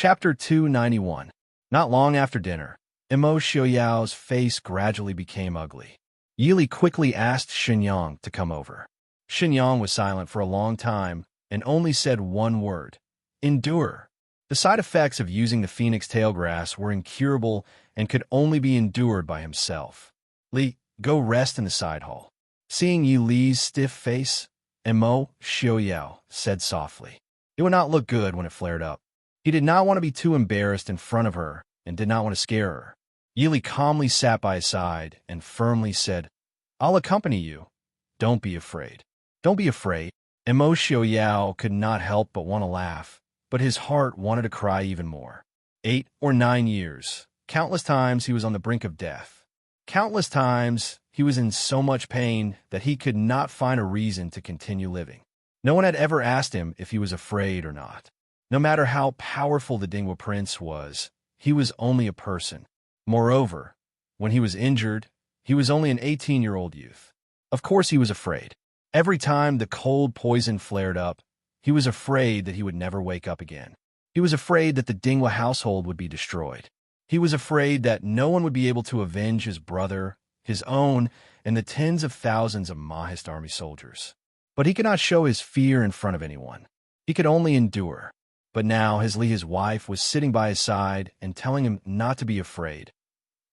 Chapter 291. Not long after dinner, Immerse Xiaoyao's face gradually became ugly. Yili quickly asked Xinyang to come over. Xinyang was silent for a long time and only said one word: endure. The side effects of using the phoenix tailgrass were incurable and could only be endured by himself. Li, go rest in the side hall. Seeing Yi Li's stiff face, Immerse Xiaoyao said softly. It would not look good when it flared up. He did not want to be too embarrassed in front of her and did not want to scare her. Yili calmly sat by his side and firmly said, I'll accompany you. Don't be afraid. Don't be afraid. Immerse Xiaoyao could not help but want to laugh, but his heart wanted to cry even more. 8 or 9 years. Countless times he was on the brink of death. Countless times he was in so much pain that he could not find a reason to continue living. No one had ever asked him if he was afraid or not. No matter how powerful the Dingwa prince was, he was only a person. Moreover, when he was injured, he was only an 18-year-old youth. Of course he was afraid. Every time the cold poison flared up, he was afraid that he would never wake up again. He was afraid that the Dingwa household would be destroyed. He was afraid that no one would be able to avenge his brother, his own, and the tens of thousands of Mahist army soldiers. But he could not show his fear in front of anyone. He could only endure. But now his wife was sitting by his side and telling him not to be afraid.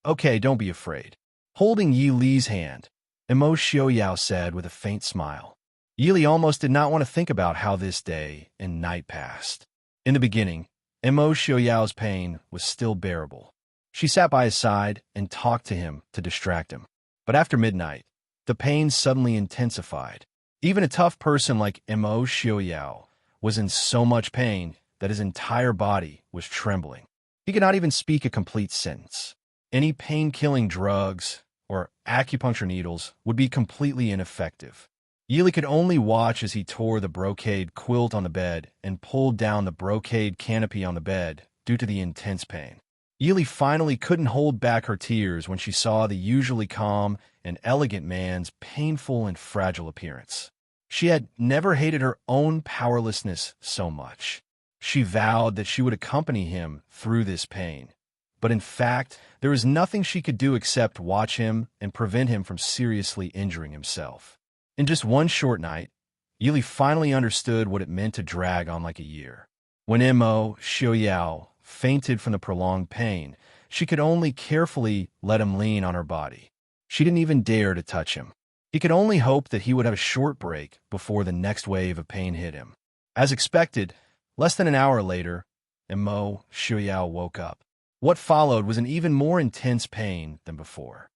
Okay, don't be afraid. Holding Yi Li's hand, Immerse Xiaoyao said with a faint smile. Yi Li almost did not want to think about how this day and night passed. In the beginning, Immerse Xiaoyao's pain was still bearable. She sat by his side and talked to him to distract him. But after midnight, the pain suddenly intensified. Even a tough person like Immerse Xiaoyao was in so much pain that his entire body was trembling. He could not even speak a complete sentence. Any pain-killing drugs or acupuncture needles would be completely ineffective. Yili could only watch as he tore the brocade quilt on the bed and pulled down the brocade canopy on the bed due to the intense pain. Yili finally couldn't hold back her tears when she saw the usually calm and elegant man's painful and fragile appearance. She had never hated her own powerlessness so much. She vowed that she would accompany him through this pain. But in fact, there was nothing she could do except watch him and prevent him from seriously injuring himself. In just one short night, Yili finally understood what it meant to drag on like a year. When Immerse Xiaoyao fainted from the prolonged pain, she could only carefully let him lean on her body. She didn't even dare to touch him. He could only hope that he would have a short break before the next wave of pain hit him. As expected, less than an hour later, Immerse Xiaoyao woke up. What followed was an even more intense pain than before.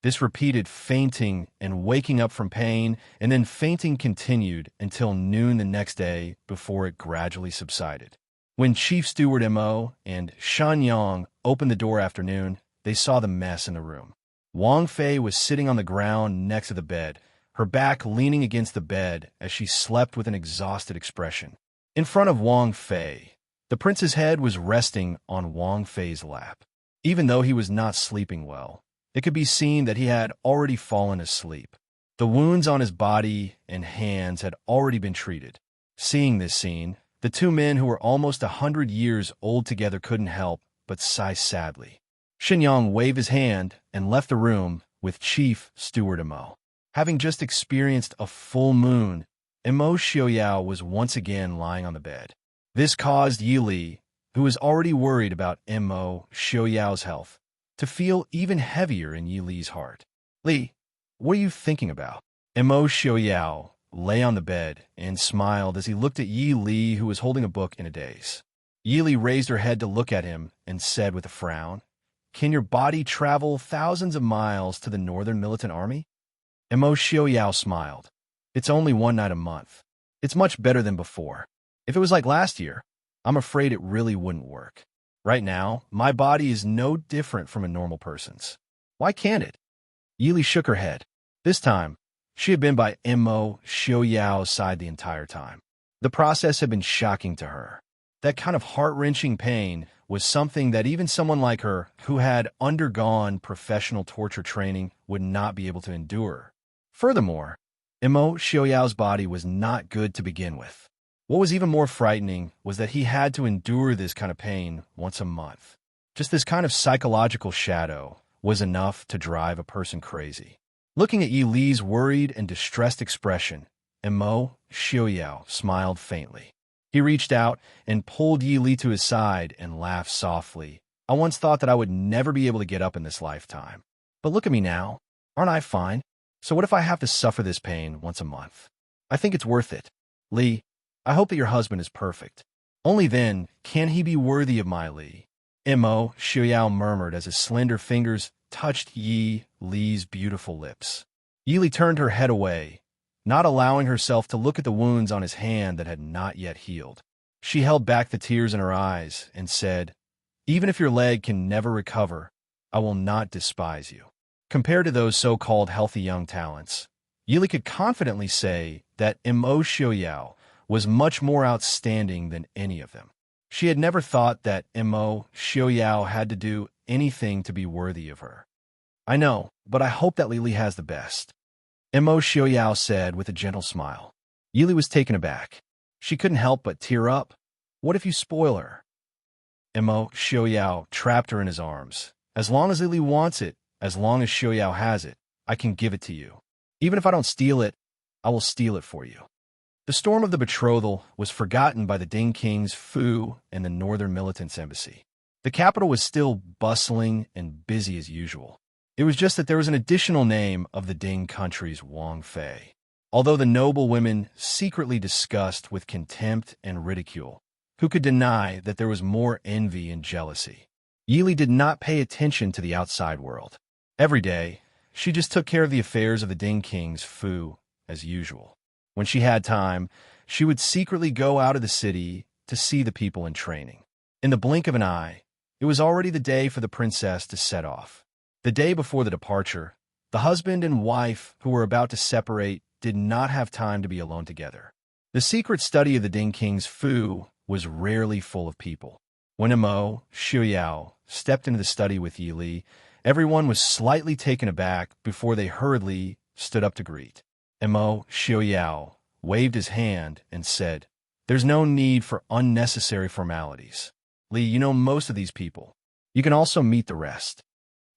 This repeated fainting and waking up from pain, and then fainting continued until noon the next day before it gradually subsided. When Chief Steward Immerse and Xianyang opened the door after noon, they saw the mess in the room. Wang Fei was sitting on the ground next to the bed, her back leaning against the bed as she slept with an exhausted expression. In front of Wang Fei, the prince's head was resting on Wang Fei's lap. Even though he was not sleeping well, it could be seen that he had already fallen asleep. The wounds on his body and hands had already been treated. Seeing this scene, the two men who were almost 100 years old together couldn't help but sigh sadly. Xinyang waved his hand and left the room with Chief Steward Immerse. Having just experienced a full moon, Immerse Xiaoyao was once again lying on the bed. This caused Yi Li, who was already worried about Immerse Xiaoyao's health, to feel even heavier in Yi Li's heart. Li, what are you thinking about? Immerse Xiaoyao lay on the bed and smiled as he looked at Yi Li, who was holding a book in a daze. Yi Li raised her head to look at him and said with a frown, Can your body travel thousands of miles to the Northern Militant Army? Immerse Xiaoyao smiled. It's only one night a month. It's much better than before. If it was like last year, I'm afraid it really wouldn't work. Right now, my body is no different from a normal person's. Why can't it? Yi Li shook her head. This time, she had been by Immerse Xiaoyao's side the entire time. The process had been shocking to her. That kind of heart-wrenching pain was something that even someone like her, who had undergone professional torture training, would not be able to endure. Furthermore, Immerse Xiaoyao's body was not good to begin with. What was even more frightening was that he had to endure this kind of pain once a month. Just this kind of psychological shadow was enough to drive a person crazy. Looking at Yi Li's worried and distressed expression, Mo Xiaoyao smiled faintly. He reached out and pulled Yi Li to his side and laughed softly. I once thought that I would never be able to get up in this lifetime. But look at me now. Aren't I fine? So what if I have to suffer this pain once a month? I think it's worth it. Li, I hope that your husband is perfect. Only then can he be worthy of my Li. Mo Xiaoyao murmured as his slender fingers touched Yi Li's beautiful lips. Yi Li turned her head away, not allowing herself to look at the wounds on his hand that had not yet healed. She held back the tears in her eyes and said, "Even if your leg can never recover, I will not despise you." Compared to those so-called healthy young talents, Yi Li could confidently say that Mo Xiaoyao was much more outstanding than any of them. She had never thought that Mo Xiaoyao had to do anything to be worthy of her. I know, but I hope that Li Li has the best, Mo Xiaoyao said with a gentle smile. Yi Li was taken aback. She couldn't help but tear up. What if you spoil her? Mo Xiaoyao trapped her in his arms. As long as Li Li wants it, as long as Xiaoyao has it, I can give it to you. Even if I don't steal it, I will steal it for you. The storm of the betrothal was forgotten by the Ding King's Fu and the Northern Militants' embassy. The capital was still bustling and busy as usual. It was just that there was an additional name of the Ding country's Wang Fei. Although the noble women secretly discussed with contempt and ridicule, who could deny that there was more envy and jealousy? Yi Li did not pay attention to the outside world. Every day, she just took care of the affairs of the Ding King's Fu as usual. When she had time, she would secretly go out of the city to see the people in training. In the blink of an eye, it was already the day for the princess to set off. The day before the departure, the husband and wife who were about to separate did not have time to be alone together. The secret study of the Ding King's Fu was rarely full of people. When Mo Xiaoyao stepped into the study with Yi Li, everyone was slightly taken aback before they hurriedly stood up to greet. Mo Xiaoyao waved his hand and said, "There's no need for unnecessary formalities. Li, you know most of these people. You can also meet the rest."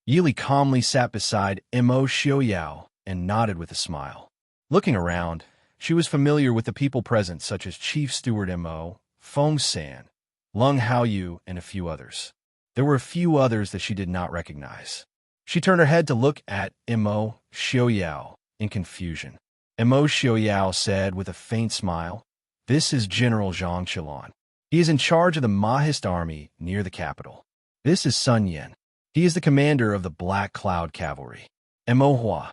Yi Li calmly sat beside Mo Xiaoyao and nodded with a smile. Looking around, she was familiar with the people present, such as Chief Steward Mo, Feng San, Lung Haoyu, and a few others. There were a few others that she did not recognize. She turned her head to look at Mo Xiaoyao in confusion. Mo Xiaoyao said with a faint smile, "This is General Zhang Qilan. He is in charge of the Mahist army near the capital. This is Sun Yan. He is the commander of the Black Cloud Cavalry." Mo Hua.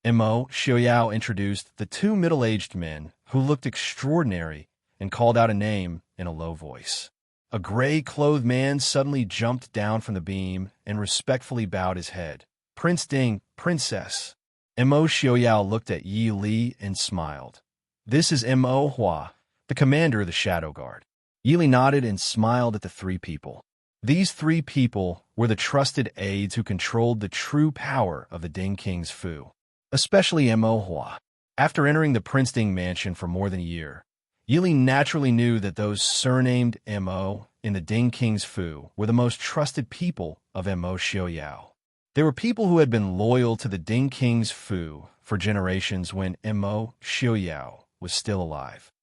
Mo Xiaoyao introduced the two middle-aged men who looked extraordinary and called out a name in a low voice. A gray-clothed man suddenly jumped down from the beam and respectfully bowed his head. "Prince Ding, Princess." Mo Xiaoyao looked at Yi Li and smiled. "This is Mo Hua, the commander of the Shadow Guard." Yi Li nodded and smiled at the three people. These three people were the trusted aides who controlled the true power of the Ding King's Fu, especially Mo Hua. After entering the Prince Ding mansion for more than a year, Yi Li naturally knew that those surnamed Mo in the Ding King's Fu were the most trusted people of Mo Xiaoyao. They were people who had been loyal to the Ding King's Fu for generations when Mo Xiaoyao was still alive.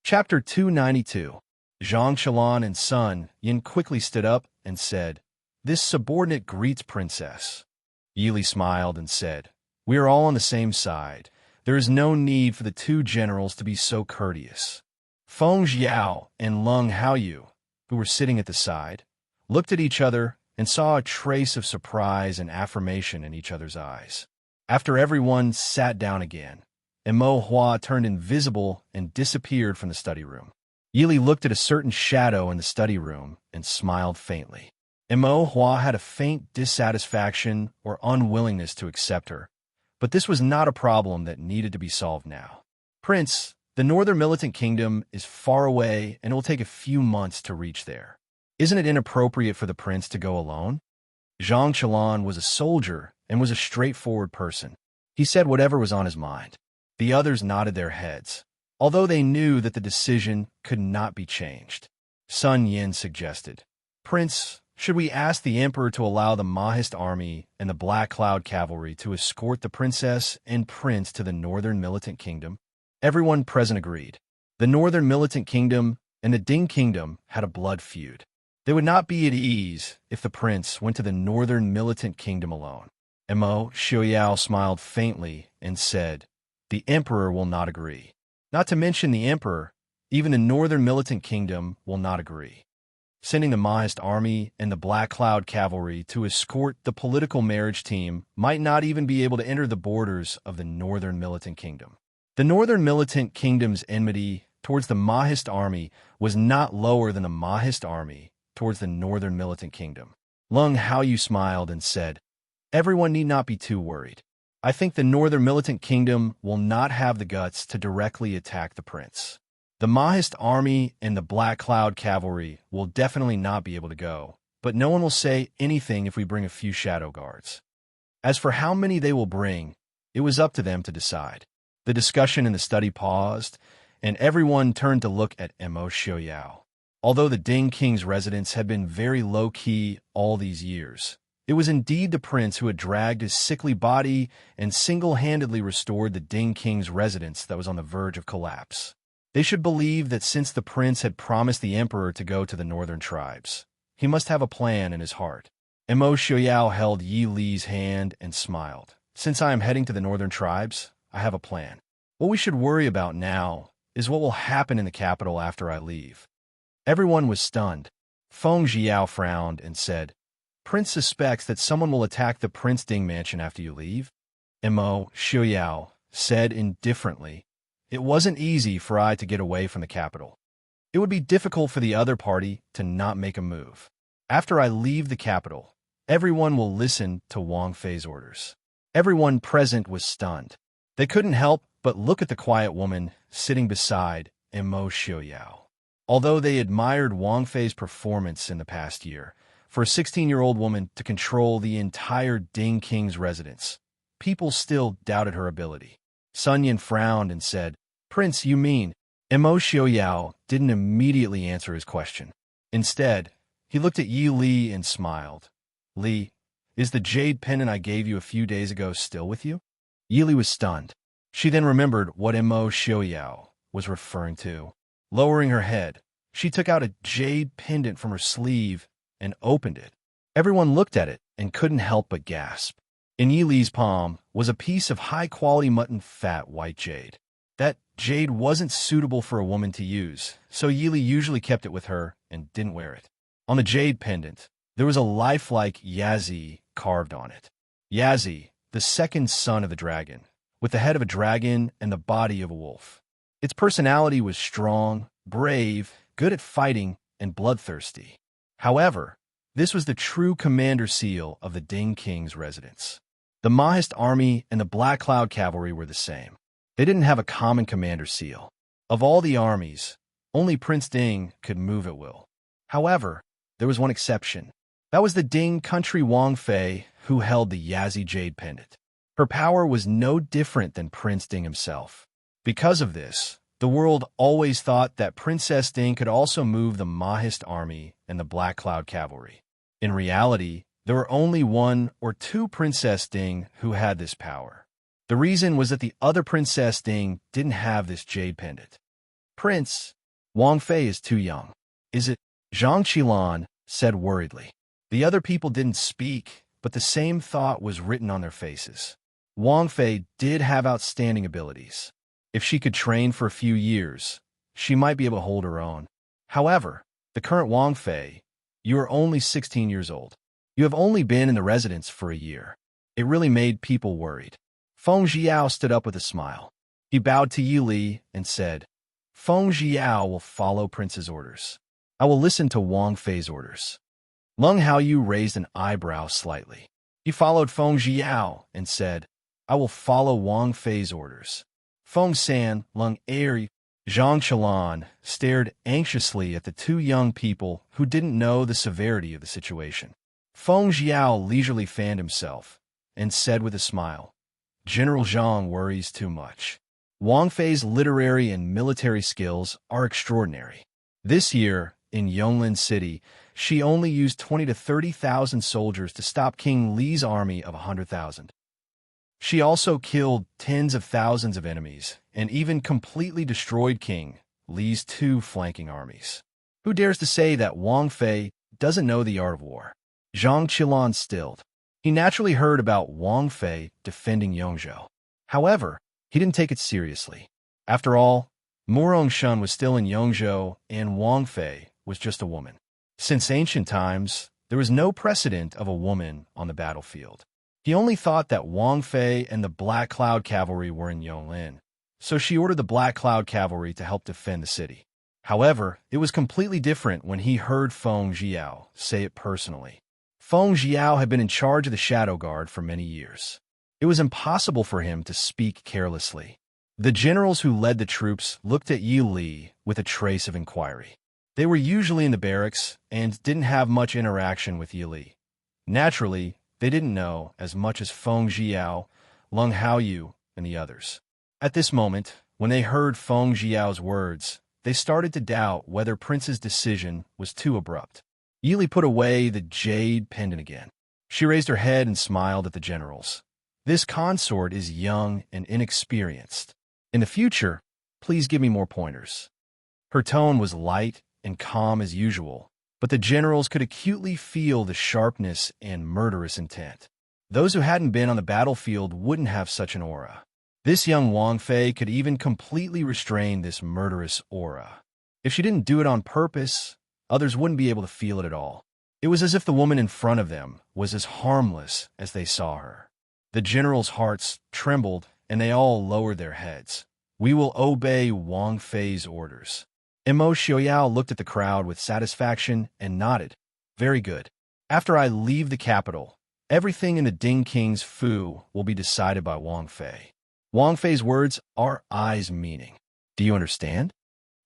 Chapter 292. Zhang Qilan and Sun Yan quickly stood up and said, "This subordinate greets Princess." Yi Li smiled and said, "We are all on the same side. There is no need for the two generals to be so courteous." Feng Jiao and Lung Haoyu, who were sitting at the side, looked at each other and saw a trace of surprise and affirmation in each other's eyes. After everyone sat down again, Mo Hua turned invisible and disappeared from the study room. Yi Li looked at a certain shadow in the study room and smiled faintly. Mo Hua had a faint dissatisfaction or unwillingness to accept her, but this was not a problem that needed to be solved now. "Prince, the Northern Militant Kingdom is far away and it will take a few months to reach there. Isn't it inappropriate for the prince to go alone?" Zhang Qilan was a soldier and was a straightforward person. He said whatever was on his mind. The others nodded their heads. although they knew that the decision could not be changed. Sun Yin suggested, "Prince, should we ask the emperor to allow the Mahist army and the Black Cloud cavalry to escort the princess and prince to the northern militant kingdom?" Everyone present agreed. The northern militant kingdom and the Ding kingdom had a blood feud. They would not be at ease if the prince went to the northern militant kingdom alone. Mo Xiaoyao smiled faintly and said, "The emperor will not agree. Not to mention the emperor, even the northern militant kingdom will not agree. Sending the Mahist army and the Black Cloud cavalry to escort the political marriage team might not even be able to enter the borders of the northern militant kingdom." The northern militant kingdom's enmity towards the Mahist army was not lower than the Mahist army towards the northern militant kingdom. Lung Haoyu smiled and said, "Everyone need not be too worried. I think the northern militant kingdom will not have the guts to directly attack the prince. The Mahist army and the Black Cloud cavalry will definitely not be able to go, but no one will say anything if we bring a few shadow guards. As for how many they will bring, it was up to them to decide." The discussion in the study paused, and everyone turned to look at Mo Xiaoyao. Although the Ding King's residence had been very low-key all these years, it was indeed the prince who had dragged his sickly body and single-handedly restored the Ding King's residence that was on the verge of collapse. They should believe that since the prince had promised the emperor to go to the northern tribes, he must have a plan in his heart. Mo Xiaoyao held Yi Li's hand and smiled. "Since I am heading to the northern tribes, I have a plan. What we should worry about now is what will happen in the capital after I leave." Everyone was stunned. Feng Jiao frowned and said, "Prince suspects that someone will attack the Prince Ding mansion after you leave?" Mo Xiaoyao said indifferently, "It wasn't easy for I to get away from the capital. It would be difficult for the other party to not make a move. After I leave the capital, everyone will listen to Wang Fei's orders." Everyone present was stunned. They couldn't help but look at the quiet woman sitting beside Mo Xiaoyao. Although they admired Wang Fei's performance in the past year, for a 16-year-old woman to control the entire Ding King's residence, people still doubted her ability. Sun Yin frowned and said, "Prince, you mean?" Mo Xiaoyao didn't immediately answer his question. Instead, he looked at Yi Li and smiled. "Li, is the jade pendant I gave you a few days ago still with you?" Yi Li was stunned. She then remembered what Mo Xiaoyao was referring to. Lowering her head, she took out a jade pendant from her sleeve and opened it. Everyone looked at it and couldn't help but gasp. In Yi Li's palm was a piece of high-quality mutton fat white jade. That jade wasn't suitable for a woman to use, so Yi Li usually kept it with her and didn't wear it. On the jade pendant, there was a lifelike Yazi carved on it. Yazi, the second son of the dragon, with the head of a dragon and the body of a wolf. Its personality was strong, brave, good at fighting, and bloodthirsty. However, this was the true commander seal of the Ding King's residence. The Mahist army and the Black Cloud cavalry were the same. They didn't have a common commander seal. Of all the armies, only Prince Ding could move at will. However, there was one exception. That was the Ding country Wang Fei, who held the Yazi jade pendant. Her power was no different than Prince Ding himself. Because of this, the world always thought that Princess Ding could also move the Mahist army and the Black Cloud cavalry. In reality, there were only one or two Princess Ding who had this power. The reason was that the other Princess Ding didn't have this jade pendant. "Prince, Wang Fei is too young. Is it?" Zhang Qilan said worriedly. The other people didn't speak, but the same thought was written on their faces. Wang Fei did have outstanding abilities. If she could train for a few years, she might be able to hold her own. However, the current Wang Fei, you are only 16 years old. You have only been in the residence for a year. It really made people worried. Feng Jiao stood up with a smile. He bowed to Yi Li and said, "Feng Jiao will follow Prince's orders. I will listen to Wang Fei's orders." Lung Haoyu raised an eyebrow slightly. He followed Feng Jiao and said, "I will follow Wang Fei's orders." Feng San, Lung Eri, Zhang Qilan stared anxiously at the two young people who didn't know the severity of the situation. Feng Jiao leisurely fanned himself and said with a smile, "General Zhang worries too much. Wang Fei's literary and military skills are extraordinary. This year, in Yonglin City, she only used 20 to 30,000 soldiers to stop King Li's army of 100,000. She also killed tens of thousands of enemies and even completely destroyed King Li's two flanking armies. Who dares to say that Wang Fei doesn't know the art of war? Zhang Qilan stilled. He naturally heard about Wang Fei defending Yongzhou. However, he didn't take it seriously. After all, Murong Shun was still in Yongzhou and Wang Fei was just a woman. Since ancient times, there was no precedent of a woman on the battlefield. He only thought that Wang Fei and the Black Cloud Cavalry were in Yonglin, so she ordered the Black Cloud Cavalry to help defend the city. However, it was completely different when he heard Feng Jiao say it personally. Feng Jiao had been in charge of the Shadow Guard for many years. It was impossible for him to speak carelessly. The generals who led the troops looked at Yi Li with a trace of inquiry. They were usually in the barracks and didn't have much interaction with Yi Li. Naturally, they didn't know as much as Feng Jiao, Leng Haoyu, and the others. At this moment, when they heard Feng Jiao's words, they started to doubt whether Prince's decision was too abrupt. Yi Li put away the jade pendant again. She raised her head and smiled at the generals. This consort is young and inexperienced. In the future, please give me more pointers. Her tone was light and calm as usual, but the generals could acutely feel the sharpness and murderous intent. Those who hadn't been on the battlefield wouldn't have such an aura. This young Wang Fei could even completely restrain this murderous aura. If she didn't do it on purpose, others wouldn't be able to feel it at all. It was as if the woman in front of them was as harmless as they saw her. The generals' hearts trembled, and they all lowered their heads. We will obey Wang Fei's orders. Mo Xiaoyao looked at the crowd with satisfaction and nodded. Very good. After I leave the capital, everything in the Ding King's Fu will be decided by Wang Fei. Wang Fei's words are I's meaning. Do you understand?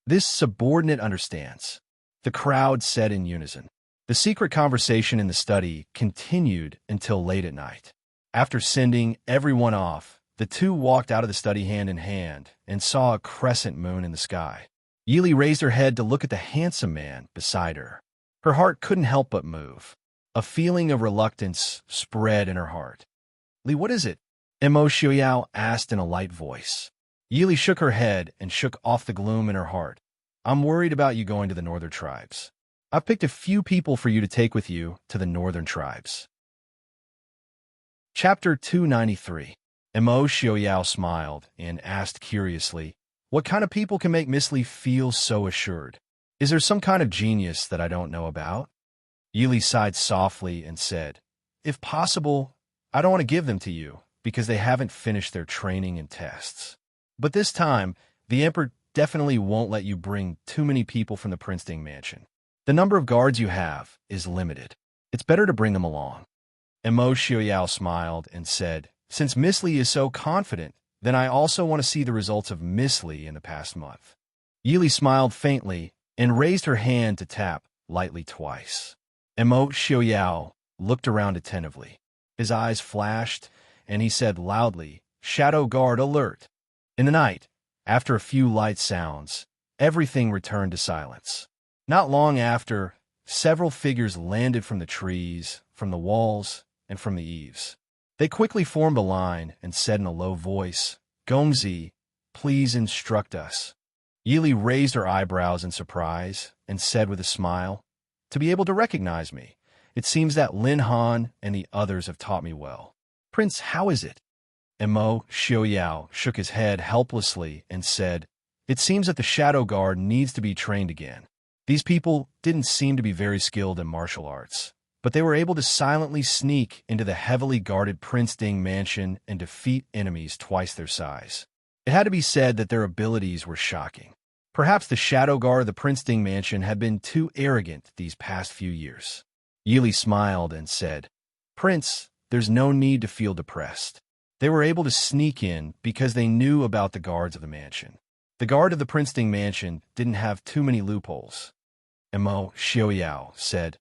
This subordinate understands. The crowd said in unison. The secret conversation in the study continued until late at night. After sending everyone off, the two walked out of the study hand in hand and saw a crescent moon in the sky. Yi Li raised her head to look at the handsome man beside her. Her heart couldn't help but move. A feeling of reluctance spread in her heart. Li, what is it? Mo Xiaoyao asked in a light voice. Yi Li shook her head and shook off the gloom in her heart. I'm worried about you going to the northern tribes. I've picked a few people for you to take with you to the northern tribes. Chapter 293. Mo Xiaoyao smiled and asked curiously, what kind of people can make Miss Li feel so assured? Is there some kind of genius that I don't know about? Yi Li sighed softly and said, if possible, I don't want to give them to you because they haven't finished their training and tests. But this time, the Emperor definitely won't let you bring too many people from the Princeton mansion. The number of guards you have is limited. It's better to bring them along. Mo Xiaoyao smiled and said, since Miss Li is so confident, then I also want to see the results of Miss Li in the past month. Yi Li smiled faintly and raised her hand to tap lightly twice. Mo Xiaoyao looked around attentively. His eyes flashed, and he said loudly, Shadow Guard alert. In the night, after a few light sounds, everything returned to silence. Not long after, several figures landed from the trees, from the walls, and from the eaves. They quickly formed a line and said in a low voice, Gongzi, please instruct us. Yi Li raised her eyebrows in surprise and said with a smile, to be able to recognize me, it seems that Lin Han and the others have taught me well. Prince, how is it? Mo Xiaoyao shook his head helplessly and said, it seems that the Shadow Guard needs to be trained again. These people didn't seem to be very skilled in martial arts, but they were able to silently sneak into the heavily guarded Prince Ding mansion and defeat enemies twice their size. It had to be said that their abilities were shocking. Perhaps the Shadow Guard of the Prince Ding mansion had been too arrogant these past few years. Yi Li smiled and said, Prince, there's no need to feel depressed. They were able to sneak in because they knew about the guards of the mansion. The guard of the Prince Ding mansion didn't have too many loopholes. Mo Xiaoyao said,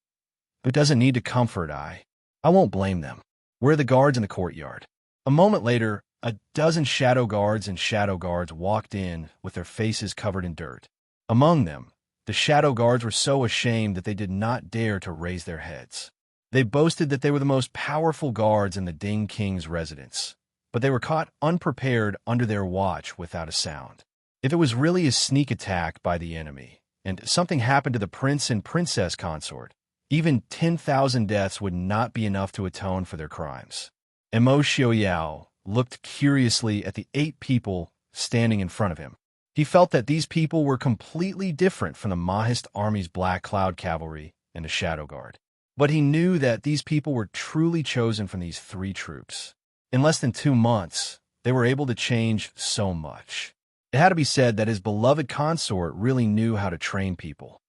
it doesn't need to comfort I won't blame them. We're the guards in the courtyard. A moment later, A dozen shadow guards and shadow guards walked in with their faces covered in dirt. Among them, the shadow guards were so ashamed that they did not dare to raise their heads. They boasted that they were the most powerful guards in the Ding King's residence, but they were caught unprepared under their watch without a sound. If it was really a sneak attack by the enemy, and something happened to the prince and princess consort, even 10,000 deaths would not be enough to atone for their crimes. Emo Xiaoyao looked curiously at the 8 people standing in front of him. He felt that these people were completely different from the Mahist army's Black Cloud Cavalry and the Shadow Guard. But he knew that these people were truly chosen from these 3 troops. In less than 2 months, they were able to change so much. It had to be said that his beloved consort really knew how to train people.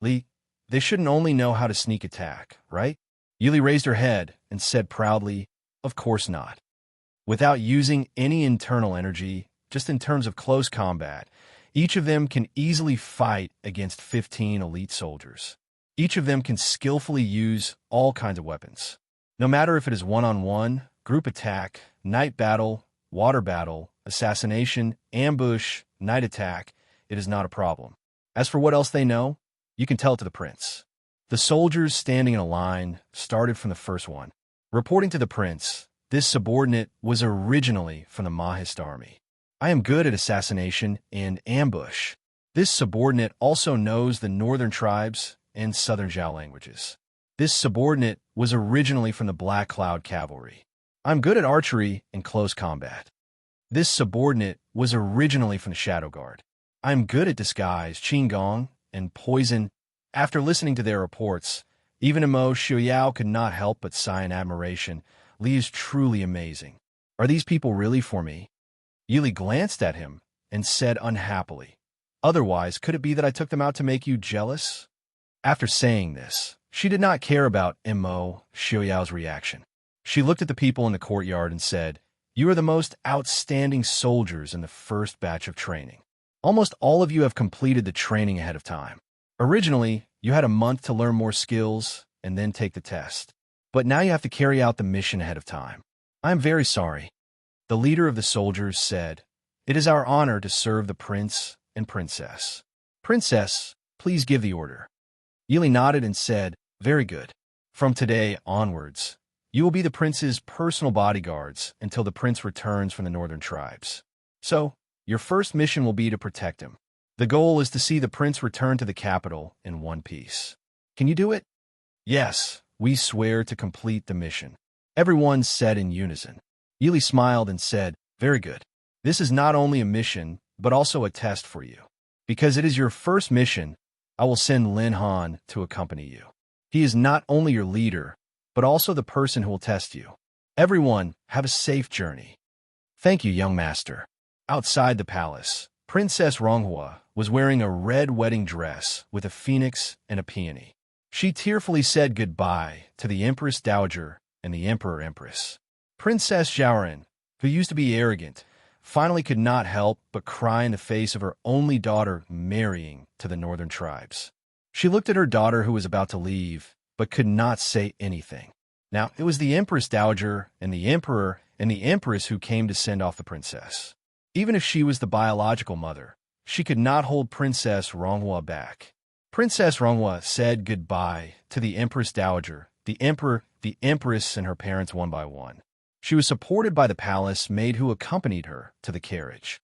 Li, they shouldn't only know how to sneak attack, right? Yuli raised her head and said proudly, "Of course not." Without using any internal energy, just in terms of close combat, each of them can easily fight against 15 elite soldiers. Each of them can skillfully use all kinds of weapons. No matter if it is one-on-one, group attack, night battle, water battle, assassination, ambush, night attack, it is not a problem. As for what else they know, you can tell it to the prince. The soldiers standing in a line started from the first one. Reporting to the prince, this subordinate was originally from the Mahist army. "I am good at assassination and ambush." This subordinate also knows the northern tribes and southern Zhao languages. This subordinate was originally from the Black Cloud Cavalry. "I'm good at archery and close combat." This subordinate was originally from the Shadow Guard. "I'm good at disguise, qigong, and poison." After listening to their reports, even Emo Xiaoyao could not help but sigh in admiration. Li is truly amazing. Are these people really for me? Yili glanced at him and said unhappily, "Otherwise, could it be that I took them out to make you jealous?" After saying this, she did not care about Emo Xiaoyao's reaction. She looked at the people in the courtyard and said, "You are the most outstanding soldiers in the first batch of training. Almost all of you have completed the training ahead of time. Originally, you had a month to learn more skills and then take the test. But now you have to carry out the mission ahead of time. I am very sorry." The leader of the soldiers said, "It is our honor to serve the prince and princess. Princess, please give the order." Yili nodded and said, "Very good. From today onwards, you will be the prince's personal bodyguards until the prince returns from the northern tribes. So, your first mission will be to protect him. The goal is to see the prince return to the capital in one piece. Can you do it?" "Yes, we swear to complete the mission," everyone said in unison. Yili smiled and said, "Very good. This is not only a mission, but also a test for you. Because it is your first mission, I will send Lin Han to accompany you. He is not only your leader, but also the person who will test you. Everyone, have a safe journey." "Thank you, young master." Outside the palace, Princess Ronghua was wearing a red wedding dress with a phoenix and a peony. She tearfully said goodbye to the Empress Dowager and the Emperor Empress. Princess Zhaoran, who used to be arrogant, finally could not help but cry in the face of her only daughter marrying to the northern tribes. She looked at her daughter who was about to leave, but could not say anything. Now, it was the Empress Dowager and the Emperor and the Empress who came to send off the princess. Even if she was the biological mother, she could not hold Princess Ronghua back. Princess Ronghua said goodbye to the Empress Dowager, the Emperor, the Empress, and her parents one by one. She was supported by the palace maid who accompanied her to the carriage.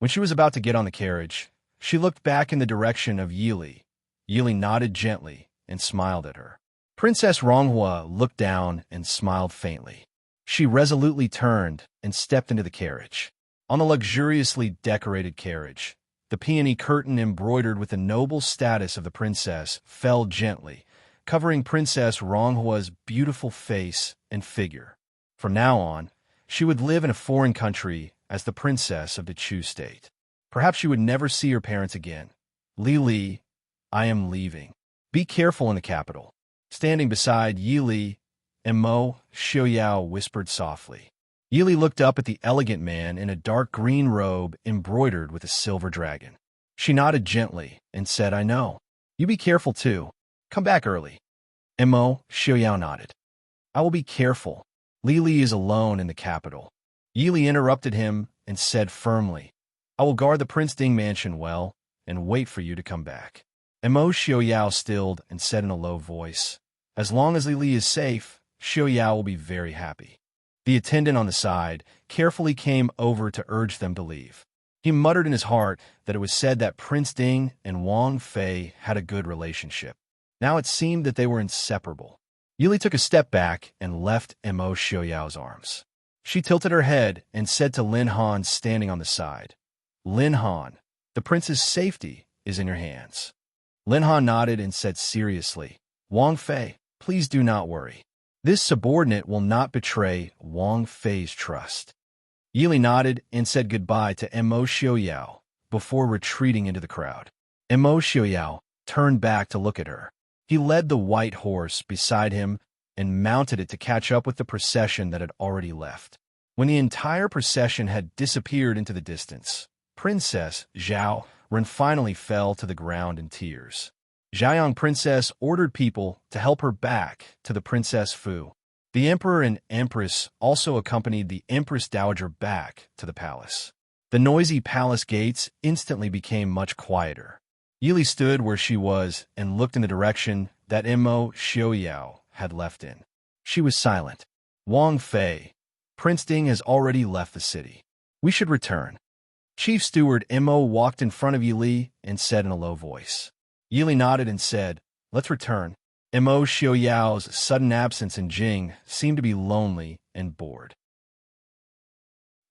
When she was about to get on the carriage, she looked back in the direction of Yili. Yili nodded gently and smiled at her. Princess Ronghua looked down and smiled faintly. She resolutely turned and stepped into the carriage. On the luxuriously decorated carriage, the peony curtain embroidered with the noble status of the princess fell gently, covering Princess Ronghua's beautiful face and figure. From now on, she would live in a foreign country as the princess of the Chu state. Perhaps she would never see her parents again. "Li, I am leaving. Be careful in the capital." Standing beside Yili, Emo Xiaoyao whispered softly. Yili looked up at the elegant man in a dark green robe embroidered with a silver dragon. She nodded gently and said, "I know. You be careful too. Come back early." Emo Xiaoyao nodded. "I will be careful. Li is alone in the capital." Yili interrupted him and said firmly, I will guard the Prince Ding mansion well and wait for you to come back. Mo Xiaoyao stilled and said in a low voice, As long as Li Li is safe, Xiaoyao will be very happy. The attendant on the side carefully came over to urge them to leave. He muttered in his heart that it was said that Prince Ding and Wang Fei had a good relationship. Now it seemed that they were inseparable. Yili took a step back and left Mo Xiaoyao's arms. She tilted her head and said to Lin Han standing on the side, Lin Han, the prince's safety is in your hands. Lin Han nodded and said seriously, Wang Fei, please do not worry. This subordinate will not betray Wang Fei's trust. Yili nodded and said goodbye to Mo Xiaoyao before retreating into the crowd. Mo Xiaoyao turned back to look at her. He led the white horse beside him and mounted it to catch up with the procession that had already left. When the entire procession had disappeared into the distance, Princess Zhao Ren finally fell to the ground in tears. Zhaoyang Princess ordered people to help her back to the Princess Fu. The Emperor and Empress also accompanied the Empress Dowager back to the palace. The noisy palace gates instantly became much quieter. Yili stood where she was and looked in the direction that Mo Xiaoyao had left in. She was silent. Wang Fei, Prince Ding has already left the city. We should return. Chief Steward Mo walked in front of Yili and said in a low voice. Yili nodded and said, Let's return. Mo Xiaoyao's sudden absence in Jing seemed to be lonely and bored.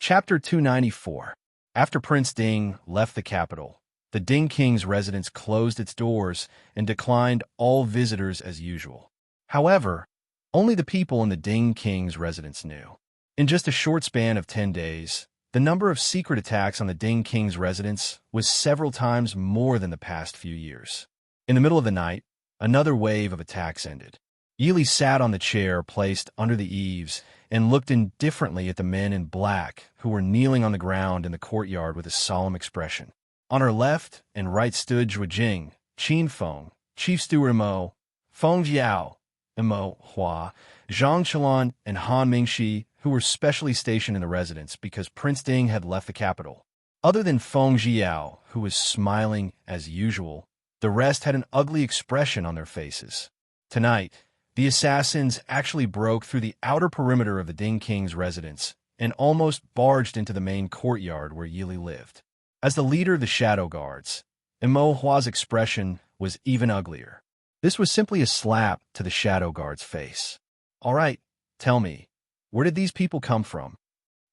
Chapter 294. After Prince Ding left the capital, the Ding King's residence closed its doors and declined all visitors as usual. However, only the people in the Ding King's residence knew. In just a short span of 10 days, the number of secret attacks on the Ding King's residence was several times more than the past few years. In the middle of the night, another wave of attacks ended. Yili sat on the chair placed under the eaves and looked indifferently at the men in black who were kneeling on the ground in the courtyard with a solemn expression. On her left and right stood Zhuo Jing, Qin Feng, Chief Steward Mo, Feng Jiao, Mo Hua, Zhang Qilan, and Han Mingxi, who were specially stationed in the residence because Prince Ding had left the capital. Other than Feng Jiao, who was smiling as usual, the rest had an ugly expression on their faces. Tonight, the assassins actually broke through the outer perimeter of the Ding King's residence and almost barged into the main courtyard where Yili lived. As the leader of the Shadow Guards, Mo Hua's expression was even uglier. This was simply a slap to the Shadow Guard's face. All right, tell me, where did these people come from?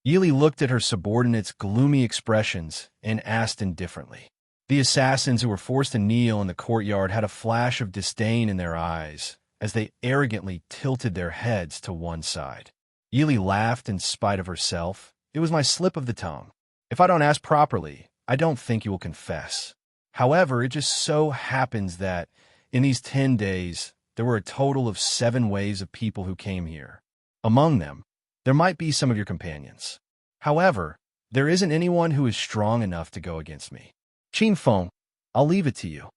Yili looked at her subordinates' gloomy expressions and asked indifferently. The assassins who were forced to kneel in the courtyard had a flash of disdain in their eyes as they arrogantly tilted their heads to one side. Yili laughed in spite of herself. It was my slip of the tongue. If I don't ask properly, I don't think you will confess. However, it just so happens that in these 10 days, there were a total of 7 waves of people who came here. Among them, there might be some of your companions. However, there isn't anyone who is strong enough to go against me. Qin Feng, I'll leave it to you.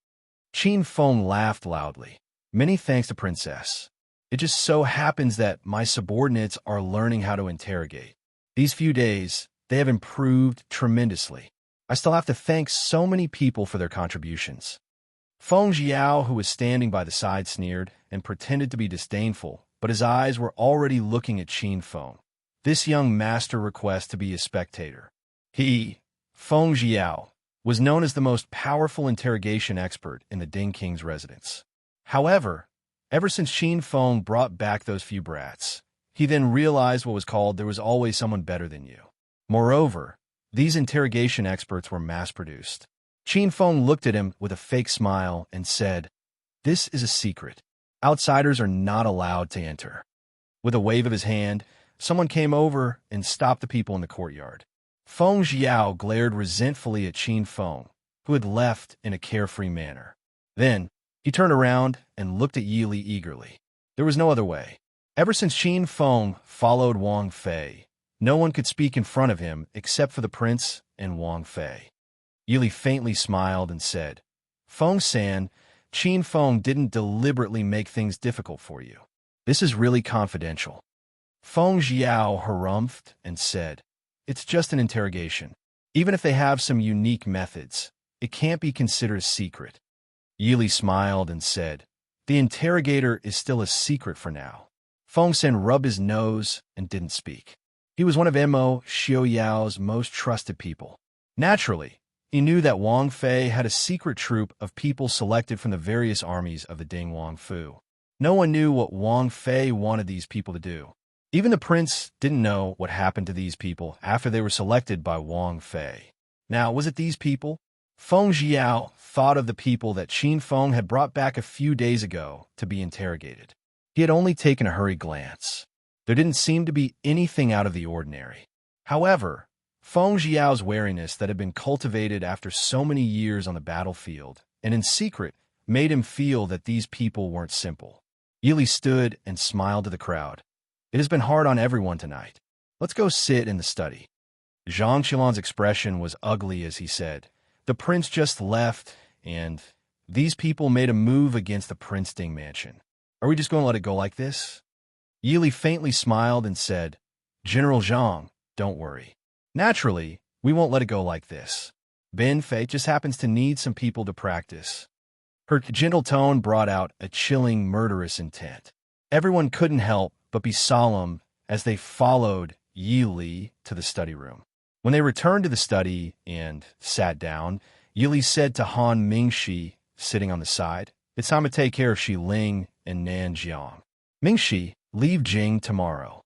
Qin Feng laughed loudly. Many thanks to Princess. It just so happens that my subordinates are learning how to interrogate. These few days, they have improved tremendously. I still have to thank so many people for their contributions. Feng Jiao, who was standing by the side, sneered and pretended to be disdainful, but his eyes were already looking at Qin Feng. This young master requests to be a spectator. He, Feng Jiao, was known as the most powerful interrogation expert in the Ding King's residence. However, ever since Qin Feng brought back those few brats, he then realized what was called there was always someone better than you. Moreover, these interrogation experts were mass-produced. Qin Feng looked at him with a fake smile and said, This is a secret. Outsiders are not allowed to enter. With a wave of his hand, someone came over and stopped the people in the courtyard. Feng Jiao glared resentfully at Qin Feng, who had left in a carefree manner. Then, he turned around and looked at Yili eagerly. There was no other way. Ever since Qin Feng followed Wang Fei, no one could speak in front of him except for the prince and Wang Fei. Yili faintly smiled and said, Feng-san, Qin Feng didn't deliberately make things difficult for you. This is really confidential. Feng Jiao harumphed and said, It's just an interrogation. Even if they have some unique methods, it can't be considered a secret. Yili smiled and said, the interrogator is still a secret for now. Feng Sen rubbed his nose and didn't speak. He was one of Mo Xiaoyao's most trusted people. Naturally, he knew that Wang Fei had a secret troop of people selected from the various armies of the Ding Wang Fu. No one knew what Wang Fei wanted these people to do. Even the prince didn't know what happened to these people after they were selected by Wang Fei. Now, was it these people? Feng Jiao thought of the people that Qin Feng had brought back a few days ago to be interrogated. He had only taken a hurried glance. There didn't seem to be anything out of the ordinary. However, Feng Jiao's wariness that had been cultivated after so many years on the battlefield and in secret made him feel that these people weren't simple. Yili stood and smiled to the crowd. It has been hard on everyone tonight. Let's go sit in the study. Zhang Qilan's expression was ugly as he said, the prince just left, and these people made a move against the Prince Ding mansion. Are we just going to let it go like this? Yili faintly smiled and said, General Zhang, don't worry. Naturally, we won't let it go like this. Ben Fei just happens to need some people to practice. Her gentle tone brought out a chilling, murderous intent. Everyone couldn't help but be solemn as they followed Yili to the study room. When they returned to the study and sat down, Yili said to Han Mingxi, sitting on the side, it's time to take care of Shi Ling and Nan Jiang. Mingxi, leave Jing tomorrow.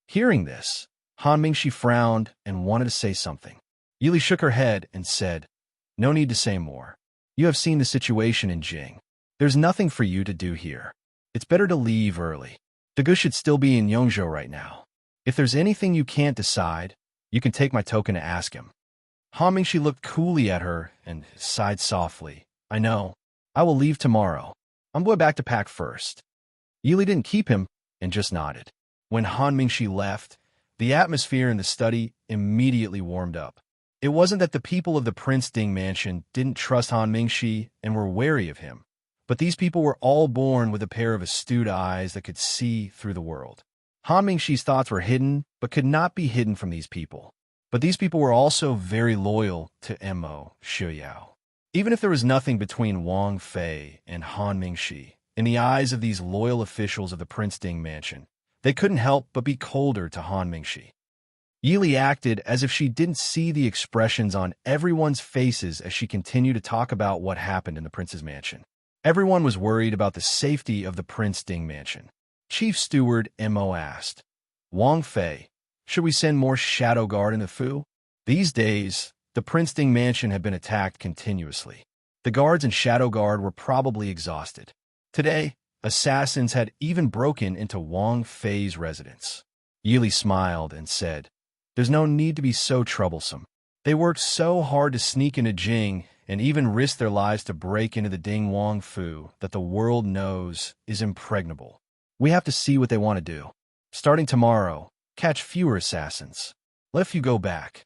Hearing this, Han Mingxi frowned and wanted to say something. Yili shook her head and said, no need to say more. You have seen the situation in Jing. There's nothing for you to do here. It's better to leave early. Dagu should still be in Yongzhou right now. If there's anything you can't decide, you can take my token to ask him. Han Mingxi looked coolly at her and sighed softly. I know. I will leave tomorrow. I'm going back to pack first. Yili didn't keep him and just nodded. When Han Mingxi left, the atmosphere in the study immediately warmed up. It wasn't that the people of the Prince Ding mansion didn't trust Han Mingxi and were wary of him, but these people were all born with a pair of astute eyes that could see through the world. Han Mingxi's thoughts were hidden, but could not be hidden from these people. But these people were also very loyal to Mo Xiaoyao. Even if there was nothing between Wang Fei and Han Mingxi, in the eyes of these loyal officials of the Prince Ding mansion, they couldn't help but be colder to Han Mingxi. Yili acted as if she didn't see the expressions on everyone's faces as she continued to talk about what happened in the prince's mansion. Everyone was worried about the safety of the Prince Ding mansion. Chief Steward Mo asked, Wang Fei, should we send more shadow guard into Fu? These days, the Prince Ding mansion had been attacked continuously. The guards and shadow guard were probably exhausted. Today, assassins had even broken into Wang Fei's residence. Yili smiled and said, there's no need to be so troublesome. They worked so hard to sneak into Jing and even risk their lives to break into the Ding Wang Fu that the world knows is impregnable. We have to see what they want to do. Starting tomorrow, catch fewer assassins. Let a few go back.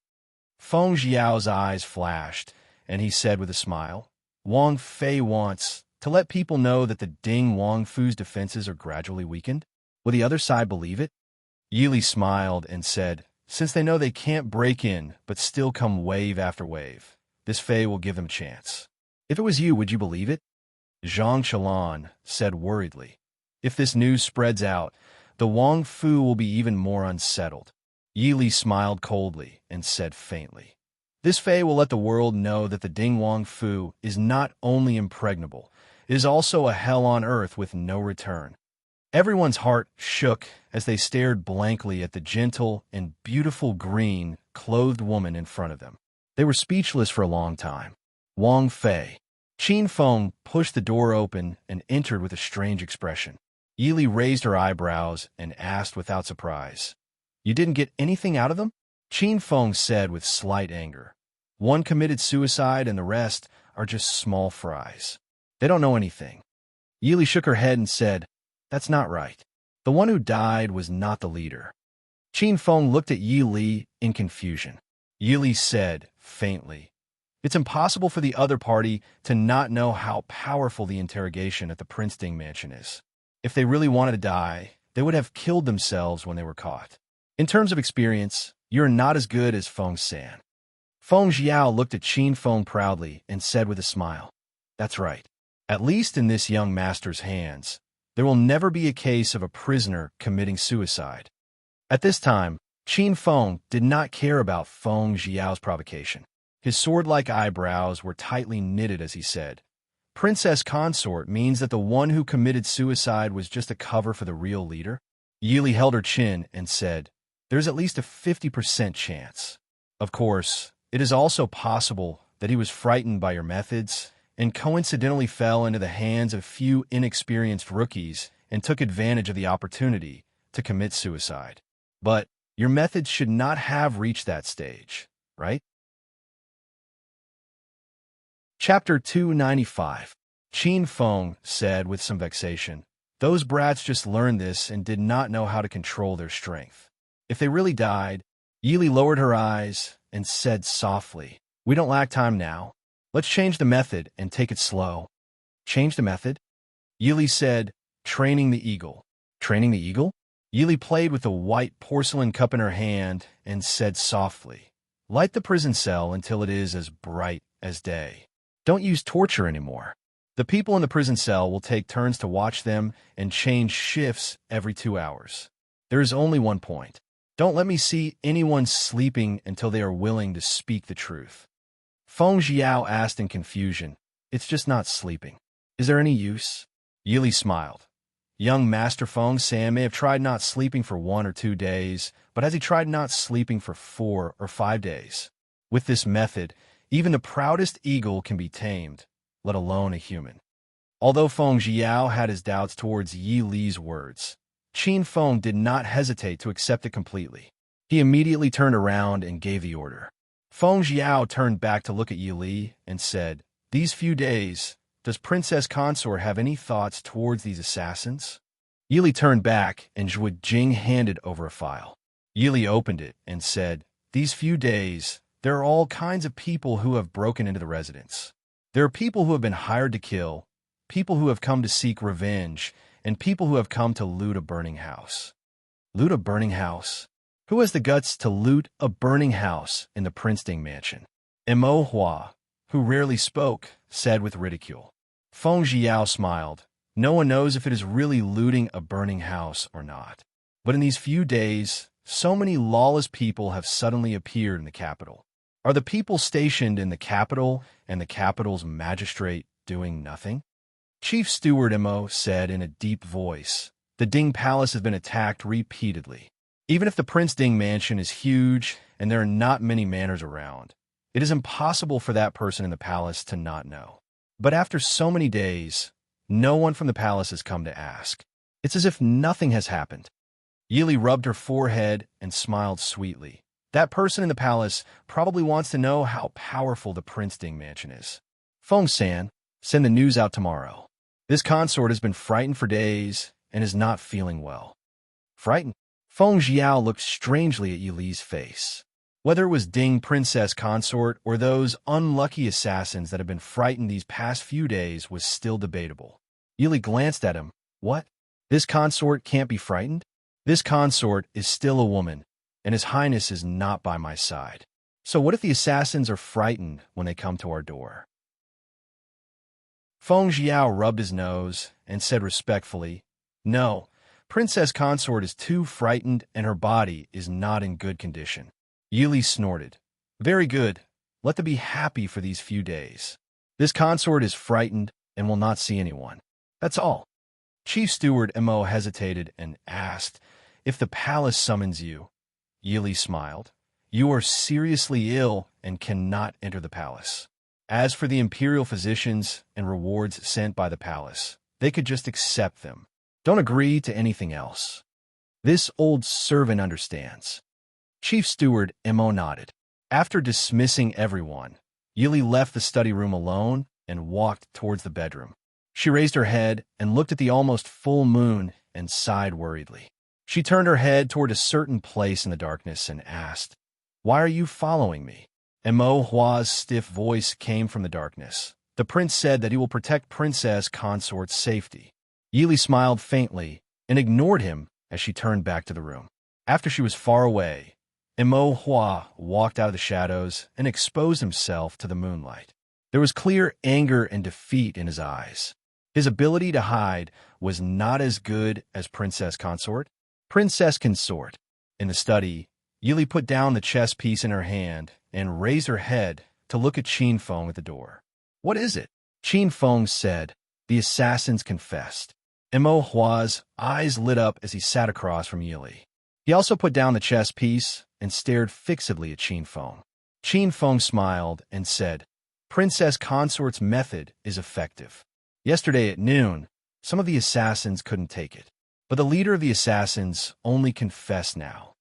Feng Jiao's eyes flashed, and he said with a smile, Wang Fei wants to let people know that the Ding Wang Fu's defenses are gradually weakened. Will the other side believe it? Yili smiled and said, since they know they can't break in but still come wave after wave, this Fei will give them a chance. If it was you, would you believe it? Zhang Qilan said worriedly. If this news spreads out, the Wang Fu will be even more unsettled. Yili smiled coldly and said faintly, this Fei will let the world know that the Ding Wang Fu is not only impregnable, it is also a hell on earth with no return. Everyone's heart shook as they stared blankly at the gentle and beautiful green, clothed woman in front of them. They were speechless for a long time. Wang Fei. Qin Feng pushed the door open and entered with a strange expression. Yili raised her eyebrows and asked without surprise, you didn't get anything out of them? Qin Feng said with slight anger. One committed suicide and the rest are just small fries. They don't know anything. Yili shook her head and said, that's not right. The one who died was not the leader. Qin Feng looked at Yili in confusion. Yili said, faintly, it's impossible for the other party to not know how powerful the interrogation at the Prince Ding mansion is. If they really wanted to die, they would have killed themselves when they were caught. In terms of experience, You're not as good as Feng San. Feng Xiao looked at Qin Feng proudly and said with a smile, "That's right. At least in this young master's hands, there will never be a case of a prisoner committing suicide." At this time, Qin Feng did not care about Feng Xiao's provocation. His sword-like eyebrows were tightly knitted as he said, "Princess consort means that the one who committed suicide was just a cover for the real leader?" Yili held her chin and said, "There's at least a 50% chance. Of course, it is also possible that he was frightened by your methods and coincidentally fell into the hands of a few inexperienced rookies and took advantage of the opportunity to commit suicide. But your methods should not have reached that stage, right?" Chapter 295. Qin Feng said with some vexation, "Those brats just learned this and did not know how to control their strength. If they really died..." Yili lowered her eyes and said softly, "We don't lack time now. Let's change the method and take it slow." "Change the method?" Yili said, "Training the eagle." "Training the eagle?" Yili played with the white porcelain cup in her hand and said softly, "Light the prison cell until it is as bright as day. Don't use torture anymore. The people in the prison cell will take turns to watch them and change shifts every 2 hours. There is only one point. Don't let me see anyone sleeping until they are willing to speak the truth." Feng Xiao asked in confusion, "It's just not sleeping. Is there any use?" Yili smiled. Young Master Feng San may have tried not sleeping for 1 or 2 days, but has he tried not sleeping for 4 or 5 days? With this method, even the proudest eagle can be tamed, let alone a human. Although Feng Xiao had his doubts towards Yi Li's words, Qin Feng did not hesitate to accept it completely. He immediately turned around and gave the order. Feng Xiao turned back to look at Yi Li and said, "These few days, does Princess Consort have any thoughts towards these assassins?" Yi Li turned back and Zhuo Jing handed over a file. Yi Li opened it and said, "These few days, there are all kinds of people who have broken into the residence. There are people who have been hired to kill, people who have come to seek revenge, and people who have come to loot a burning house." Loot a burning house? Who has the guts to loot a burning house in the Prince Ding mansion? Mo Hua, who rarely spoke, said with ridicule. Feng Xiao smiled. No one knows if it is really looting a burning house or not. But in these few days, so many lawless people have suddenly appeared in the capital. Are the people stationed in the capital and the capital's magistrate doing nothing? Chief Steward Mo said in a deep voice, "The Ding Palace has been attacked repeatedly. Even if the Prince Ding mansion is huge and there are not many manners around, it is impossible for that person in the palace to not know. But after so many days, no one from the palace has come to ask. It's as if nothing has happened." Yili rubbed her forehead and smiled sweetly. That person in the palace probably wants to know how powerful the Prince Ding mansion is. "Feng San, send the news out tomorrow. This consort has been frightened for days and is not feeling well." Frightened? Feng Xiao looked strangely at Yili's face. Whether it was Ding Princess Consort or those unlucky assassins that had been frightened these past few days was still debatable. Yili glanced at him. "What? This consort can't be frightened? This consort is still a woman, and His Highness is not by my side. So what if the assassins are frightened when they come to our door?" Feng Xiao rubbed his nose and said respectfully, "No, Princess Consort is too frightened and her body is not in good condition." Yili snorted. "Very good. Let them be happy for these few days. This consort is frightened and will not see anyone. That's all." Chief Steward Mo hesitated and asked, "If the palace summons you..." Yili smiled. "You are seriously ill and cannot enter the palace. As for the imperial physicians and rewards sent by the palace, they could just accept them. Don't agree to anything else. This old servant understands." Chief Steward Mo nodded. After dismissing everyone, Yili left the study room alone and walked towards the bedroom. She raised her head and looked at the almost full moon and sighed worriedly. She turned her head toward a certain place in the darkness and asked, "Why are you following me?" Mo Hua's stiff voice came from the darkness. "The prince said that he will protect Princess Consort's safety." Yili smiled faintly and ignored him as she turned back to the room. After she was far away, Imo Hua walked out of the shadows and exposed himself to the moonlight. There was clear anger and defeat in his eyes. His ability to hide was not as good as Princess Consort. Princess Consort. In the study, Yili put down the chess piece in her hand and raised her head to look at Qin Feng at the door. "What is it?" Qin Feng said. "The assassins confessed." Imo Hua's eyes lit up as he sat across from Yili. He also put down the chess piece and stared fixedly at Qin Feng. Qin Feng smiled and said, "Princess Consort's method is effective. Yesterday at noon, some of the assassins couldn't take it, but the leader of the assassins only confessed now."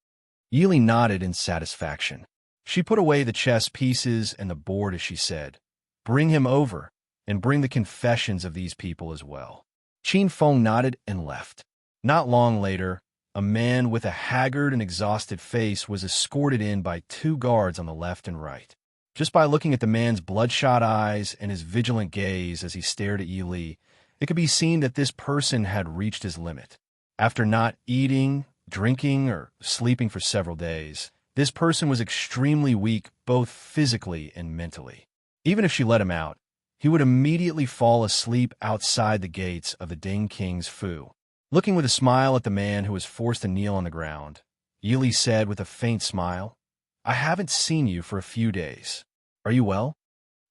Yili nodded in satisfaction. She put away the chess pieces and the board as she said, "Bring him over, and bring the confessions of these people as well." Qin Feng nodded and left. Not long later, a man with a haggard and exhausted face was escorted in by 2 guards on the left and right. Just by looking at the man's bloodshot eyes and his vigilant gaze as he stared at Yi Li, it could be seen that this person had reached his limit. After not eating, drinking, or sleeping for several days, this person was extremely weak both physically and mentally. Even if she let him out, he would immediately fall asleep outside the gates of the Ding King's Fu. Looking with a smile at the man who was forced to kneel on the ground, Yi Li said with a faint smile, "I haven't seen you for a few days. Are you well?"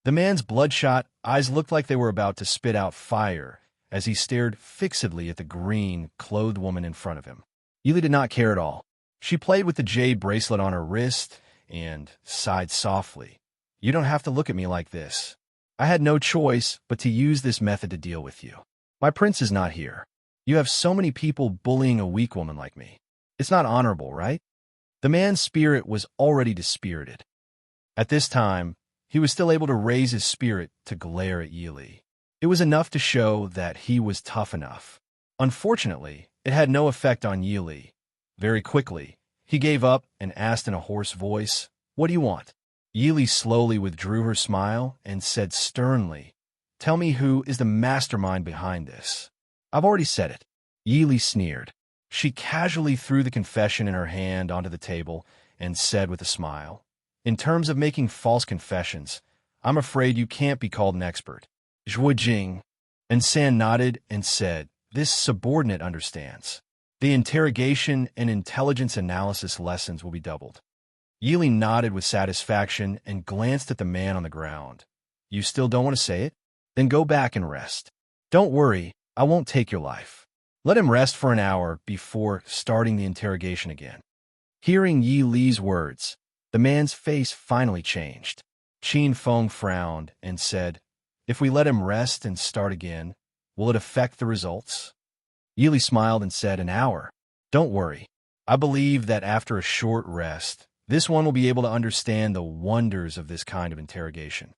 The man's bloodshot eyes looked like they were about to spit out fire as he stared fixedly at the green, clothed woman in front of him. Yi Li did not care at all. She played with the jade bracelet on her wrist and sighed softly. "You don't have to look at me like this. I had no choice but to use this method to deal with you. My prince is not here. You have so many people bullying a weak woman like me. It's not honorable, right?" The man's spirit was already dispirited. At this time, he was still able to raise his spirit to glare at Yi Li. It was enough to show that he was tough enough. Unfortunately, it had no effect on Yi Li. Very quickly, he gave up and asked in a hoarse voice, "What do you want?" Yi Li slowly withdrew her smile and said sternly, "Tell me who is the mastermind behind this." "I've already said it." Yi Li sneered. She casually threw the confession in her hand onto the table and said with a smile, "In terms of making false confessions, I'm afraid you can't be called an expert." Zhuo Jing and San nodded and said, "This subordinate understands. The interrogation and intelligence analysis lessons will be doubled." Yi Li nodded with satisfaction and glanced at the man on the ground. "You still don't want to say it? Then go back and rest. Don't worry, I won't take your life. Let him rest for an hour before starting the interrogation again." Hearing Yi Li's words, the man's face finally changed. Qin Feng frowned and said, "If we let him rest and start again, will it affect the results?" Yi Li smiled and said, "An hour. Don't worry. I believe that after a short rest, this one will be able to understand the wonders of this kind of interrogation."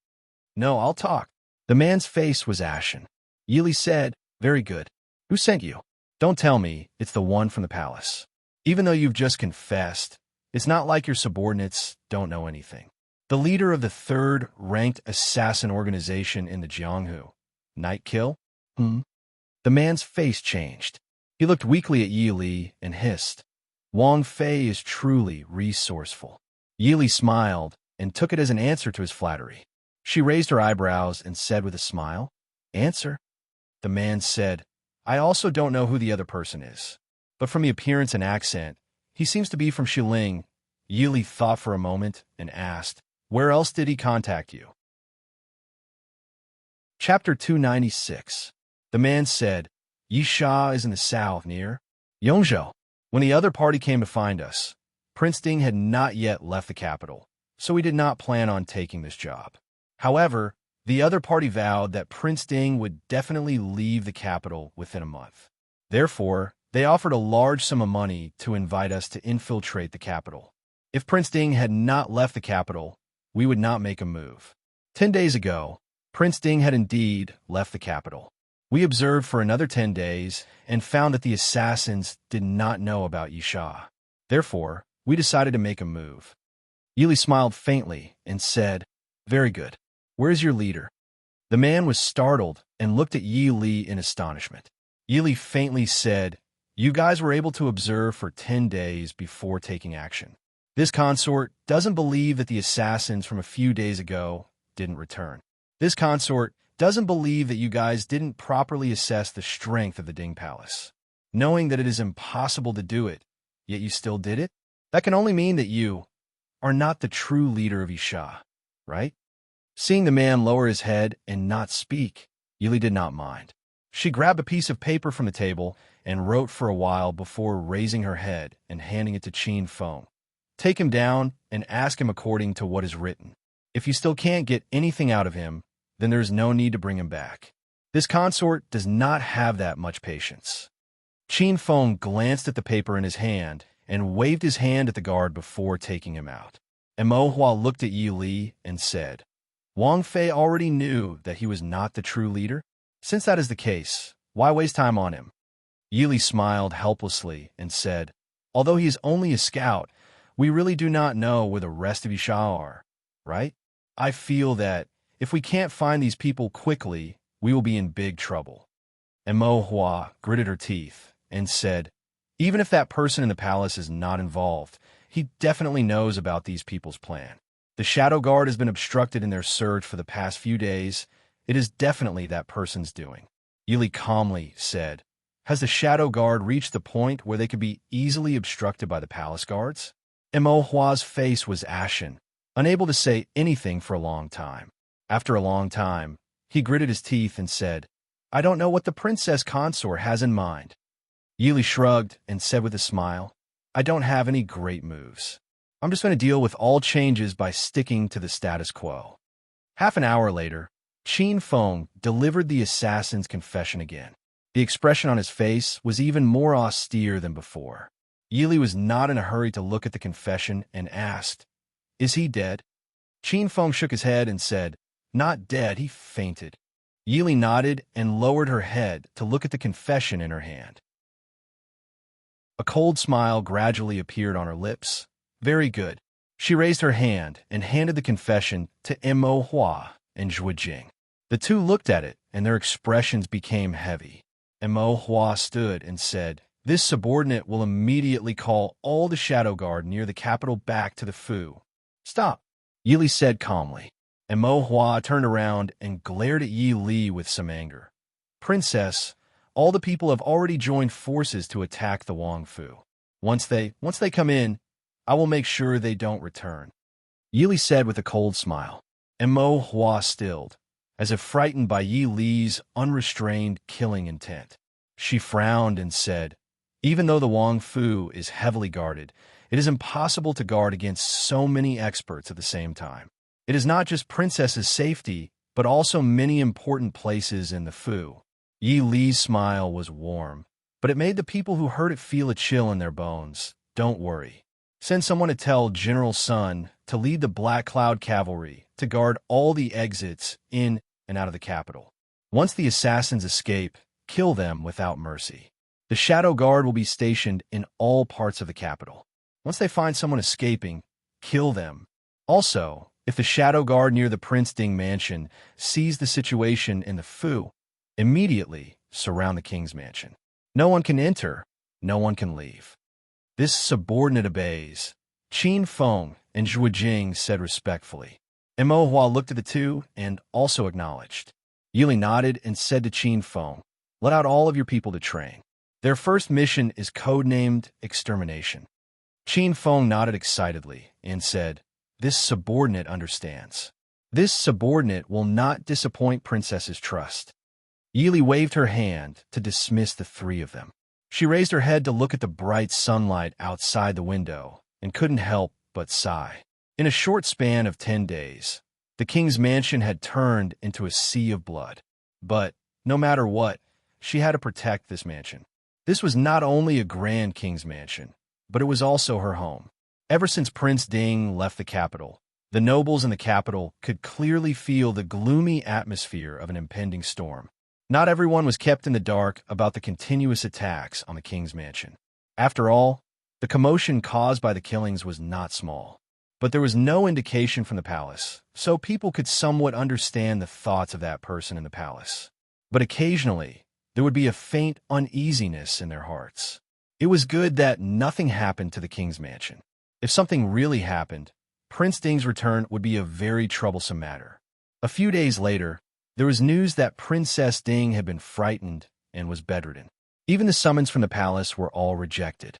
"No, I'll talk." The man's face was ashen. Yi Li said, "Very good. Who sent you? Don't tell me it's the one from the palace. Even though you've just confessed, it's not like your subordinates don't know anything. The leader of the 3rd ranked assassin organization in the Jianghu. Night Kill? The man's face changed. He looked weakly at Yi Li and hissed, "Wang Fei is truly resourceful." Yi Li smiled and took it as an answer to his flattery. She raised her eyebrows and said with a smile, "Answer?" The man said, "I also don't know who the other person is, but from the appearance and accent, he seems to be from Xiling." Yi Li thought for a moment and asked, "Where else did he contact you?" Chapter 296. The man said, "Yisha is in the south near Yongzhou." When the other party came to find us, Prince Ding had not yet left the capital, so we did not plan on taking this job. However, the other party vowed that Prince Ding would definitely leave the capital within a month. Therefore, they offered a large sum of money to invite us to infiltrate the capital. If Prince Ding had not left the capital, we would not make a move. 10 days ago, Prince Ding had indeed left the capital. We observed for another 10 days and found that the assassins did not know about Yisha. Therefore, we decided to make a move. Yi Li smiled faintly and said, "Very good. Where is your leader?" The man was startled and looked at Yi Li in astonishment. Yi Li faintly said, "You guys were able to observe for 10 days before taking action. This consort doesn't believe that the assassins from a few days ago didn't return. This consort doesn't believe that you guys didn't properly assess the strength of the Ding Palace. Knowing that it is impossible to do it, yet you still did it? That can only mean that you are not the true leader of Isha, right? Seeing the man lower his head and not speak, Yili did not mind. She grabbed a piece of paper from the table and wrote for a while before raising her head and handing it to Qin Feng. Take him down and ask him according to what is written. If you still can't get anything out of him, then there is no need to bring him back. This consort does not have that much patience. Qin Feng glanced at the paper in his hand and waved his hand at the guard before taking him out. And Mo Hua looked at Yi Li and said, Wang Fei already knew that he was not the true leader? Since that is the case, why waste time on him? Yi Li smiled helplessly and said, Although he is only a scout, we really do not know where the rest of Isha are, right? I feel that if we can't find these people quickly, we will be in big trouble. And Mo Hua gritted her teeth and said, Even if that person in the palace is not involved, he definitely knows about these people's plan. The Shadow Guard has been obstructed in their search for the past few days. It is definitely that person's doing. Yili calmly said, Has the Shadow Guard reached the point where they could be easily obstructed by the palace guards? And Mo Hua's face was ashen, unable to say anything for a long time. After a long time, he gritted his teeth and said, I don't know what the princess consort has in mind. Yili shrugged and said with a smile, I don't have any great moves. I'm just going to deal with all changes by sticking to the status quo. Half an hour later, Qin Feng delivered the assassin's confession again. The expression on his face was even more austere than before. Yili was not in a hurry to look at the confession and asked, Is he dead? Qin Feng shook his head and said, Not dead, he fainted. Yili nodded and lowered her head to look at the confession in her hand. A cold smile gradually appeared on her lips. Very good. She raised her hand and handed the confession to Mo Hua and Zhuo Jing. The two looked at it, and their expressions became heavy. Mo Hua stood and said, This subordinate will immediately call all the Shadow Guard near the capital back to the Fu. Stop, Yili said calmly. Mo Hua turned around and glared at Yi Li with some anger. Princess, all the people have already joined forces to attack the Wang Fu. Once they come in, I will make sure they don't return. Yili said with a cold smile. Mo Hua stilled, as if frightened by Yi Li's unrestrained killing intent. She frowned and said, Even though the Wang Fu is heavily guarded, it is impossible to guard against so many experts at the same time. It is not just princess's safety, but also many important places in the Fu. Yi Li's smile was warm, but it made the people who heard it feel a chill in their bones. Don't worry. Send someone to tell General Sun to lead the Black Cloud Cavalry to guard all the exits in and out of the capital. Once the assassins escape, kill them without mercy. The Shadow Guard will be stationed in all parts of the capital. Once they find someone escaping, kill them. Also, if the Shadow Guard near the Prince Ding mansion sees the situation in the Fu, immediately surround the king's mansion. No one can enter, no one can leave. This subordinate obeys, Qin Feng and Zhuo Jing said respectfully. Mo Hua looked at the two and also acknowledged. Yili nodded and said to Qin Feng, Let out all of your people to train. Their first mission is codenamed Extermination. Qin Feng nodded excitedly and said, This subordinate understands. This subordinate will not disappoint Princess's trust. Yili waved her hand to dismiss the three of them. She raised her head to look at the bright sunlight outside the window and couldn't help but sigh. In a short span of 10 days, the king's mansion had turned into a sea of blood. But, no matter what, she had to protect this mansion. This was not only a grand king's mansion, but it was also her home. Ever since Prince Ding left the capital, the nobles in the capital could clearly feel the gloomy atmosphere of an impending storm. Not everyone was kept in the dark about the continuous attacks on the king's mansion. After all, the commotion caused by the killings was not small. But there was no indication from the palace, so people could somewhat understand the thoughts of that person in the palace. But occasionally, there would be a faint uneasiness in their hearts. It was good that nothing happened to the king's mansion. If something really happened, Prince Ding's return would be a very troublesome matter. A few days later, there was news that Princess Ding had been frightened and was bedridden. Even the summons from the palace were all rejected.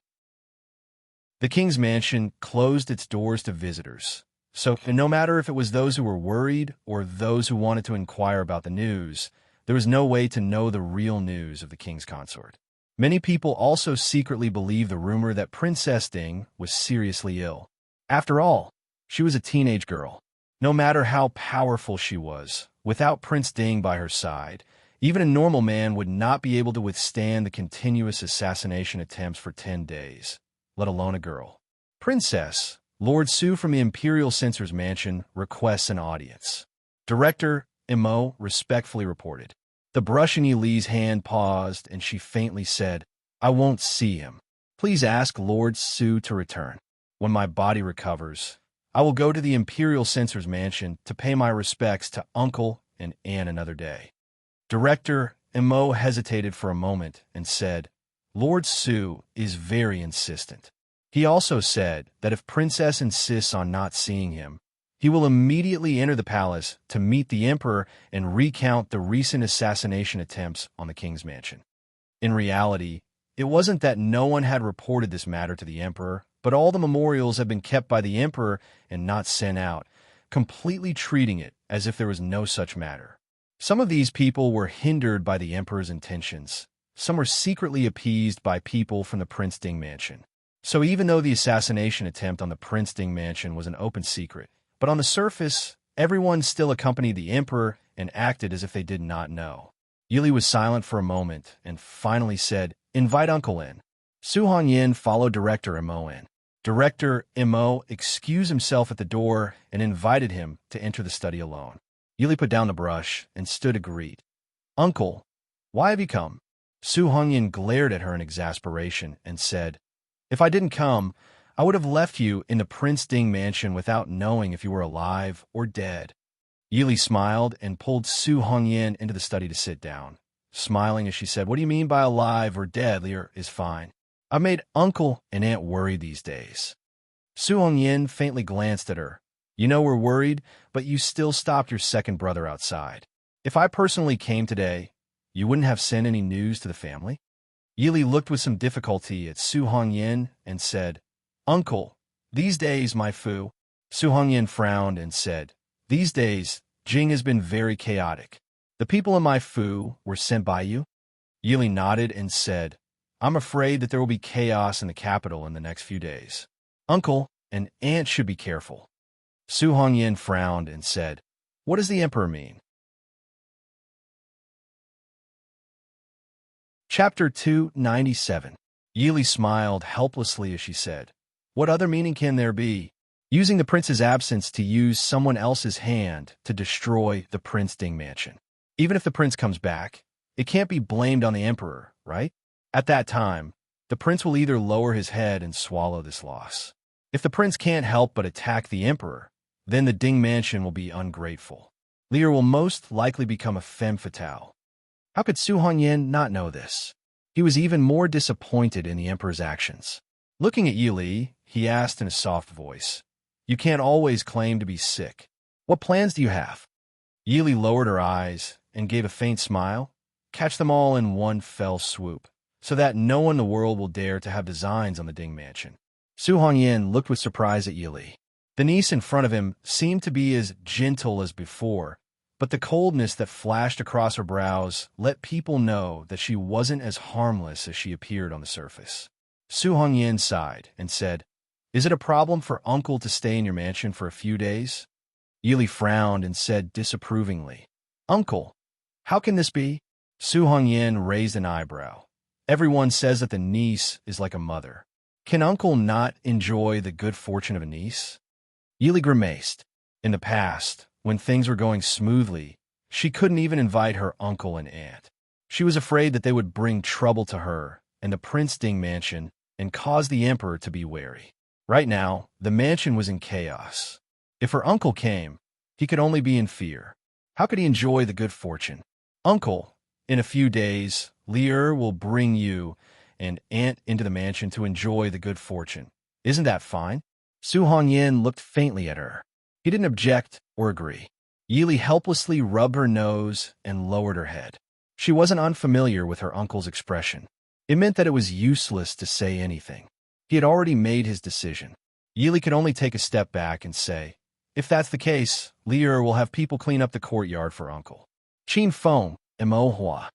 The king's mansion closed its doors to visitors. So no matter if it was those who were worried or those who wanted to inquire about the news, there was no way to know the real news of the king's consort. Many people also secretly believed the rumor that Princess Ding was seriously ill. After all, she was a teenage girl. No matter how powerful she was, without Prince Ding by her side, even a normal man would not be able to withstand the continuous assassination attempts for 10 days, let alone a girl. Princess, Lord Su from the Imperial Censor's mansion requests an audience. Director Immerse respectfully reported. The brush in Yi's hand paused, and she faintly said, "I won't see him. Please ask Lord Su to return. When my body recovers, I will go to the Imperial Censor's mansion to pay my respects to Uncle and Aunt another day." Director Immerse hesitated for a moment and said, "Lord Su is very insistent. He also said that if Princess insists on not seeing him, he will immediately enter the palace to meet the Emperor and recount the recent assassination attempts on the king's mansion." In reality, it wasn't that no one had reported this matter to the Emperor, but all the memorials had been kept by the Emperor and not sent out, completely treating it as if there was no such matter. Some of these people were hindered by the Emperor's intentions. Some were secretly appeased by people from the Prince Ding mansion. So even though the assassination attempt on the Prince Ding mansion was an open secret, but on the surface, everyone still accompanied the Emperor and acted as if they did not know. Yi was silent for a moment and finally said, "Invite Uncle in." Su Hongyan followed Director Immerse in. Director Immerse excused himself at the door and invited him to enter the study alone. Yi put down the brush and stood to greet. "Uncle, why have you come?" Su Hongyan glared at her in exasperation and said, "If I didn't come, I would have left you in the Prince Ding mansion without knowing if you were alive or dead." Yi smiled and pulled Su Hongyan into the study to sit down, smiling as she said, "What do you mean by alive or dead? Lear is fine. I've made Uncle and Aunt worried these days." Su Hongyan faintly glanced at her. "You know we're worried, but you still stopped your second brother outside. If I personally came today, you wouldn't have sent any news to the family?" Yi looked with some difficulty at Su Hongyan and said, "Uncle, these days, my Fu." Su Hongyan frowned and said, "These days, Jing has been very chaotic. The people in my Fu were sent by you?" Yi nodded and said, "I'm afraid that there will be chaos in the capital in the next few days. Uncle and Aunt should be careful." Su Hongyan frowned and said, "What does the Emperor mean?" Chapter 297. Yi smiled helplessly as she said, "What other meaning can there be? Using the prince's absence to use someone else's hand to destroy the Prince Ding mansion. Even if the prince comes back, it can't be blamed on the Emperor, right? At that time, the prince will either lower his head and swallow this loss. If the prince can't help but attack the Emperor, then the Ding mansion will be ungrateful. Lear will most likely become a femme fatale." How could Su Hongyan not know this? He was even more disappointed in the Emperor's actions. Looking at Yi, he asked in a soft voice, "You can't always claim to be sick. What plans do you have?" Yi lowered her eyes and gave a faint smile. "Catch them all in one fell swoop, so that no one in the world will dare to have designs on the Ding mansion." Su Hongyan looked with surprise at Yi. The niece in front of him seemed to be as gentle as before, but the coldness that flashed across her brows let people know that she wasn't as harmless as she appeared on the surface. Su Hongyan sighed and said, "Is it a problem for Uncle to stay in your mansion for a few days?" Yi frowned and said disapprovingly, "Uncle, how can this be?" Su Hongyan raised an eyebrow. "Everyone says that the niece is like a mother. Can Uncle not enjoy the good fortune of a niece?" Yi grimaced. In the past, when things were going smoothly, she couldn't even invite her uncle and aunt. She was afraid that they would bring trouble to her and the Prince Ding mansion and cause the Emperor to be wary. Right now, the mansion was in chaos. If her uncle came, he could only be in fear. How could he enjoy the good fortune? "Uncle, in a few days, Lear will bring you and Aunt into the mansion to enjoy the good fortune. Isn't that fine?" Su Hongyin looked faintly at her. He didn't object or agree. Yili helplessly rubbed her nose and lowered her head. She wasn't unfamiliar with her uncle's expression. It meant that it was useless to say anything. He had already made his decision. Yili could only take a step back and say, "If that's the case, Li'er will have people clean up the courtyard for Uncle." Qin Feng and Mo Hua.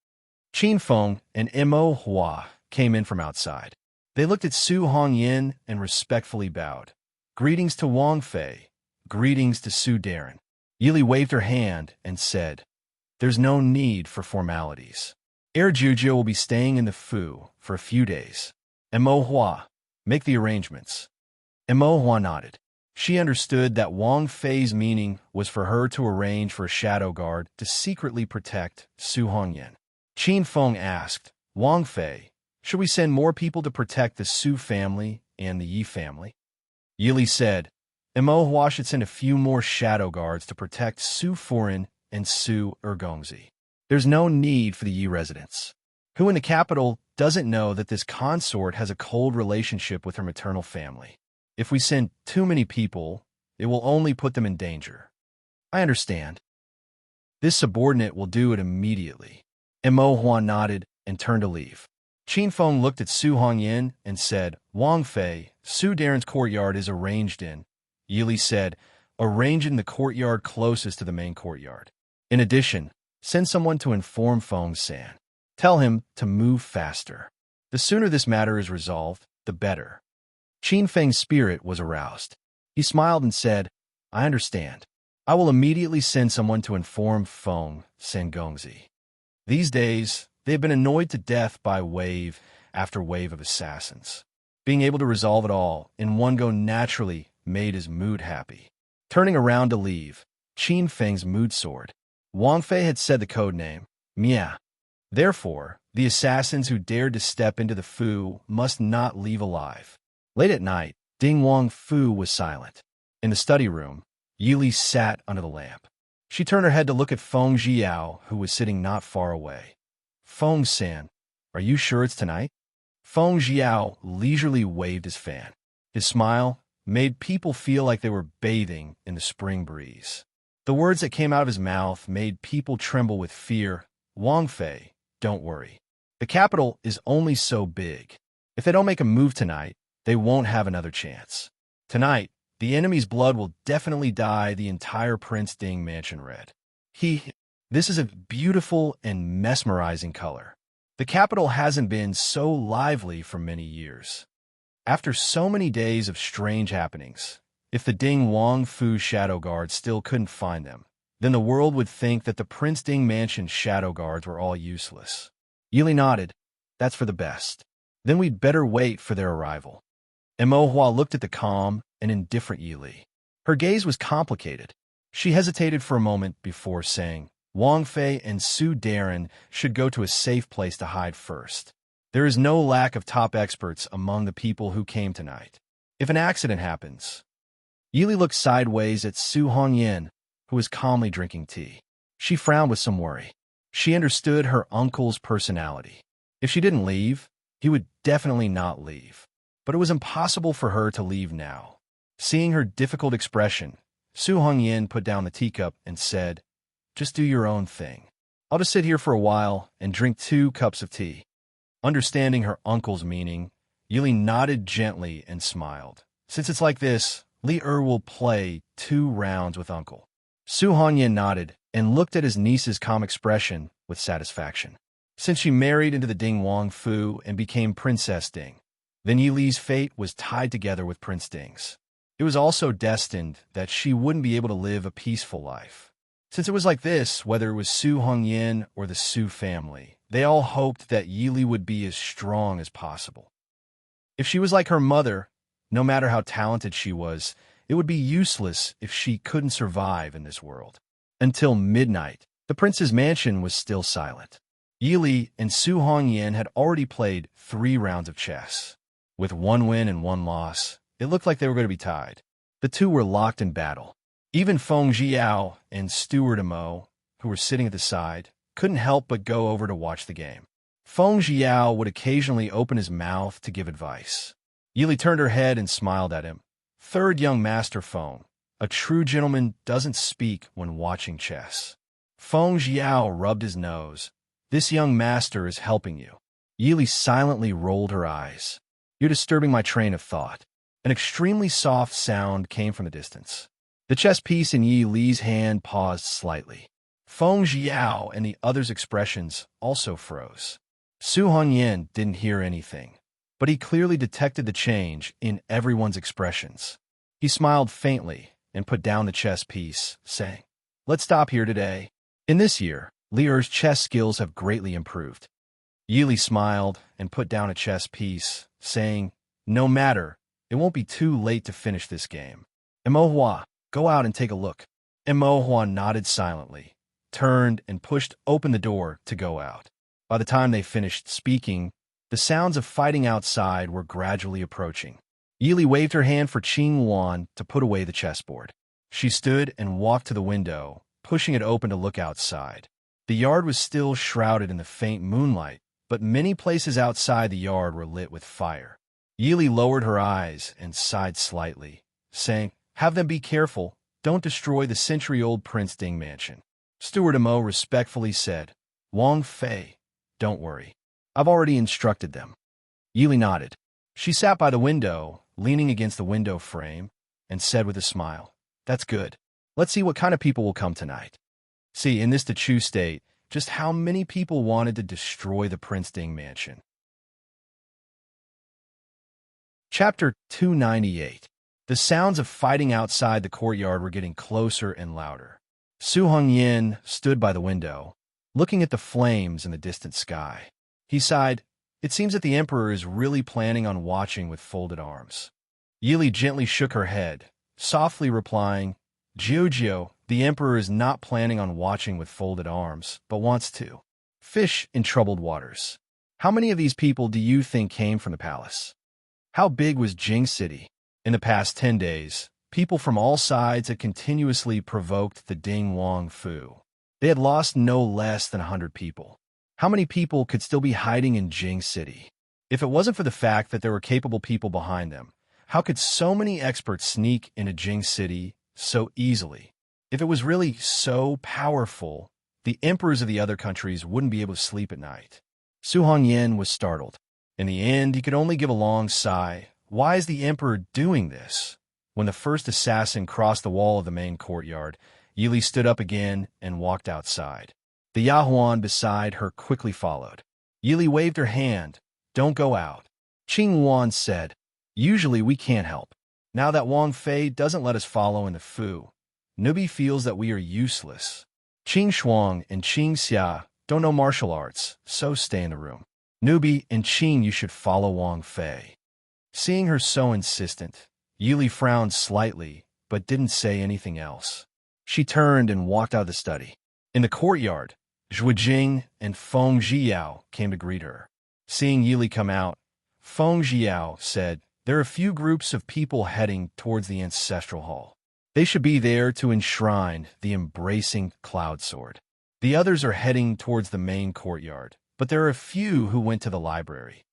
Qin Feng and Mo Hua came in from outside. They looked at Su Hongyin and respectfully bowed. "Greetings to Wang Fei. Greetings to Su Darren." Yili waved her hand and said, "There's no need for formalities. Juju will be staying in the Fu for a few days. And Mo Hua, make the arrangements." And Mo Hua nodded. She understood that Wang Fei's meaning was for her to arrange for a shadow guard to secretly protect Su Hongyin. Qin Feng asked, "Wang Fei, should we send more people to protect the Su family and the Yi family?" Yili said, "Mo Hua should send a few more shadow guards to protect Su Furin and Su Ergongzi. There's no need for the Yi residents. Who in the capital doesn't know that this consort has a cold relationship with her maternal family? If we send too many people, it will only put them in danger." "I understand. This subordinate will do it immediately." And Mo Hua nodded and turned to leave. Qin Feng looked at Su Hongyin and said, "Wang Fei, Su Darren's courtyard is arranged in." Yili said, "Arrange in the courtyard closest to the main courtyard. In addition, send someone to inform Feng San. Tell him to move faster. The sooner this matter is resolved, the better." Qin Feng's spirit was aroused. He smiled and said, "I understand. I will immediately send someone to inform Feng San Gongzi." These days, they have been annoyed to death by wave after wave of assassins. Being able to resolve it all in one go naturally made his mood happy. Turning around to leave, Qin Feng's mood soared. Wang Fei had said the code name, Mia. Therefore, the assassins who dared to step into the Fu must not leave alive. Late at night, Ding Wang Fu was silent. In the study room, Yili sat under the lamp. She turned her head to look at Feng Jiao, who was sitting not far away. "Feng San, are you sure it's tonight?" Feng Jiao leisurely waved his fan. His smile made people feel like they were bathing in the spring breeze. The words that came out of his mouth made people tremble with fear. "Wang Fei, don't worry. The capital is only so big. If they don't make a move tonight, they won't have another chance. Tonight, the enemy's blood will definitely dye the entire Prince Ding mansion red. This is a beautiful and mesmerizing color. The capital hasn't been so lively for many years. After so many days of strange happenings, if the Ding Wang Fu shadow guards still couldn't find them, then the world would think that the Prince Ding mansion shadow guards were all useless." Yili nodded. "That's for the best. Then we'd better wait for their arrival." And Mo Hua looked at the calm and indifferent Yili. Her gaze was complicated. She hesitated for a moment before saying, "Wang Fei and Su Darren should go to a safe place to hide first. There is no lack of top experts among the people who came tonight. If an accident happens..." Yili looked sideways at Su Hongyin, who was calmly drinking tea. She frowned with some worry. She understood her uncle's personality. If she didn't leave, he would definitely not leave. But it was impossible for her to leave now. Seeing her difficult expression, Su Hongyin put down the teacup and said, "Just do your own thing. I'll just sit here for a while and drink 2 cups of tea." Understanding her uncle's meaning, Yili nodded gently and smiled. "Since it's like this, Li'er will play 2 rounds with Uncle." Su Hongyin nodded and looked at his niece's calm expression with satisfaction. Since she married into the Ding Wang Fu and became Princess Ding, then Yili's fate was tied together with Prince Ding's. It was also destined that she wouldn't be able to live a peaceful life. Since it was like this, whether it was Su Hongyin or the Su family, they all hoped that Yili would be as strong as possible. If she was like her mother, no matter how talented she was, it would be useless if she couldn't survive in this world. Until midnight, the prince's mansion was still silent. Yili and Su Hongyin had already played 3 rounds of chess. With 1 win and 1 loss, it looked like they were going to be tied. The two were locked in battle. Even Feng Jiao and Steward Mo, who were sitting at the side, couldn't help but go over to watch the game. Feng Jiao would occasionally open his mouth to give advice. Yili turned her head and smiled at him. Third young master Feng. A true gentleman doesn't speak when watching chess. Feng Jiao rubbed his nose. This young master is helping you. Yili silently rolled her eyes. You're disturbing my train of thought. An extremely soft sound came from the distance. The chess piece in Yi Li's hand paused slightly. Feng Jiao and the others' expressions also froze. Su Hongyan didn't hear anything, but he clearly detected the change in everyone's expressions. He smiled faintly and put down the chess piece, saying, "Let's stop here today. In this year, Li Er's chess skills have greatly improved." Yili smiled and put down a chess piece, saying, "No matter, it won't be too late to finish this game. Emohua, go out and take a look." Emohua nodded silently, turned and pushed open the door to go out. By the time they finished speaking, the sounds of fighting outside were gradually approaching. Yili waved her hand for Qing Wan to put away the chessboard. She stood and walked to the window, pushing it open to look outside. The yard was still shrouded in the faint moonlight, but many places outside the yard were lit with fire. Yili lowered her eyes and sighed slightly, saying, "Have them be careful. Don't destroy the century-old Prince Ding mansion." Steward Amo respectfully said, "Wang Fei, don't worry. I've already instructed them." Yili nodded. She sat by the window, leaning against the window frame, and said with a smile, "That's good. Let's see what kind of people will come tonight." See, in this Dechu state, just how many people wanted to destroy the Prince Ding mansion. Chapter 298. The sounds of fighting outside the courtyard were getting closer and louder. Su Hongyan stood by the window, looking at the flames in the distant sky. He sighed. It seems that the emperor is really planning on watching with folded arms. Yili gently shook her head, softly replying, "Jiujio, the emperor is not planning on watching with folded arms, but wants to fish in troubled waters." How many of these people do you think came from the palace? How big was Jing City? In the past 10 days, people from all sides had continuously provoked the Ding Wang Fu. They had lost no less than 100 people. How many people could still be hiding in Jing City? If it wasn't for the fact that there were capable people behind them, how could so many experts sneak into Jing City so easily? If it was really so powerful, the emperors of the other countries wouldn't be able to sleep at night. Su Hongyan was startled. In the end, he could only give a long sigh. Why is the emperor doing this? When the first assassin crossed the wall of the main courtyard, Yili stood up again and walked outside. The Yahuan beside her quickly followed. Yili waved her hand. "Don't go out." Qing Wan said, "Usually we can't help. Now that Wang Fei doesn't let us follow in the Fu, Nubi feels that we are useless. Qing Shuang and Qing Xia don't know martial arts, so stay in the room. Nubi and Qing, you should follow Wang Fei." Seeing her so insistent, Yili frowned slightly, but didn't say anything else. She turned and walked out of the study. In the courtyard, Zhuijing and Feng Jiao came to greet her. Seeing Yili come out, Feng Jiao said, "There are a few groups of people heading towards the ancestral hall. They should be there to enshrine the embracing cloud sword. The others are heading towards the main courtyard, but there are a few who went to the library."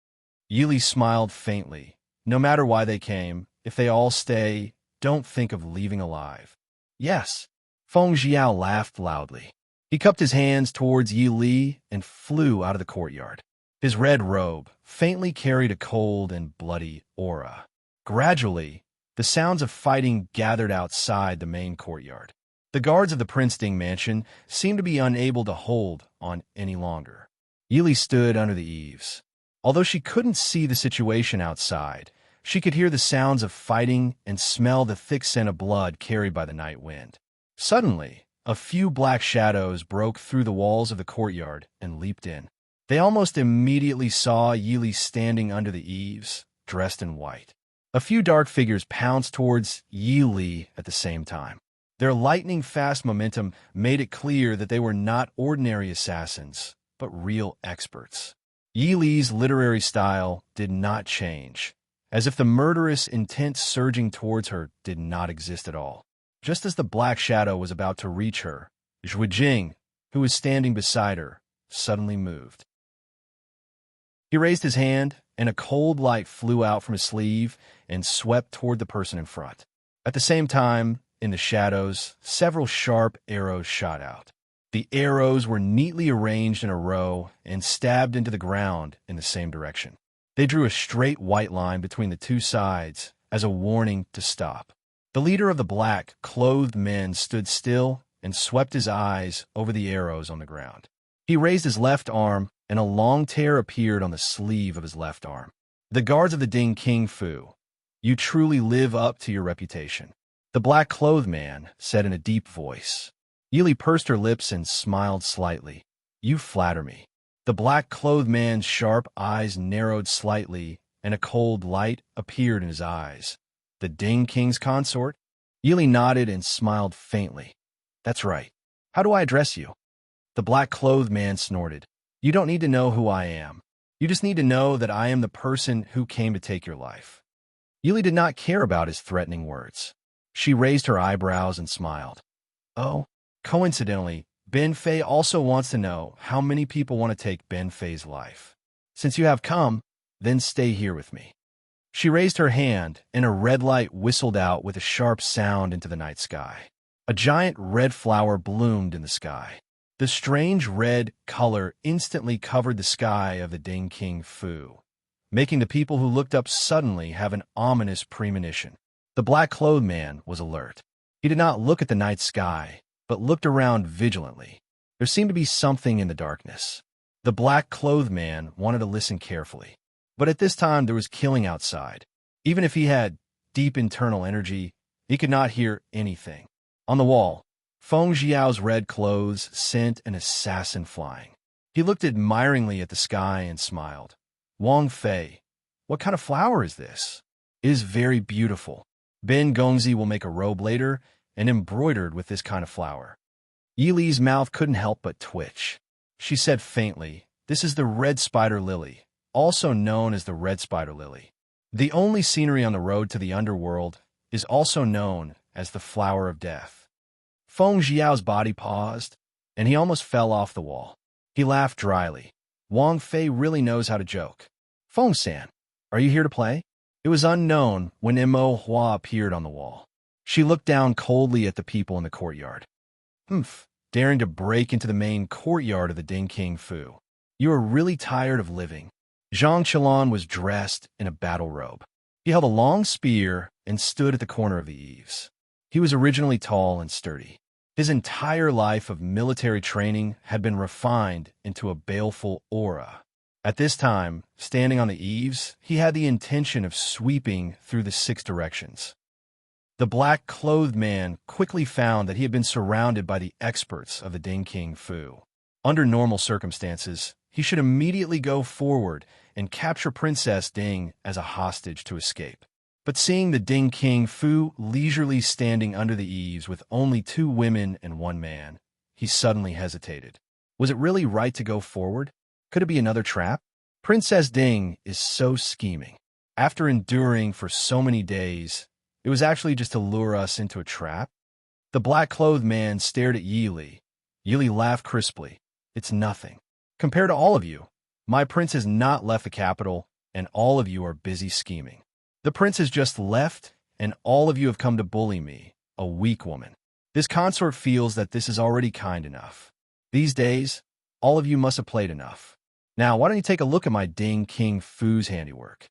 Yili smiled faintly. "No matter why they came, if they all stay, don't think of leaving alive." "Yes." Feng Jiao laughed loudly. He cupped his hands towards Yi Li and flew out of the courtyard. His red robe faintly carried a cold and bloody aura. Gradually, the sounds of fighting gathered outside the main courtyard. The guards of the Prince Ding mansion seemed to be unable to hold on any longer. Yili stood under the eaves. Although she couldn't see the situation outside, she could hear the sounds of fighting and smell the thick scent of blood carried by the night wind. Suddenly, a few black shadows broke through the walls of the courtyard and leaped in. They almost immediately saw Yili standing under the eaves, dressed in white. A few dark figures pounced towards Yili at the same time. Their lightning-fast momentum made it clear that they were not ordinary assassins, but real experts. Yili's literary style did not change, as if the murderous intent surging towards her did not exist at all. Just as the black shadow was about to reach her, Zhuijing, who was standing beside her, suddenly moved. He raised his hand and a cold light flew out from his sleeve and swept toward the person in front. At the same time, in the shadows, several sharp arrows shot out. The arrows were neatly arranged in a row and stabbed into the ground in the same direction. They drew a straight white line between the two sides as a warning to stop. The leader of the black-clothed men stood still and swept his eyes over the arrows on the ground. He raised his left arm, and a long tear appeared on the sleeve of his left arm. The guards of the Ding King Fu, you truly live up to your reputation, the black-clothed man said in a deep voice. Yili pursed her lips and smiled slightly. You flatter me. The black-clothed man's sharp eyes narrowed slightly, and a cold light appeared in his eyes. The Ding King's consort? Yili nodded and smiled faintly. That's right. How do I address you? The black-clothed man snorted. You don't need to know who I am. You just need to know that I am the person who came to take your life. Yili did not care about his threatening words. She raised her eyebrows and smiled. Oh, coincidentally, Ben Fei also wants to know how many people want to take Ben Fei's life. Since you have come, then stay here with me. She raised her hand, and a red light whistled out with a sharp sound into the night sky. A giant red flower bloomed in the sky. The strange red color instantly covered the sky of the Ding King Fu, making the people who looked up suddenly have an ominous premonition. The black-clothed man was alert. He did not look at the night sky, but looked around vigilantly. There seemed to be something in the darkness. The black-clothed man wanted to listen carefully. But at this time there was killing outside. Even if he had deep internal energy, he could not hear anything. On the wall, Feng Jiao's red clothes sent an assassin flying. He looked admiringly at the sky and smiled. Wang Fei, what kind of flower is this? It is very beautiful. Ben Gongzi will make a robe later and embroidered with this kind of flower. Yili's mouth couldn't help but twitch. She said faintly, this is the red spider lily, also known as the red spider lily. The only scenery on the road to the underworld is also known as the flower of death. Feng Jiao's body paused, and he almost fell off the wall. He laughed dryly. Wang Fei really knows how to joke. Feng-san, are you here to play? It was unknown when Mo Hua appeared on the wall. She looked down coldly at the people in the courtyard. Daring to break into the main courtyard of the Ding King Fu. You are really tired of living. Zhang Qilan was dressed in a battle robe. He held a long spear and stood at the corner of the eaves. He was originally tall and sturdy. His entire life of military training had been refined into a baleful aura. At this time, standing on the eaves, he had the intention of sweeping through the 6 directions. The black-clothed man quickly found that he had been surrounded by the experts of the Ding King Fu. Under normal circumstances, he should immediately go forward and capture Princess Ding as a hostage to escape. But seeing the Ding King Fu leisurely standing under the eaves with only 2 women and 1 man, he suddenly hesitated. Was it really right to go forward? Could it be another trap? Princess Ding is so scheming. After enduring for so many days, it was actually just to lure us into a trap? The black-clothed man stared at Yili. Yili laughed crisply. It's nothing. Compared to all of you, my prince has not left the capital, and all of you are busy scheming. The prince has just left, and all of you have come to bully me, a weak woman. This consort feels that this is already kind enough. These days, all of you must have played enough. Now, why don't you take a look at my Ding King Fu's handiwork?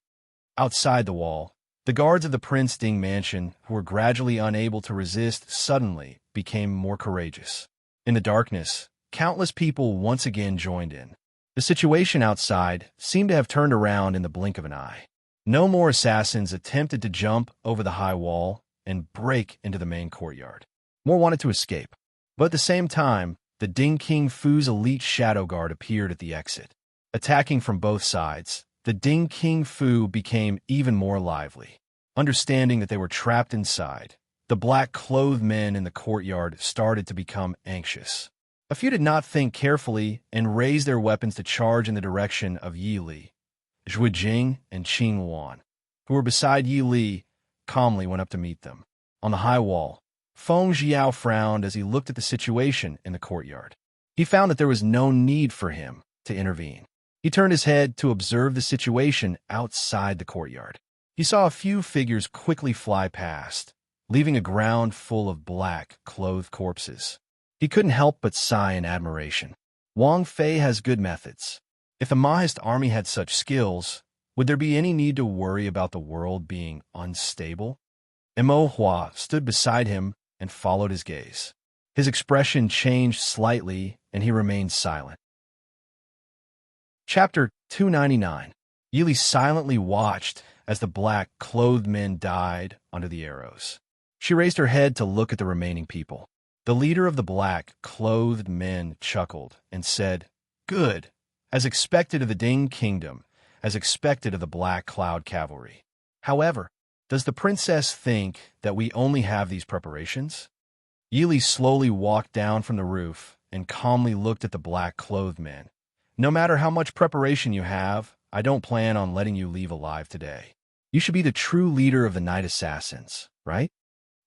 Outside the wall, the guards of the Prince Ding mansion, who were gradually unable to resist, suddenly became more courageous. In the darkness, countless people once again joined in. The situation outside seemed to have turned around in the blink of an eye. No more assassins attempted to jump over the high wall and break into the main courtyard. More wanted to escape. But at the same time, the Ding King Fu's elite shadow guard appeared at the exit. Attacking from both sides, the Ding King Fu became even more lively. Understanding that they were trapped inside, the black-clothed men in the courtyard started to become anxious. A few did not think carefully and raised their weapons to charge in the direction of Yi Li. Zhui Jing and Qing Wan, who were beside Yi Li, calmly went up to meet them. On the high wall, Feng Jiao frowned as he looked at the situation in the courtyard. He found that there was no need for him to intervene. He turned his head to observe the situation outside the courtyard. He saw a few figures quickly fly past, leaving a ground full of black-clothed corpses. He couldn't help but sigh in admiration. Wang Fei has good methods. If the Mahist army had such skills, would there be any need to worry about the world being unstable? Mo Hua stood beside him and followed his gaze. His expression changed slightly, and he remained silent. Chapter 299. Yili silently watched as the black-clothed men died under the arrows. She raised her head to look at the remaining people. The leader of the black-clothed men chuckled and said, "Good, as expected of the Ding Kingdom, as expected of the Black Cloud Cavalry. However, does the princess think that we only have these preparations?" Yili slowly walked down from the roof and calmly looked at the black-clothed men. "No matter how much preparation you have, I don't plan on letting you leave alive today. You should be the true leader of the night assassins, right?"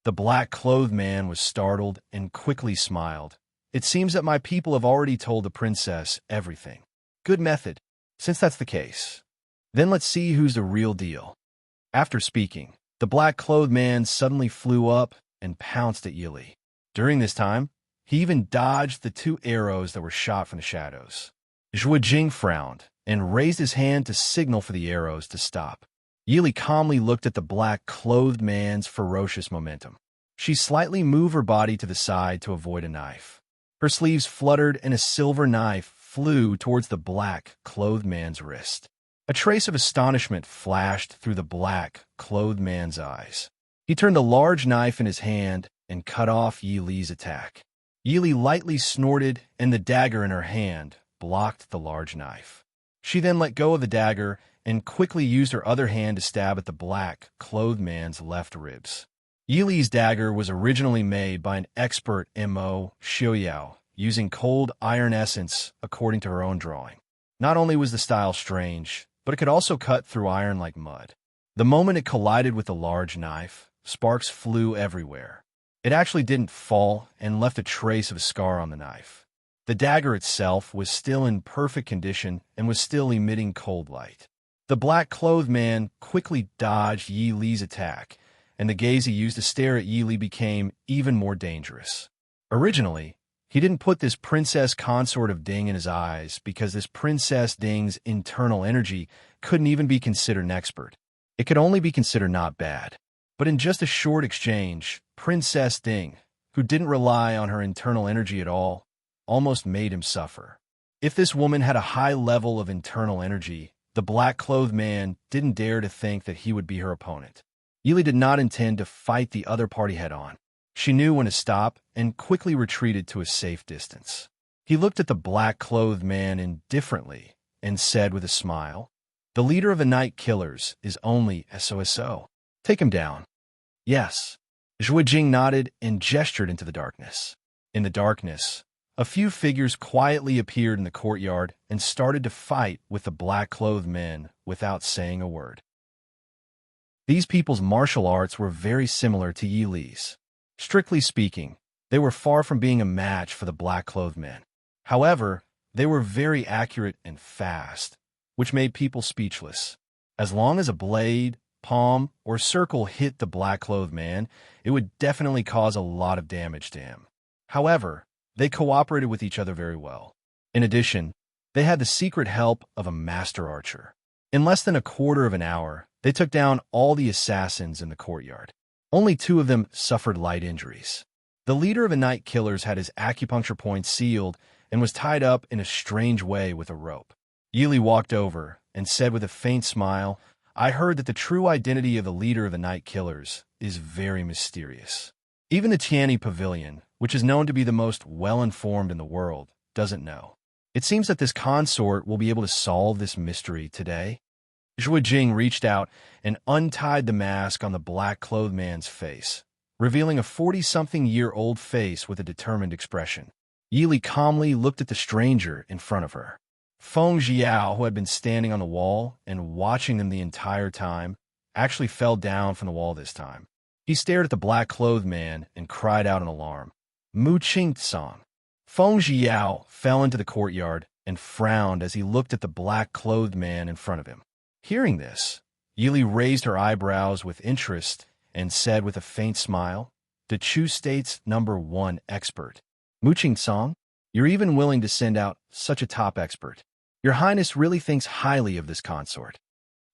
The black-clothed man was startled and quickly smiled. "It seems that my people have already told the princess everything. Good method, since that's the case. Then let's see who's the real deal." After speaking, the black-clothed man suddenly flew up and pounced at Yili. During this time, he even dodged the 2 arrows that were shot from the shadows. Zhuo Jing frowned and raised his hand to signal for the arrows to stop. Yili calmly looked at the black-clothed man's ferocious momentum. She slightly moved her body to the side to avoid a knife. Her sleeves fluttered and a silver knife flew towards the black-clothed man's wrist. A trace of astonishment flashed through the black-clothed man's eyes. He turned a large knife in his hand and cut off Yili's attack. Yili lightly snorted, and the dagger in her hand blocked the large knife. She then let go of the dagger and quickly used her other hand to stab at the black-clothed man's left ribs. Yili's dagger was originally made by an expert Mo Xiaoyao, using cold iron essence according to her own drawing. Not only was the style strange, but it could also cut through iron like mud. The moment it collided with the large knife, sparks flew everywhere. It actually didn't fall and left a trace of a scar on the knife. The dagger itself was still in perfect condition and was still emitting cold light. The black-clothed man quickly dodged Yi Li's attack, and the gaze he used to stare at Yi Li became even more dangerous. Originally, he didn't put this princess consort of Ding in his eyes because this princess Ding's internal energy couldn't even be considered an expert. It could only be considered not bad. But in just a short exchange, Princess Ding, who didn't rely on her internal energy at all, almost made him suffer. If this woman had a high level of internal energy, the black-clothed man didn't dare to think that he would be her opponent. Yili did not intend to fight the other party head-on. She knew when to stop and quickly retreated to a safe distance. He looked at the black-clothed man indifferently and said with a smile, "The leader of the Night Killers is only SOSO. Take him down." "Yes." Zhuo Jing nodded and gestured into the darkness. In the darkness, a few figures quietly appeared in the courtyard and started to fight with the black-clothed men without saying a word. These people's martial arts were very similar to Yi Li's. Strictly speaking, they were far from being a match for the black-clothed men. However, they were very accurate and fast, which made people speechless. As long as a blade, palm, or circle hit the black-clothed man, it would definitely cause a lot of damage to him. However, they cooperated with each other very well. In addition, they had the secret help of a master archer. In less than a quarter of an hour, they took down all the assassins in the courtyard. Only 2 of them suffered light injuries. The leader of the Night Killers had his acupuncture point sealed and was tied up in a strange way with a rope. Yili walked over and said with a faint smile, "I heard that the true identity of the leader of the Night Killers is very mysterious. Even the Tianyi Pavilion, which is known to be the most well-informed in the world, doesn't know. It seems that this consort will be able to solve this mystery today." Zhuo Jing reached out and untied the mask on the black-clothed man's face, revealing a 40-something-year-old face with a determined expression. Yili calmly looked at the stranger in front of her. Feng Jiao, who had been standing on the wall and watching them the entire time, actually fell down from the wall this time. He stared at the black-clothed man and cried out in alarm, "Mu Qing Song!" Feng Jiao fell into the courtyard and frowned as he looked at the black-clothed man in front of him. Hearing this, Yili raised her eyebrows with interest and said with a faint smile, "The Chu State's #1 expert. Mooching Song, you're even willing to send out such a top expert. Your Highness really thinks highly of this consort."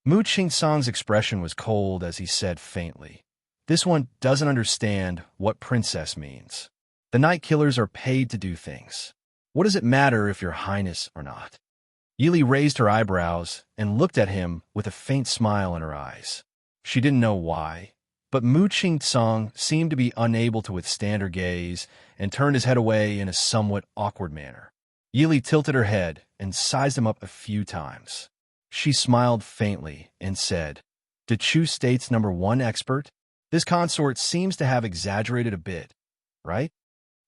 Mu Song's expression was cold as he said faintly, "This one doesn't understand what princess means. The night killers are paid to do things. What does it matter if you're Highness or not?" Yili raised her eyebrows and looked at him with a faint smile in her eyes. She didn't know why, but Mu Song seemed to be unable to withstand her gaze and turned his head away in a somewhat awkward manner. Yili tilted her head and sized him up a few times. She smiled faintly and said, "The Chu State's #1 expert? This consort seems to have exaggerated a bit, right?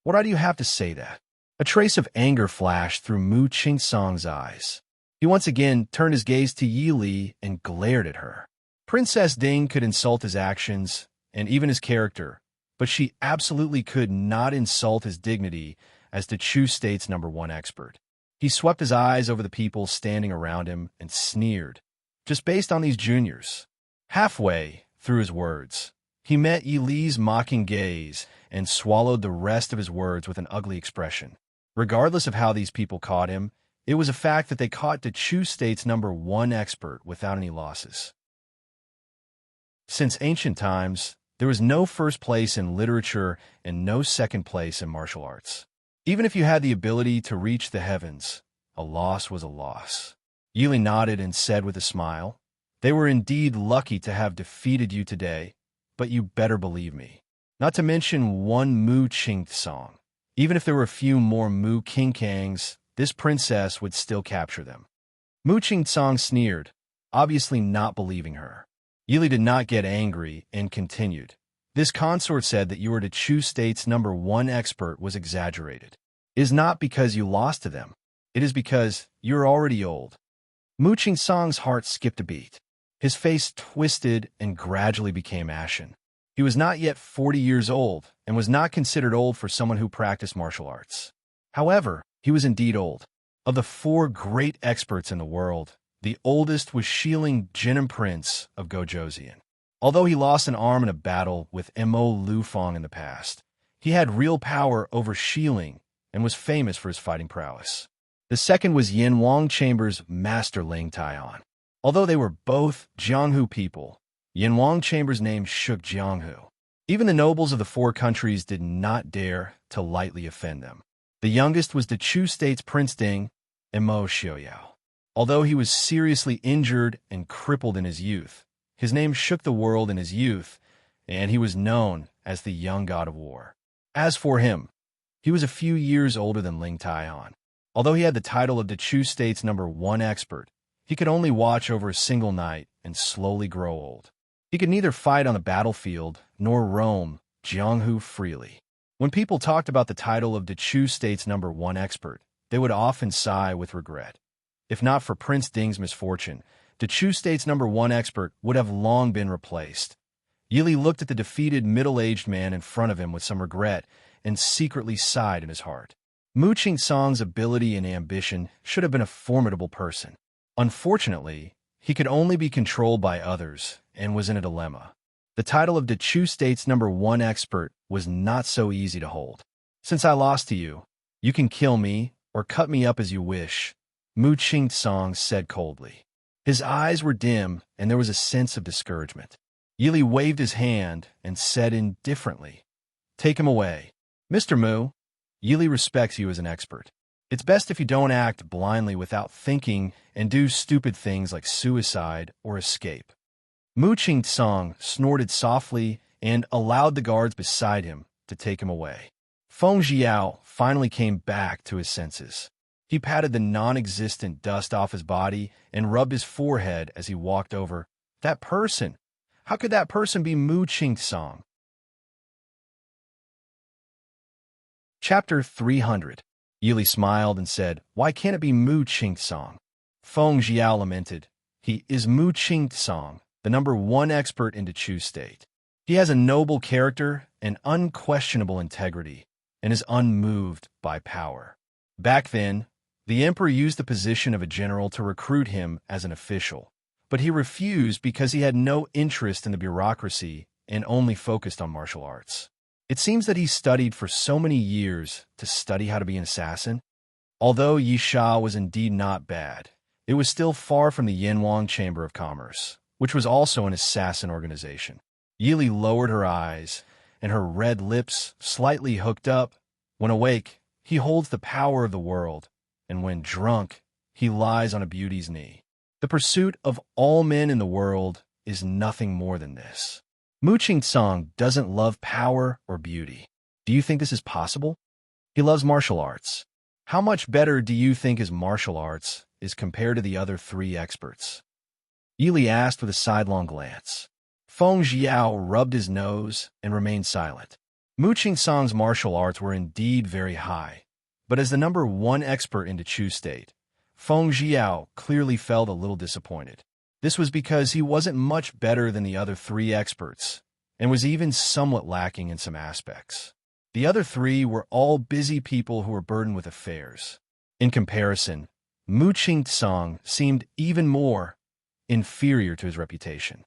Why do you have to say that?" A trace of anger flashed through Mu Song's eyes. He once again turned his gaze to Yili and glared at her. Princess Ding could insult his actions and even his character, but she absolutely could not insult his dignity as the Chu State's #1 expert. He swept his eyes over the people standing around him and sneered, "Just based on these juniors." Halfway through his words, he met Yili's mocking gaze and swallowed the rest of his words with an ugly expression. Regardless of how these people caught him, it was a fact that they caught the Chu State's #1 expert without any losses. Since ancient times, there was no first place in literature and no second place in martial arts. Even if you had the ability to reach the heavens, a loss was a loss. Yili nodded and said with a smile, "They were indeed lucky to have defeated you today, but you better believe me. Not to mention one Mu Song. Even if there were a few more Mu King Kangs, this princess would still capture them." Mu Song sneered, obviously not believing her. Yili did not get angry and continued, "This consort said that your Chu State's #1 expert was exaggerated. It is not because you lost to them. It is because you're already old." Mu Song's heart skipped a beat. His face twisted and gradually became ashen. He was not yet 40 years old and was not considered old for someone who practiced martial arts. However, he was indeed old. Of the 4 great experts in the world, the oldest was Shiling Jinan Prince of Gojoseon. Although he lost an arm in a battle with Mo Lufang in the past, he had real power over Shiling and was famous for his fighting prowess. The second was Yin Wang Chamber's master Ling Taian. Although they were both Jianghu people, Yin Wang Chamber's name shook Jianghu. Even the nobles of the 4 countries did not dare to lightly offend them. The youngest was the Chu State's Prince Ding, Mo Xiaoyao. Although he was seriously injured and crippled in his youth, his name shook the world in his youth, and he was known as the young god of war. As for him, he was a few years older than Ling Taian. Although he had the title of the Chu State's #1 expert, he could only watch over a single night and slowly grow old. He could neither fight on the battlefield nor roam Jianghu freely. When people talked about the title of the Chu State's #1 expert, they would often sigh with regret. If not for Prince Ding's misfortune, the Chu State's #1 expert would have long been replaced. Yili looked at the defeated middle-aged man in front of him with some regret and secretly sighed in his heart. Mu Song's ability and ambition should have been a formidable person. Unfortunately, he could only be controlled by others and was in a dilemma. The title of the Chu State's #1 expert was not so easy to hold. "Since I lost to you, you can kill me or cut me up as you wish," Mu Song said coldly. His eyes were dim and there was a sense of discouragement. Yili waved his hand and said indifferently, "Take him away. Mr. Mu, Yili respects you as an expert. It's best if you don't act blindly without thinking and do stupid things like suicide or escape." Mu Song snorted softly and allowed the guards beside him to take him away. Feng Jiao finally came back to his senses. He patted the non-existent dust off his body and rubbed his forehead as he walked over. That person! How could that person be Mu Song? Chapter 300. Yili smiled and said, "Why can't it be Mu Song?" Feng Jiao lamented, "He is Mu Song, the #1 expert in the Chu State. He has a noble character and unquestionable integrity, and is unmoved by power. Back then, The emperor used the position of a general to recruit him as an official, but he refused because he had no interest in the bureaucracy and only focused on martial arts. It seems that he studied for so many years to study how to be an assassin. Although Yisha was indeed not bad, it was still far from the Yanwang Chamber of Commerce, which was also an assassin organization. Yili lowered her eyes, and her red lips slightly hooked up. When awake, he holds the power of the world, and when drunk, he lies on a beauty's knee. The pursuit of all men in the world is nothing more than this. Mu Qingcang doesn't love power or beauty. Do you think this is possible? He loves martial arts. How much better do you think his martial arts is compared to the other 3 experts? Yili asked with a sidelong glance. Feng Jiao rubbed his nose and remained silent. Mu Qingcang's martial arts were indeed very high, but as the number 1 expert in the Chu state, Feng Jiao clearly felt a little disappointed. This was because he wasn't much better than the other 3 experts, and was even somewhat lacking in some aspects. The other 3 were all busy people who were burdened with affairs. In comparison, Mu Qingcang seemed even more inferior to his reputation.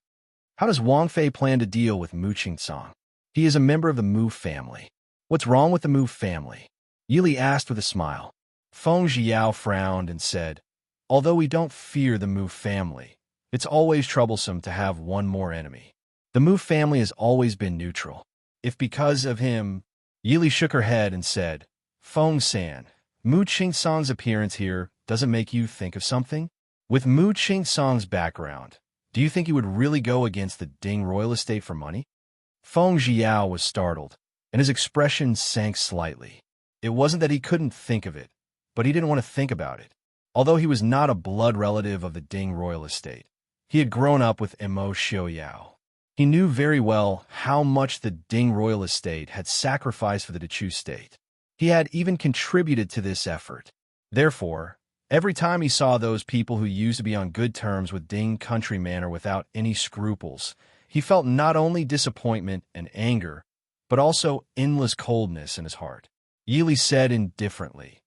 How does Wang Fei plan to deal with Mu Qingcang? He is a member of the Mu family. What's wrong with the Mu family? Yili asked with a smile. Feng Jiao frowned and said, although we don't fear the Mu family, it's always troublesome to have one more enemy. The Mu family has always been neutral. If because of him... Yili shook her head and said, Feng-san, Mu Qingcang's appearance here doesn't make you think of something? With Mu Qingcang's background, do you think he would really go against the Ding royal estate for money? Feng Jiao was startled, and his expression sank slightly. It wasn't that he couldn't think of it, but he didn't want to think about it. Although he was not a blood relative of the Ding royal estate, he had grown up with Emo Xiaoyao. He knew very well how much the Ding royal estate had sacrificed for the Chu state. He had even contributed to this effort. Therefore, every time he saw those people who used to be on good terms with Ding countrymen or without any scruples, he felt not only disappointment and anger, but also endless coldness in his heart. Yili said indifferently,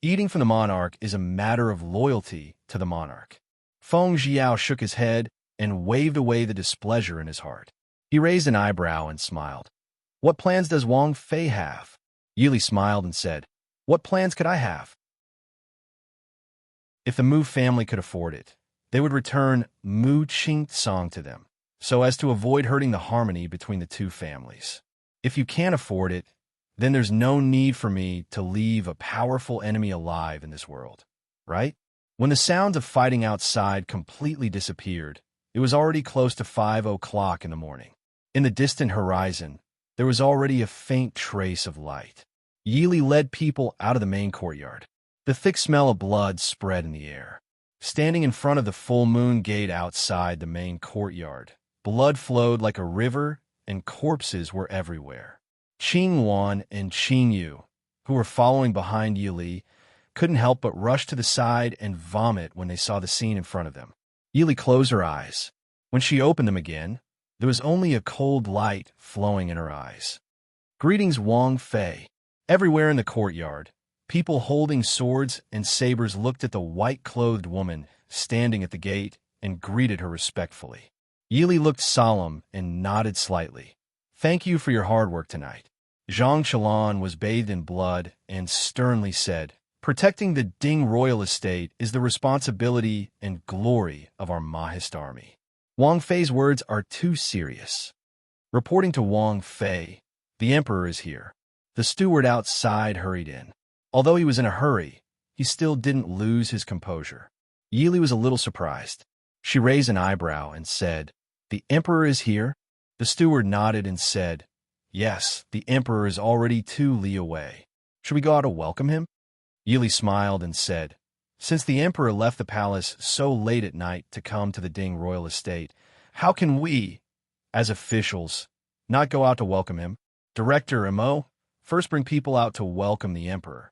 eating from the monarch is a matter of loyalty to the monarch. Feng Jiao shook his head and waved away the displeasure in his heart. He raised an eyebrow and smiled. What plans does Wang Fei have? Yili smiled and said, what plans could I have? If the Mu family could afford it, they would return Mu Qingcang to them, so as to avoid hurting the harmony between the 2 families. If you can't afford it, then there's no need for me to leave a powerful enemy alive in this world, right? When the sounds of fighting outside completely disappeared, it was already close to 5 o'clock in the morning. In the distant horizon, there was already a faint trace of light. Yili led people out of the main courtyard. The thick smell of blood spread in the air. Standing in front of the full moon gate outside the main courtyard, blood flowed like a river and corpses were everywhere. Qing Wan and Qing Yu, who were following behind Yili, couldn't help but rush to the side and vomit when they saw the scene in front of them. Yili closed her eyes. When she opened them again, there was only a cold light flowing in her eyes. Greetings, Wang Fei. Everywhere in the courtyard, people holding swords and sabers looked at the white-clothed woman standing at the gate and greeted her respectfully. Yili looked solemn and nodded slightly. Thank you for your hard work tonight. Zhang Qilan was bathed in blood and sternly said, protecting the Ding royal estate is the responsibility and glory of our Mahist army. Wang Fei's words are too serious. Reporting to Wang Fei, the emperor is here. The steward outside hurried in. Although he was in a hurry, he still didn't lose his composure. Yili was a little surprised. She raised an eyebrow and said, the emperor is here? The steward nodded and said, yes, the emperor is already 2 li away. Should we go out to welcome him? Yili smiled and said, since the emperor left the palace so late at night to come to the Ding royal estate, how can we, as officials, not go out to welcome him? Director Emo, first bring people out to welcome the emperor.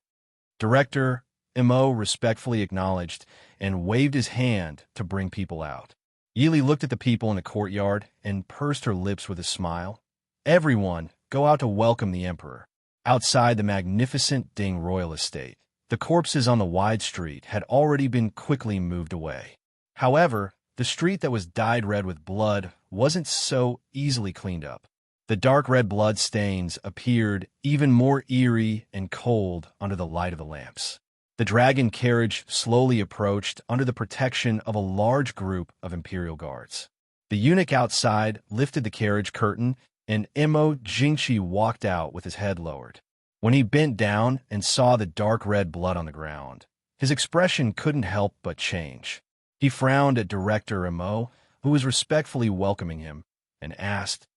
Director Emo respectfully acknowledged and waved his hand to bring people out. Yili looked at the people in the courtyard and pursed her lips with a smile. Everyone, go out to welcome the emperor. Outside the magnificent Ding royal estate, The corpses on the wide street had already been quickly moved away. However, the street that was dyed red with blood wasn't so easily cleaned up. The dark red blood stains appeared even more eerie and cold under the light of the lamps. The dragon carriage slowly approached under the protection of a large group of imperial guards. The eunuch outside lifted the carriage curtain, and Imo Jingchi walked out with his head lowered. When he bent down and saw the dark red blood on the ground, his expression couldn't help but change. He frowned at Director Imo, who was respectfully welcoming him, and asked,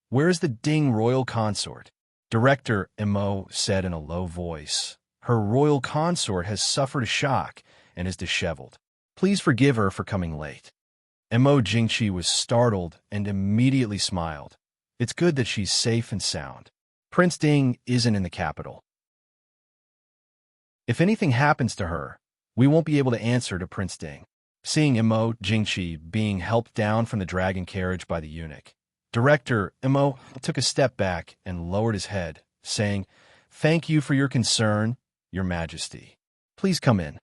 "Where is the Ding royal consort?" Director Imo said in a low voice, "Her royal consort has suffered a shock and is disheveled. Please forgive her for coming late." Imo Jingchi was startled and immediately smiled. "It's good that she's safe and sound. Prince Ding isn't in the capital. If anything happens to her, we won't be able to answer to Prince Ding." Seeing Imo Jingchi being helped down from the dragon carriage by the eunuch, Director Imo took a step back and lowered his head, saying, "Thank you for your concern, Your Majesty. Please come in."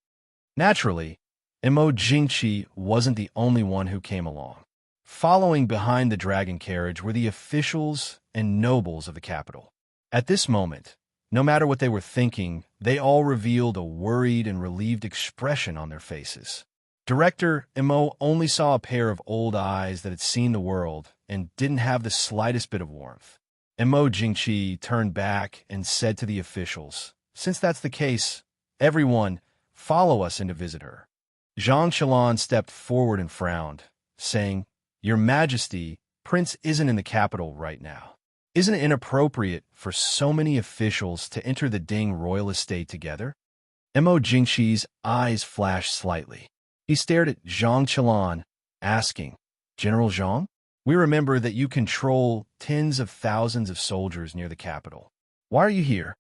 Naturally, Imo Jingchi wasn't the only one who came along. Following behind the dragon carriage were the officials and nobles of the capital. At this moment, no matter what they were thinking, they all revealed a worried and relieved expression on their faces. Director Imo only saw a pair of old eyes that had seen the world and didn't have the slightest bit of warmth. Imo Jingchi turned back and said to the officials, "Since that's the case, everyone, follow us in to visit her." Zhang Qilan stepped forward and frowned, saying, "Your Majesty, Prince isn't in the capital right now. Isn't it inappropriate for so many officials to enter the Ding royal estate together?" Imo Jingchi's eyes flashed slightly. He stared at Zhang Qilan, asking, "General Zhang, we remember that you control tens of thousands of soldiers near the capital. Why are you here?"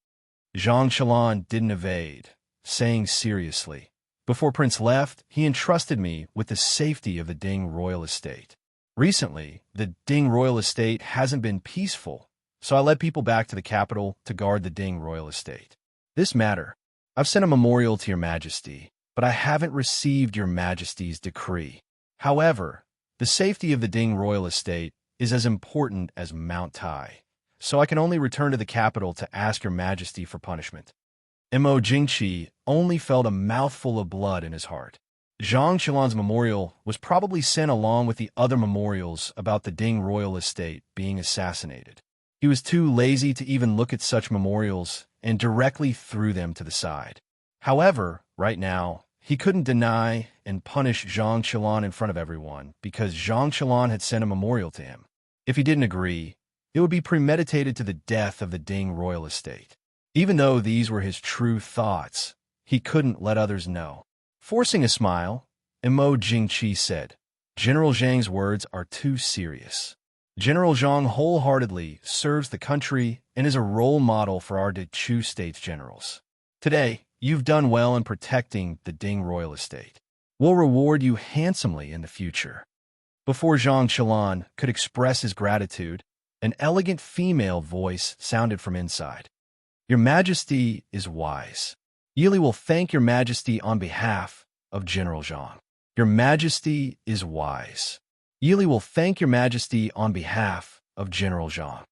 Zhang Qilan didn't evade, saying seriously, "Before Prince left, he entrusted me with the safety of the Ding royal estate. Recently, the Ding royal estate hasn't been peaceful, so I led people back to the capital to guard the Ding royal estate. This matter, I've sent a memorial to Your Majesty, but I haven't received Your Majesty's decree. However, the safety of the Ding royal estate is as important as Mount Tai, so I can only return to the capital to ask Your Majesty for punishment." Imo Jingchi only felt a mouthful of blood in his heart. Zhang Qilan's memorial was probably sent along with the other memorials about the Ding royal estate being assassinated. He was too lazy to even look at such memorials and directly threw them to the side. However, right now, he couldn't deny and punish Zhang Qilan in front of everyone because Zhang Qilan had sent a memorial to him. If he didn't agree, it would be premeditated to the death of the Ding royal estate. Even though these were his true thoughts, he couldn't let others know. Forcing a smile, Imo Jingchi said, "General Zhang's words are too serious. General Zhang wholeheartedly serves the country and is a role model for our Dechu States generals. Today, you've done well in protecting the Ding royal estate. We'll reward you handsomely in the future." Before Zhang Qilan could express his gratitude, an elegant female voice sounded from inside. "Your Majesty is wise. Yili will thank Your Majesty on behalf of General Zhang. Your Majesty is wise. Yili will thank Your Majesty on behalf of General Zhang."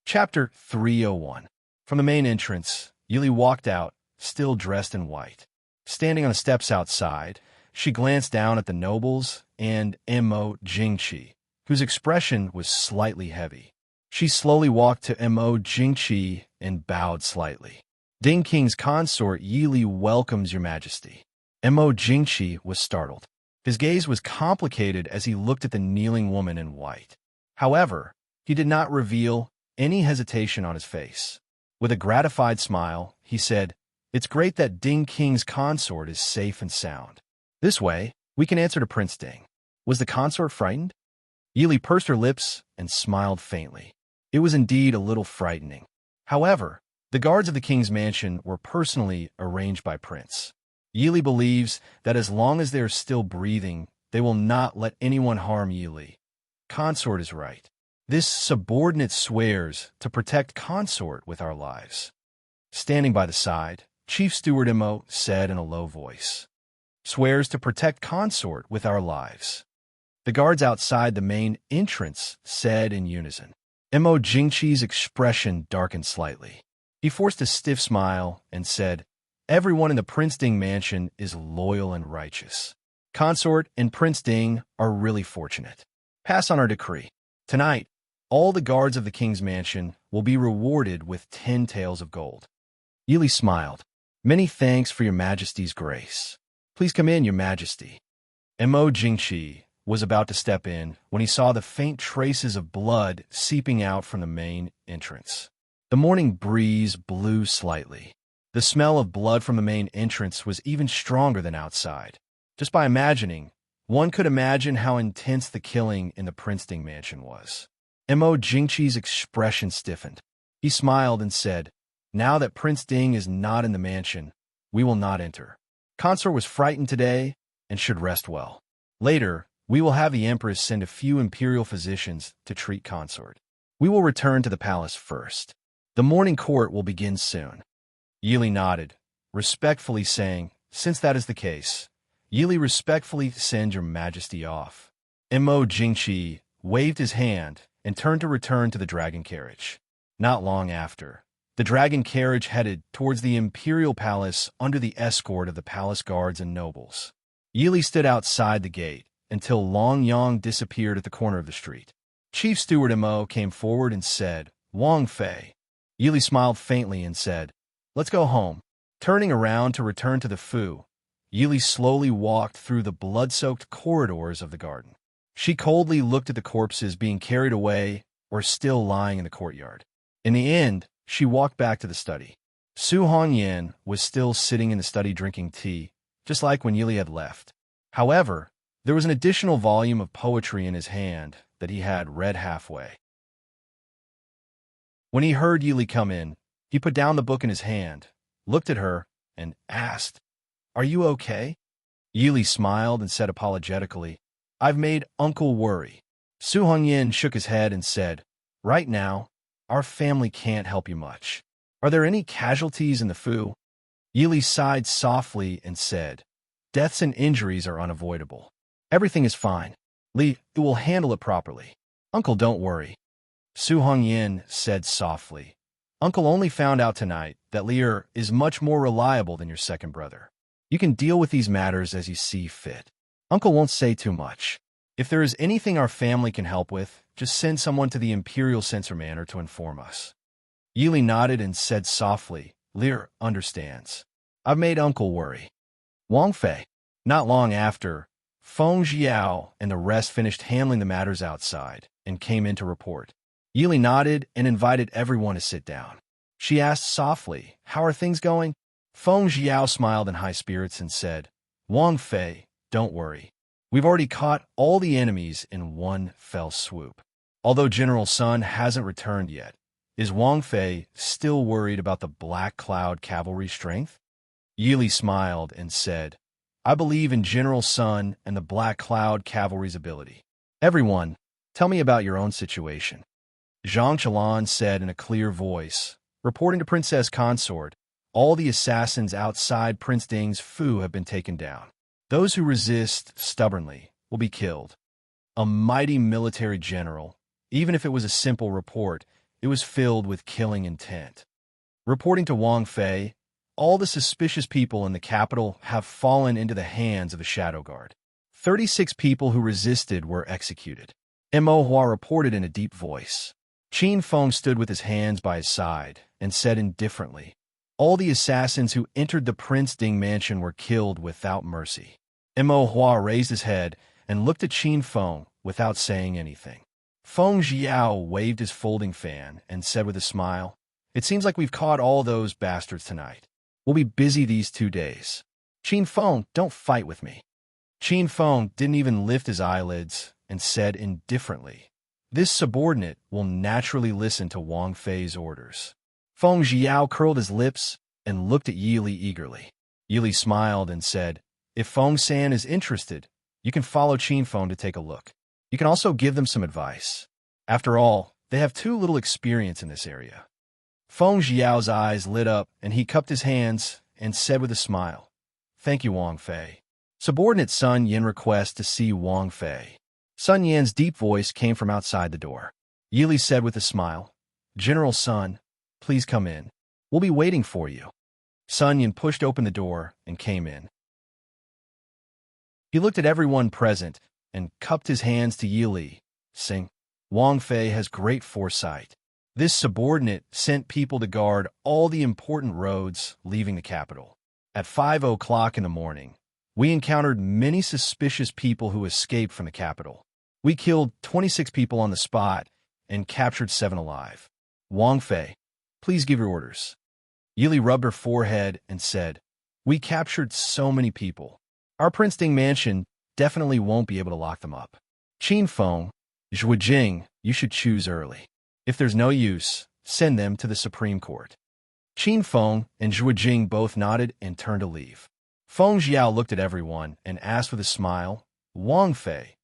Chapter 301. From the main entrance, Yili walked out, still dressed in white. Standing on the steps outside, she glanced down at the nobles and Imo Jingchi, whose expression was slightly heavy. She slowly walked to Imo Jingchi and bowed slightly. "Ding King's consort Yili welcomes Your Majesty." Imo Jingchi was startled. His gaze was complicated as he looked at the kneeling woman in white. However, he did not reveal any hesitation on his face. With a gratified smile, he said, "It's great that Ding King's consort is safe and sound. This way, we can answer to Prince Ding." Was the consort frightened? Yili pursed her lips and smiled faintly. It was indeed a little frightening. However, the guards of the king's mansion were personally arranged by Prince. Yili believes that as long as they are still breathing, they will not let anyone harm Yili. Consort is right. This subordinate swears to protect consort with our lives. Standing by the side, Chief Steward Immo said in a low voice, "Swears to protect consort with our lives." The guards outside the main entrance said in unison. Immo Jingqi's expression darkened slightly. He forced a stiff smile and said, "Everyone in the Prince Ding mansion is loyal and righteous. Consort and Prince Ding are really fortunate. Pass on our decree. Tonight, all the guards of the king's mansion will be rewarded with 10 taels of gold." Yili smiled. "Many thanks for your majesty's grace. Please come in, your majesty." Immo Jingqi was about to step in when he saw the faint traces of blood seeping out from the main entrance. The morning breeze blew slightly. The smell of blood from the main entrance was even stronger than outside. Just by imagining, one could imagine how intense the killing in the Prince Ding mansion was. Immo Jingqi's expression stiffened. He smiled and said, "Now that Prince Ding is not in the mansion, we will not enter. Consort was frightened today and should rest well. Later, we will have the Empress send a few imperial physicians to treat Consort. We will return to the palace first. The morning court will begin soon." Yili nodded, respectfully saying, "Since that is the case, Yili respectfully send your majesty off." Immo Jingqi waved his hand and turned to return to the dragon carriage. Not long after, the dragon carriage headed towards the imperial palace under the escort of the palace guards and nobles. Yili stood outside the gate until Long Yang disappeared at the corner of the street. Chief Steward Immo came forward and said, "Wang Fei." Yili smiled faintly and said, "Let's go home." Turning around to return to the Fu, Yili slowly walked through the blood-soaked corridors of the garden. She coldly looked at the corpses being carried away or still lying in the courtyard. In the end, she walked back to the study. Su Hongyan was still sitting in the study drinking tea, just like when Yili had left. However, there was an additional volume of poetry in his hand that he had read halfway. When he heard Yili come in, he put down the book in his hand, looked at her, and asked, "Are you okay?" Yili smiled and said apologetically, "I've made Uncle worry." Su Hongyan shook his head and said, "Right now, our family can't help you much. Are there any casualties in the Fu?" Yili sighed softly and said, "Deaths and injuries are unavoidable. Everything is fine. Li will handle it properly. Uncle, don't worry." Su Hongyan said softly, "Uncle only found out tonight that Lier is much more reliable than your second brother. You can deal with these matters as you see fit. Uncle won't say too much. If there is anything our family can help with, just send someone to the Imperial Censor Manor to inform us." Yili nodded and said softly, "Lier understands. I've made Uncle worry." Wang Fei. Not long after, Feng Jiao and the rest finished handling the matters outside and came in to report. Yili nodded and invited everyone to sit down. She asked softly, "How are things going?" Feng Jiao smiled in high spirits and said, "Wang Fei, don't worry. We've already caught all the enemies in one fell swoop. Although General Sun hasn't returned yet, is Wang Fei still worried about the Black Cloud cavalry strength?" Yili smiled and said, "I believe in General Sun and the Black Cloud cavalry's ability. Everyone, tell me about your own situation." Zhang Chalan said in a clear voice, reporting to Princess Consort, "All the assassins outside Prince Ding's Fu have been taken down. Those who resist stubbornly will be killed." A mighty military general, even if it was a simple report, it was filled with killing intent. Reporting to Wang Fei, "All the suspicious people in the capital have fallen into the hands of the Shadow Guard. 36 people who resisted were executed." Mo Hua reported in a deep voice. Qin Feng stood with his hands by his side and said indifferently, "All the assassins who entered the Prince Ding mansion were killed without mercy." Mo Hua raised his head and looked at Qin Feng without saying anything. Feng Jiao waved his folding fan and said with a smile, "It seems like we've caught all those bastards tonight. We'll be busy these 2 days. Qin Feng, don't fight with me." Qin Feng didn't even lift his eyelids and said indifferently, "This subordinate will naturally listen to Wang Fei's orders." Feng Jiao curled his lips and looked at Yili eagerly. Yili smiled and said, "If Feng San is interested, you can follow Qin Feng to take a look. You can also give them some advice. After all, they have too little experience in this area." Feng Jiao's eyes lit up, and he cupped his hands and said with a smile, "Thank you, Wang Fei." Subordinate Sun Yin requests to see Wang Fei. Sun Yan's deep voice came from outside the door. Yili said with a smile, "General Sun, please come in. We'll be waiting for you." Sun Yin pushed open the door and came in. He looked at everyone present and cupped his hands to Yili, saying, "Wang Fei has great foresight. This subordinate sent people to guard all the important roads leaving the capital. At 5 o'clock in the morning, we encountered many suspicious people who escaped from the capital. We killed 26 people on the spot and captured 7 alive. Wang Fei, please give your orders." Yili rubbed her forehead and said, "We captured so many people. Our Prince Ding mansion definitely won't be able to lock them up. Qin Feng, Zhuijing, you should choose early. If there's no use, send them to the Supreme Court." Qin Feng and Zhuijing both nodded and turned to leave. Feng Jiao looked at everyone and asked with a smile, "Wang Fei,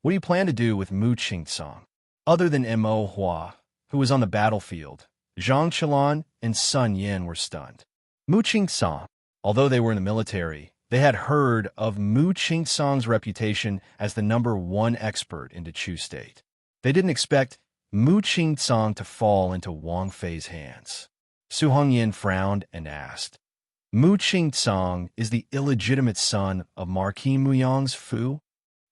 what do you plan to do with Mu Qingsong?" Other than Mo Hua, who was on the battlefield, Zhang Qilan and Sun Yin were stunned. Mu Qingsong, although they were in the military, they had heard of Mu Qingsong's reputation as the #1 expert in the Chu state. They didn't expect Mu Qingsong to fall into Wang Fei's hands. Su Hongyan frowned and asked, "Mu Qingsong is the illegitimate son of Marquis Muyang's Fu?"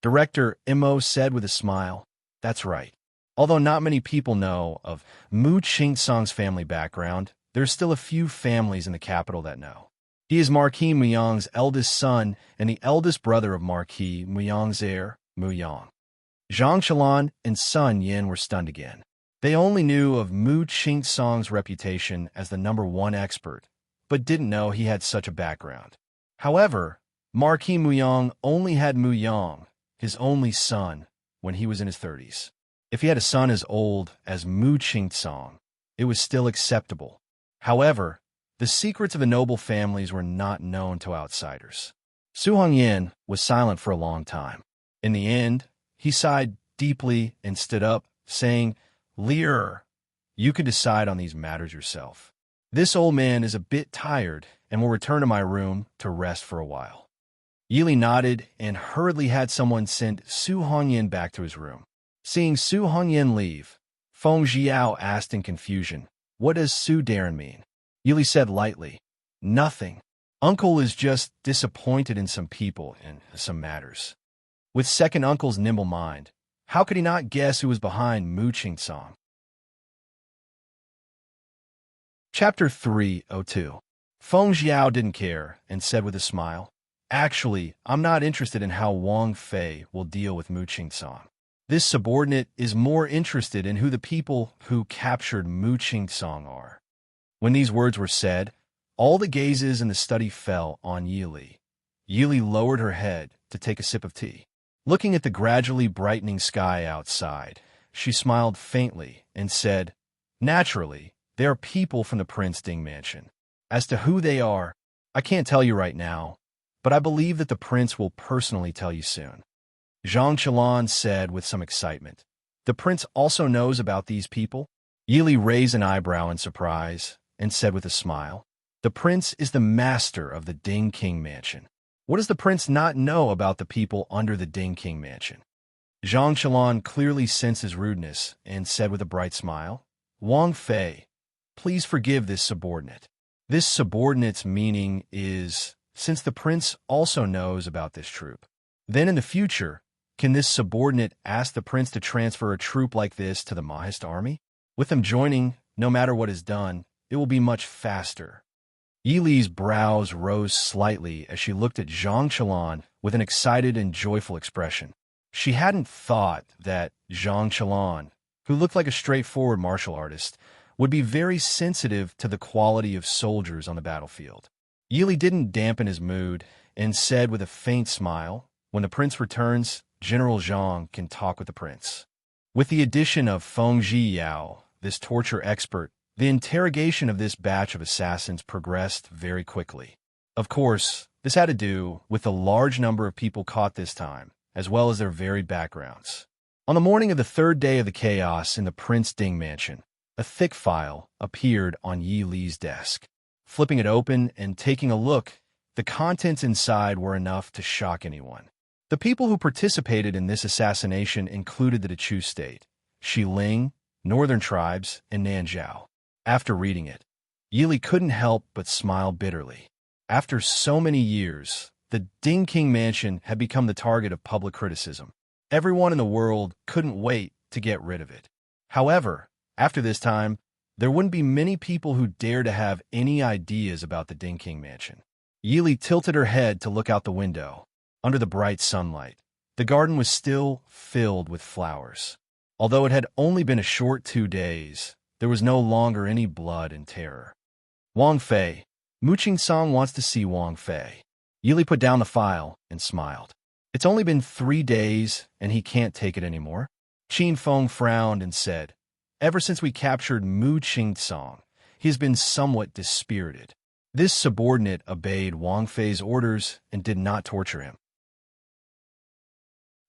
Director Immerse said with a smile, "That's right. Although not many people know of Mu Qingsong's family background, there's still a few families in the capital that know. He is Marquis Muyang's eldest son and the eldest brother of Marquis Muyang's heir, Muyang." Zhang Qilan and Sun Yin were stunned again. They only knew of Mu Qingsong's reputation as the #1 expert, but didn't know he had such a background. However, Marquis Muyang only had Muyang, his only son, when he was in his 30s. If he had a son as old as Mu Qingsong, it was still acceptable. However, the secrets of the noble families were not known to outsiders. Su Hongyan was silent for a long time. In the end, he sighed deeply and stood up, saying, "Lear, you can decide on these matters yourself. This old man is a bit tired and will return to my room to rest for a while." Yili nodded and hurriedly had someone send Su Hongyan back to his room. Seeing Su Hongyan leave, Feng Jiao asked in confusion, "What does Su Darren mean?" Yili said lightly, "Nothing. Uncle is just disappointed in some people and some matters." With second uncle's nimble mind, how could he not guess who was behind Mu Qingsong? Chapter 302. Feng Jiao didn't care and said with a smile, "Actually, I'm not interested in how Wang Fei will deal with Mu Qingsong. This subordinate is more interested in who the people who captured Mu Qingsong are." When these words were said, all the gazes in the study fell on Yili. Yili lowered her head to take a sip of tea. Looking at the gradually brightening sky outside, she smiled faintly and said, "Naturally, they are people from the Prince Ding mansion. As to who they are, I can't tell you right now, but I believe that the prince will personally tell you soon." Zhang Qilan said with some excitement, "The prince also knows about these people?" Yili raised an eyebrow in surprise and said with a smile, "The prince is the master of the Ding King mansion. What does the prince not know about the people under the Ding King mansion?" Zhang Qilan clearly sensed his rudeness and said with a bright smile, "Wang Fei, please forgive this subordinate. This subordinate's meaning is, since the prince also knows about this troop, then in the future, can this subordinate ask the prince to transfer a troop like this to the Mahist army? With them joining, no matter what is done, it will be much faster." Yili's brows rose slightly as she looked at Zhang Qilan with an excited and joyful expression. She hadn't thought that Zhang Qilan, who looked like a straightforward martial artist, would be very sensitive to the quality of soldiers on the battlefield. Yili didn't dampen his mood and said with a faint smile, "When the prince returns, General Zhang can talk with the prince." With the addition of Feng Jiao, this torture expert, the interrogation of this batch of assassins progressed very quickly. Of course, this had to do with the large number of people caught this time, as well as their varied backgrounds. On the morning of the third day of the chaos in the Prince Ding mansion, A thick file appeared on Yi Li's desk. Flipping it open and taking a look, the contents inside were enough to shock anyone. The people who participated in this assassination included the Dechu state, Xiling, northern tribes, and Nanzhao. After reading it, Yi Li couldn't help but smile bitterly. After so many years, the Ding King mansion had become the target of public criticism. Everyone in the world couldn't wait to get rid of it. However, after this time, there wouldn't be many people who dared to have any ideas about the Ding King mansion. Yi Li tilted her head to look out the window. Under the bright sunlight, the garden was still filled with flowers. Although it had only been a short 2 days, there was no longer any blood and terror. Wang Fei. Mu Qingsong wants to see Wang Fei. Yi Li put down the file and smiled. It's only been 3 days, and he can't take it anymore. Qin Feng frowned and said, ever since we captured Mu Qingsong, he has been somewhat dispirited. This subordinate obeyed Wang Fei's orders and did not torture him.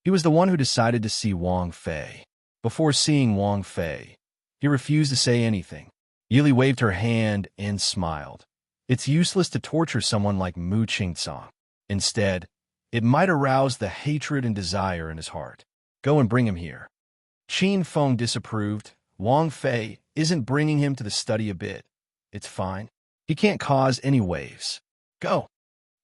He was the one who decided to see Wang Fei. Before seeing Wang Fei, he refused to say anything. Yi Li waved her hand and smiled. It's useless to torture someone like Mu Qingsong. Instead, it might arouse the hatred and desire in his heart. Go and bring him here. Qin Feng disapproved. Wang Fei isn't bringing him to the study a bit. It's fine. He can't cause any waves. Go.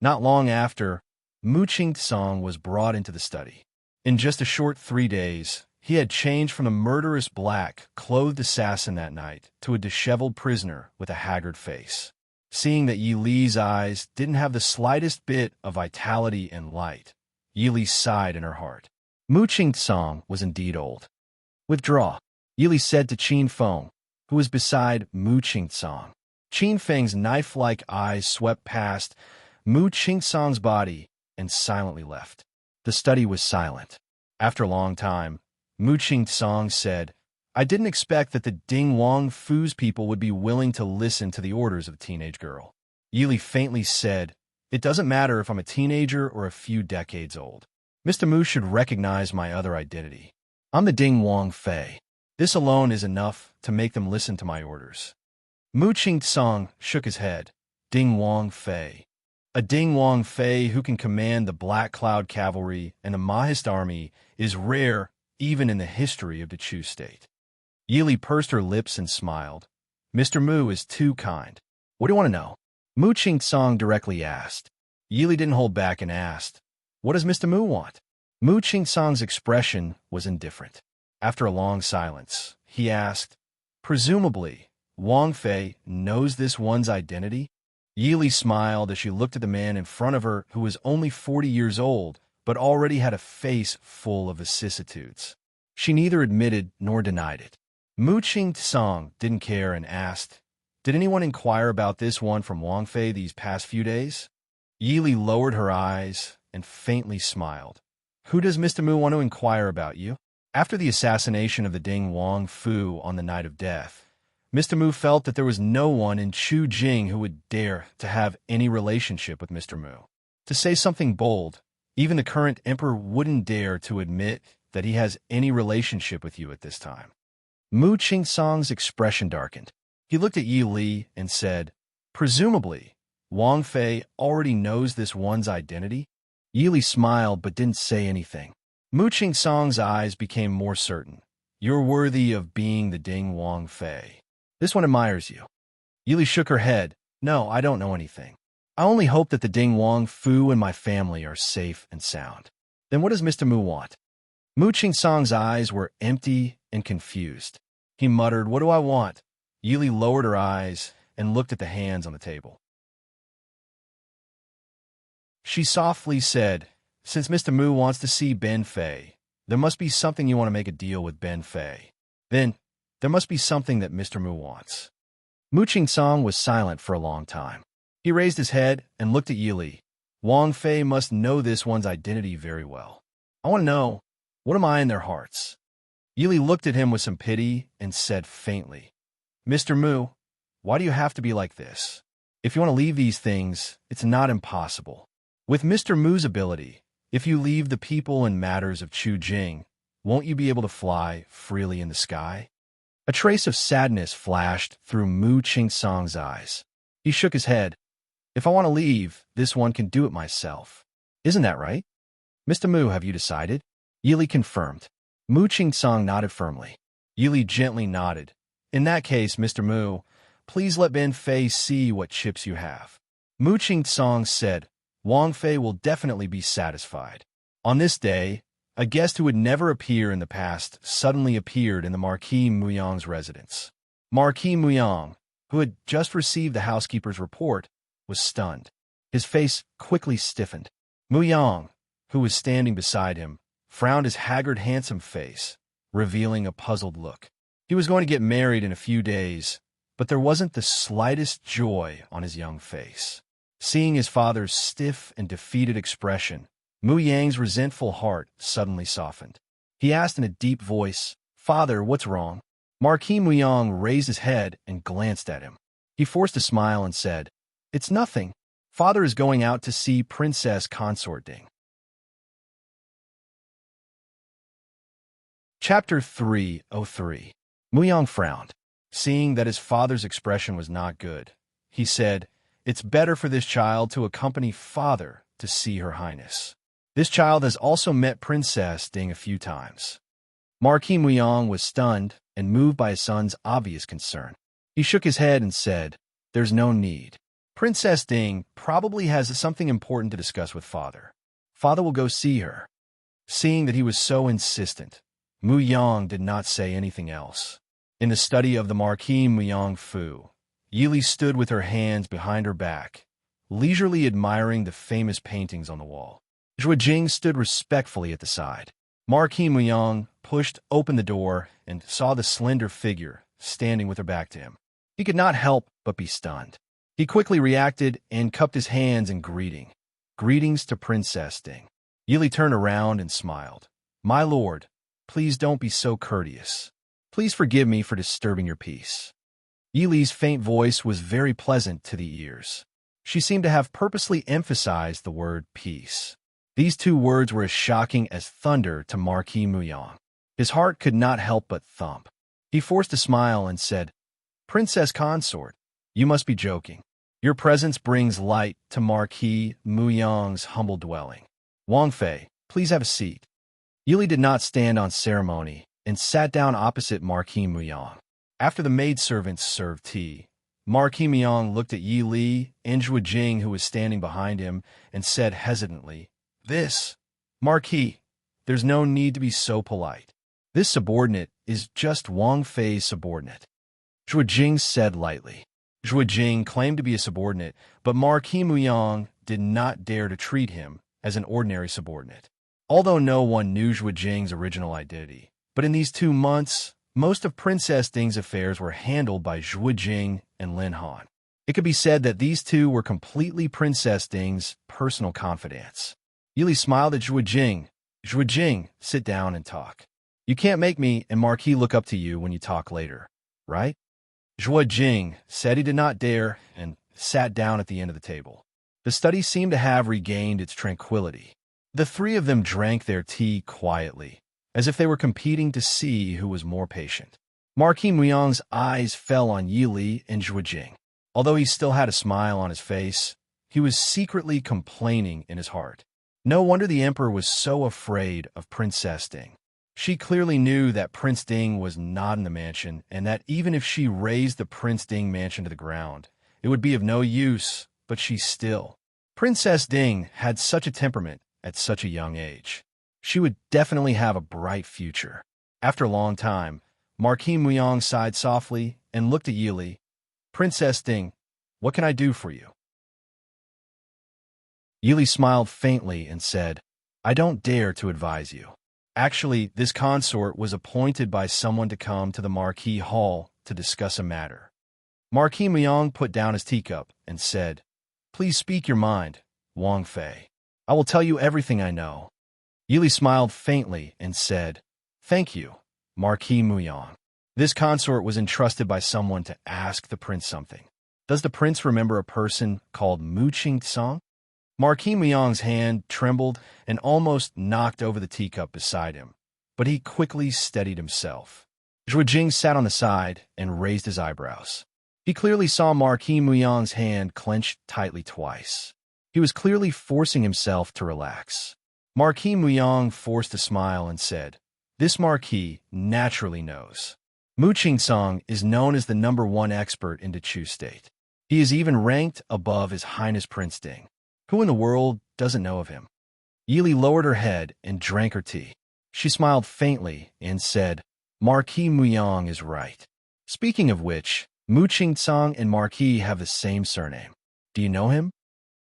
Not long after, Mu Qingsong was brought into the study. In just a short 3 days, he had changed from the murderous black-clothed assassin that night to a disheveled prisoner with a haggard face. Seeing that Yi Li's eyes didn't have the slightest bit of vitality and light, Yi Li sighed in her heart. Mu Qingsong was indeed old. Withdraw, Yi Li said to Qin Feng, who was beside Mu Qingsong. Qin Feng's knife-like eyes swept past Mu Qingsong's body and silently left. The study was silent. After a long time, Mu Qingsong said, I didn't expect that the Ding Wang Fu's people would be willing to listen to the orders of a teenage girl. Yi Li faintly said, it doesn't matter if I'm a teenager or a few decades old. Mr. Mu should recognize my other identity. I'm the Ding Wang Fei. This alone is enough to make them listen to my orders. Mu Qingsong shook his head. Ding Wang Fei. A Ding Wang Fei who can command the Black Cloud Cavalry and the Mahist Army is rare even in the history of the Chu state. Yi Li pursed her lips and smiled. Mr. Mu is too kind. What do you want to know? Mu Qingsong directly asked. Yi Li didn't hold back and asked, what does Mr. Mu want? Mu Qingsong's expression was indifferent. After a long silence, he asked, presumably, Wang Fei knows this one's identity? Yi Li smiled as she looked at the man in front of her who was only 40 years old, but already had a face full of vicissitudes. She neither admitted nor denied it. Mu Qingsong didn't care and asked, did anyone inquire about this one from Wang Fei these past few days? Yi Li lowered her eyes and faintly smiled. Who does Mr. Mu want to inquire about you? After the assassination of the Ding Wang Fu on the night of death, Mr. Mu felt that there was no one in Chu Jing who would dare to have any relationship with Mr. Mu. To say something bold, even the current emperor wouldn't dare to admit that he has any relationship with you at this time. Mu Qingsong's expression darkened. He looked at Yi Li and said, presumably, Wang Fei already knows this one's identity? Yi Li smiled but didn't say anything. Mu Qingsong's eyes became more certain. You're worthy of being the Ding Wang Fei. This one admires you. Yi Li shook her head. No, I don't know anything. I only hope that the Ding Wang Fu and my family are safe and sound. Then what does Mr. Mu want? Mu Qingsong's eyes were empty and confused. He muttered, what do I want? Yi Li lowered her eyes and looked at the hands on the table. She softly said, since Mr. Mu wants to see Ben Fei, there must be something you want to make a deal with Ben Fei. Then, there must be something that Mr. Mu wants. Mu Qingsong was silent for a long time. He raised his head and looked at Yi Li. Wang Fei must know this one's identity very well. I want to know, what am I in their hearts? Yi Li looked at him with some pity and said faintly, Mr. Mu, why do you have to be like this? If you want to leave these things, it's not impossible. With Mr. Mu's ability, if you leave the people and matters of Chu Jing, won't you be able to fly freely in the sky? A trace of sadness flashed through Mu Qingsong's eyes. He shook his head. If I want to leave, this one can do it myself. Isn't that right? Mr. Mu, have you decided? Yili confirmed. Mu Qingsong nodded firmly. Yili gently nodded. In that case, Mr. Mu, please let Ben Fei see what chips you have. Mu Qingsong said, Wang Fei will definitely be satisfied. On this day, a guest who would never appear in the past suddenly appeared in the Marquis Muyang's residence. Marquis Muyang, who had just received the housekeeper's report, was stunned. His face quickly stiffened. Muyang, who was standing beside him, frowned his haggard, handsome face, revealing a puzzled look. He was going to get married in a few days, but there wasn't the slightest joy on his young face. Seeing his father's stiff and defeated expression, Mu Yang's resentful heart suddenly softened. He asked in a deep voice, Father, what's wrong? Marquis Muyang raised his head and glanced at him. He forced a smile and said, It's nothing. Father is going out to see Princess Consort Ding. Chapter 303. Muyang frowned. Seeing that his father's expression was not good, he said, It's better for this child to accompany father to see Her Highness. This child has also met Princess Ding a few times. Marquis Muyang was stunned and moved by his son's obvious concern. He shook his head and said, There's no need. Princess Ding probably has something important to discuss with father. Father will go see her. Seeing that he was so insistent, Muyang did not say anything else. In the study of the Marquis Muyang Fu, Yili stood with her hands behind her back, leisurely admiring the famous paintings on the wall. Zhuo Jing stood respectfully at the side. Marquis Muyang pushed open the door and saw the slender figure standing with her back to him. He could not help but be stunned. He quickly reacted and cupped his hands in greeting. Greetings to Princess Ding. Yili turned around and smiled. My lord, please don't be so courteous. Please forgive me for disturbing your peace. Yili's faint voice was very pleasant to the ears. She seemed to have purposely emphasized the word peace. These two words were as shocking as thunder to Marquis Muyang. His heart could not help but thump. He forced a smile and said, Princess Consort, you must be joking. Your presence brings light to Marquis Muyang's humble dwelling. Wang Fei, please have a seat. Yili did not stand on ceremony and sat down opposite Marquis Muyang. After the maidservants served tea, Marquis Muyang looked at Yi Li and Zhuo Jing, who was standing behind him, and said hesitantly, Marquis, there's no need to be so polite. This subordinate is just Wang Fei's subordinate. Zhuo Jing said lightly. Zhuo Jing claimed to be a subordinate, but Marquis Muyang did not dare to treat him as an ordinary subordinate. Although no one knew Zhuo Jing's original identity, but in these 2 months, most of Princess Ding's affairs were handled by Zhuo Jing and Lin Han. It could be said that these two were completely Princess Ding's personal confidants. Yili smiled at Zhuo Jing. Zhuo Jing, sit down and talk. You can't make me and Marquis look up to you when you talk later, right? Zhuo Jing said he did not dare and sat down at the end of the table. The study seemed to have regained its tranquility. The three of them drank their tea quietly, as if they were competing to see who was more patient. Marquis Muyang's eyes fell on Yili and Zhuo Jing. Although he still had a smile on his face, he was secretly complaining in his heart. No wonder the emperor was so afraid of Princess Ding. She clearly knew that Prince Ding was not in the mansion, and that even if she razed the Prince Ding mansion to the ground, it would be of no use, but she still. Princess Ding had such a temperament at such a young age. She would definitely have a bright future. After a long time, Marquis Muyang sighed softly and looked at Yili. Princess Ding, what can I do for you? Yili smiled faintly and said, I don't dare to advise you. Actually, this consort was appointed by someone to come to the Marquis Hall to discuss a matter. Marquis Muyang put down his teacup and said, Please speak your mind, Wang Fei. I will tell you everything I know. Yili smiled faintly and said, Thank you, Marquis Muyang. This consort was entrusted by someone to ask the prince something. Does the prince remember a person called Mu Qingsong? Marquis Muyang's hand trembled and almost knocked over the teacup beside him, but he quickly steadied himself. Zhuo Jing sat on the side and raised his eyebrows. He clearly saw Marquis Muyang's hand clenched tightly twice. He was clearly forcing himself to relax. Marquis Muyang forced a smile and said, "This Marquis naturally knows. Mu Qingsong is known as the #1 expert in the Chu state. He is even ranked above His Highness Prince Ding. Who in the world doesn't know of him?" Yili lowered her head and drank her tea. She smiled faintly and said, "Marquis Muyang is right. Speaking of which, Mu Qingsong and Marquis have the same surname. Do you know him?"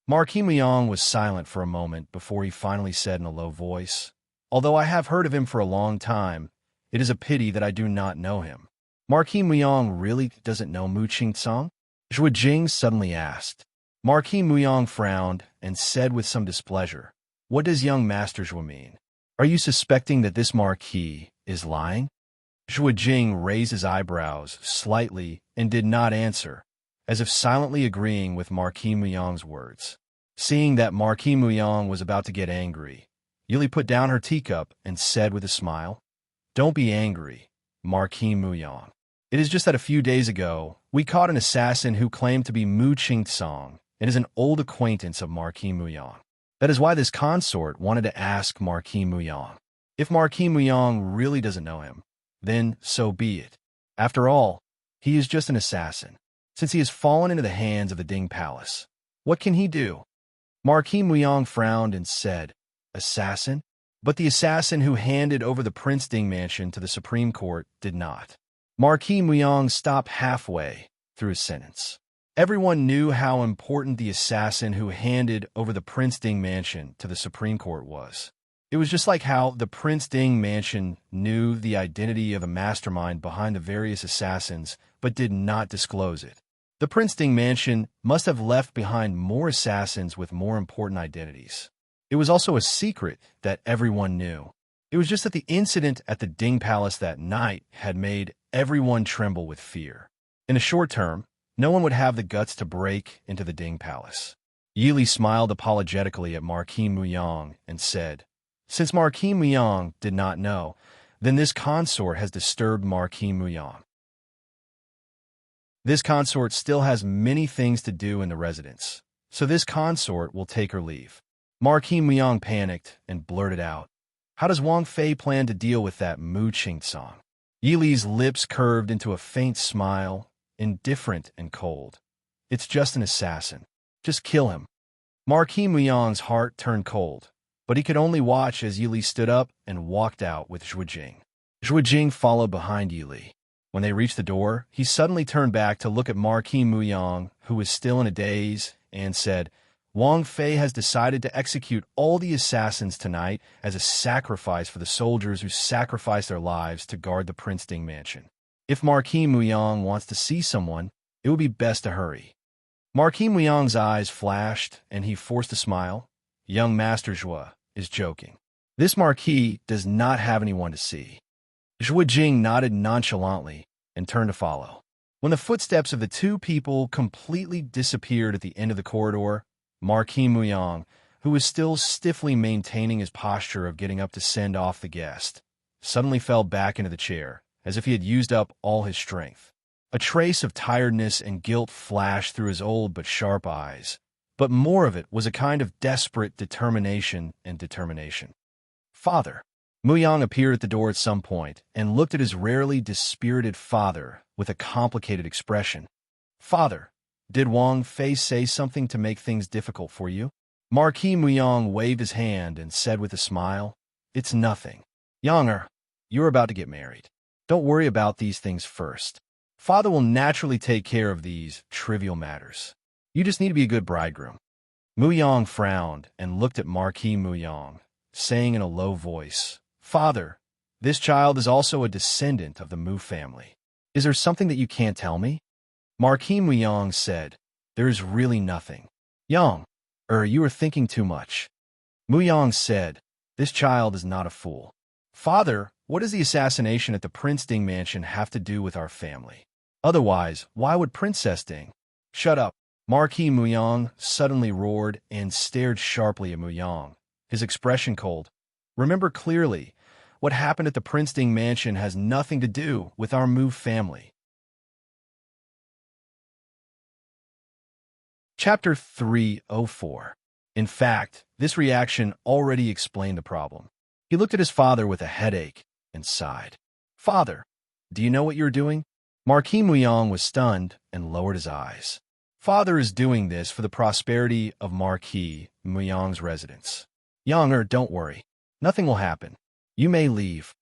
Marquis Muyang was silent for a moment before he finally said in a low voice, "Although I have heard of him for a long time, it is a pity that I do not know him." Marquis Muyang really doesn't know Mu Qingsong? Zhuo Jing suddenly asked. Marquis Muyang frowned and said with some displeasure, "What does young Master Zhuo mean? Are you suspecting that this Marquis is lying?" Zhuo Jing raised his eyebrows slightly and did not answer, as if silently agreeing with Marquis Muyang's words. Seeing that Marquis Muyang was about to get angry, Yili put down her teacup and said with a smile, "Don't be angry, Marquis Muyang. It is just that a few days ago, we caught an assassin who claimed to be Mu Qingsong and is an old acquaintance of Marquis Muyang. That is why this consort wanted to ask Marquis Muyang. If Marquis Muyang really doesn't know him, then so be it. After all, he is just an assassin. Since he has fallen into the hands of the Ding Palace, what can he do?" Marquis Muyang frowned and said, "Assassin?" But the assassin who handed over the Prince Ding mansion to the Supreme Court did not. Marquis Muyang stopped halfway through his sentence. Everyone knew how important the assassin who handed over the Prince Ding mansion to the Supreme Court was. It was just like how the Prince Ding mansion knew the identity of a mastermind behind the various assassins but did not disclose it. The Prince Ding mansion must have left behind more assassins with more important identities. It was also a secret that everyone knew. It was just that the incident at the Ding Palace that night had made everyone tremble with fear. In the short term, no one would have the guts to break into the Ding Palace. Yili smiled apologetically at Marquis Muyang and said, "Since Marquis Muyang did not know, then this consort has disturbed Marquis Muyang. This consort still has many things to do in the residence, so this consort will take her leave." Marquis Muyang panicked and blurted out, "How does Wang Fei plan to deal with that Mu Qingsong?" Yili's lips curved into a faint smile, indifferent and cold. "It's just an assassin. Just kill him." Marquis Muyang's heart turned cold, but he could only watch as Yili stood up and walked out with Zhuo Jing. Zhuo Jing followed behind Yili. When they reached the door, he suddenly turned back to look at Marquis Muyang, who was still in a daze, and said, "Wang Fei has decided to execute all the assassins tonight as a sacrifice for the soldiers who sacrificed their lives to guard the Prince Ding mansion. If Marquis Muyang wants to see someone, it would be best to hurry." Marquis Muyang's eyes flashed, and he forced a smile. Young Master Zhuo is joking. This Marquis does not have anyone to see. Zhuo Jing nodded nonchalantly and turned to follow. When the footsteps of the two people completely disappeared at the end of the corridor, Marquis Muyang, who was still stiffly maintaining his posture of getting up to send off the guest, suddenly fell back into the chair, as if he had used up all his strength. A trace of tiredness and guilt flashed through his old but sharp eyes, but more of it was a kind of desperate determination. "Father." Muyang appeared at the door at some point and looked at his rarely dispirited father with a complicated expression. "Father, did Wang Fei say something to make things difficult for you?" Marquis Muyang waved his hand and said with a smile, "It's nothing. Younger, you're about to get married. Don't worry about these things first. Father will naturally take care of these trivial matters. You just need to be a good bridegroom." Muyang frowned and looked at Marquis Muyang, saying in a low voice, "Father, this child is also a descendant of the Mu family. Is there something that you can't tell me?" Marquis Muyang said, "There is really nothing. You are thinking too much." Muyang said, "This child is not a fool." "Father, what does the assassination at the Prince Ding mansion have to do with our family? Otherwise, why would Princess Ding—" "Shut up!" Marquis Muyang suddenly roared and stared sharply at Muyang, his expression cold. "Remember clearly, What happened at the Prince Ding mansion has nothing to do with our Mu family. Chapter 304. In fact, this reaction already explained the problem. He looked at his father with a headache and sighed. Father, do you know what you're doing? Marquis Muyang was stunned and lowered his eyes. Father is doing this for the prosperity of Marquis Muyang's residence. Younger, don't worry. Nothing will happen. You may leave.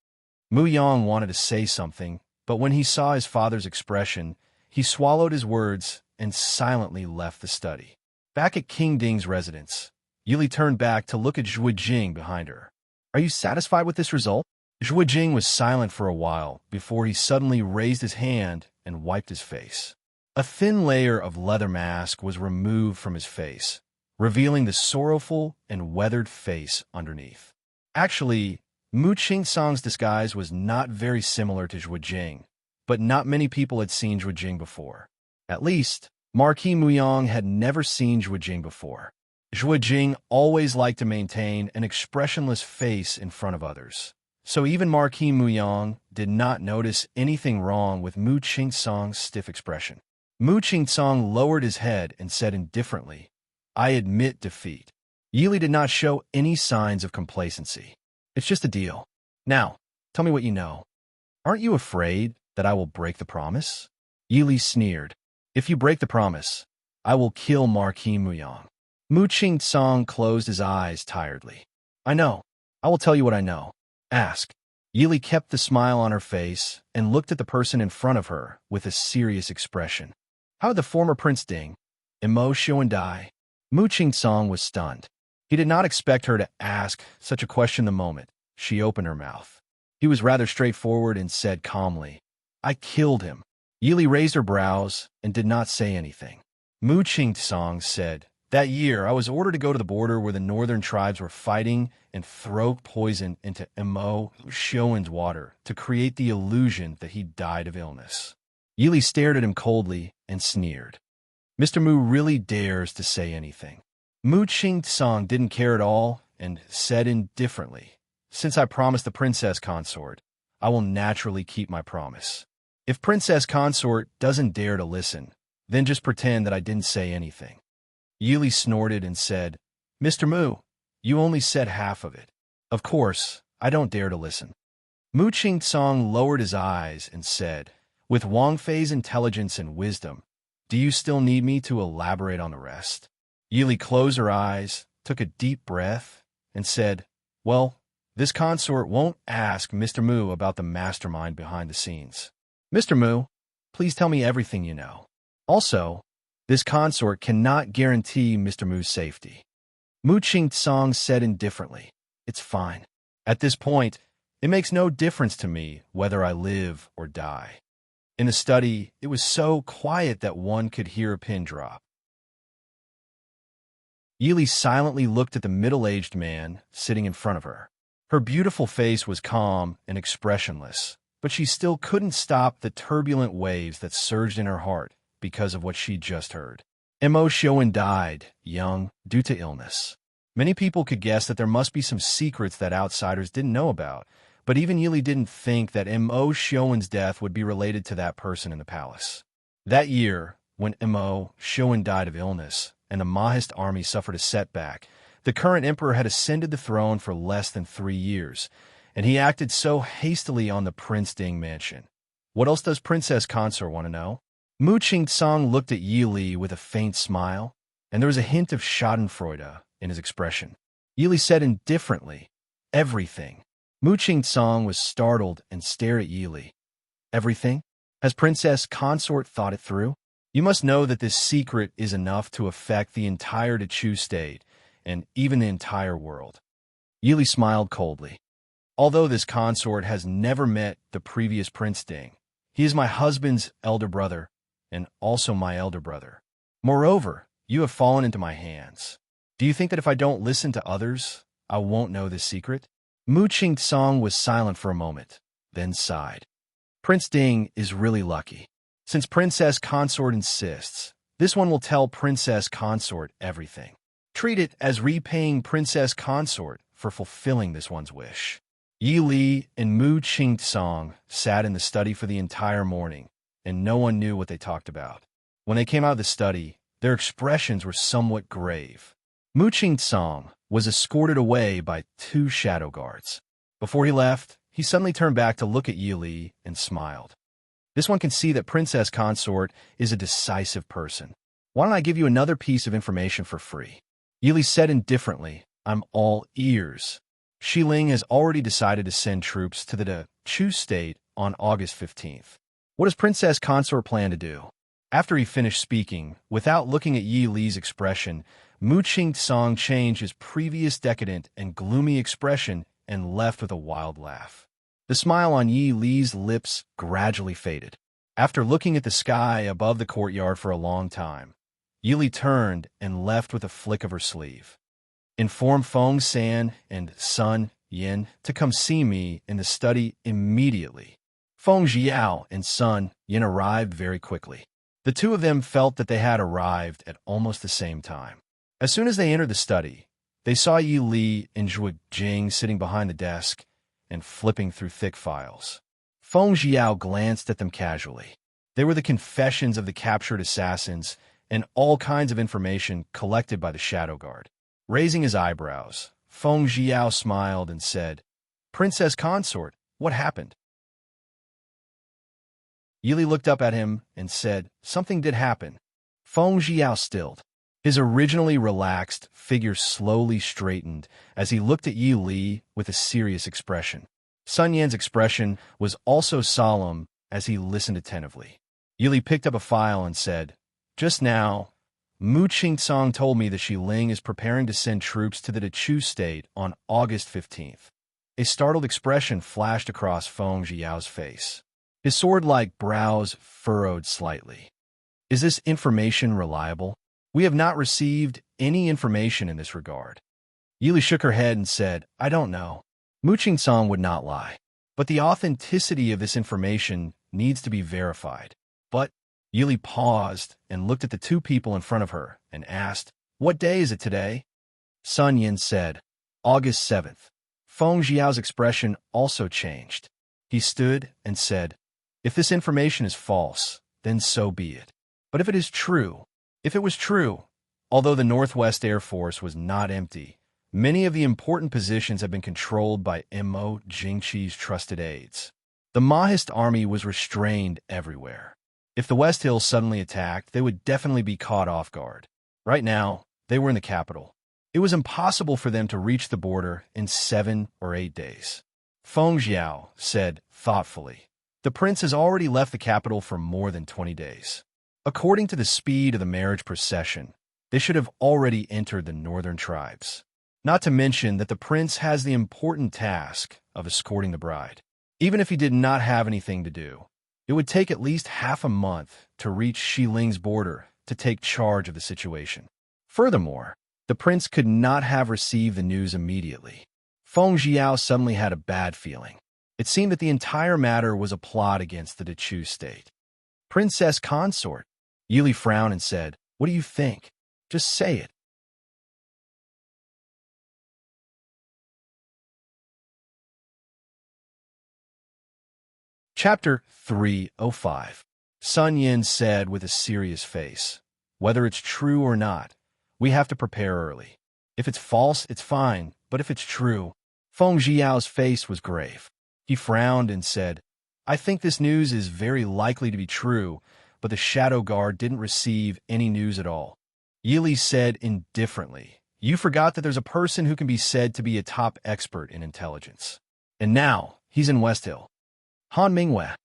Muyang wanted to say something, but when he saw his father's expression, he swallowed his words and silently left the study. Back at King Ding's residence, Yuli turned back to look at Zhuo Jing behind her. Are you satisfied with this result? Zhuo Jing was silent for a while before he suddenly raised his hand and wiped his face. A thin layer of leather mask was removed from his face, revealing the sorrowful and weathered face underneath. Actually, Mu Qingsong's disguise was not very similar to Zhuo Jing, but not many people had seen Zhuo Jing before. At least, Marquis Muyang had never seen Zhuo Jing before. Zhuo Jing always liked to maintain an expressionless face in front of others. So even Marquis Muyang did not notice anything wrong with Mu Qingsong's stiff expression. Mu Qingsong lowered his head and said indifferently, I admit defeat. Yili did not show any signs of complacency. It's just a deal. Now, tell me what you know. Aren't you afraid that I will break the promise? Yili sneered. If you break the promise, I will kill Marquis Muyang. Mu Qingsong closed his eyes tiredly. I know. I will tell you what I know. Ask. Yili kept the smile on her face and looked at the person in front of her with a serious expression. How did the former Prince Ding, Immerse, die? Mu Qingsong was stunned. He did not expect her to ask such a question the moment she opened her mouth. He was rather straightforward and said calmly, I killed him. Yili raised her brows and did not say anything. Mu Qingsong said, that year I was ordered to go to the border where the northern tribes were fighting and throw poison into Immerse's water to create the illusion that he died of illness. Yili stared at him coldly and sneered. Mr. Mu really dares to say anything. Mu Qingsong didn't care at all and said indifferently, since I promised the princess consort, I will naturally keep my promise. If princess consort doesn't dare to listen, then just pretend that I didn't say anything. Yili snorted and said, Mr. Mu, you only said half of it. Of course, I don't dare to listen. Mu Qingsong lowered his eyes and said, with Wang Fei's intelligence and wisdom, do you still need me to elaborate on the rest? Yili closed her eyes, took a deep breath, and said, well, this consort won't ask Mr. Mu about the mastermind behind the scenes. Mr. Mu, please tell me everything you know. Also, this consort cannot guarantee Mr. Mu's safety. Mu Qingsong said indifferently, it's fine. At this point, it makes no difference to me whether I live or die. In the study, it was so quiet that one could hear a pin drop. Yili silently looked at the middle-aged man sitting in front of her. Her beautiful face was calm and expressionless, but she still couldn't stop the turbulent waves that surged in her heart because of what she just heard. Immerse died, young, due to illness. Many people could guess that there must be some secrets that outsiders didn't know about, but even Yili didn't think that Immerse's death would be related to that person in the palace. That year, when Immerse died of illness and the Mahist army suffered a setback, the current emperor had ascended the throne for less than 3 years, and he acted so hastily on the Prince Ding mansion. What else does Princess Consort want to know? Mu Qingsong looked at Yili with a faint smile, and there was a hint of schadenfreude in his expression. Yili said indifferently, everything. Mu Qingsong was startled and stared at Yili. Everything? Has Princess Consort thought it through? You must know that this secret is enough to affect the entire Dechu state, and even the entire world. Yili smiled coldly. Although this consort has never met the previous Prince Ding, he is my husband's elder brother, and also my elder brother. Moreover, you have fallen into my hands. Do you think that if I don't listen to others, I won't know this secret? Mu Qingsong was silent for a moment, then sighed. Prince Ding is really lucky. Since Princess Consort insists, this one will tell Princess Consort everything. Treat it as repaying Princess Consort for fulfilling this one's wish. Yi Li and Mu Qing-song sat in the study for the entire morning, and no one knew what they talked about. When they came out of the study, their expressions were somewhat grave. Mu Qing-song was escorted away by 2 shadow guards. Before he left, he suddenly turned back to look at Yi Li and smiled. This one can see that Princess Consort is a decisive person. Why don't I give you another piece of information for free? Yi Li said indifferently, I'm all ears. Xi Ling has already decided to send troops to the Chu state on August 15th. What does Princess Consort plan to do? After he finished speaking, without looking at Yi Li's expression, Mu Qing-song changed his previous decadent and gloomy expression and left with a wild laugh. The smile on Yi Li's lips gradually faded. After looking at the sky above the courtyard for a long time, Yi Li turned and left with a flick of her sleeve. Inform Feng San and Sun Yin to come see me in the study immediately. Feng Jiao and Sun Yin arrived very quickly. The two of them felt that they had arrived at almost the same time. As soon as they entered the study, they saw Yi Li and Zhuge Jing sitting behind the desk and flipping through thick files. Feng Jiao glanced at them casually. They were the confessions of the captured assassins and all kinds of information collected by the Shadow Guard. Raising his eyebrows, Feng Jiao smiled and said, Princess Consort, what happened? Yi Li looked up at him and said, something did happen. Feng Jiao stilled. His originally relaxed figure slowly straightened as he looked at Yi Li with a serious expression. Sun Yan's expression was also solemn as he listened attentively. Yi Li picked up a file and said, just now, Mu Qing-song told me that Xi Ling is preparing to send troops to the Chu state on August 15th. A startled expression flashed across Feng Jiao's face. His sword-like brows furrowed slightly. Is this information reliable? We have not received any information in this regard. Yi Li shook her head and said, I don't know. Mu Qing-song would not lie. But the authenticity of this information needs to be verified. But Yi Li paused and looked at the two people in front of her and asked, what day is it today? Sun Yin said, August 7th. Feng Jiao's expression also changed. He stood and said, if this information is false, then so be it. But if it is true, if it was true, although the Northwest Air Force was not empty, many of the important positions have been controlled by Mo Jingqi's trusted aides. The Mahist army was restrained everywhere. If the West Hills suddenly attacked, they would definitely be caught off guard. Right now, they were in the capital. It was impossible for them to reach the border in 7 or 8 days. Feng Jiao said thoughtfully, the prince has already left the capital for more than 20 days. According to the speed of the marriage procession, they should have already entered the northern tribes. Not to mention that the prince has the important task of escorting the bride. Even if he did not have anything to do, it would take at least half a month to reach Xi Ling's border to take charge of the situation. Furthermore, the prince could not have received the news immediately. Feng Jiao suddenly had a bad feeling. It seemed that the entire matter was a plot against the Chu state. Princess Consort. Yi Li frowned and said, what do you think? Just say it. Chapter 305. Sun Yin said with a serious face, whether it's true or not, we have to prepare early. If it's false, it's fine, but if it's true, Feng Jiao's face was grave. He frowned and said, I think this news is very likely to be true, but the Shadow Guard didn't receive any news at all. Yi Li said indifferently, you forgot that there's a person who can be said to be a top expert in intelligence. And now, he's in West Hill. Han Mingwei.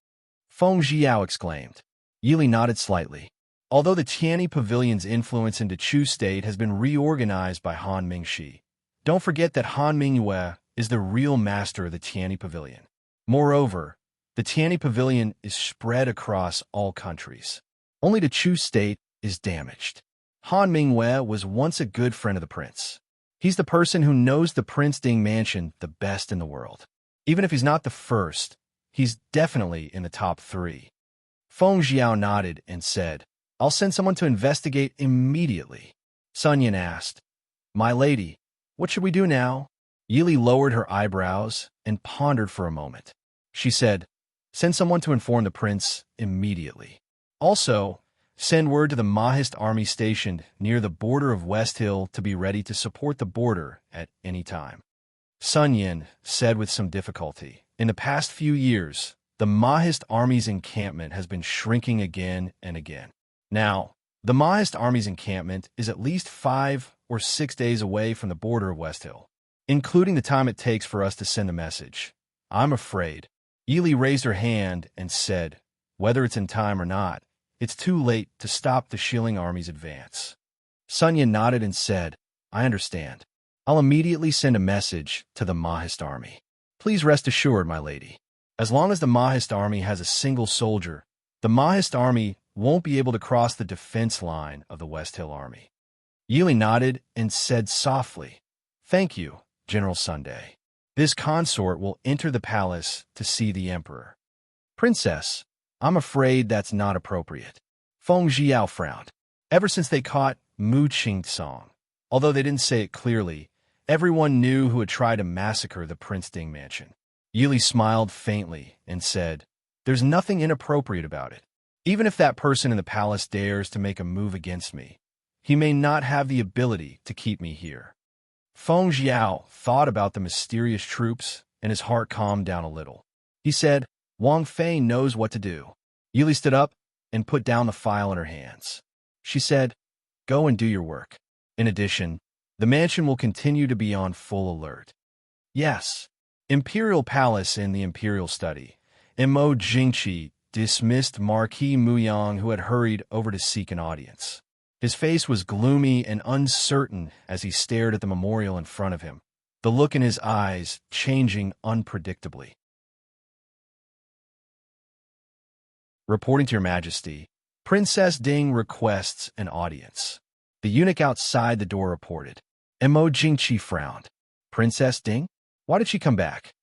Feng Jiao exclaimed. Yi Li nodded slightly. Although the Tianyi Pavilion's influence into Chu State has been reorganized by Han Mingxi, don't forget that Han Mingwei is the real master of the Tianyi Pavilion. Moreover, the Tianyi Pavilion is spread across all countries. Only the Chu State is damaged. Han Mingwei was once a good friend of the prince. He's the person who knows the Prince Ding Mansion the best in the world. Even if he's not the first, he's definitely in the top 3. Feng Jiao nodded and said, I'll send someone to investigate immediately. Sun Yin asked, My lady, what should we do now? Yili lowered her eyebrows and pondered for a moment. She said, "Send someone to inform the prince immediately. Also, send word to the Mahist army stationed near the border of West Hill to be ready to support the border at any time." Sun Yin said with some difficulty, "In the past few years, the Mahist army's encampment has been shrinking again and again. Now, the Mahist army's encampment is at least 5 or 6 days away from the border of West Hill, including the time it takes for us to send a message. I'm afraid." Yili raised her hand and said, "Whether it's in time or not, it's too late to stop the Shilling army's advance." Sun Yin nodded and said, "I understand. I'll immediately send a message to the Mahist army. Please rest assured, my lady. As long as the Mahist army has a single soldier, the Mahist army won't be able to cross the defense line of the West Hill army." Yili nodded and said softly, "Thank you, General Sunday. This consort will enter the palace to see the emperor." "Princess, I'm afraid that's not appropriate." Feng Jiao frowned. Ever since they caught Mu Qingtsong, although they didn't say it clearly, everyone knew who had tried to massacre the Prince Ding mansion. Yili smiled faintly and said, "There's nothing inappropriate about it. Even if that person in the palace dares to make a move against me, he may not have the ability to keep me here." Feng Jiao thought about the mysterious troops, and his heart calmed down a little. He said, "Wang Fei knows what to do." Yili stood up and put down the file in her hands. She said, "Go and do your work. In addition, the mansion will continue to be on full alert." "Yes." Imperial Palace in the Imperial Study. Mo Jingqi dismissed Marquis Muyang, who had hurried over to seek an audience. His face was gloomy and uncertain as he stared at the memorial in front of him, the look in his eyes changing unpredictably. "Reporting to Your Majesty, Princess Ding requests an audience." The eunuch outside the door reported. Mo Jingqi frowned. "Princess Ding? Why did she come back?"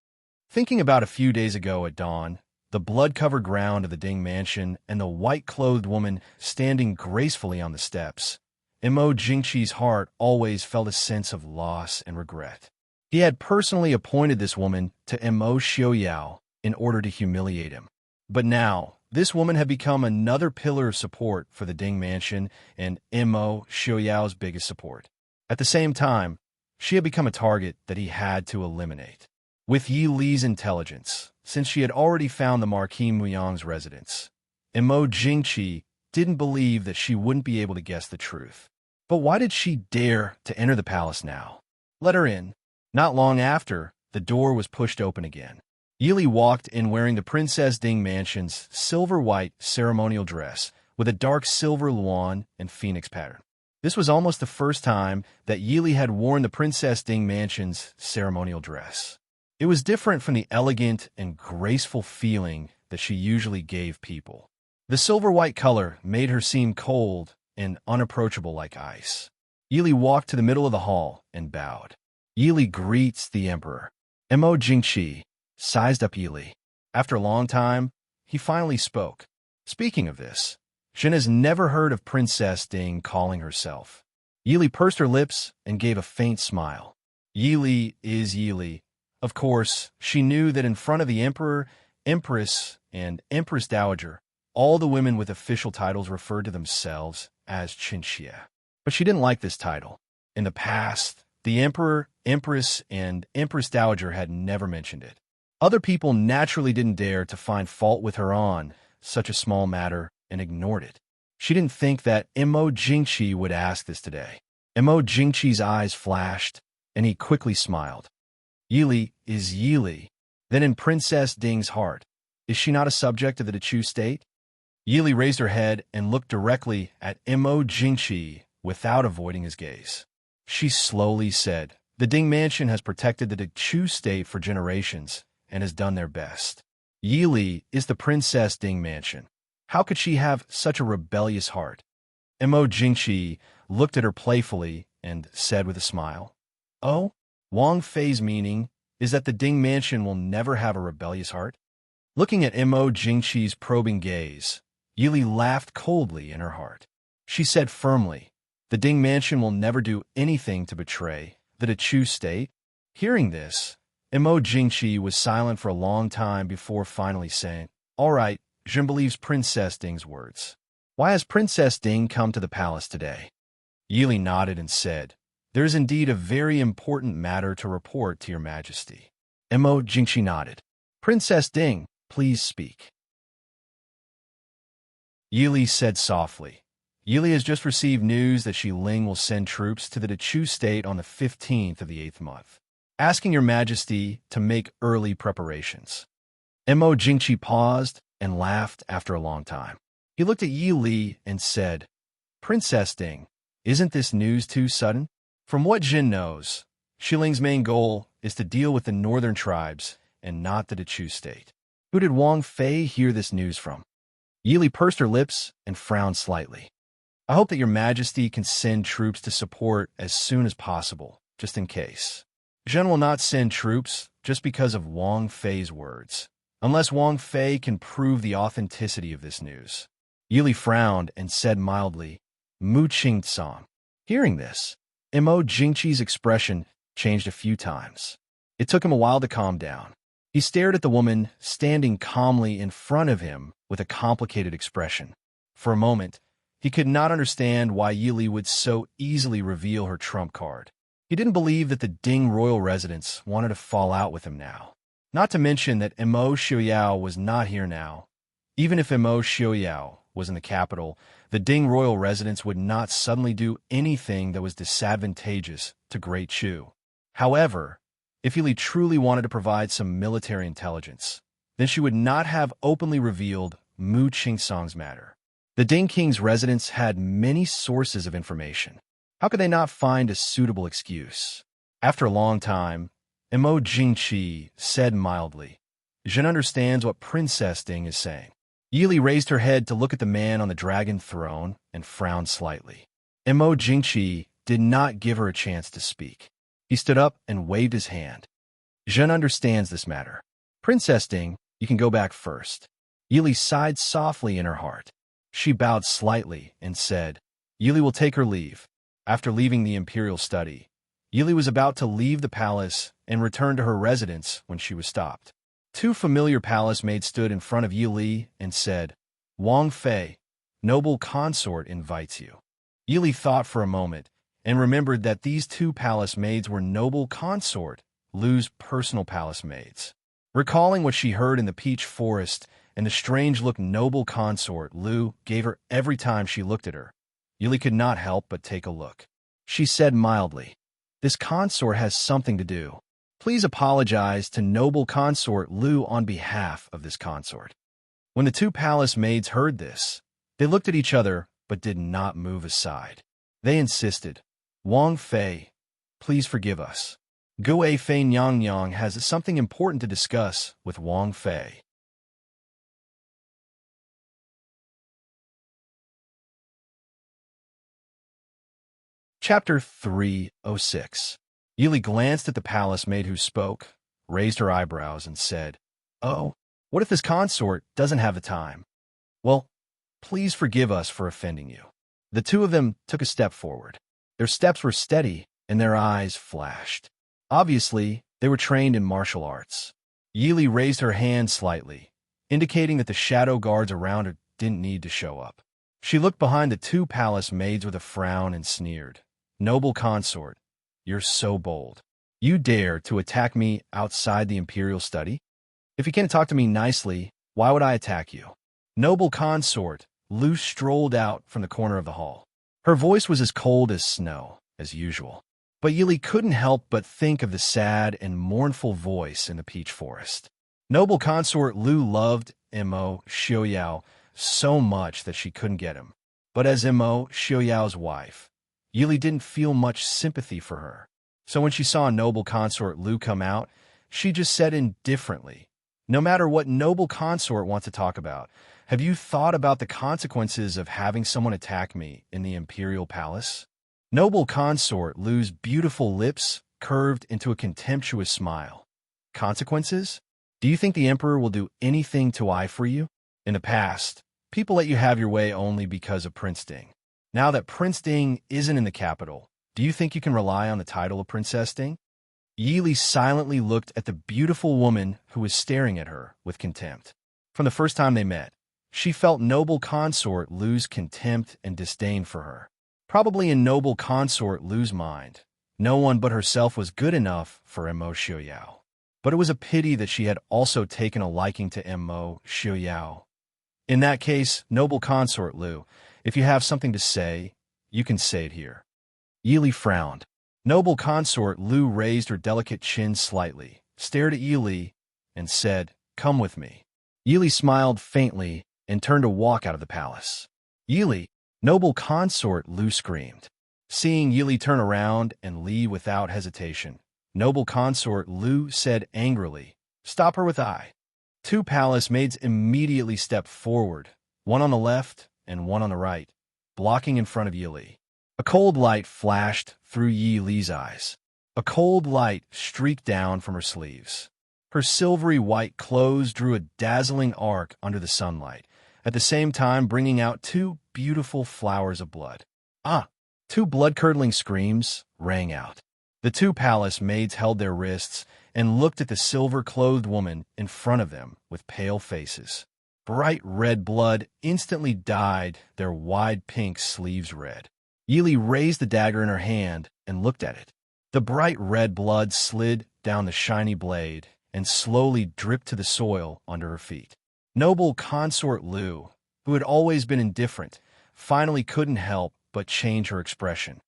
Thinking about a few days ago at dawn, the blood-covered ground of the Ding mansion and the white-clothed woman standing gracefully on the steps, Mo Jingqi's heart always felt a sense of loss and regret. He had personally appointed this woman to Mo Xiaoyao in order to humiliate him. But now, this woman had become another pillar of support for the Ding mansion and Mo Xiaoyao's biggest support. At the same time, she had become a target that he had to eliminate. With Yi Li's intelligence, since she had already found the Marquis Muyang's residence, Mo Jingqi didn't believe that she wouldn't be able to guess the truth. But why did she dare to enter the palace now? Let her in. Not long after, the door was pushed open again. Yili walked in wearing the Princess Ding mansion's silver-white ceremonial dress with a dark silver luan and phoenix pattern. This was almost the first time that Yili had worn the Princess Ding mansion's ceremonial dress. It was different from the elegant and graceful feeling that she usually gave people. The silver-white color made her seem cold and unapproachable like ice. Yili walked to the middle of the hall and bowed. "Yili greets the emperor." Mo Jingqi sized up Yili. After a long time, he finally spoke. "Speaking of this, Shen has never heard of Princess Ding calling herself." Yili pursed her lips and gave a faint smile. Yili is Yili. Of course, she knew that in front of the emperor, empress, and empress dowager, all the women with official titles referred to themselves as Qinxie. But she didn't like this title. In the past, the emperor, empress, and empress dowager had never mentioned it. Other people naturally didn't dare to find fault with her on such a small matter and ignored it. She didn't think that Mo Jingqi would ask this today. Mo Jingqi's eyes flashed, and he quickly smiled. "Yili is Yili. Then in Princess Ding's heart, is she not a subject of the Chu state?" Yili raised her head and looked directly at Mo Jingqi without avoiding his gaze. She slowly said, "The Ding mansion has protected the Chu state for generations and has done their best. Yili is the Princess Ding mansion. How could she have such a rebellious heart?" Mo Jingqi looked at her playfully and said with a smile, "Oh, Wang Fei's meaning is that the Ding mansion will never have a rebellious heart?" Looking at Mo Jingqi's probing gaze, Yili laughed coldly in her heart. She said firmly, "The Ding mansion will never do anything to betray the Chu state." Hearing this, Imo Jingqi was silent for a long time before finally saying, "All right, Jin believes Princess Ding's words. Why has Princess Ding come to the palace today?" Yili nodded and said, "There is indeed a very important matter to report to your majesty." Imo Jingqi nodded. "Princess Ding, please speak." Yili said softly, "Yili has just received news that Shi Ling will send troops to the Dechu state on the 15th of the 8th month, asking your majesty to make early preparations." Imo Jingqi paused and laughed after a long time. He looked at Yi Li and said, "Princess Ding, isn't this news too sudden? From what Jin knows, Shi Ling's main goal is to deal with the northern tribes and not the Dechu state. Who did Wang Fei hear this news from?" Yi Li pursed her lips and frowned slightly. "I hope that your majesty can send troops to support as soon as possible, just in case. Zhen will not send troops just because of Wang Fei's words, unless Wang Fei can prove the authenticity of this news." Yi Li frowned and said mildly, "Mu Qing Song." Hearing this, Imo Jingqi's expression changed a few times. It took him a while to calm down. He stared at the woman standing calmly in front of him with a complicated expression. For a moment, he could not understand why Yi Li would so easily reveal her trump card. He didn't believe that the Ding royal residents wanted to fall out with him now. Not to mention that Imo Xiaoyao was not here now. Even if Imo Xiaoyao was in the capital, the Ding royal residents would not suddenly do anything that was disadvantageous to Great Chu. However, if Yi Li truly wanted to provide some military intelligence, then she would not have openly revealed Mu Qingsong's matter. The Ding King's residents had many sources of information. How could they not find a suitable excuse? After a long time, Imo Jingqi said mildly, "Jin understands what Princess Ding is saying." Yi Li raised her head to look at the man on the dragon throne and frowned slightly. Imo Jingqi did not give her a chance to speak. He stood up and waved his hand. "Jin understands this matter. Princess Ding, you can go back first." Yi Li sighed softly in her heart. She bowed slightly and said, Yi Li will take her leave. After leaving the imperial study, Yi Li was about to leave the palace and return to her residence when she was stopped. Two familiar palace maids stood in front of Yi Li and said, "Wang Fei, noble consort invites you." Yi Li thought for a moment and remembered that these two palace maids were noble consort, Lu's personal palace maids. Recalling what she heard in the peach forest and the strange look noble consort Lu gave her every time she looked at her, Yi Li could not help but take a look. She said mildly, "This consort has something to do. Please apologize to noble consort Lu on behalf of this consort." When the two palace maids heard this, they looked at each other but did not move aside. They insisted, "Wang Fei, please forgive us. Gui Fei Nyang Nyang has something important to discuss with Wang Fei." Chapter 306. Yi Li glanced at the palace maid who spoke, raised her eyebrows, and said, "Oh, what if this consort doesn't have the time? Well, please forgive us for offending you." The two of them took a step forward. Their steps were steady, and their eyes flashed. Obviously, they were trained in martial arts. Yi Li raised her hand slightly, indicating that the shadow guards around her didn't need to show up. She looked behind the two palace maids with a frown and sneered, "Noble consort, you're so bold. You dare to attack me outside the imperial study? If you can't talk to me nicely, why would I attack you?" Noble consort, Lu strolled out from the corner of the hall. Her voice was as cold as snow, as usual. But Yi Li couldn't help but think of the sad and mournful voice in the peach forest. Noble consort Lu loved Imo Xiaoyao so much that she couldn't get him. But as Imo Xiaoyao's wife, Yi Li didn't feel much sympathy for her. So when she saw noble consort Lu come out, she just said indifferently, "No matter what noble consort wants to talk about, have you thought about the consequences of having someone attack me in the imperial palace?" Noble consort Lu's beautiful lips curved into a contemptuous smile. "Consequences? Do you think the emperor will do anything to eye for you? In the past, people let you have your way only because of Prince Ding. Now that Prince Ding isn't in the capital, do you think you can rely on the title of Princess Ding?" Yili silently looked at the beautiful woman who was staring at her with contempt. From the first time they met, she felt noble consort Lu's contempt and disdain for her. Probably in noble consort Lu's mind, no one but herself was good enough for Mo Xiaoyao. But it was a pity that she had also taken a liking to Mo Xiaoyao. In that case, noble consort Lu, if you have something to say, you can say it here. Yili frowned. Noble consort Lu raised her delicate chin slightly, stared at Yili, and said, "Come with me." Yili smiled faintly and turned to walk out of the palace. "Yili!" Noble consort Lu screamed. Seeing Yili turn around and leave without hesitation, noble consort Lu said angrily, "Stop her with I." Two palace maids immediately stepped forward, one on the left and one on the right, blocking in front of Yili. A cold light flashed through Yili's eyes. A cold light streaked down from her sleeves. Her silvery white clothes drew a dazzling arc under the sunlight, at the same time bringing out two beautiful flowers of blood. "Ah!" Two blood-curdling screams rang out. The two palace maids held their wrists and looked at the silver-clothed woman in front of them with pale faces. Bright red blood instantly dyed their wide pink sleeves red. Yili raised the dagger in her hand and looked at it. The bright red blood slid down the shiny blade and slowly dripped to the soil under her feet. Noble consort Lu, who had always been indifferent, finally couldn't help but change her expression.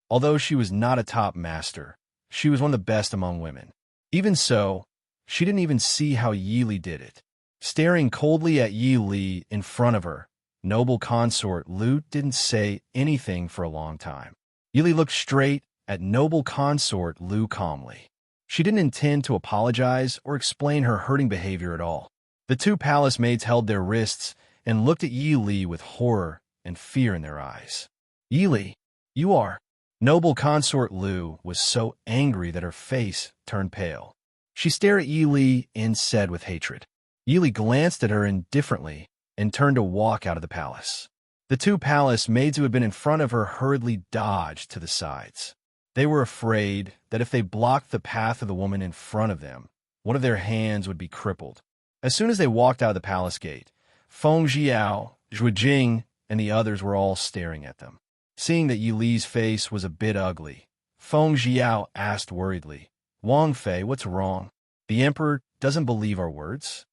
Although she was not a top master, she was one of the best among women. Even so, she didn't even see how Yili did it. Staring coldly at Yili in front of her, noble consort Lu didn't say anything for a long time. Yili looked straight at noble consort Lu calmly. She didn't intend to apologize or explain her hurting behavior at all. The two palace maids held their wrists and looked at Yili with horror and fear in their eyes. "Yili, you are..." Noble consort Lu was so angry that her face turned pale. She stared at Yili and said with hatred. Yili glanced at her indifferently and turned to walk out of the palace. The two palace maids who had been in front of her hurriedly dodged to the sides. They were afraid that if they blocked the path of the woman in front of them, one of their hands would be crippled. As soon as they walked out of the palace gate, Feng Jiao, Zhu Jing, and the others were all staring at them. Seeing that Yili's face was a bit ugly, Feng Jiao asked worriedly, "Wang Fei, what's wrong? The emperor doesn't believe our words?"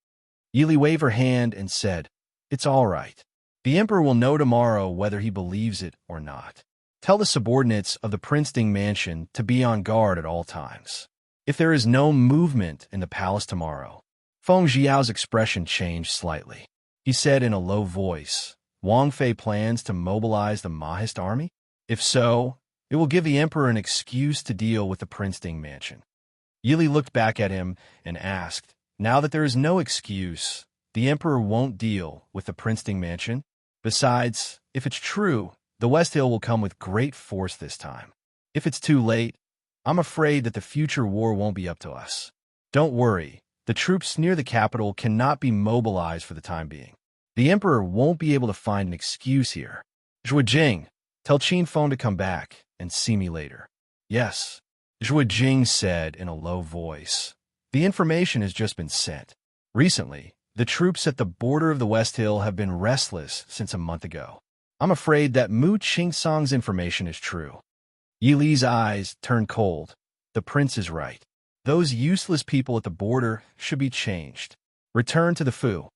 Yili waved her hand and said, "It's all right. The emperor will know tomorrow whether he believes it or not. Tell the subordinates of the Princeton mansion to be on guard at all times. If there is no movement in the palace tomorrow..." Feng Jiao's expression changed slightly. He said in a low voice, "Wang Fei plans to mobilize the Mahist army? If so, it will give the emperor an excuse to deal with the Princeton mansion." Yili looked back at him and asked, "Now that there is no excuse, the emperor won't deal with the Princeton mansion? Besides, if it's true, the West Hill will come with great force this time. If it's too late, I'm afraid that the future war won't be up to us. Don't worry, the troops near the capital cannot be mobilized for the time being. The emperor won't be able to find an excuse here. Zhu Jing, tell Qin Feng to come back and see me later." "Yes," Zhu Jing said in a low voice. "The information has just been sent. Recently, the troops at the border of the West Hill have been restless since a month ago. I'm afraid that Mu Qingsong's information is true." Yili's eyes turned cold. The prince is right. Those useless people at the border should be changed. Return to the Fu.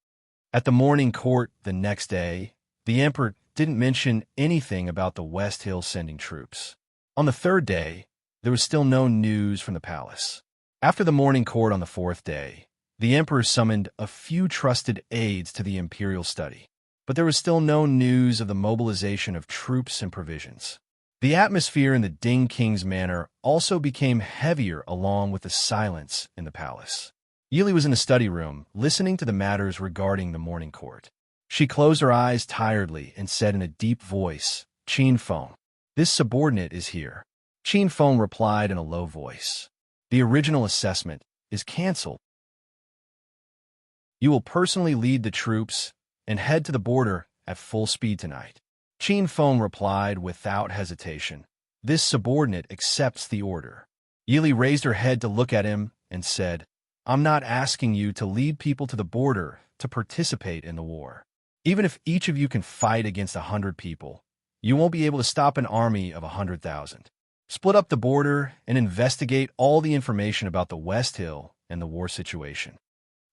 At the morning court the next day, the emperor didn't mention anything about the West Hill sending troops. On the third day, there was still no news from the palace. After the morning court on the fourth day, the emperor summoned a few trusted aides to the imperial study, but there was still no news of the mobilization of troops and provisions. The atmosphere in the Ding King's manor also became heavier along with the silence in the palace. Yili was in the study room, listening to the matters regarding the morning court. She closed her eyes tiredly and said in a deep voice, "Qin Feng, this subordinate is here." Qin Feng replied in a low voice, "The original assessment is cancelled. You will personally lead the troops and head to the border at full speed tonight." Qin Feng replied without hesitation, This subordinate accepts the order. Yili raised her head to look at him and said, I'm not asking you to lead people to the border to participate in the war. Even if each of you can fight against 100 people, you won't be able to stop an army of 100,000. Split up the border and investigate all the information about the West Hill and the war situation.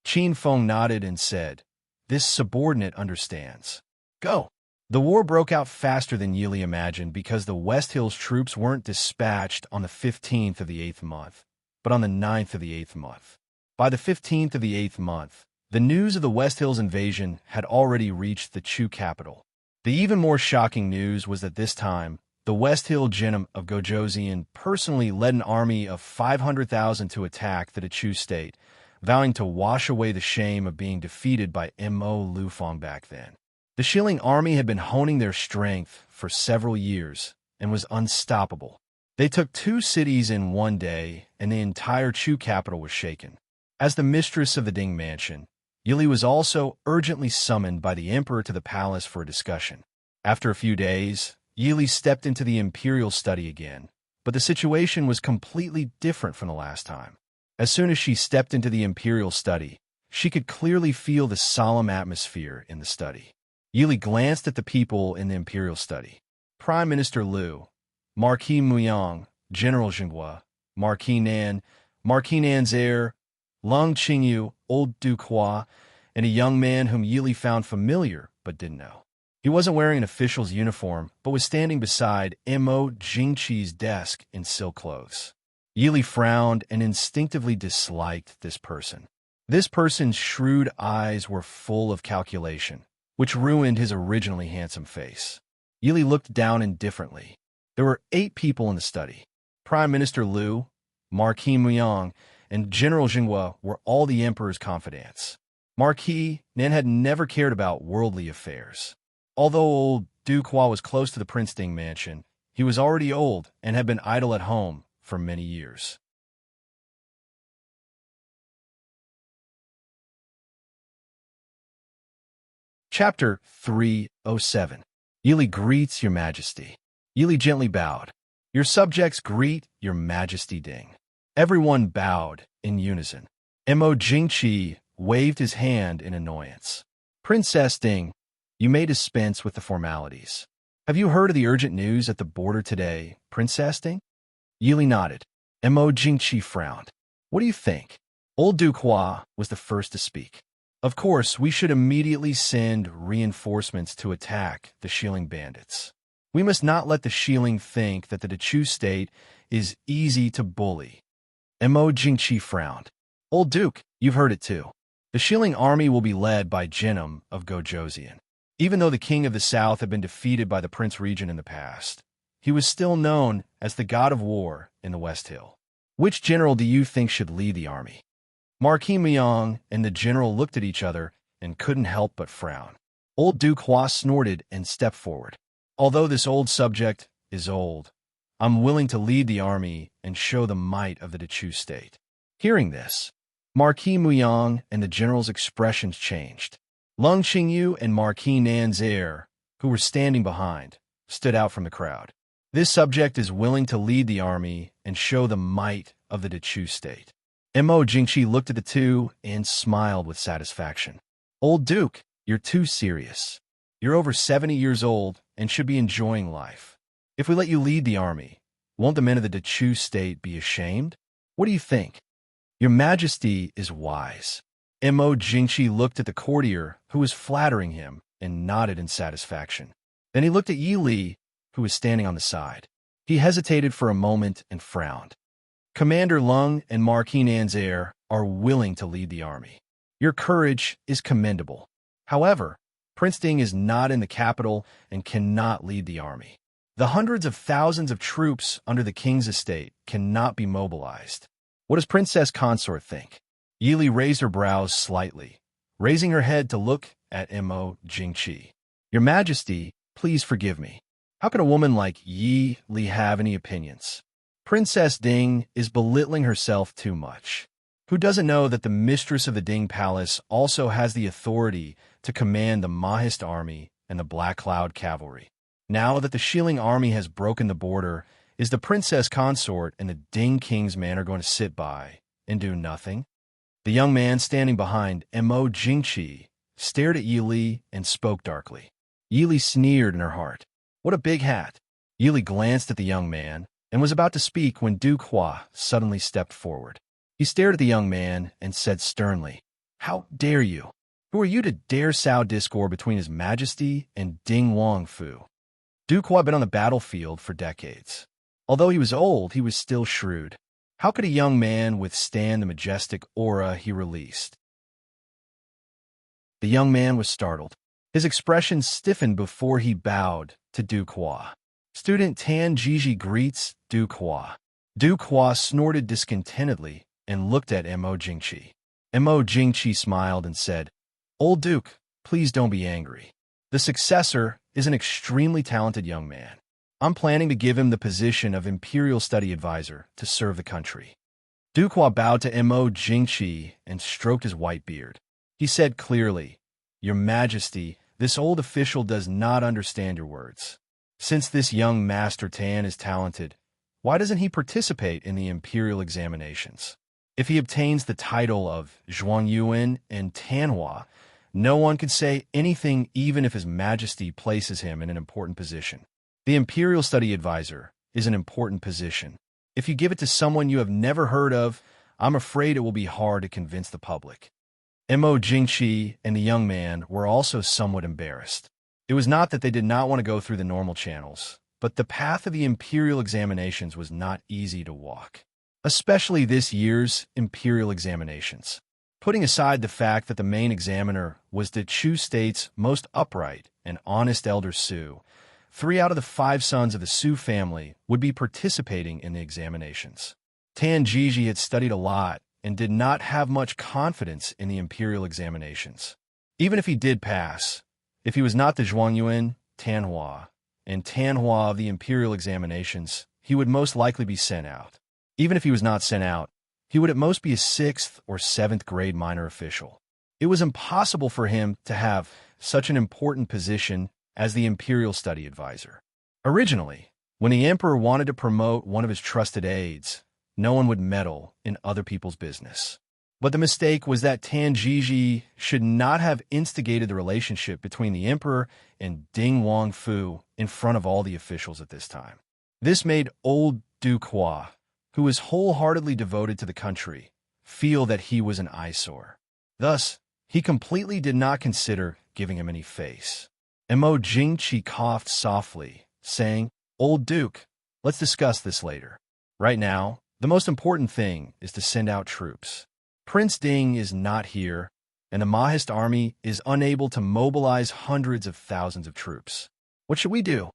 Qin Feng nodded and said, This subordinate understands. Go. The war broke out faster than Yili imagined because the West Hills troops weren't dispatched on the 15th of the 8th month, but on the 9th of the 8th month. By the 15th of the 8th month, the news of the West Hills invasion had already reached the Chu capital. The even more shocking news was that this time, the West Hill Jinnah of Gojoseon personally led an army of 500,000 to attack the Chu state, vowing to wash away the shame of being defeated by Mo Lufeng back then. The Shilling army had been honing their strength for several years and was unstoppable. They took 2 cities in one day, and the entire Chu capital was shaken. As the mistress of the Ding mansion, Yili was also urgently summoned by the emperor to the palace for a discussion. After a few days, Yili stepped into the imperial study again, but the situation was completely different from the last time. As soon as she stepped into the imperial study, she could clearly feel the solemn atmosphere in the study. Yili glanced at the people in the imperial study. Prime Minister Liu, Marquis Muyang, General Jinghua, Marquis Nan's heir, Lung Qingyu, Old Duke Hua, and a young man whom Yili found familiar but didn't know. He wasn't wearing an official's uniform, but was standing beside Mo Jingqi's desk in silk clothes. Yili frowned and instinctively disliked this person. This person's shrewd eyes were full of calculation, which ruined his originally handsome face. Yili looked down indifferently. There were 8 people in the study. Prime Minister Liu, Marquis Muyang, and General Jinghua were all the emperor's confidants. Marquis Nan had never cared about worldly affairs. Although old Duke Hua was close to the Prince Ding mansion, he was already old and had been idle at home for many years. Chapter 307. Yili greets Your Majesty. Yili gently bowed. Your subjects greet Your Majesty Ding. Everyone bowed in unison. Mo Jingqi waved his hand in annoyance. Princess Ding, you may dispense with the formalities. Have you heard of the urgent news at the border today, Princess Ding? Yili nodded. Mo Jingqi frowned. What do you think? Old Duke Hua was the first to speak. Of course, we should immediately send reinforcements to attack the Shilling bandits. We must not let the Shilling think that the Chu state is easy to bully. Mo Jingqi frowned. Old Duke, you've heard it too. The Shilling army will be led by Jinnah of Gojoseon. Even though the king of the south had been defeated by the Prince Regent in the past, he was still known as the god of war in the West Hill. Which general do you think should lead the army? Marquis Muyang and the general looked at each other and couldn't help but frown. Old Duke Hua snorted and stepped forward. Although this old subject is old, I'm willing to lead the army and show the might of the Chu state. Hearing this, Marquis Muyang and the general's expressions changed. Lung Qingyu and Marquis Nan's heir, who were standing behind, stood out from the crowd. This subject is willing to lead the army and show the might of the Chu state. Mo Jingqi looked at the two and smiled with satisfaction. Old Duke, you're too serious. You're over 70 years old and should be enjoying life. If we let you lead the army, won't the men of the Chu state be ashamed? What do you think? Your Majesty is wise. Mo Jingqi looked at the courtier who was flattering him and nodded in satisfaction. Then he looked at Yili, who was standing on the side. He hesitated for a moment and frowned. Commander Lung and Marquis Nan's heir are willing to lead the army. Your courage is commendable. However, Prince Ding is not in the capital and cannot lead the army. The hundreds of thousands of troops under the king's estate cannot be mobilized. What does Princess Consort think? Yili raised her brows slightly, raising her head to look at Mo Jingqi. Your Majesty, please forgive me. How can a woman like Yi Li have any opinions? Princess Ding is belittling herself too much. Who doesn't know that the mistress of the Ding Palace also has the authority to command the Mahist army and the Black Cloud cavalry? Now that the Shilling army has broken the border, Is the princess consort and the Ding King's man are going to sit by and do nothing? The young man standing behind Mo Jingqi stared at Yi Li and spoke darkly. Yi Li sneered in her heart. What a big hat! Yi Li glanced at the young man and was about to speak when Du Hua suddenly stepped forward. He stared at the young man and said sternly, "How dare you? Who are you to dare sow discord between His Majesty and Ding Wang Fu?" Du Hua had been on the battlefield for decades. Although he was old, he was still shrewd. How could a young man withstand the majestic aura he released? The young man was startled. His expression stiffened before he bowed to Du Hua. "Student Tan Jiji greets Du Hua." Du Hua snorted discontentedly and looked at Mo Jingqi. Mo Jingqi smiled and said, "Old Duke, please don't be angry. The successor is an extremely talented young man. I'm planning to give him the position of Imperial Study Advisor to serve the country." Du Hua bowed to Mo Jingqi and stroked his white beard. He said clearly, "Your Majesty, this old official does not understand your words. Since this young Master Tan is talented, why doesn't he participate in the imperial examinations? If he obtains the title of Zhuangyuan and Tanhua, no one can say anything even if His Majesty places him in an important position. The Imperial Study Advisor is an important position. If you give it to someone you have never heard of, I'm afraid it will be hard to convince the public." Mo Jingqi and the young man were also somewhat embarrassed. It was not that they did not want to go through the normal channels, but the path of the imperial examinations was not easy to walk, especially this year's imperial examinations. Putting aside the fact that the main examiner was the Chu State's most upright and honest elder Su, 3 out of the 5 sons of the Su family would be participating in the examinations. Tan Jiji had studied a lot and did not have much confidence in the imperial examinations. Even if he did pass, if he was not the Zhuangyuan, Tanhua, and Tanhua of the imperial examinations, he would most likely be sent out. Even if he was not sent out, he would at most be a 6th or 7th grade minor official. It was impossible for him to have such an important position as the Imperial Study Advisor. Originally, when the emperor wanted to promote one of his trusted aides, no one would meddle in other people's business. But the mistake was that Tan Jiji should not have instigated the relationship between the emperor and Ding Wang Fu in front of all the officials at this time. This made old Du Hua, who was wholeheartedly devoted to the country, feel that he was an eyesore. Thus, he completely did not consider giving him any face. Mo Jingqi coughed softly, saying, "Old Duke, let's discuss this later. Right now, the most important thing is to send out troops. Prince Ding is not here, and the Mahist army is unable to mobilize hundreds of thousands of troops. What should we do?"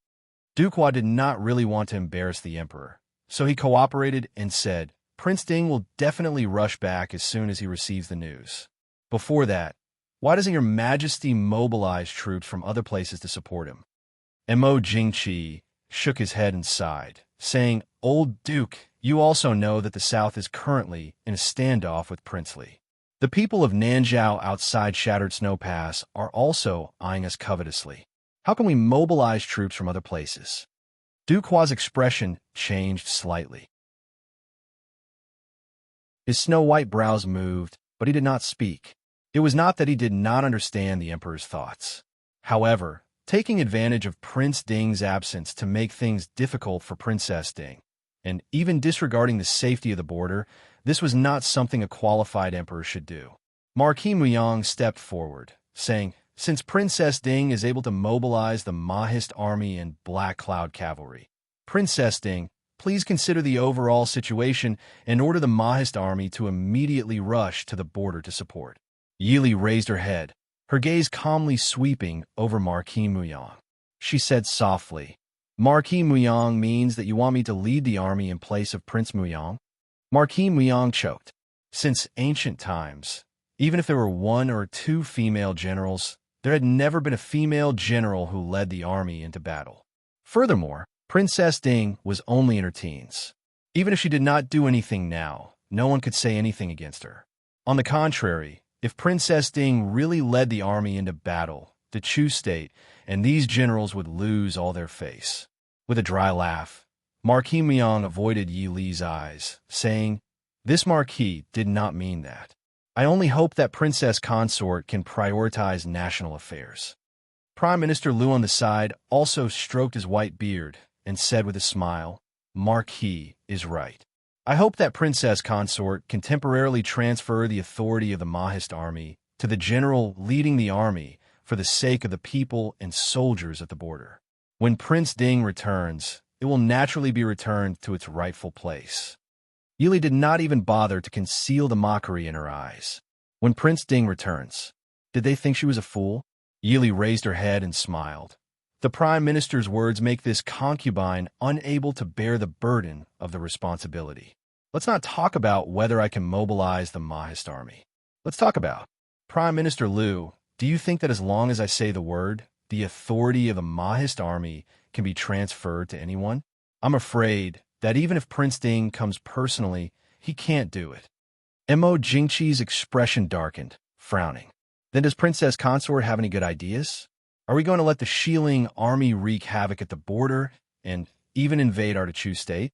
Du Hua did not really want to embarrass the emperor, so he cooperated and said, "Prince Ding will definitely rush back as soon as he receives the news. Before that, why doesn't your Majesty mobilize troops from other places to support him?" Mo Jingqi shook his head and sighed, saying, "Old Duke, you also know that the South is currently in a standoff with Princely. The people of Nanzhao outside Shattered Snow Pass are also eyeing us covetously. How can we mobilize troops from other places?" Du Hua's expression changed slightly. His snow-white brows moved, but he did not speak. It was not that he did not understand the emperor's thoughts. However, taking advantage of Prince Ding's absence to make things difficult for Princess Ding, and even disregarding the safety of the border, this was not something a qualified emperor should do. Marquis Muyang stepped forward, saying, "Since Princess Ding is able to mobilize the Mahist army and Black Cloud cavalry, Princess Ding, please consider the overall situation and order the Mahist army to immediately rush to the border to support." Yi Li raised her head, her gaze calmly sweeping over Marquis Muyang. She said softly, "Marquis Muyang means that you want me to lead the army in place of Prince Muyang?" Marquis Muyang choked. Since ancient times, even if there were 1 or 2 female generals, there had never been a female general who led the army into battle. Furthermore, Princess Ding was only in her teens. Even if she did not do anything now, no one could say anything against her. On the contrary, if Princess Ding really led the army into battle, the Chu State and these generals would lose all their face. With a dry laugh, Marquis Myong avoided Yi Li's eyes, saying, "This Marquis did not mean that. I only hope that Princess Consort can prioritize national affairs." Prime Minister Liu on the side also stroked his white beard and said with a smile, "Marquis is right. I hope that Princess Consort can temporarily transfer the authority of the Mahist army to the general leading the army for the sake of the people and soldiers at the border. When Prince Ding returns, it will naturally be returned to its rightful place." Yili did not even bother to conceal the mockery in her eyes. When Prince Ding returns, did they think she was a fool? Yili raised her head and smiled. The Prime Minister's words make this concubine unable to bear the burden of the responsibility. Let's not talk about whether I can mobilize the Mahist army. Let's talk about, Prime Minister Liu, do you think that as long as I say the word, the authority of the Mahist army can be transferred to anyone? I'm afraid that even if Prince Ding comes personally, he can't do it. Mo Jingqi's expression darkened, frowning. Then does Princess Consort have any good ideas? Are we going to let the Xiling army wreak havoc at the border and even invade our Chu state?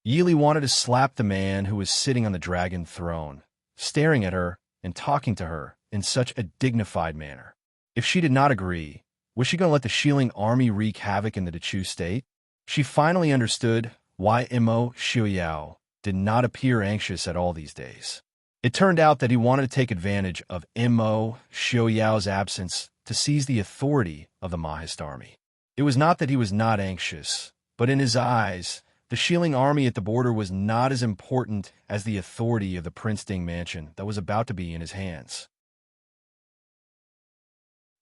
Yili wanted to slap the man who was sitting on the dragon throne, staring at her and talking to her in such a dignified manner. If she did not agree, was she going to let the Xiling army wreak havoc in the Chu state? She finally understood why Mo Xiuyao did not appear anxious at all these days. It turned out that he wanted to take advantage of Mo Xiuyao's absence to seize the authority of the Mahist army. It was not that he was not anxious, but in his eyes, the Xiling army at the border was not as important as the authority of the Prince Ding mansion that was about to be in his hands.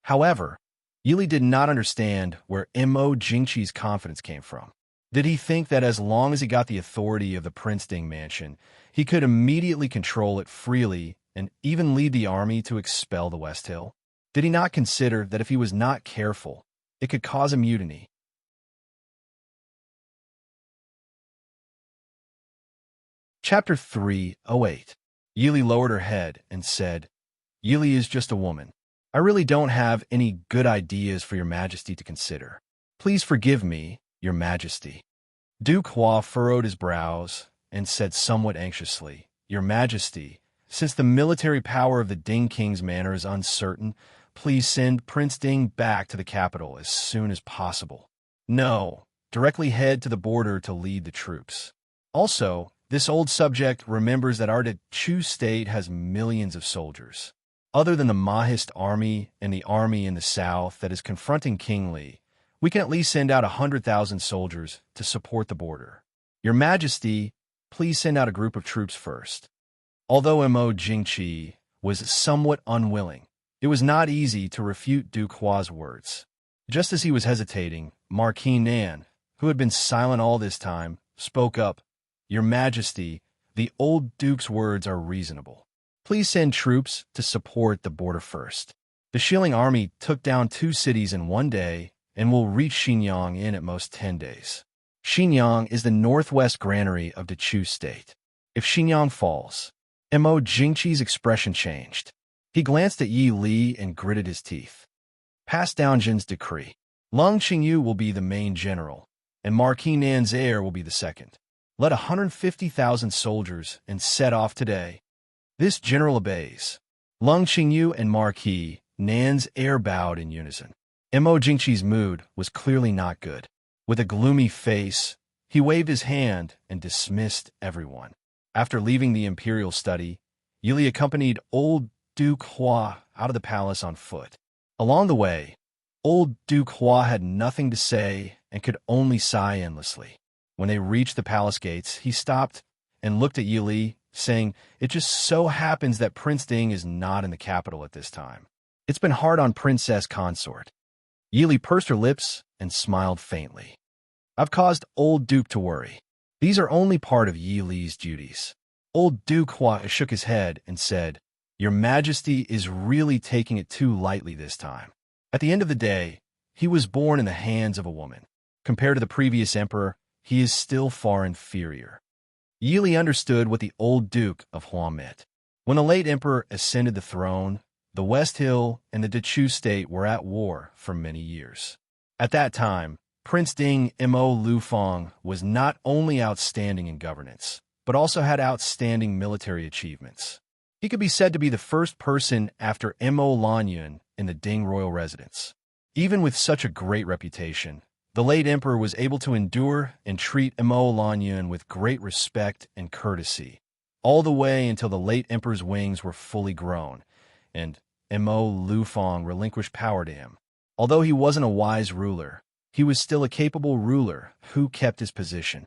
However, Yili did not understand where Mo Jingqi's confidence came from. Did he think that as long as he got the authority of the Prince Ding mansion, he could immediately control it freely and even lead the army to expel the West Hill? Did he not consider that if he was not careful, it could cause a mutiny? Chapter 308. Yili lowered her head and said, "Yili is just a woman. I really don't have any good ideas for your majesty to consider. Please forgive me, your majesty." Duke Hua furrowed his brows and said somewhat anxiously, "Your majesty, since the military power of the Ding King's manor is uncertain, please send Prince Ding back to the capital as soon as possible. No, directly head to the border to lead the troops. Also, this old subject remembers that our Chu state has millions of soldiers. Other than the Mahist army and the army in the south that is confronting King Li, we can at least send out 100,000 soldiers to support the border. Your majesty, please send out a group of troops first." Although Mo Jingqi was somewhat unwilling, it was not easy to refute Duke Hua's words. Just as he was hesitating, Marquis Nan, who had been silent all this time, spoke up, "Your majesty, the old duke's words are reasonable. Please send troops to support the border first. The Xiling army took down 2 cities in 1 day and will reach Xinjiang in at most 10 days. Xinjiang is the northwest granary of the Chu state. If Xinjiang falls..." Mo Jingqi's expression changed. He glanced at Yi Li and gritted his teeth. "Pass down Jin's decree. Lung Qingyu will be the main general, and Marquis Nan's heir will be the second. Let 150,000 soldiers and set off today." This general obeys. Lung Qingyu and Marquis Nan's heir bowed in unison. Mo Jingqi's mood was clearly not good. With a gloomy face, he waved his hand and dismissed everyone. After leaving the imperial study, Yili accompanied old Duke Hua out of the palace on foot. Along the way, old Duke Hua had nothing to say and could only sigh endlessly. When they reached the palace gates, he stopped and looked at Yili, saying, "It just so happens that Prince Ding is not in the capital at this time. It's been hard on Princess Consort." Yili pursed her lips and smiled faintly. "I've caused old Duke to worry. These are only part of Yi Li's duties." Old Duke Hua shook his head and said, "Your Majesty is really taking it too lightly this time. At the end of the day, he was born in the hands of a woman. Compared to the previous emperor, he is still far inferior." Yili understood what the old Duke of Hua meant. When the late emperor ascended the throne, the West Hill and the Chu state were at war for many years. At that time, Prince Ding Mo Lufeng was not only outstanding in governance, but also had outstanding military achievements. He could be said to be the first person after Mo Lanyun in the Ding royal residence. Even with such a great reputation, the late emperor was able to endure and treat Mo Lanyun with great respect and courtesy, all the way until the late emperor's wings were fully grown, and Mo Lufeng relinquished power to him. Although he wasn't a wise ruler, he was still a capable ruler who kept his position.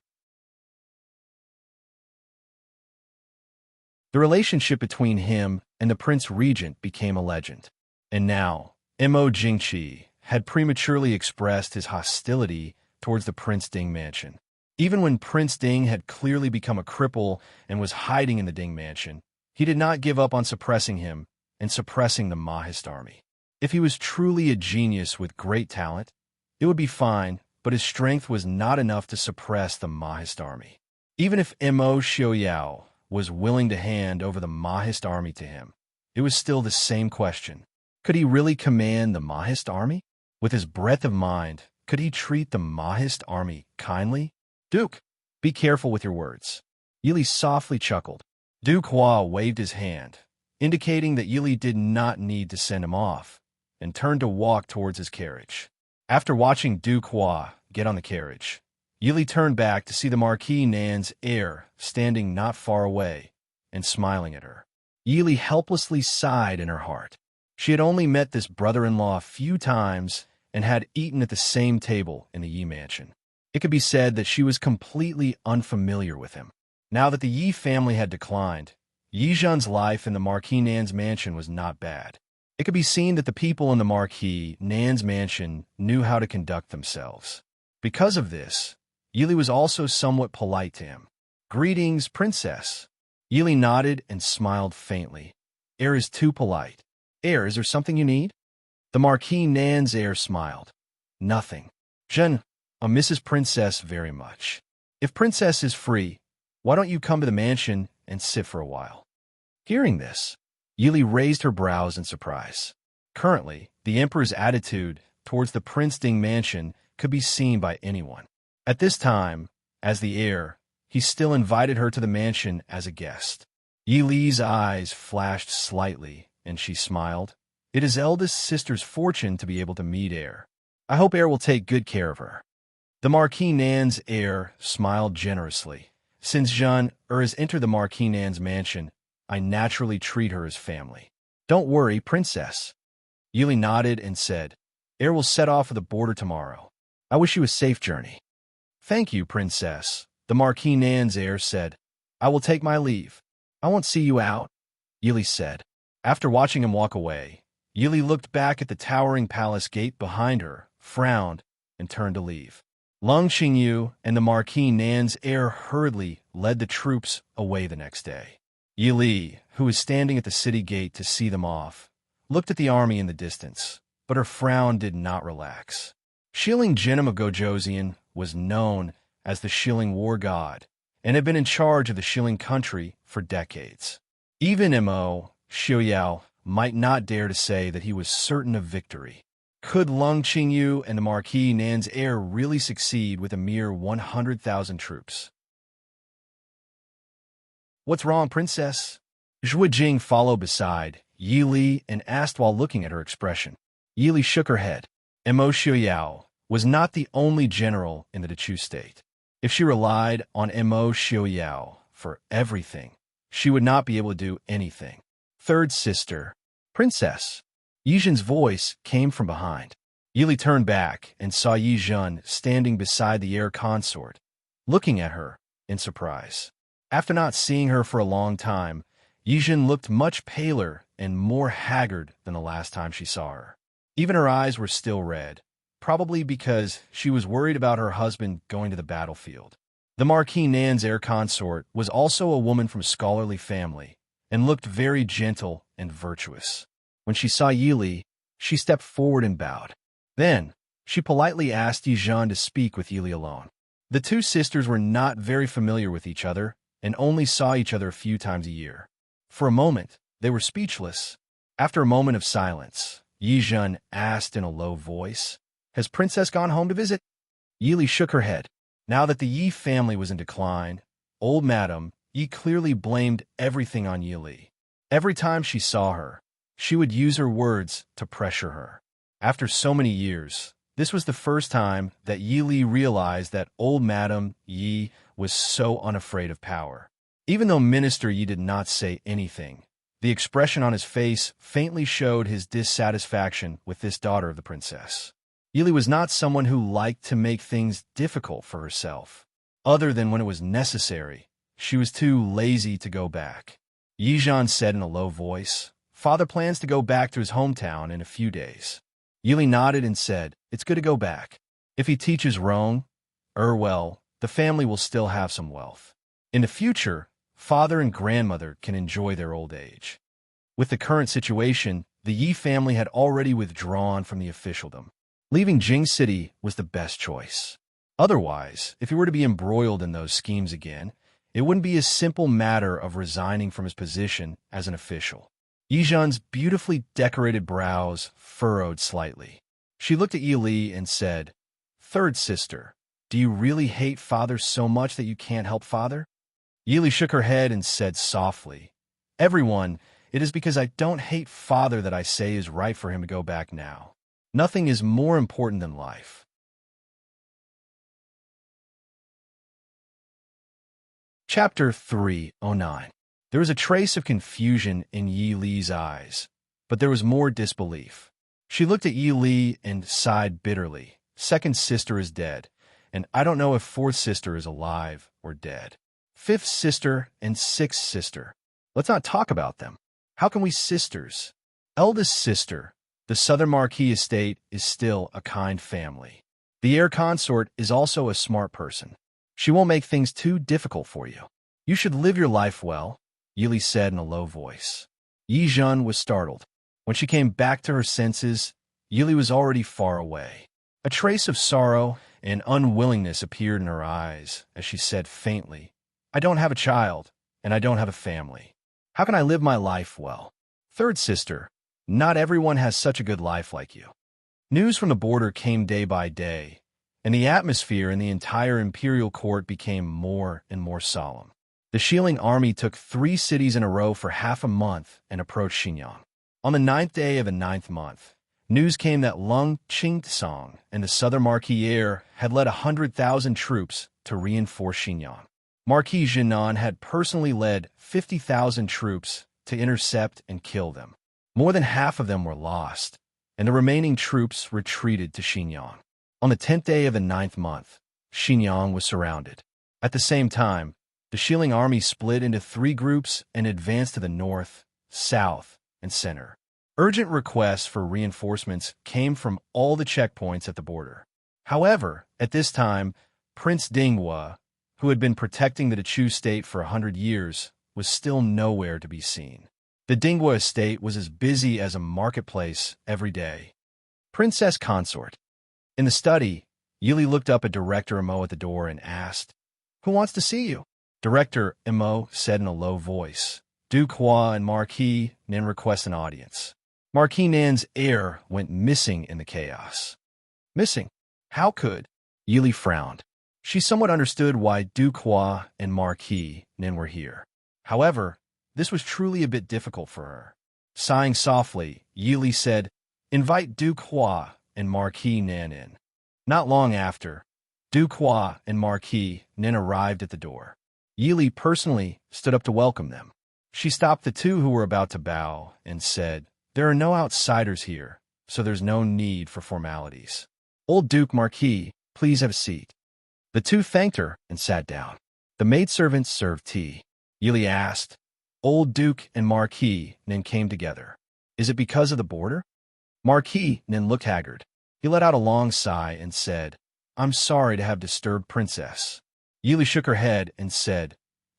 The relationship between him and the Prince Regent became a legend. And now, Mo Jingqi had prematurely expressed his hostility towards the Prince Ding mansion. Even when Prince Ding had clearly become a cripple and was hiding in the Ding mansion, he did not give up on suppressing him and suppressing the Mahist army. If he was truly a genius with great talent, it would be fine, but his strength was not enough to suppress the Mahist army. Even if Mo Xiaoyao was willing to hand over the Mahist army to him, it was still the same question. Could he really command the Mahist army? With his breadth of mind, could he treat the Mahist army kindly? Duke, be careful with your words. Yili softly chuckled. Duke Hua waved his hand, indicating that Yili did not need to send him off, and turned to walk towards his carriage. After watching Duke Hua get on the carriage, Yili turned back to see the Marquis Nan's heir standing not far away and smiling at her. Yili helplessly sighed in her heart. She had only met this brother-in-law a few times and had eaten at the same table in the Yi mansion. It could be said that she was completely unfamiliar with him. Now that the Yi family had declined, Yi Zhen's life in the Marquis Nan's mansion was not bad. It could be seen that the people in the Marquis Nan's mansion knew how to conduct themselves. Because of this, Yili was also somewhat polite to him. Greetings, princess. Yili nodded and smiled faintly. Heir is too polite. Heir, is there something you need? The Marquis Nan's heir smiled. Nothing. Zhen, I miss his princess very much. If princess is free, why don't you come to the mansion and sit for a while? Hearing this, Yili raised her brows in surprise. Currently, the emperor's attitude towards the Prince Ding mansion could be seen by anyone. At this time, as the heir, he still invited her to the mansion as a guest. Yili's eyes flashed slightly, and she smiled. It is eldest sister's fortune to be able to meet heir. I hope heir will take good care of her. The Marquis Nan's heir smiled generously. Since Zhen has entered the Marquis Nan's mansion, I naturally treat her as family. Don't worry, princess. Yili nodded and said, heir will set off for the border tomorrow. I wish you a safe journey. Thank you, princess. The Marquis Nan's heir said, I will take my leave. I won't see you out, Yili said. After watching him walk away, Yili looked back at the towering palace gate behind her, frowned, and turned to leave. Lung Qingyu and the Marquis Nan's heir hurriedly led the troops away the next day. Yili, who was standing at the city gate to see them off, looked at the army in the distance, but her frown did not relax. Shilling Jinim of Gojoseon was known as the Shilling war god, and had been in charge of the Shilling country for decades. Even Mo Xiaoyao might not dare to say that he was certain of victory. Could Lung Qingyu and the Marquis Nan's heir really succeed with a mere 100,000 troops? What's wrong, princess? Zhou Jing followed beside Yili and asked while looking at her expression. Yili shook her head. Mo Xiaoyao was not the only general in the Dechu state. If she relied on Mo Xiaoyao for everything, she would not be able to do anything. Third sister, princess. Yi Zhen's voice came from behind. Yili turned back and saw Yi Zhen standing beside the heir consort, looking at her in surprise. After not seeing her for a long time, Yi Zhen looked much paler and more haggard than the last time she saw her. Even her eyes were still red, probably because she was worried about her husband going to the battlefield. The Marquis Nan's heir consort was also a woman from a scholarly family and looked very gentle and virtuous. When she saw Yili, she stepped forward and bowed. Then, she politely asked Yi Zhen to speak with Yili alone. The two sisters were not very familiar with each other and only saw each other a few times a year. For a moment, they were speechless. After a moment of silence, Yi Zhen asked in a low voice, Has Princess gone home to visit? Yili shook her head. Now that the Yi family was in decline, old Madame Yi clearly blamed everything on Yili. Every time she saw her, she would use her words to pressure her. After so many years, this was the first time that Yili realized that old Madame Yi was so unafraid of power. Even though Minister Yi did not say anything, the expression on his face faintly showed his dissatisfaction with this daughter of the princess. Yili was not someone who liked to make things difficult for herself. Other than when it was necessary, she was too lazy to go back. Yizhan said in a low voice, "Father plans to go back to his hometown in a few days." Yili nodded and said, "It's good to go back. If he teaches wrong, well, the family will still have some wealth. In the future, father and grandmother can enjoy their old age." With the current situation, the Yi family had already withdrawn from the officialdom. Leaving Jing City was the best choice. Otherwise, if he were to be embroiled in those schemes again, it wouldn't be a simple matter of resigning from his position as an official. Yizhan's beautifully decorated brows furrowed slightly. She looked at Yili and said, "Third sister, do you really hate father so much that you can't help father?" Yili shook her head and said softly, "Everyone, it is because I don't hate father that I say it is right for him to go back now. Nothing is more important than life." Chapter 309. There was a trace of confusion in Yi Li's eyes, but there was more disbelief. She looked at Yi Li and sighed bitterly. "Second sister is dead, and I don't know if fourth sister is alive or dead. Fifth sister and sixth sister. Let's not talk about them. How can we sisters? Eldest sister, the Southern Marquis estate is still a kind family. The heir consort is also a smart person. She won't make things too difficult for you. You should live your life well," Yili said in a low voice. Yizhan was startled. When she came back to her senses, Yili was already far away. A trace of sorrow and unwillingness appeared in her eyes as she said faintly, "I don't have a child, and I don't have a family. How can I live my life well? Third sister, not everyone has such a good life like you." News from the border came day by day, and the atmosphere in the entire imperial court became more and more solemn. The Shilling army took 3 cities in a row for half a month and approached Xinjiang. On the 9th day of the 9th month, news came that Lung Qingtsong and the Southern Marquis heir had led 100,000 troops to reinforce Xinjiang. Marquis Jinan had personally led 50,000 troops to intercept and kill them. More than half of them were lost, and the remaining troops retreated to Xinjiang. On the 10th day of the 9th month, Xinjiang was surrounded. At the same time, the Shilling army split into 3 groups and advanced to the north, south, and center. Urgent requests for reinforcements came from all the checkpoints at the border. However, at this time, Prince Dinghua, who had been protecting the Dechu state for 100 years, was still nowhere to be seen. The Dinghua estate was as busy as a marketplace every day. Princess Consort. In the study, Yili looked up at Director Imo at the door and asked, "Who wants to see you?" Director Imo said in a low voice, "Duke Hua and Marquis Nin request an audience." Marquis Nin's heir went missing in the chaos. Missing? How could? Yili frowned. She somewhat understood why Duke Hua and Marquis Nin were here. However, this was truly a bit difficult for her. Sighing softly, Yili said, "Invite Duke Hua and Marquis Nin in." Not long after, Duke Hua and Marquis Nin arrived at the door. Yili personally stood up to welcome them. She stopped the 2 who were about to bow and said, "There are no outsiders here, so there's no need for formalities. Old Duke Marquis, please have a seat." The 2 thanked her and sat down. The maidservants served tea. Yili asked. Old Duke and Marquis Nin came together. "Is it because of the border?" Marquis Nin looked haggard. He let out a long sigh and said, "I'm sorry to have disturbed Princess." Yili shook her head and said,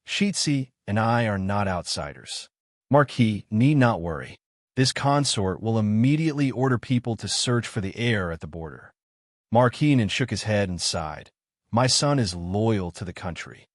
"Shitsi and I are not outsiders. Marquis need not worry. This consort will immediately order people to search for the heir at the border." Marquis Nin shook his head and sighed. "My son is loyal to the country.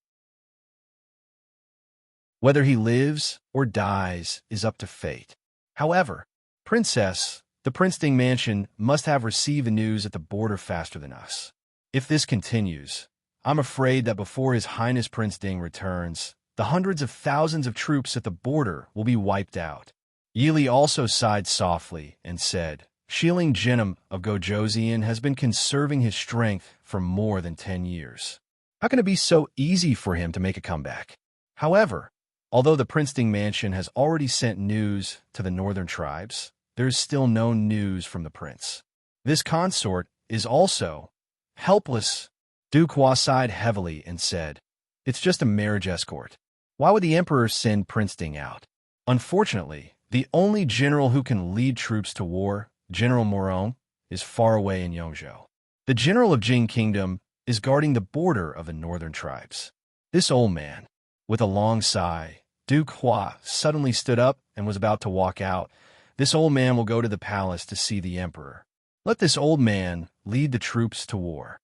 Whether he lives or dies is up to fate. However, Princess, the Prince Ding mansion must have received the news at the border faster than us. If this continues, I'm afraid that before His Highness Prince Ding returns, the hundreds of thousands of troops at the border will be wiped out. Yili also sighed softly and said, Shilin Jinim of Gojoseon has been conserving his strength for more than 10 years. How can it be so easy for him to make a comeback? However, although the Prince Ding mansion has already sent news to the northern tribes, there is still no news from the prince. This consort is also helpless. Duke Hua sighed heavily and said, It's just a marriage escort. Why would the emperor send Prince Ding out? Unfortunately, the only general who can lead troops to war, General Morong, is far away in Yongzhou. The general of Jing Kingdom is guarding the border of the northern tribes. This old man, with a long sigh, Duke Hua suddenly stood up and was about to walk out. This old man will go to the palace to see the emperor. Let this old man lead the troops to war.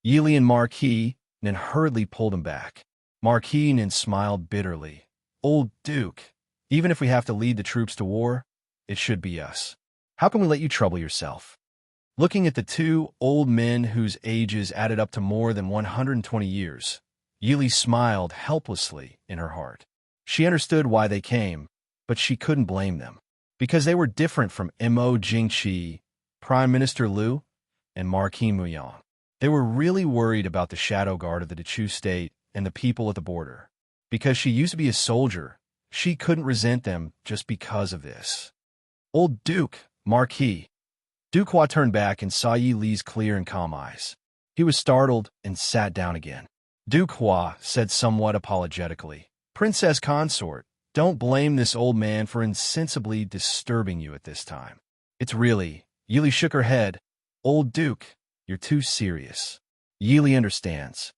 Yili and Marquis Nin hurriedly pulled him back. Marquis Nin smiled bitterly. Old Duke, even if we have to lead the troops to war, it should be us. How can we let you trouble yourself? Looking at the two old men whose ages added up to more than 120 years, Yili smiled helplessly in her heart. She understood why they came, but she couldn't blame them, because they were different from Mo Jingqi, Prime Minister Liu, and Marquis Muyang. They were really worried about the shadow guard of the Dechu state and the people at the border. Because she used to be a soldier, she couldn't resent them just because of this. Old Duke, Marquis. Duke Hua turned back and saw Yi Li's clear and calm eyes. He was startled and sat down again. Duke Hua said somewhat apologetically, Princess Consort, don't blame this old man for insensibly disturbing you at this time. It's really, Yili shook her head. Old Duke, you're too serious. Yili understands.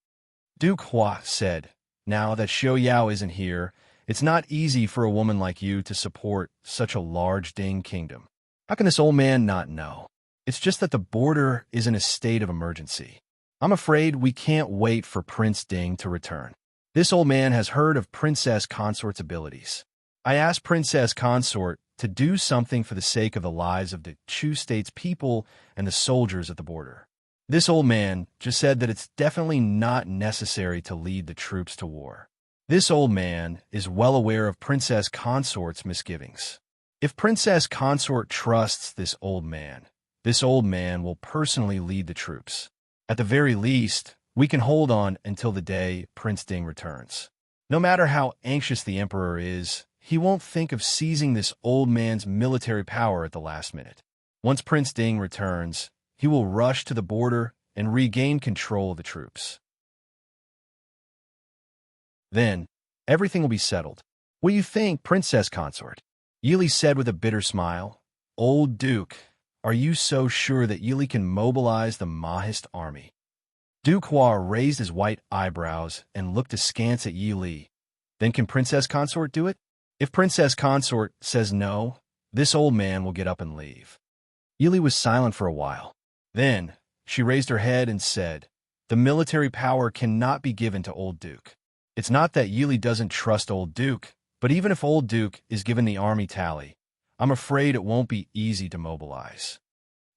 Duke Hua said, now that Xiao Yao isn't here, it's not easy for a woman like you to support such a large Ding kingdom. How can this old man not know? It's just that the border is in a state of emergency. I'm afraid we can't wait for Prince Ding to return. This old man has heard of Princess Consort's abilities. I asked Princess Consort to do something for the sake of the lives of the Chu State's people and the soldiers at the border. This old man just said that it's definitely not necessary to lead the troops to war. This old man is well aware of Princess Consort's misgivings. If Princess Consort trusts this old man will personally lead the troops. At the very least, we can hold on until the day Prince Ding returns. No matter how anxious the emperor is, he won't think of seizing this old man's military power at the last minute. Once Prince Ding returns, he will rush to the border and regain control of the troops. Then, everything will be settled. What do you think, Princess Consort? Yili said with a bitter smile. Old Duke, are you so sure that Yili can mobilize the Mahist army? Duke Hua raised his white eyebrows and looked askance at Yili. Then can Princess Consort do it? If Princess Consort says no, this old man will get up and leave. Yili was silent for a while. Then, she raised her head and said, the military power cannot be given to Old Duke. It's not that Yili doesn't trust Old Duke, but even if Old Duke is given the army tally, I'm afraid it won't be easy to mobilize.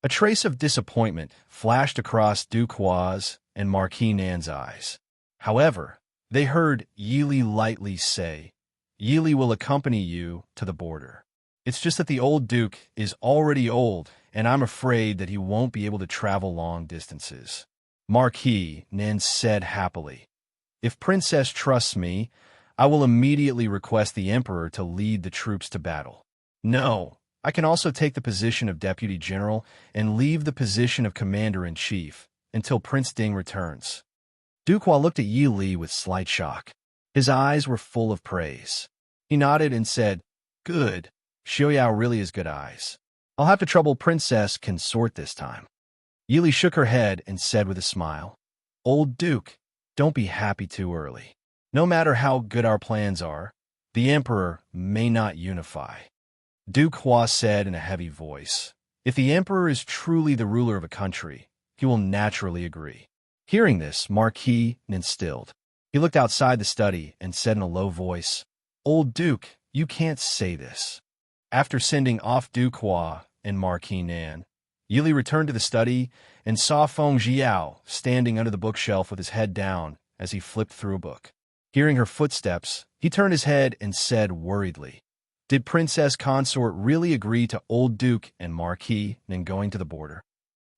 A trace of disappointment flashed across Duke Hua's and Marquis Nan's eyes. However, they heard Yili lightly say, Yili will accompany you to the border. It's just that the old Duke is already old, and I'm afraid that he won't be able to travel long distances. Marquis Nan said happily, If Princess trusts me, I will immediately request the Emperor to lead the troops to battle. No, I can also take the position of Deputy General and leave the position of Commander-in-Chief until Prince Ding returns. Duke Hua looked at Yi Li with slight shock. His eyes were full of praise. He nodded and said, Good. Xiao Yao really has good eyes. I'll have to trouble Princess Consort this time. Yi Li shook her head and said with a smile, Old Duke, don't be happy too early. No matter how good our plans are, the Emperor may not unify. Duke Hua said in a heavy voice, If the Emperor is truly the ruler of a country, he will naturally agree. Hearing this, Marquis Nin stilled. He looked outside the study and said in a low voice, Old Duke, you can't say this. After sending off Duke Hua and Marquis Nan, Yili returned to the study and saw Feng Jiao standing under the bookshelf with his head down as he flipped through a book. Hearing her footsteps, he turned his head and said worriedly, "Did Princess Consort really agree to Old Duke and Marquis and going to the border?"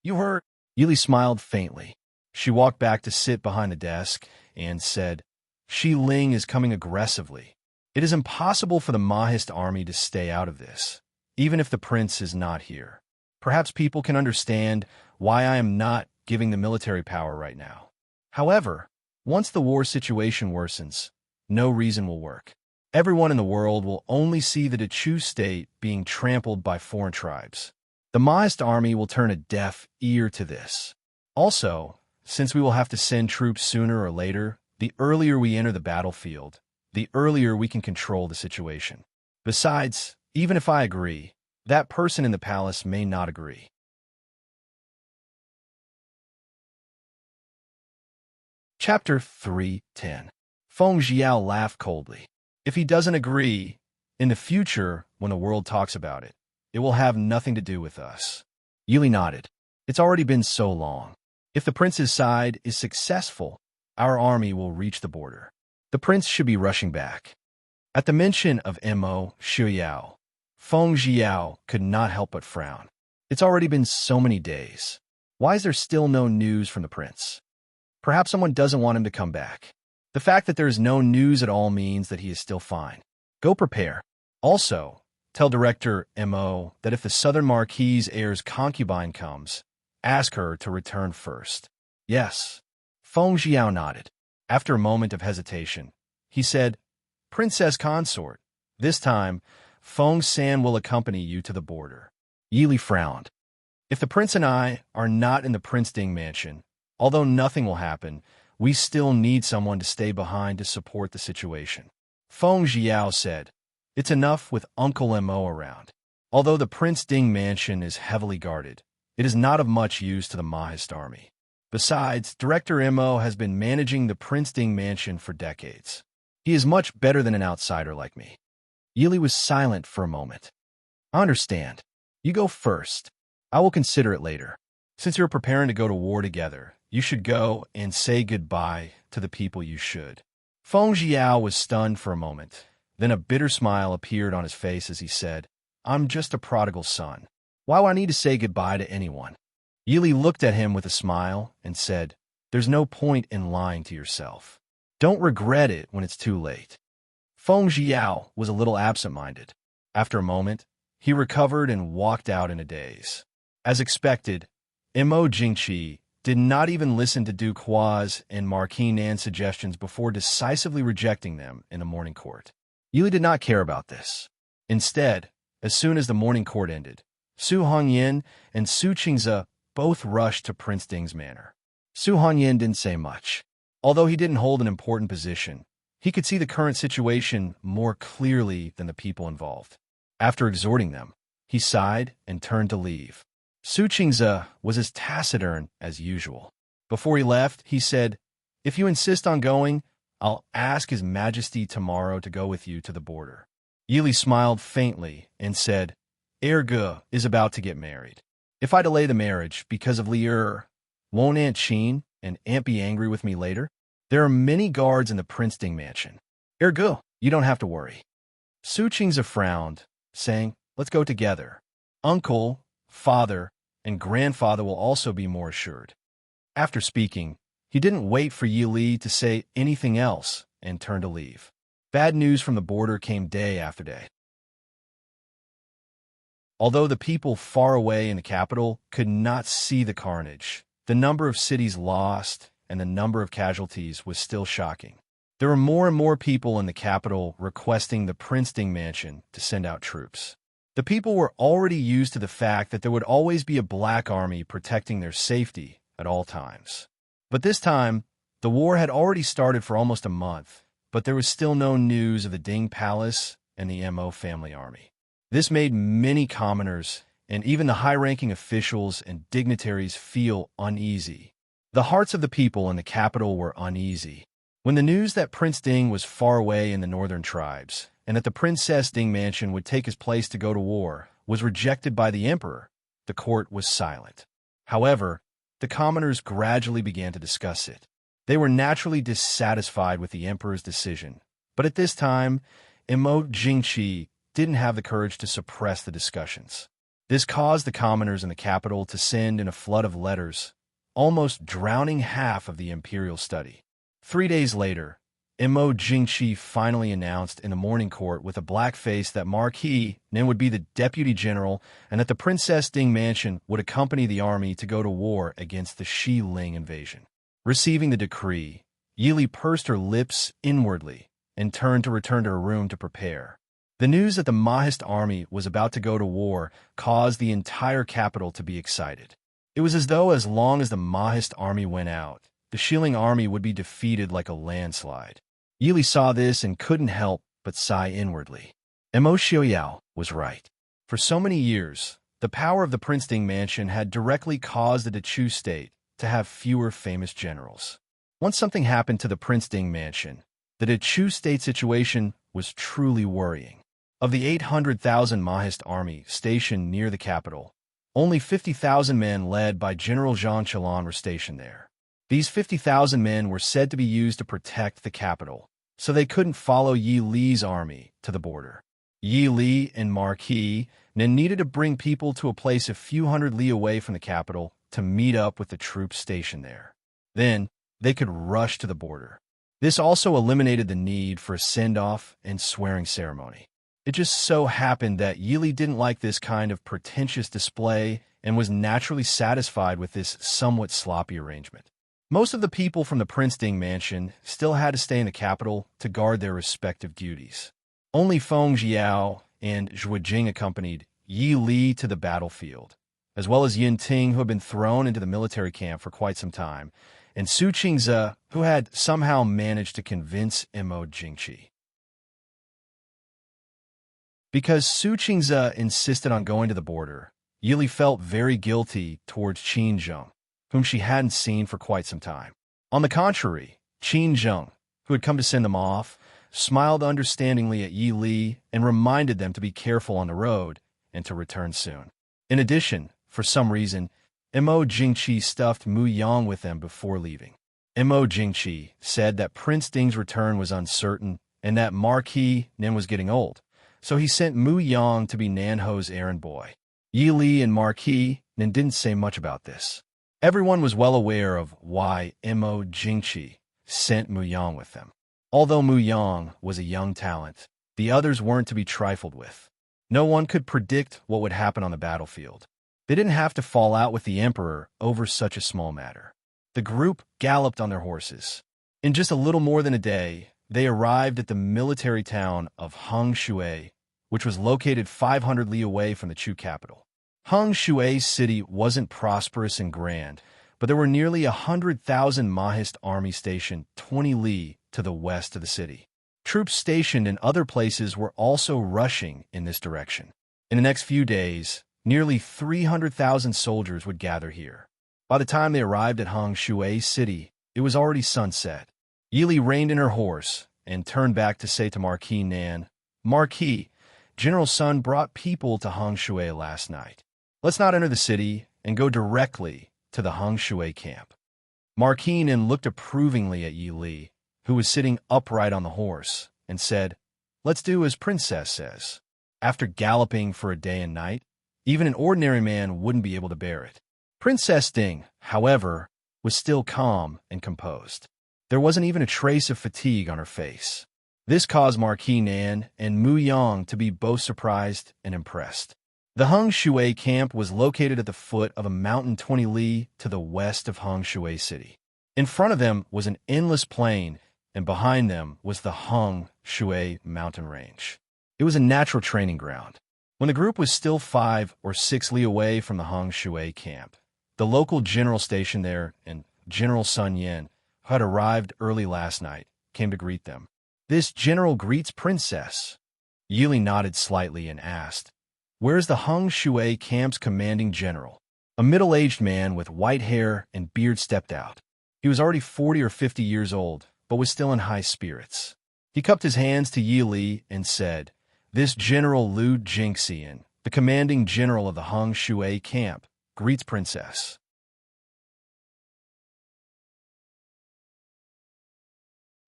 "You heard?" Yili smiled faintly. She walked back to sit behind the desk and said, "Shi Ling is coming aggressively. It is impossible for the Mahist army to stay out of this, even if the prince is not here. Perhaps people can understand why I am not giving the military power right now. However, once the war situation worsens, no reason will work. Everyone in the world will only see the Dachu state being trampled by foreign tribes. The Mahist army will turn a deaf ear to this. Also, since we will have to send troops sooner or later, the earlier we enter the battlefield, the earlier we can control the situation. Besides, even if I agree, that person in the palace may not agree." Chapter 3:10. Feng Jiao laughed coldly. "If he doesn't agree, in the future, when the world talks about it, it will have nothing to do with us." Yili nodded. "It's already been so long. If the prince's side is successful, our army will reach the border. The prince should be rushing back." At the mention of Mo Xiuyao, Feng Jiao could not help but frown. It's already been so many days. Why is there still no news from the prince? Perhaps someone doesn't want him to come back. The fact that there is no news at all means that he is still fine. Go prepare. Also, tell Director Mo that if the Southern Marquis' heir's concubine comes, ask her to return first. Yes. Feng Jiao nodded. After a moment of hesitation, he said, "Princess Consort, this time, Feng San will accompany you to the border." Yili frowned. "If the prince and I are not in the Prince Ding mansion, although nothing will happen, we still need someone to stay behind to support the situation." Feng Jiao said, "It's enough with Uncle Mo around. Although the Prince Ding mansion is heavily guarded, it is not of much use to the Mahist army. Besides, Director Mo has been managing the Prince Ding mansion for decades. He is much better than an outsider like me." Yili was silent for a moment. "I understand. You go first. I will consider it later. Since you're preparing to go to war together, you should go and say goodbye to the people you should." Feng Jiao was stunned for a moment. Then a bitter smile appeared on his face as he said, "I'm just a prodigal son. Why would I need to say goodbye to anyone?" Yili looked at him with a smile and said, "There's no point in lying to yourself. Don't regret it when it's too late." Feng Jiao was a little absent-minded. After a moment, he recovered and walked out in a daze. As expected, Mo Jingqi did not even listen to Duke Hua's and Marquis Nan's suggestions before decisively rejecting them in the morning court. Yili did not care about this. Instead, as soon as the morning court ended, Su Hongyan and Su Qingze both rushed to Prince Ding's manor. Su Hongyan didn't say much. Although he didn't hold an important position, he could see the current situation more clearly than the people involved. After exhorting them, he sighed and turned to leave. Su Qingze was as taciturn as usual. Before he left, he said, "If you insist on going, I'll ask His Majesty tomorrow to go with you to the border." Yili smiled faintly and said, "Erge is about to get married. If I delay the marriage because of Li'er, won't Aunt Qin and Aunt be angry with me later? There are many guards in the Prince Ding mansion. Erge, you don't have to worry." Su Qingze frowned, saying, "Let's go together. Uncle, father, and grandfather will also be more assured." After speaking, he didn't wait for Yili to say anything else and turned to leave. Bad news from the border came day after day. Although the people far away in the capital could not see the carnage, the number of cities lost and the number of casualties was still shocking. There were more and more people in the capital requesting the Prince Ding mansion to send out troops. The people were already used to the fact that there would always be a black army protecting their safety at all times. But this time, the war had already started for almost a month, but there was still no news of the Ding Palace and the Mo family army. This made many commoners and even the high-ranking officials and dignitaries feel uneasy. The hearts of the people in the capital were uneasy. When the news that Prince Ding was far away in the northern tribes, and that the Princess Ding mansion would take his place to go to war, was rejected by the emperor, The court was silent. However, the commoners gradually began to discuss it. They were naturally dissatisfied with the emperor's decision, but at this time, Imo Jingqi didn't have the courage to suppress the discussions. This caused the commoners in the capital to send in a flood of letters, almost drowning half of the imperial study. 3 days later, Imo Jingqi finally announced in the morning court with a black face that Marquis Nin would be the deputy general and that the Princess Ding mansion would accompany the army to go to war against the Shi Ling invasion. Receiving the decree, Yili pursed her lips inwardly and turned to return to her room to prepare. The news that the Mahist army was about to go to war caused the entire capital to be excited. It was as though as long as the Mahist army went out, the Shilling army would be defeated like a landslide. Yili saw this and couldn't help but sigh inwardly. Imo Xiaoyao was right. For so many years, the power of the Prince Ding mansion had directly caused the Dechu state to have fewer famous generals. Once something happened to the Prince Ding mansion, the Dechu state situation was truly worrying. Of the 800,000 Mahist army stationed near the capital, only 50,000 men led by General Zhang Qilan were stationed there. These 50,000 men were said to be used to protect the capital, so they couldn't follow Yi Li's army to the border. Yi Li and Marquis Nin needed to bring people to a place a few hundred li away from the capital to meet up with the troops stationed there. Then, they could rush to the border. This also eliminated the need for a send-off and swearing ceremony. It just so happened that Yili didn't like this kind of pretentious display and was naturally satisfied with this somewhat sloppy arrangement. Most of the people from the Prince Ding mansion still had to stay in the capital to guard their respective duties. Only Feng Jiao and Zhuo Jing accompanied Yi Li to the battlefield, as well as Yin Ting, who had been thrown into the military camp for quite some time, and Su Qingze, who had somehow managed to convince Imo Jingqi. Because Su Qingze insisted on going to the border, Yili felt very guilty towards Qin Zheng, whom she hadn't seen for quite some time. On the contrary, Qin Zheng, who had come to send them off, smiled understandingly at Yi Li and reminded them to be careful on the road and to return soon. In addition, for some reason, Imo Jingqi stuffed Mu Yang with them before leaving. Imo Jingqi said that Prince Ding's return was uncertain and that Marquis Nin was getting old, so he sent Mu Yang to be Nanho's errand boy. Yi Li and Marquis Nin didn't say much about this. Everyone was well aware of why Imo Jingqi sent Mu Yang with them. Although Mu Yang was a young talent, the others weren't to be trifled with. No one could predict what would happen on the battlefield. They didn't have to fall out with the emperor over such a small matter. The group galloped on their horses. In just a little more than a day, they arrived at the military town of Heng Shui, which was located 500 li away from the Chu capital. Heng Shui city wasn't prosperous and grand, but there were nearly 100,000 Mahist army stationed 20 li to the west of the city. Troops stationed in other places were also rushing in this direction. In the next few days, nearly 300,000 soldiers would gather here. By the time they arrived at Heng Shui city, it was already sunset. Yili reined in her horse and turned back to say to Marquis Nan, "Marquis, General Sun brought people to Heng Shui last night. Let's not enter the city and go directly to the Heng Shui camp." Marquis Nan looked approvingly at Yi Li, who was sitting upright on the horse, and said, "Let's do as Princess says." After galloping for a day and night, even an ordinary man wouldn't be able to bear it. Princess Ding, however, was still calm and composed. There wasn't even a trace of fatigue on her face. This caused Marquis Nan and Mu Yang to be both surprised and impressed. The Heng Shui camp was located at the foot of a mountain 20 li to the west of Heng Shui city. In front of them was an endless plain, and behind them was the Heng Shui mountain range. It was a natural training ground. When the group was still 5 or 6 li away from the Heng Shui camp, the local general stationed there and General Sun Yin, who had arrived early last night, came to greet them. "This general greets Princess." Yili nodded slightly and asked, "Where's the Heng Shui camp's commanding general?" A middle-aged man with white hair and beard stepped out. He was already 40 or 50 years old, but was still in high spirits. He cupped his hands to Yi Li and said, "This General Lu Jingxian, the the commanding general of the Hung Shui camp, greets Princess.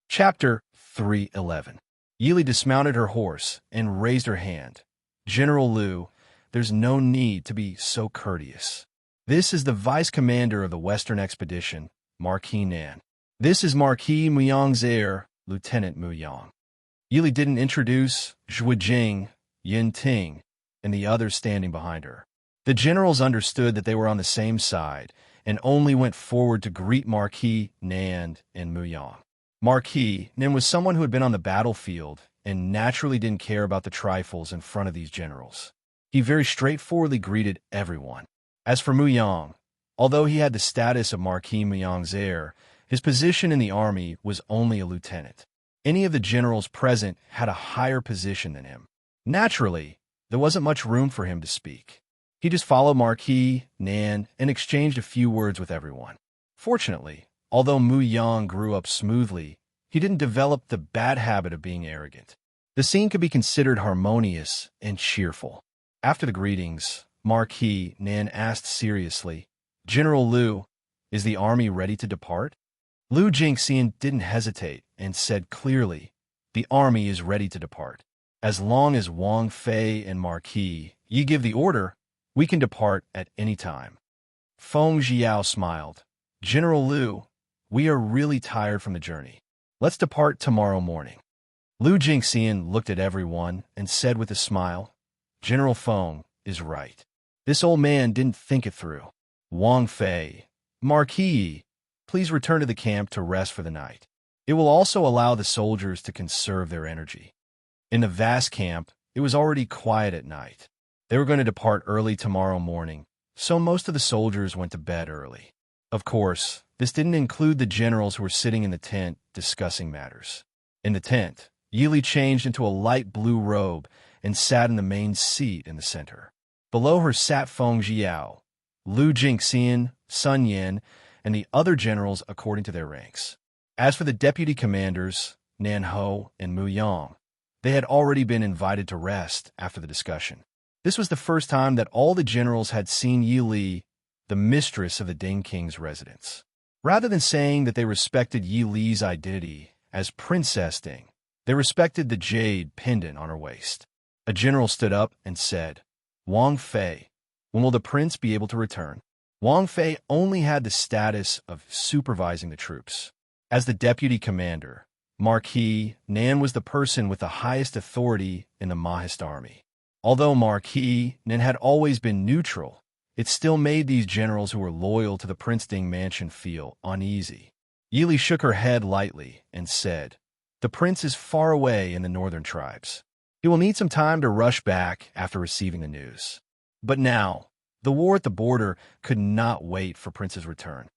Chapter 311. Yili dismounted her horse and raised her hand. General Liu, there's no need to be so courteous. This is the vice commander of the Western Expedition, Marquis Nan. This is Marquis Muyang's heir, Lieutenant Muyang. Yili didn't introduce Zhuo Jing, Yin Ting, and the others standing behind her. The generals understood that they were on the same side and only went forward to greet Marquis Nan and Muyang. Marquis Nan was someone who had been on the battlefield and naturally didn't care about the trifles in front of these generals. He very straightforwardly greeted everyone. As for Muyang, although he had the status of Marquis Muyang's heir, his position in the army was only a lieutenant. Any of the generals present had a higher position than him. Naturally, there wasn't much room for him to speak. He just followed Marquis Nan and exchanged a few words with everyone. Fortunately, although Muyang grew up smoothly, he didn't develop the bad habit of being arrogant. The scene could be considered harmonious and cheerful. After the greetings, Marquis Nan asked seriously, "General Liu, is the army ready to depart?" Liu Jingxian didn't hesitate and said clearly, "The army is ready to depart. As long as Wang Fei and Marquis Yi give the order, we can depart at any time." Feng Jiao smiled. "General Liu, we are really tired from the journey. Let's depart tomorrow morning." Liu Jingxian looked at everyone and said with a smile, "General Feng is right. This old man didn't think it through. Wang Fei, Marquis, please return to the camp to rest for the night. It will also allow the soldiers to conserve their energy." In the vast camp, it was already quiet at night. They were going to depart early tomorrow morning, so most of the soldiers went to bed early. Of course, this didn't include the generals who were sitting in the tent discussing matters. In the tent, Yili changed into a light blue robe and sat in the main seat in the center. Below her sat Feng Jiao, Liu Jingxian, Sun Yan, and the other generals according to their ranks. As for the deputy commanders, Nan Ho and Muyang, they had already been invited to rest after the discussion. This was the first time that all the generals had seen Yili, the mistress of the Ding King's residence. Rather than saying that they respected Yi Li's identity as Princess Ding, they respected the jade pendant on her waist. A general stood up and said, "Wang Fei, when will the prince be able to return?" Wang Fei only had the status of supervising the troops. As the deputy commander, Marquis Nan was the person with the highest authority in the Mahist army. Although Marquis Nan had always been neutral, it still made these generals who were loyal to the Prince Ding mansion feel uneasy. Yili shook her head lightly and said, "The prince is far away in the northern tribes. He will need some time to rush back after receiving the news. But now, the war at the border could not wait for Prince's return."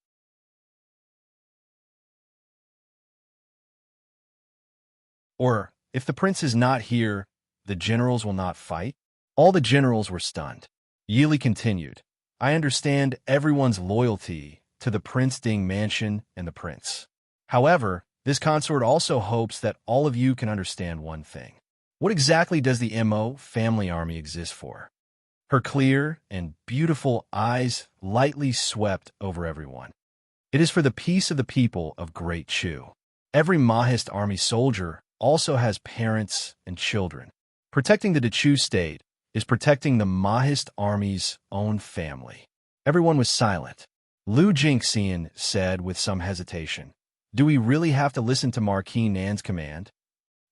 Or, if the prince is not here, the generals will not fight? All the generals were stunned. Yili continued, "I understand everyone's loyalty to the Prince Ding mansion and the prince. However, this consort also hopes that all of you can understand one thing. What exactly does the Mo family army exist for?" Her clear and beautiful eyes lightly swept over everyone. "It is for the peace of the people of Great Chu. Every Mahist army soldier also has parents and children. Protecting the Chu state is protecting the Mahist army's own family." Everyone was silent. Liu Jingxian said with some hesitation, "Do we really have to listen to Marquis Nan's command?"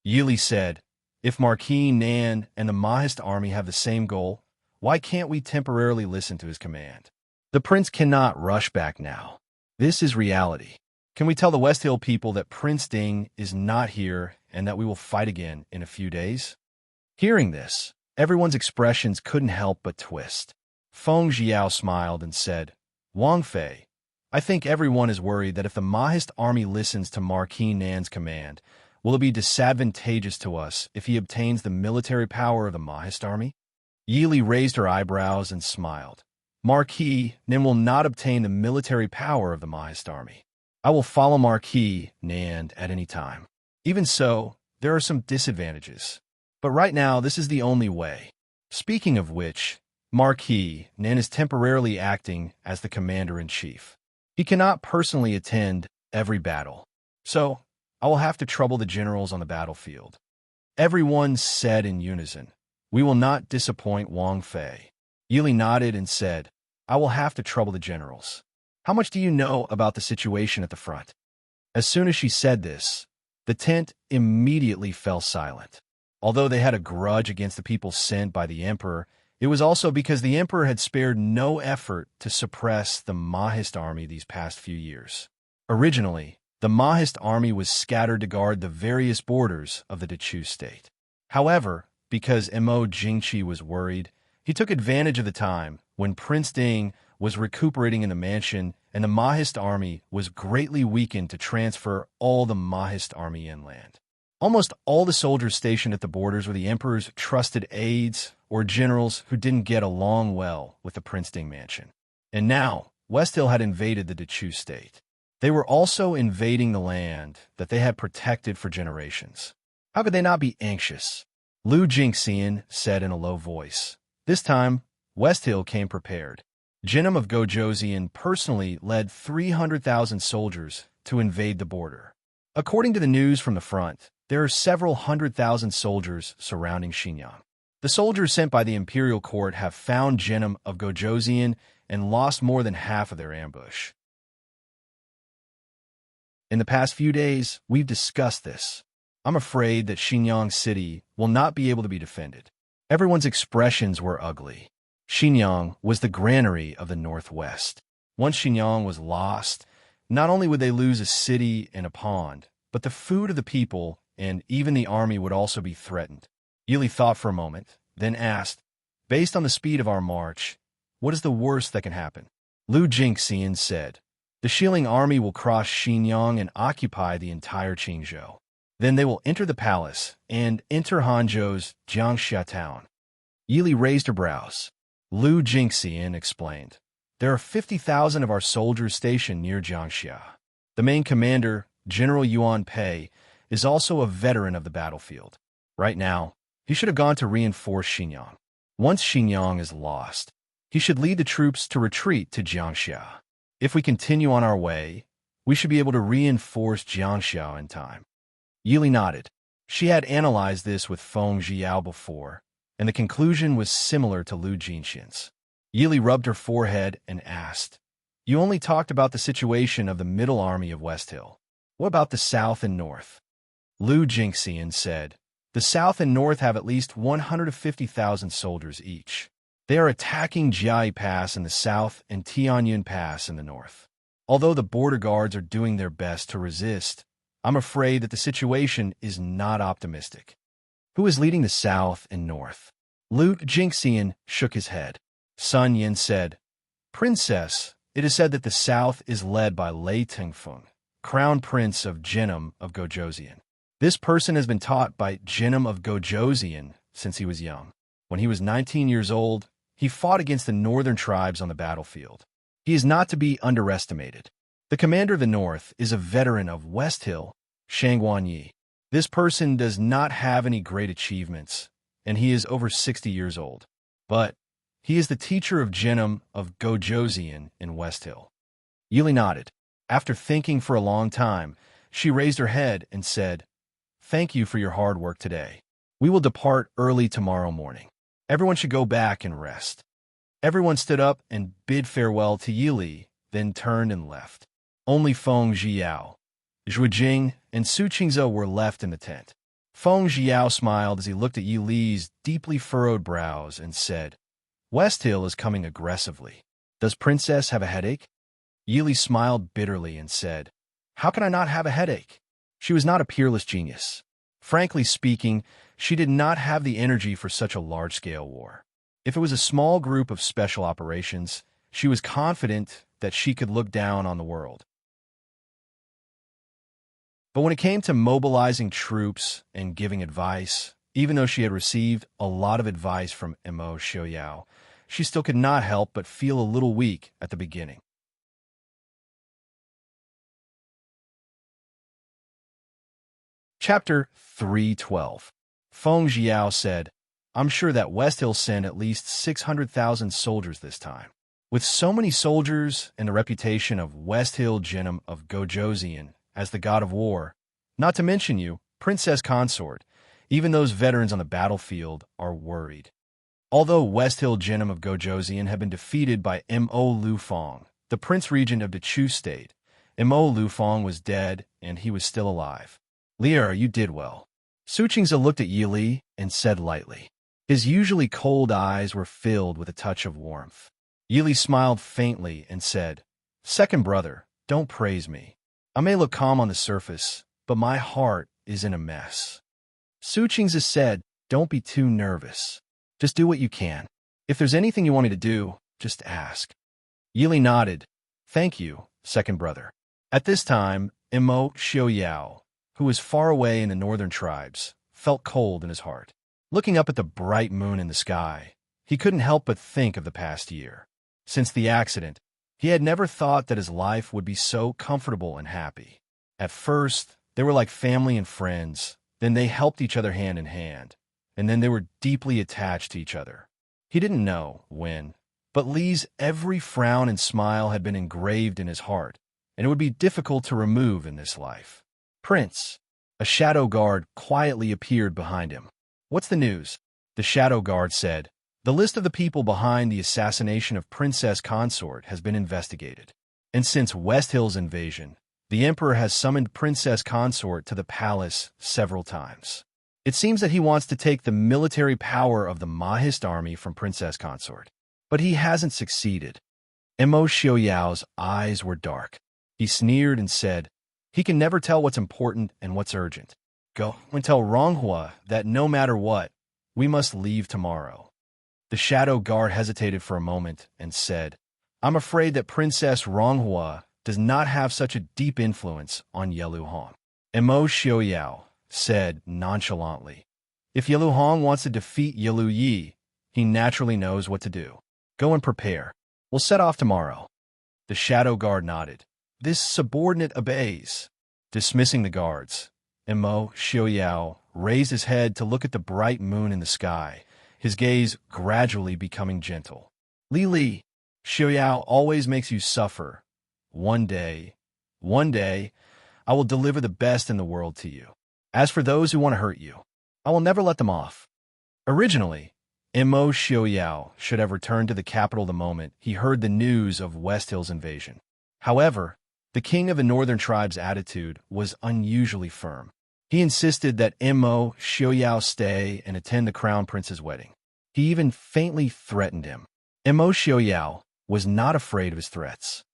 Yili said, "If Marquis Nan and the Mahist army have the same goal, why can't we temporarily listen to his command? The prince cannot rush back now. This is reality. Can we tell the West Hill people that Prince Ding is not here and that we will fight again in a few days?" Hearing this, everyone's expressions couldn't help but twist. Feng Jiao smiled and said, "Wang Fei, I think everyone is worried that if the Mahist army listens to Marquis Nan's command, will it be disadvantageous to us if he obtains the military power of the Mahist army?" Yili raised her eyebrows and smiled. "Marquis Nan will not obtain the military power of the Mahist army. I will follow Marquis Nan at any time. Even so, there are some disadvantages. But right now, this is the only way. Speaking of which, Marquis Nin is temporarily acting as the commander-in-chief. He cannot personally attend every battle, so I will have to trouble the generals on the battlefield. Everyone said in unison, "We will not disappoint Wang Fei." Yili nodded and said, "I will have to trouble the generals. How much do you know about the situation at the front?" As soon as she said this, the tent immediately fell silent. Although they had a grudge against the people sent by the emperor, it was also because the emperor had spared no effort to suppress the Mahist army these past few years. Originally, the Mahist army was scattered to guard the various borders of the Dechu state. However, because Mo Jingqi was worried, he took advantage of the time when Prince Ding was recuperating in the mansion and the Mahist army was greatly weakened to transfer all the Mahist army inland. Almost all the soldiers stationed at the borders were the emperor's trusted aides or generals who didn't get along well with the Prince Ding mansion. And now, West Hill had invaded the Dechu state. They were also invading the land that they had protected for generations. How could they not be anxious? Lu Jingxian said in a low voice. This time, West Hill came prepared. Jinnam of Gojoseon personally led 300,000 soldiers to invade the border. According to the news from the front, there are several 100,000 soldiers surrounding Xinjiang. The soldiers sent by the imperial court have found Jinnam of Gojoseon and lost more than half of their ambush. In the past few days, we've discussed this. I'm afraid that Xinjiang City will not be able to be defended. Everyone's expressions were ugly. Xinjiang was the granary of the Northwest. Once Xinjiang was lost, not only would they lose a city and a pond, but the food of the people and even the army would also be threatened. Yili thought for a moment, then asked, "Based on the speed of our march, what is the worst that can happen?" Lu Jingxian said, "The Xiling army will cross Xinjiang and occupy the entire Qingzhou. Then they will enter the palace and enter Hanzhou's Jiangxia town." Yili raised her brows. Lu Jingxian explained, "There are 50,000 of our soldiers stationed near Jiangxia. The main commander, General Yuan Pei, is also a veteran of the battlefield. Right now, he should have gone to reinforce Xinjiang. Once Xinjiang is lost, he should lead the troops to retreat to Jiangxia. If we continue on our way, we should be able to reinforce Jiangxia in time." Yili nodded. She had analyzed this with Feng Zhiao before, and the conclusion was similar to Lu Jingxian's. Yili rubbed her forehead and asked, "You only talked about the situation of the middle army of West Hill. What about the south and north?" Lu Jingxian said, "The south and north have at least 150,000 soldiers each. They are attacking Jiai Pass in the south and Tianyun Pass in the north. Although the border guards are doing their best to resist, I'm afraid that the situation is not optimistic." "Who is leading the south and north?" Lu Jingxian shook his head. Sun Yin said, "Princess, it is said that the south is led by Lei Tengfeng, Crown Prince of Jinnam of Gojoseon. This person has been taught by Jinnam of Gojoseon since he was young. When he was 19 years old, he fought against the northern tribes on the battlefield. He is not to be underestimated. The commander of the north is a veteran of West Hill, Shang Guanyi. This person does not have any great achievements, and he is over 60 years old. But he is the teacher of Jinnam of Gojoseon in West Hill." Yili nodded. After thinking for a long time, she raised her head and said, "Thank you for your hard work today. We will depart early tomorrow morning. Everyone should go back and rest." Everyone stood up and bid farewell to Yili, then turned and left. Only Feng Zhiao, Zhu Jing, and Su Qingzhou were left in the tent. Feng Zhiao smiled as he looked at Yili's deeply furrowed brows and said, "West Hill is coming aggressively. Does Princess have a headache?" Yili smiled bitterly and said, "How can I not have a headache?" She was not a peerless genius. Frankly speaking, she did not have the energy for such a large-scale war. If it was a small group of special operations, she was confident that she could look down on the world. But when it came to mobilizing troops and giving advice, even though she had received a lot of advice from Mo Xiaoyao, she still could not help but feel a little weak at the beginning. Chapter 312. Feng Zhiao said, I'm sure that West Hill sent at least 600,000 soldiers this time. With so many soldiers and the reputation of West Hill Jinnum of Gojosian as the god of war, not to mention you, princess consort, even those veterans on the battlefield are worried. Although West Hill Jinnum of Gojosian had been defeated by Mo Lufong, the prince regent of the Chu state, Mo Lufong was dead and he was still alive. Lier, you did well. Su Qingze looked at Yi Li and said lightly. His usually cold eyes were filled with a touch of warmth. Yi Li smiled faintly and said, Second brother, don't praise me. I may look calm on the surface, but my heart is in a mess. Su Qingze said, Don't be too nervous. Just do what you can. If there's anything you want me to do, just ask. Yi Li nodded. Thank you, second brother. At this time, Mo Xiaoyao, who was far away in the northern tribes, felt cold in his heart. Looking up at the bright moon in the sky, he couldn't help but think of the past year. Since the accident, he had never thought that his life would be so comfortable and happy. At first, they were like family and friends, then they helped each other hand in hand, and then they were deeply attached to each other. He didn't know when, but Li's every frown and smile had been engraved in his heart, and it would be difficult to remove in this life. Prince, a shadow guard quietly appeared behind him. What's the news? The shadow guard said. The list of the people behind the assassination of Princess Consort has been investigated. And since West Hill's invasion, the Emperor has summoned Princess Consort to the palace several times. It seems that he wants to take the military power of the Mahist army from Princess Consort. But he hasn't succeeded. Mo Xiaoyao's eyes were dark. He sneered and said, He can never tell what's important and what's urgent. Go and tell Ronghua that no matter what, we must leave tomorrow. The shadow guard hesitated for a moment and said, I'm afraid that Princess Ronghua does not have such a deep influence on Yeluhong. Mo Xiaoyao said nonchalantly, If Yeluhong wants to defeat Yelu Yi, he naturally knows what to do. Go and prepare. We'll set off tomorrow. The shadow guard nodded. This subordinate obeys. Dismissing the guards, Mo Xiaoyao raised his head to look at the bright moon in the sky, his gaze gradually becoming gentle. Li, Xiaoyao always makes you suffer. One day, I will deliver the best in the world to you. As for those who want to hurt you, I will never let them off. Originally, Mo Xiaoyao should have returned to the capital the moment he heard the news of West Hill's invasion. However, the king of the northern tribe's attitude was unusually firm. He insisted that Mo Xiaoyao stay and attend the crown prince's wedding. He even faintly threatened him. Mo Xiaoyao was not afraid of his threats.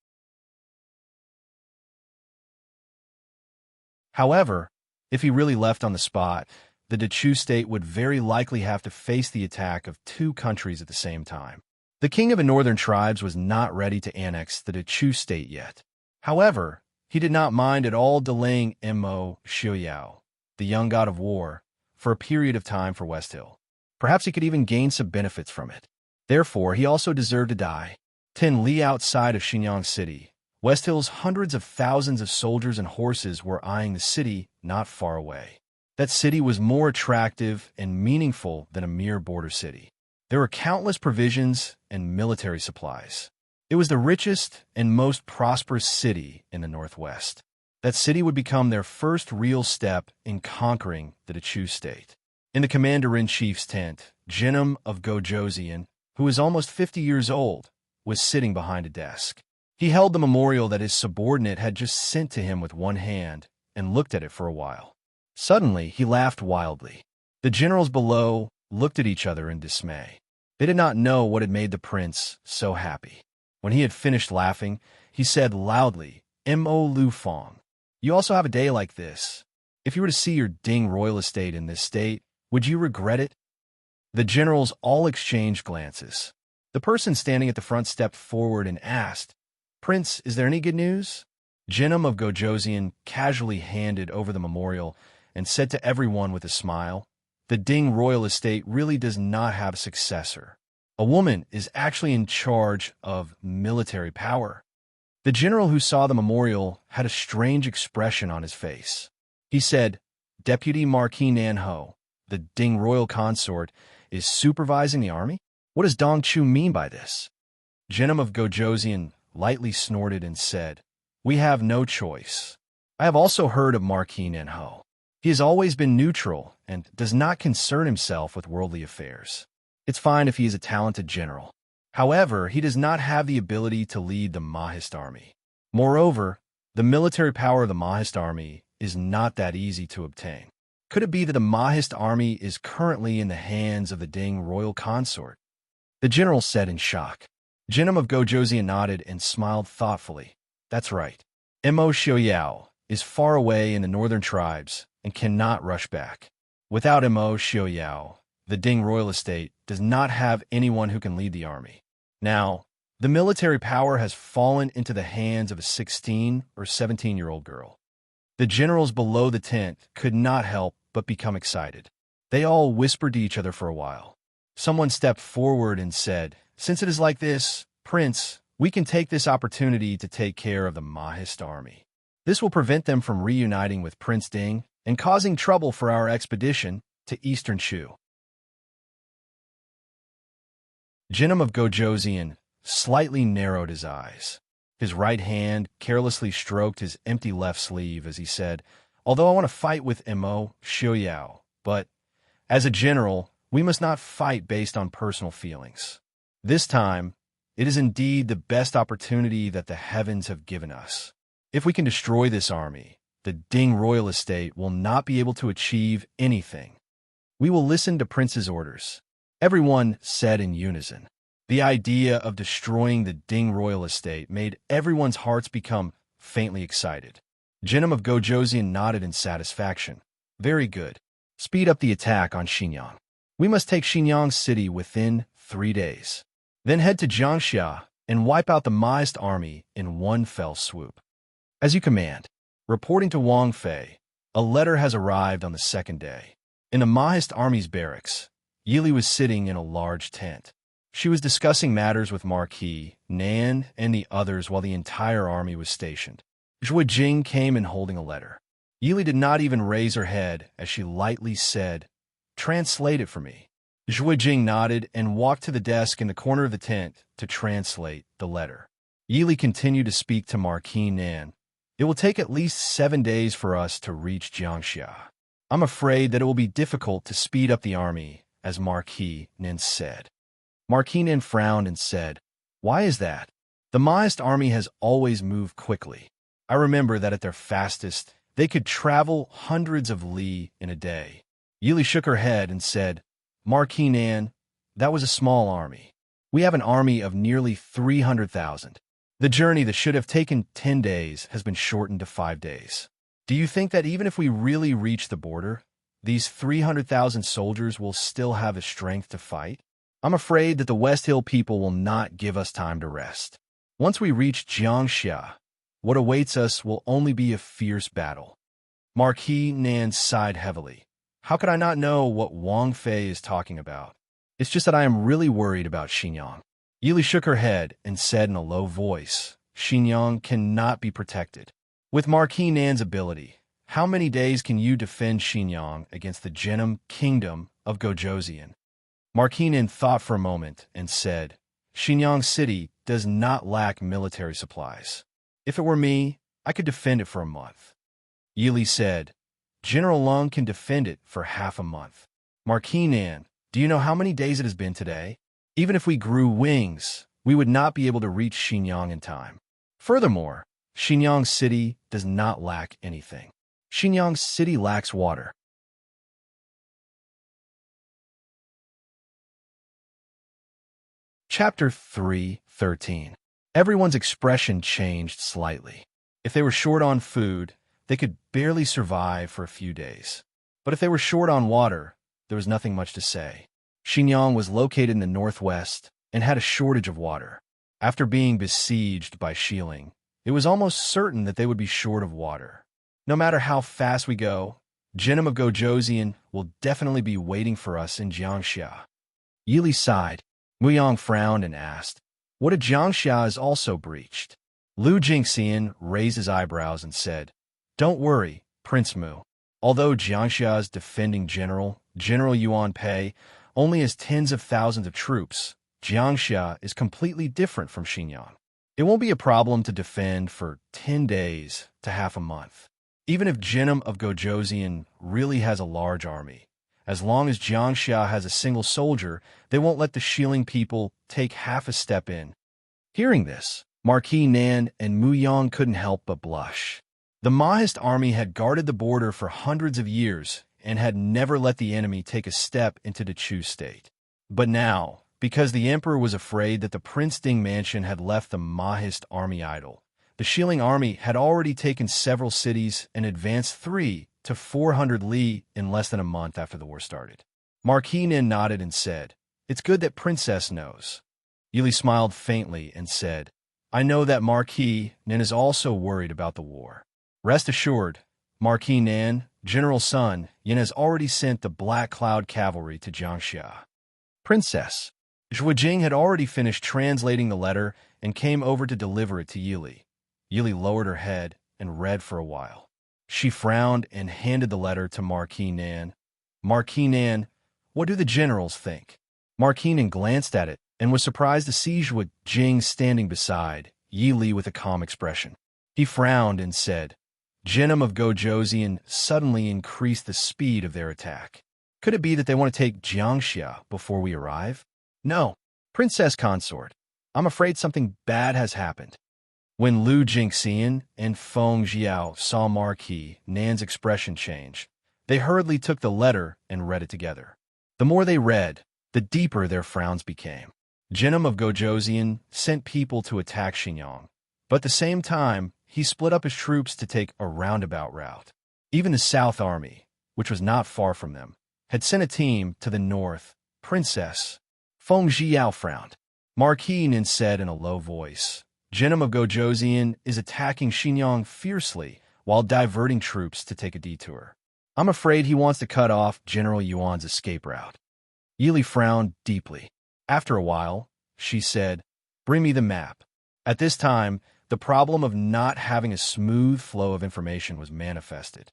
However, if he really left on the spot, the Chu state would very likely have to face the attack of two countries at the same time. The king of the northern tribes was not ready to annex the Chu state yet. However, he did not mind at all delaying Mo Xiaoyao, the young god of war, for a period of time for West Hill. Perhaps he could even gain some benefits from it. Therefore, he also deserved to die. 10 li outside of Xinyang City, West Hill's hundreds of thousands of soldiers and horses were eyeing the city not far away. That city was more attractive and meaningful than a mere border city. There were countless provisions and military supplies. It was the richest and most prosperous city in the northwest. That city would become their first real step in conquering the Chu state. In the commander-in-chief's tent, Jinnum of Gojosian, who was almost 50 years old, was sitting behind a desk. He held the memorial that his subordinate had just sent to him with one hand and looked at it for a while. Suddenly, he laughed wildly. The generals below looked at each other in dismay. They did not know what had made the prince so happy. When he had finished laughing, he said loudly, Mo Lufong, you also have a day like this. If you were to see your Ding royal estate in this state, would you regret it? The generals all exchanged glances. The person standing at the front stepped forward and asked, Prince, is there any good news? Jinnum of Gojosian casually handed over the memorial and said to everyone with a smile, the Ding royal estate really does not have a successor. A woman is actually in charge of military power. The general who saw the memorial had a strange expression on his face. He said, Deputy Marquis Nanho, the Ding royal consort, is supervising the army? What does Dong Chu mean by this? Genom of Gojoseon lightly snorted and said, "We have no choice. I have also heard of Marquis Nenho. He has always been neutral and does not concern himself with worldly affairs. It's fine if he is a talented general. However, he does not have the ability to lead the Mahist army. Moreover, the military power of the Mahist army is not that easy to obtain. Could it be that the Mahist army is currently in the hands of the Ding royal consort?" The general said in shock. Genom of Gojoseon nodded and smiled thoughtfully. "That's right. Mo Xiaoyao is far away in the northern tribes and cannot rush back. Without Mo Xiaoyao, the Ding royal estate does not have anyone who can lead the army. Now, the military power has fallen into the hands of a 16 or 17-year-old girl." The generals below the tent could not help but become excited. They all whispered to each other for a while. Someone stepped forward and said, "Since it is like this, Prince, we can take this opportunity to take care of the Mahist army. This will prevent them from reuniting with Prince Ding and causing trouble for our expedition to Eastern Shu." Genom of Gojoseon slightly narrowed his eyes. His right hand carelessly stroked his empty left sleeve as he said, "Although I want to fight with Mo Xiaoyao, but as a general, we must not fight based on personal feelings. This time, it is indeed the best opportunity that the heavens have given us. If we can destroy this army, the Ding royal estate will not be able to achieve anything. We will listen to Prince's orders," everyone said in unison. The idea of destroying the Ding royal estate made everyone's hearts become faintly excited. Genom of Gojoseon nodded in satisfaction. "Very good. Speed up the attack on Xinyang. We must take Xinyang city within 3 days. Then head to Jiangxia and wipe out the Maist army in one fell swoop." "As you command." Reporting to Wang Fei, a letter has arrived on the second day. In the Mahist army's barracks, Yili was sitting in a large tent. She was discussing matters with Marquis, Nan, and the others while the entire army was stationed. Zhuge Jing came in holding a letter. Yili did not even raise her head as she lightly said, "Translate it for me." Zhuge Jing nodded and walked to the desk in the corner of the tent to translate the letter. Yili continued to speak to Marquis Nan. "It will take at least 7 days for us to reach Jiangxia. I'm afraid that it will be difficult to speed up the army," as Marquis Nan said. Marquis Nan frowned and said, "Why is that? The Maist army has always moved quickly. I remember that at their fastest, they could travel hundreds of li in a day." Yili shook her head and said, "Marquis Nan, that was a small army. We have an army of nearly 300,000. The journey that should have taken 10 days has been shortened to 5 days. Do you think that even if we really reach the border, these 300,000 soldiers will still have the strength to fight? I'm afraid that the West Hill people will not give us time to rest. Once we reach Jiangxia, what awaits us will only be a fierce battle." Marquis Nan sighed heavily. "How could I not know what Wang Fei is talking about? It's just that I am really worried about Xinyang." Yili shook her head and said in a low voice, "Xinyang cannot be protected. With Marquis Nan's ability, how many days can you defend Xinyang against the Genom kingdom of Gojoseon?" Marquis Nan thought for a moment and said, "Xinyang city does not lack military supplies. If it were me, I could defend it for a month." Yili said, "General Lung can defend it for half a month." Marquis Nan, do you know how many days it has been today? Even if we grew wings, we would not be able to reach Xinyang in time. Furthermore, Xinyang city does not lack anything. Xinyang city lacks water. Chapter 3:13. Everyone's expression changed slightly. If they were short on food, they could barely survive for a few days. But if they were short on water, there was nothing much to say. Xinyang was located in the northwest and had a shortage of water. After being besieged by Xiling, it was almost certain that they would be short of water. No matter how fast we go, Genom of Gojoseon will definitely be waiting for us in Jiangxia. Yili sighed. Muyang frowned and asked, "What if Jiangxia is also breached?" Lu Jingxian raised his eyebrows and said, "Don't worry, Prince Mu. Although Jiangxia's defending General Yuan Pei, only has tens of thousands of troops, Jiangxia is completely different from Xinjiang. It won't be a problem to defend for 10 days to half a month. Even if Jinnam of Gojoseon really has a large army, as long as Jiangxia has a single soldier, they won't let the Shilin people take half a step in. Hearing this, Marquis Nan and Mu Yang couldn't help but blush. The Mahist army had guarded the border for hundreds of years and had never let the enemy take a step into the Chu state. But now, because the emperor was afraid that the Prince Ding mansion had left the Mahist army idle, the Shilin army had already taken several cities and advanced 3 to 400 li in less than a month after the war started. Marquis Nin nodded and said, "It's good that Princess knows." Yili smiled faintly and said, "I know that Marquis Nin is also worried about the war. Rest assured, Marquis Nan, General Sun, Yin has already sent the Black Cloud Cavalry to Jiangxia." Princess. Zhuojing had already finished translating the letter and came over to deliver it to Yili. Yili lowered her head and read for a while. She frowned and handed the letter to Marquis Nan. "Marquis Nan, what do the generals think?" Marquis Nan glanced at it and was surprised to see Zhuojing standing beside Yili with a calm expression. He frowned and said, "Jinnam of Gojoseon suddenly increased the speed of their attack. Could it be that they want to take Jiangxia before we arrive?" "No, Princess Consort. I'm afraid something bad has happened." When Lu Jingxian and Feng Jiao saw Marquis Nan's expression change, they hurriedly took the letter and read it together. The more they read, the deeper their frowns became. Jinnam of Gojoseon sent people to attack Xinjiang, but at the same time, he split up his troops to take a roundabout route. Even the South Army, which was not far from them, had sent a team to the north. Princess. Feng Jiao frowned. Marquis Nin said in a low voice, "Jinnam of Gojoseon is attacking Xinjiang fiercely while diverting troops to take a detour. I'm afraid he wants to cut off General Yuan's escape route." Yili frowned deeply. After a while, she said, "Bring me the map." At this time, the problem of not having a smooth flow of information was manifested.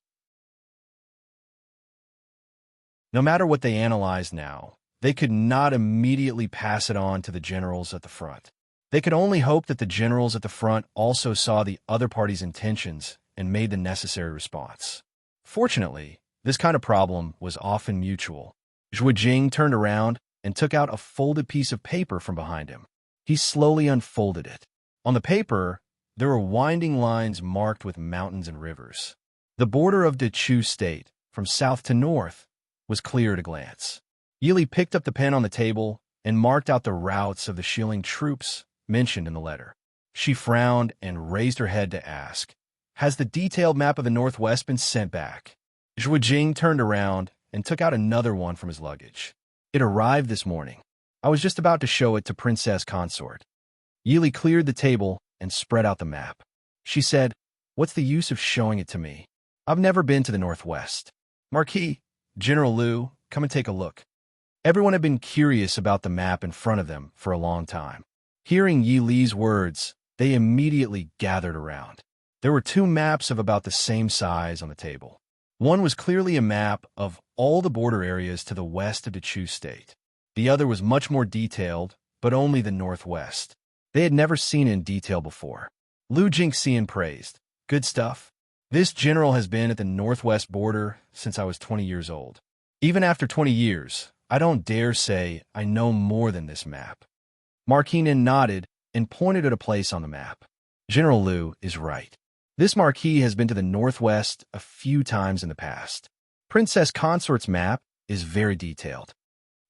No matter what they analyzed now, they could not immediately pass it on to the generals at the front. They could only hope that the generals at the front also saw the other party's intentions and made the necessary response. Fortunately, this kind of problem was often mutual. Zhuojing turned around and took out a folded piece of paper from behind him. He slowly unfolded it. On the paper, there were winding lines marked with mountains and rivers. The border of the Chu state, from south to north, was clear at a glance. Yili picked up the pen on the table and marked out the routes of the Shilin troops mentioned in the letter. She frowned and raised her head to ask, "Has the detailed map of the Northwest been sent back?" Zhuojing turned around and took out another one from his luggage. "It arrived this morning. I was just about to show it to Princess Consort." Yili cleared the table and spread out the map. She said, "What's the use of showing it to me? I've never been to the Northwest. Marquis, General Lu, come and take a look." Everyone had been curious about the map in front of them for a long time. Hearing Yi Li's words, they immediately gathered around. There were 2 maps of about the same size on the table. One was clearly a map of all the border areas to the west of the Chu state. The other was much more detailed, but only the northwest. They had never seen it in detail before. Lu Jingxian praised, "Good stuff. This general has been at the northwest border since I was 20 years old. Even after 20 years, I don't dare say I know more than this map." Marquis Nin nodded and pointed at a place on the map. "General Lu is right. This marquis has been to the northwest a few times in the past. Princess Consort's map is very detailed."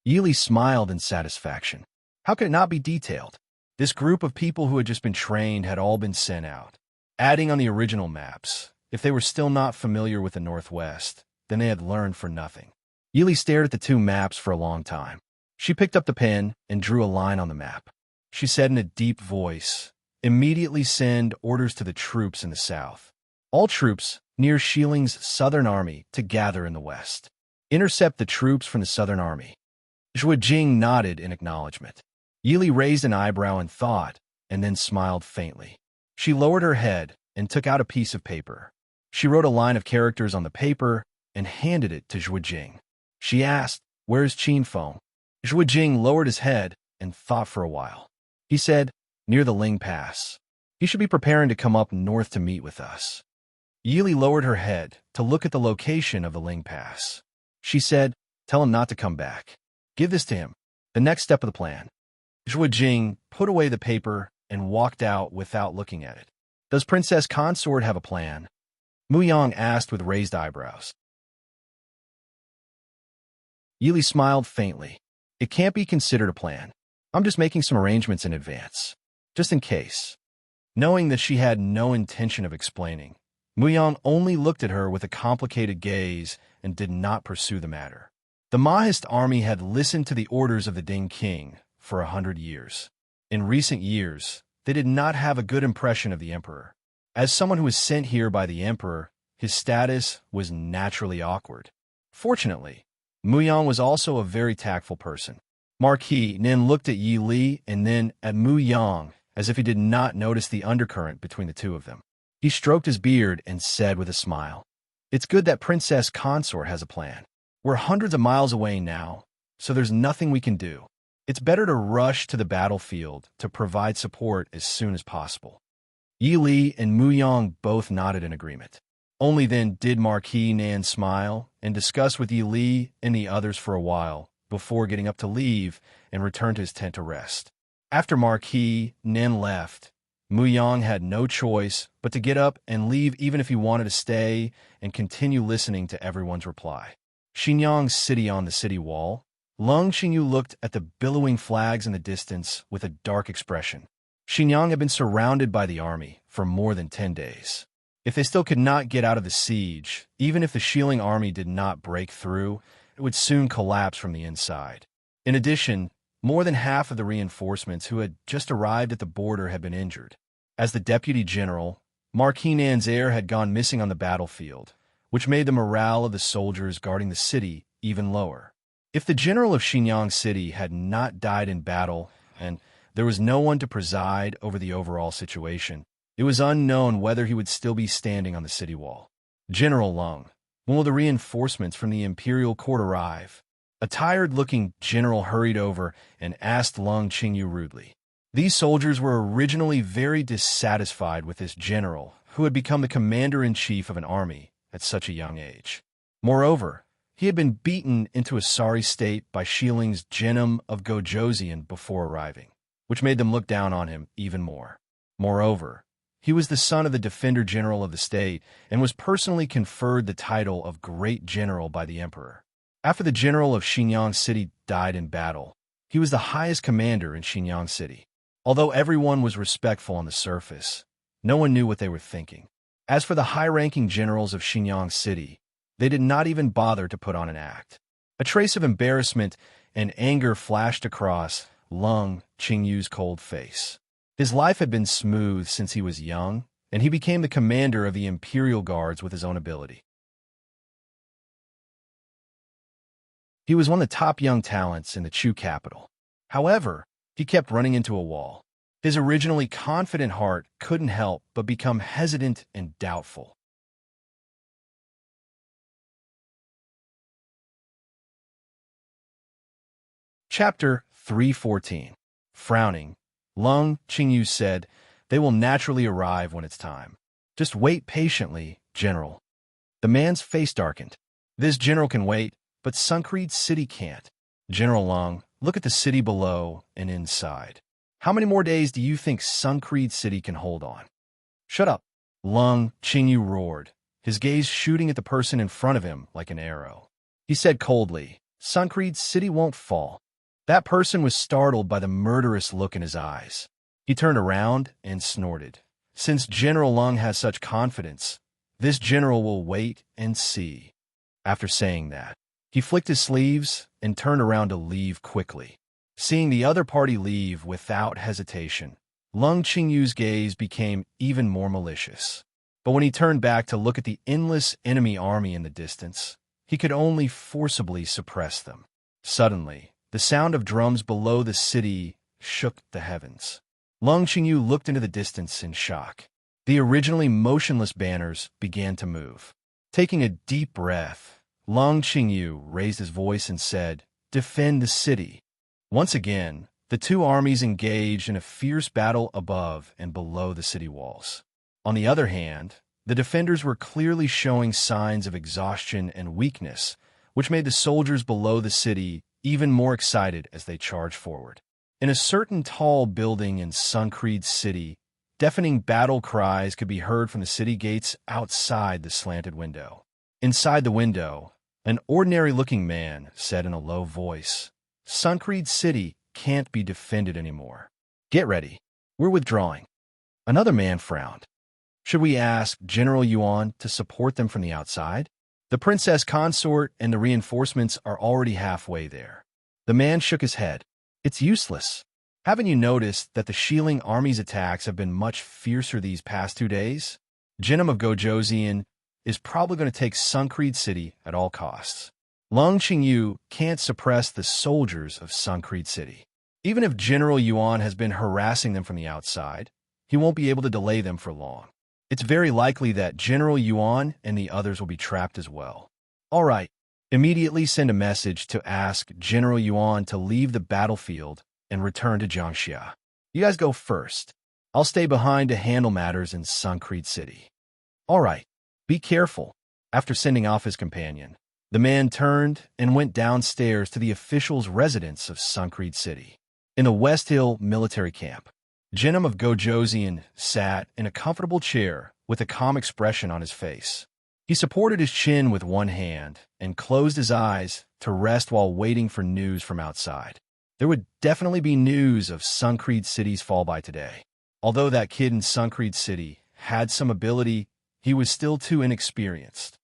Yili smiled in satisfaction. How could it not be detailed? This group of people who had just been trained had all been sent out. Adding on the original maps, if they were still not familiar with the Northwest, then they had learned for nothing. Yili stared at the 2 maps for a long time. She picked up the pen and drew a line on the map. She said in a deep voice, "Immediately send orders to the troops in the south. All troops near Shiling's southern army to gather in the west. Intercept the troops from the southern army." Zhuojing nodded in acknowledgement. Yili raised an eyebrow in thought and then smiled faintly. She lowered her head and took out a piece of paper. She wrote a line of characters on the paper and handed it to Zhuojing. She asked, "Where's Qin Feng?" Zhuo Jing lowered his head and thought for a while. He said, "Near the Ling Pass. He should be preparing to come up north to meet with us." Yili lowered her head to look at the location of the Ling Pass. She said, "Tell him not to come back. Give this to him. The next step of the plan." Zhuo Jing put away the paper and walked out without looking at it. "Does Princess Consort have a plan?" Mu Yang asked with raised eyebrows. Yili smiled faintly. "It can't be considered a plan. I'm just making some arrangements in advance, just in case." Knowing that she had no intention of explaining, Mu Yang only looked at her with a complicated gaze and did not pursue the matter. The Mahist army had listened to the orders of the Ding King for 100 years. In recent years, they did not have a good impression of the emperor. As someone who was sent here by the emperor, his status was naturally awkward. Fortunately, Mu Yang was also a very tactful person. Marquis Nin looked at Yi Li and then at Mu Yang as if he did not notice the undercurrent between the two of them. He stroked his beard and said with a smile, "It's good that Princess Consort has a plan. We're hundreds of miles away now, so there's nothing we can do. It's better to rush to the battlefield to provide support as soon as possible." Yi Li and Mu Yang both nodded in agreement. Only then did Marquis Nan smile and discuss with Yi Li and the others for a while before getting up to leave and return to his tent to rest. After Marquis Nan left, Mu Yang had no choice but to get up and leave even if he wanted to stay and continue listening to everyone's reply. Xinyang's city on the city wall. Lung Xingyu looked at the billowing flags in the distance with a dark expression. Xinyang had been surrounded by the army for more than 10 days. If they still could not get out of the siege, even if the Xiling army did not break through, it would soon collapse from the inside. In addition, more than half of the reinforcements who had just arrived at the border had been injured. As the deputy general, Marquis Nan's heir had gone missing on the battlefield, which made the morale of the soldiers guarding the city even lower. If the general of Xinyang City had not died in battle and there was no one to preside over the overall situation, it was unknown whether he would still be standing on the city wall. "General Lung, when will the reinforcements from the imperial court arrive?" A tired-looking general hurried over and asked Lung Qingyu rudely. These soldiers were originally very dissatisfied with this general, who had become the commander-in-chief of an army at such a young age. Moreover, he had been beaten into a sorry state by Shiling's Genom of Gojoseon before arriving, which made them look down on him even more. Moreover, he was the son of the Defender General of the state and was personally conferred the title of Great General by the Emperor. After the general of Xinyang City died in battle, he was the highest commander in Xinyang City. Although everyone was respectful on the surface, no one knew what they were thinking. As for the high-ranking generals of Xinyang City, they did not even bother to put on an act. A trace of embarrassment and anger flashed across Lung Qingyu's cold face. His life had been smooth since he was young, and he became the commander of the Imperial Guards with his own ability. He was one of the top young talents in the Chu capital. However, he kept running into a wall. His originally confident heart couldn't help but become hesitant and doubtful. Chapter 314. Frowning, Lung Qingyu said, "They will naturally arrive when it's time. Just wait patiently, General." The man's face darkened. "This general can wait, but Suncreed City can't. General Lung, look at the city below and inside. How many more days do you think Suncreed City can hold on?" "Shut up," Lung Qingyu roared, his gaze shooting at the person in front of him like an arrow. He said coldly, "Suncreed City won't fall." That person was startled by the murderous look in his eyes. He turned around and snorted. "Since General Lung has such confidence, this general will wait and see." After saying that, he flicked his sleeves and turned around to leave quickly. Seeing the other party leave without hesitation, Lung Qingyu's gaze became even more malicious. But when he turned back to look at the endless enemy army in the distance, he could only forcibly suppress them. Suddenly, the sound of drums below the city shook the heavens. Lung Qingyu looked into the distance in shock. The originally motionless banners began to move. Taking a deep breath, Lung Qingyu raised his voice and said, "Defend the city." Once again, the two armies engaged in a fierce battle above and below the city walls. On the other hand, the defenders were clearly showing signs of exhaustion and weakness, which made the soldiers below the city even more excited as they charged forward. In a certain tall building in Suncreed City, deafening battle cries could be heard from the city gates outside the slanted window. Inside the window, an ordinary-looking man said in a low voice, "Suncreed City can't be defended anymore. Get ready. We're withdrawing." Another man frowned. "Should we ask General Yuan to support them from the outside? The princess consort and the reinforcements are already halfway there." The man shook his head. "It's useless. Haven't you noticed that the Shieling army's attacks have been much fiercer these past 2 days? Jinnum of Gojoseon is probably going to take Suncreed City at all costs. Lung Qingyu can't suppress the soldiers of Suncreed City. Even if General Yuan has been harassing them from the outside, he won't be able to delay them for long. It's very likely that General Yuan and the others will be trapped as well. All right, immediately send a message to ask General Yuan to leave the battlefield and return to Jiangxia. You guys go first. I'll stay behind to handle matters in Suncreed City." "All right, be careful." After sending off his companion, the man turned and went downstairs to the official's residence of Suncreed City. In the West Hill military camp, Jinnum of Gojoseon sat in a comfortable chair with a calm expression on his face. He supported his chin with one hand and closed his eyes to rest while waiting for news from outside. There would definitely be news of Suncreed City's fall by today. Although that kid in Suncreed City had some ability, he was still too inexperienced.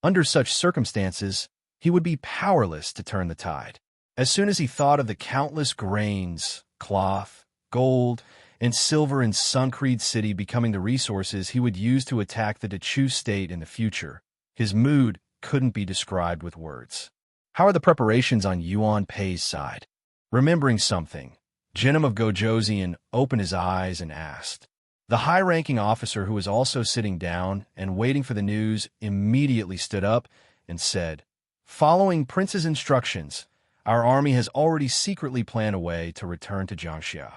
Under such circumstances, he would be powerless to turn the tide. As soon as he thought of the countless grains, cloth, gold, and silver in Suncreed City becoming the resources he would use to attack the Dachu state in the future, his mood couldn't be described with words. How are the preparations on Yuan Pei's side? Remembering something, Jinnum of Gojoseon opened his eyes and asked. The high-ranking officer who was also sitting down and waiting for the news immediately stood up and said, "Following Prince's instructions, our army has already secretly planned a way to return to Jiangxia.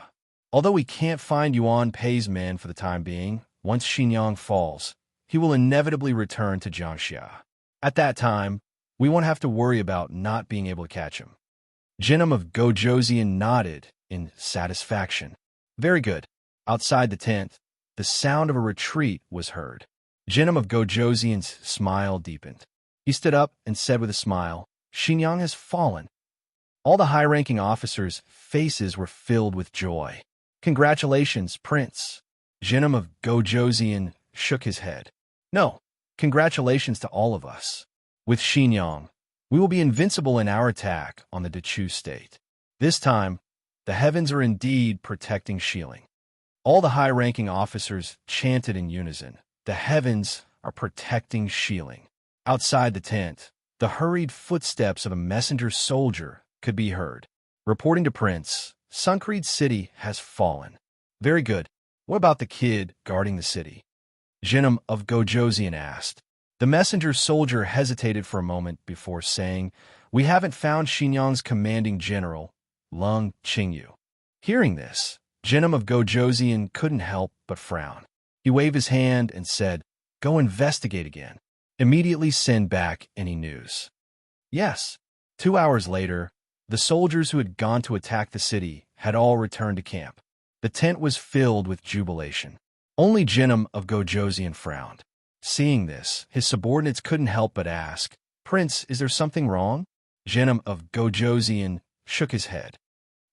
Although we can't find Yuan Pei's men for the time being, once Xinyang falls, he will inevitably return to Jiangxia. At that time, we won't have to worry about not being able to catch him." Jinnum of Gojoseon nodded in satisfaction. "Very good." Outside the tent, the sound of a retreat was heard. Jinnum of Gojoseon's smile deepened. He stood up and said with a smile, "Xinyang has fallen." All the high-ranking officers' faces were filled with joy. "Congratulations, Prince." Jinnum of Gojoseon shook his head. "No, congratulations to all of us. With Xinyang, we will be invincible in our attack on the Dachu state. This time, the heavens are indeed protecting Shieling." All the high-ranking officers chanted in unison, "The heavens are protecting Shieling." Outside the tent, the hurried footsteps of a messenger soldier could be heard. Reporting to Prince, "Suncreed City has fallen." "Very good. What about the kid guarding the city?" Jinnum of Gojoseon asked. The messenger soldier hesitated for a moment before saying, "We haven't found Xinyang's commanding general, Lung Qingyu." Hearing this, Jinnum of Gojoseon couldn't help but frown. He waved his hand and said, "Go investigate again. Immediately send back any news." Yes. 2 hours later, the soldiers who had gone to attack the city had all returned to camp. The tent was filled with jubilation. Only Jinnum of Gojoseon frowned. Seeing this, his subordinates couldn't help but ask, "Prince, is there something wrong?" Jinnum of Gojoseon shook his head.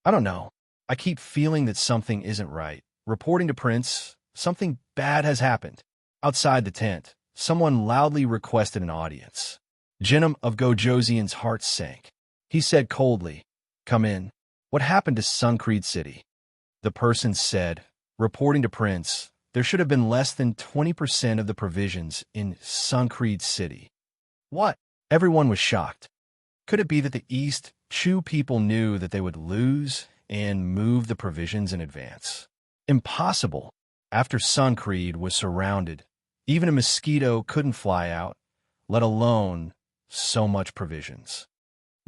"I don't know. I keep feeling that something isn't right. Reporting to Prince, something bad has happened." Outside the tent, someone loudly requested an audience. Jinnum of Gojoseon's heart sank. He said coldly, "Come in. What happened to Suncreed City?" The person said, "Reporting to Prince, there should have been less than 20% of the provisions in Suncreed City." What? Everyone was shocked. Could it be that the East Chu people knew that they would lose and move the provisions in advance? Impossible. After Suncreed was surrounded, even a mosquito couldn't fly out, let alone so much provisions.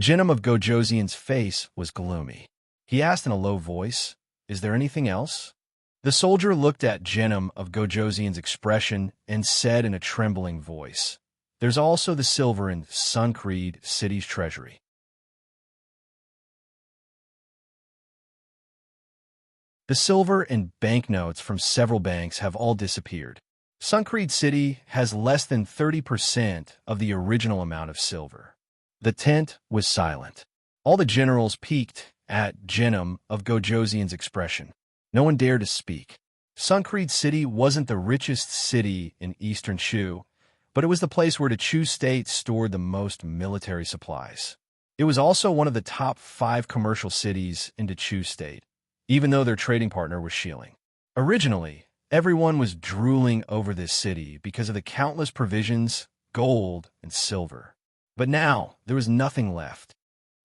Jinnum of Gojoseon's face was gloomy. He asked in a low voice, "Is there anything else?" The soldier looked at Jinnum of Gojoseon's expression and said in a trembling voice, "There's also the silver in Suncreed City's treasury." The silver and banknotes from several banks have all disappeared. Suncreed City has less than 30% of the original amount of silver. The tent was silent. All the generals peeked at Jinnum of Gojoseon's expression. No one dared to speak. Suncreed City wasn't the richest city in eastern Chu, but it was the place where the Chu state stored the most military supplies. It was also one of the top 5 commercial cities in the Chu state, even though their trading partner was Shilling. Originally, everyone was drooling over this city because of the countless provisions, gold, and silver. But now, there was nothing left.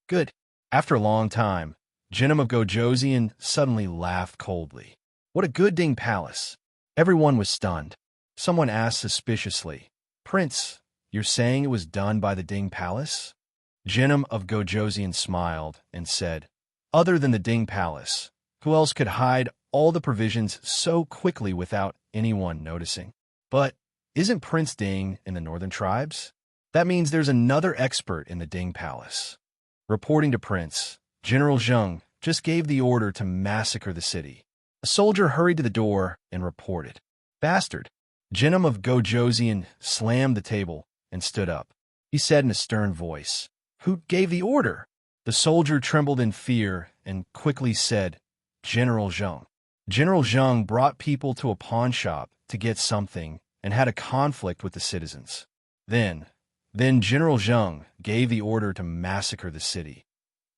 Good. After a long time, Jinnum of Gojoseon suddenly laughed coldly. What a good ding palace. Everyone was stunned. Someone asked suspiciously, "Prince, you're saying it was done by the Ding Palace?" Jinnum of Gojoseon smiled and said, "Other than the Ding Palace, who else could hide all the provisions so quickly without anyone noticing? But isn't Prince Ding in the northern tribes? That means there's another expert in the Ding Palace." Reporting to Prince, General Zheng just gave the order to massacre the city. A soldier hurried to the door and reported. "Bastard!" Jinnum of Gojoseon slammed the table and stood up. He said in a stern voice, "Who gave the order?" The soldier trembled in fear and quickly said, "General Zheng." General Zheng brought people to a pawn shop to get something and had a conflict with the citizens. Then General Zheng gave the order to massacre the city.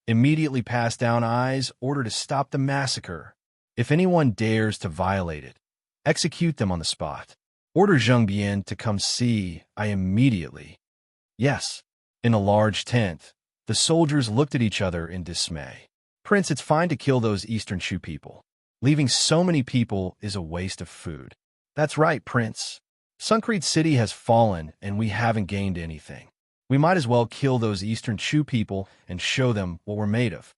Immediately passed down eyes order to stop the massacre. If anyone dares to violate it, execute them on the spot. Order Zheng Bian to come see I immediately. Yes. In a large tent, the soldiers looked at each other in dismay. "Prince, it's fine to kill those Eastern Chu people. Leaving so many people is a waste of food." "That's right, Prince. Suncreed City has fallen and we haven't gained anything. We might as well kill those Eastern Chu people and show them what we're made of."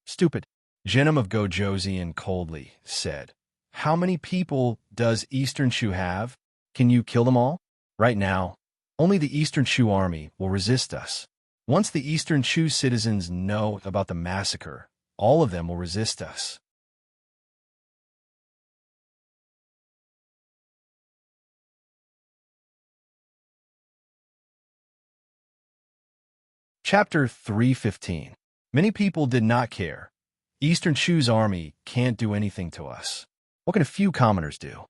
"Stupid," Jinnum of Gojoseon coldly said. "How many people does Eastern Chu have? Can you kill them all?" "Right now, only the Eastern Chu army will resist us. Once the Eastern Chu citizens know about the massacre, all of them will resist us." Chapter 315. Many people did not care. Eastern Chu's army can't do anything to us. What can a few commoners do?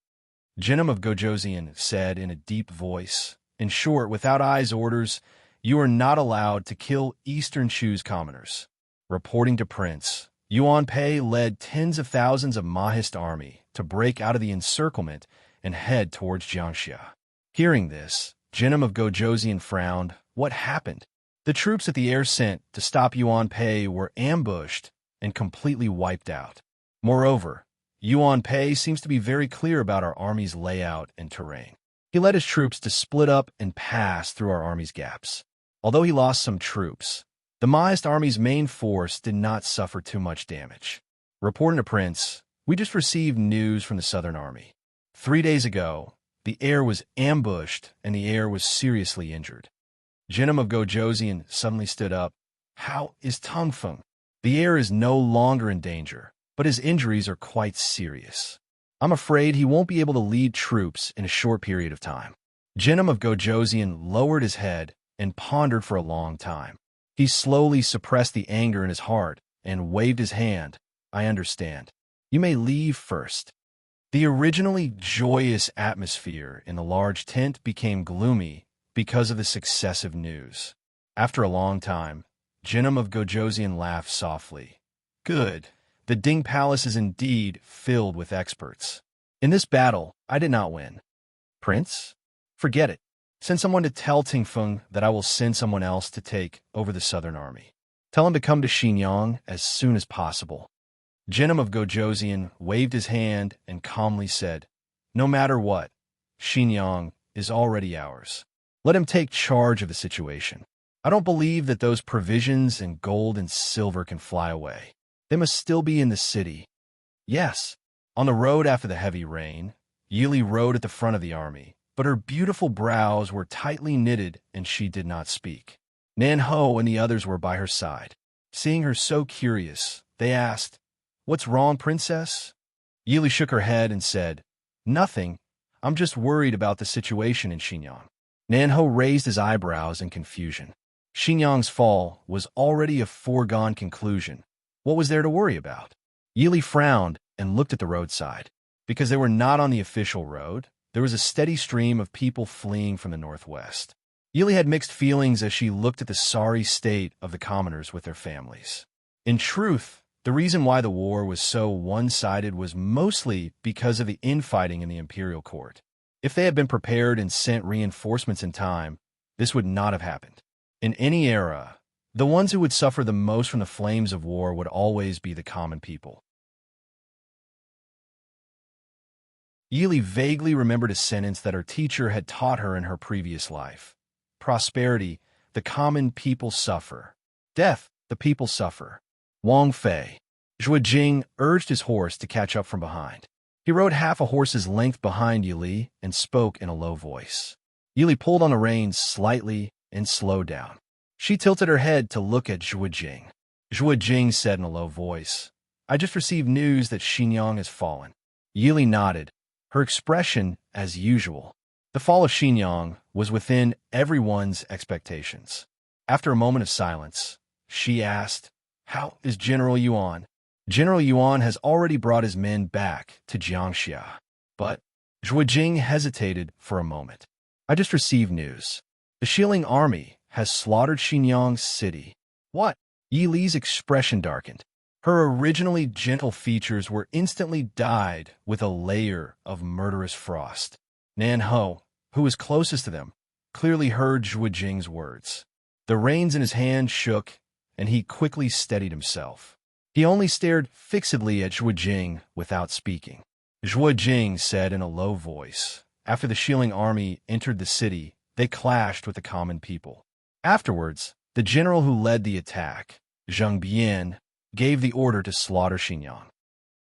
Jinnum of Gojoseon said in a deep voice. In short, without eyes orders, you are not allowed to kill Eastern Chu's commoners. Reporting to Prince, Yuan Pei led tens of thousands of Mahist army to break out of the encirclement and head towards Jiangxia. Hearing this, Jinnum of Gojoseon frowned. What happened? The troops that the heir sent to stop Yuan Pei were ambushed and completely wiped out. Moreover, Yuan Pei seems to be very clear about our army's layout and terrain. He led his troops to split up and pass through our army's gaps. Although he lost some troops, the Maist army's main force did not suffer too much damage. Reporting to Prince, we just received news from the Southern Army. 3 days ago, the heir was ambushed and the heir was seriously injured. Jinnum of Gojoseon suddenly stood up. "How is Tongfeng?" "The heir is no longer in danger, but his injuries are quite serious. I'm afraid he won't be able to lead troops in a short period of time." Jinnum of Gojoseon lowered his head and pondered for a long time. He slowly suppressed the anger in his heart and waved his hand. "I understand. You may leave first." The originally joyous atmosphere in the large tent became gloomy because of the successive news. After a long time, Jinnum of Gojoseon laughed softly. "Good. The Ding Palace is indeed filled with experts. In this battle, I did not win. Prince? Forget it. Send someone to tell Tingfeng that I will send someone else to take over the Southern Army. Tell him to come to Xinyang as soon as possible." Jinnum of Gojoseon waved his hand and calmly said, "No matter what, Xinyang is already ours. Let him take charge of the situation." I don't believe that those provisions and gold and silver can fly away. They must still be in the city. Yes. On the road after the heavy rain, Yili rode at the front of the army, but her beautiful brows were tightly knitted and she did not speak. Nan Ho and the others were by her side. Seeing her so curious, they asked, "What's wrong, princess?" Yili shook her head and said, "Nothing. I'm just worried about the situation in Xinjiang." Nan Ho raised his eyebrows in confusion. Xinjiang's fall was already a foregone conclusion. What was there to worry about? Yili frowned and looked at the roadside. Because they were not on the official road, there was a steady stream of people fleeing from the northwest. Yili had mixed feelings as she looked at the sorry state of the commoners with their families. In truth, the reason why the war was so one-sided was mostly because of the infighting in the imperial court. If they had been prepared and sent reinforcements in time, this would not have happened. In any era, the ones who would suffer the most from the flames of war would always be the common people. Yili vaguely remembered a sentence that her teacher had taught her in her previous life. Prosperity, the common people suffer. Death, the people suffer. Wang Fei. Zhuge Jing urged his horse to catch up from behind. He rode half a horse's length behind Yili and spoke in a low voice. Yili pulled on the reins slightly and slowed down. She tilted her head to look at Zhuge Jing. Zhuge Jing said in a low voice, "I just received news that Xinjiang has fallen." Yili nodded, her expression as usual. The fall of Xinjiang was within everyone's expectations. After a moment of silence, she asked, "How is General Yuan?" General Yuan has already brought his men back to Jiangxia. But Zhuge Jing hesitated for a moment. "I just received news. The Shilling army has slaughtered Xinjiang city." "What?" Yili's expression darkened. Her originally gentle features were instantly dyed with a layer of murderous frost. Nan Ho, who was closest to them, clearly heard Zhuge Jing's words. The reins in his hand shook, and he quickly steadied himself. He only stared fixedly at Zhuge Jing without speaking. Zhuge Jing said in a low voice, "After the Shilling army entered the city, they clashed with the common people. Afterwards, the general who led the attack, Zhang Bian, gave the order to slaughter Xinjiang."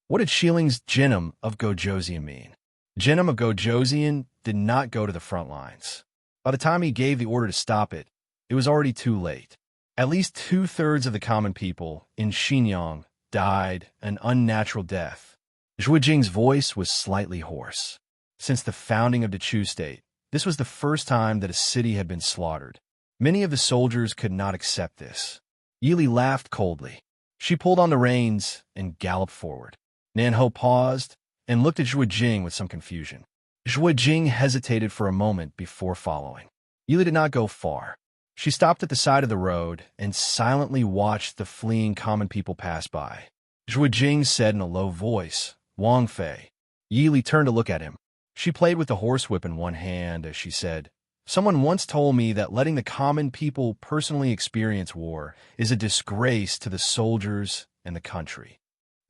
What did Shilling's Genom of Gojosian mean? Genom of Gojosian did not go to the front lines. By the time he gave the order to stop it, it was already too late. At least 2/3 of the common people in Xinjiang died an unnatural death. Zhuge Jing's voice was slightly hoarse. Since the founding of the Chu state, this was the first time that a city had been slaughtered. Many of the soldiers could not accept this. Yili laughed coldly. She pulled on the reins and galloped forward. Nan Ho paused and looked at Zhuge Jing with some confusion. Zhuge Jing hesitated for a moment before following. Yili did not go far. She stopped at the side of the road and silently watched the fleeing common people pass by. Zhuge Jing said in a low voice, "Wang Fei." Yili turned to look at him. She played with the horsewhip in one hand as she said, "Someone once told me that letting the common people personally experience war is a disgrace to the soldiers and the country."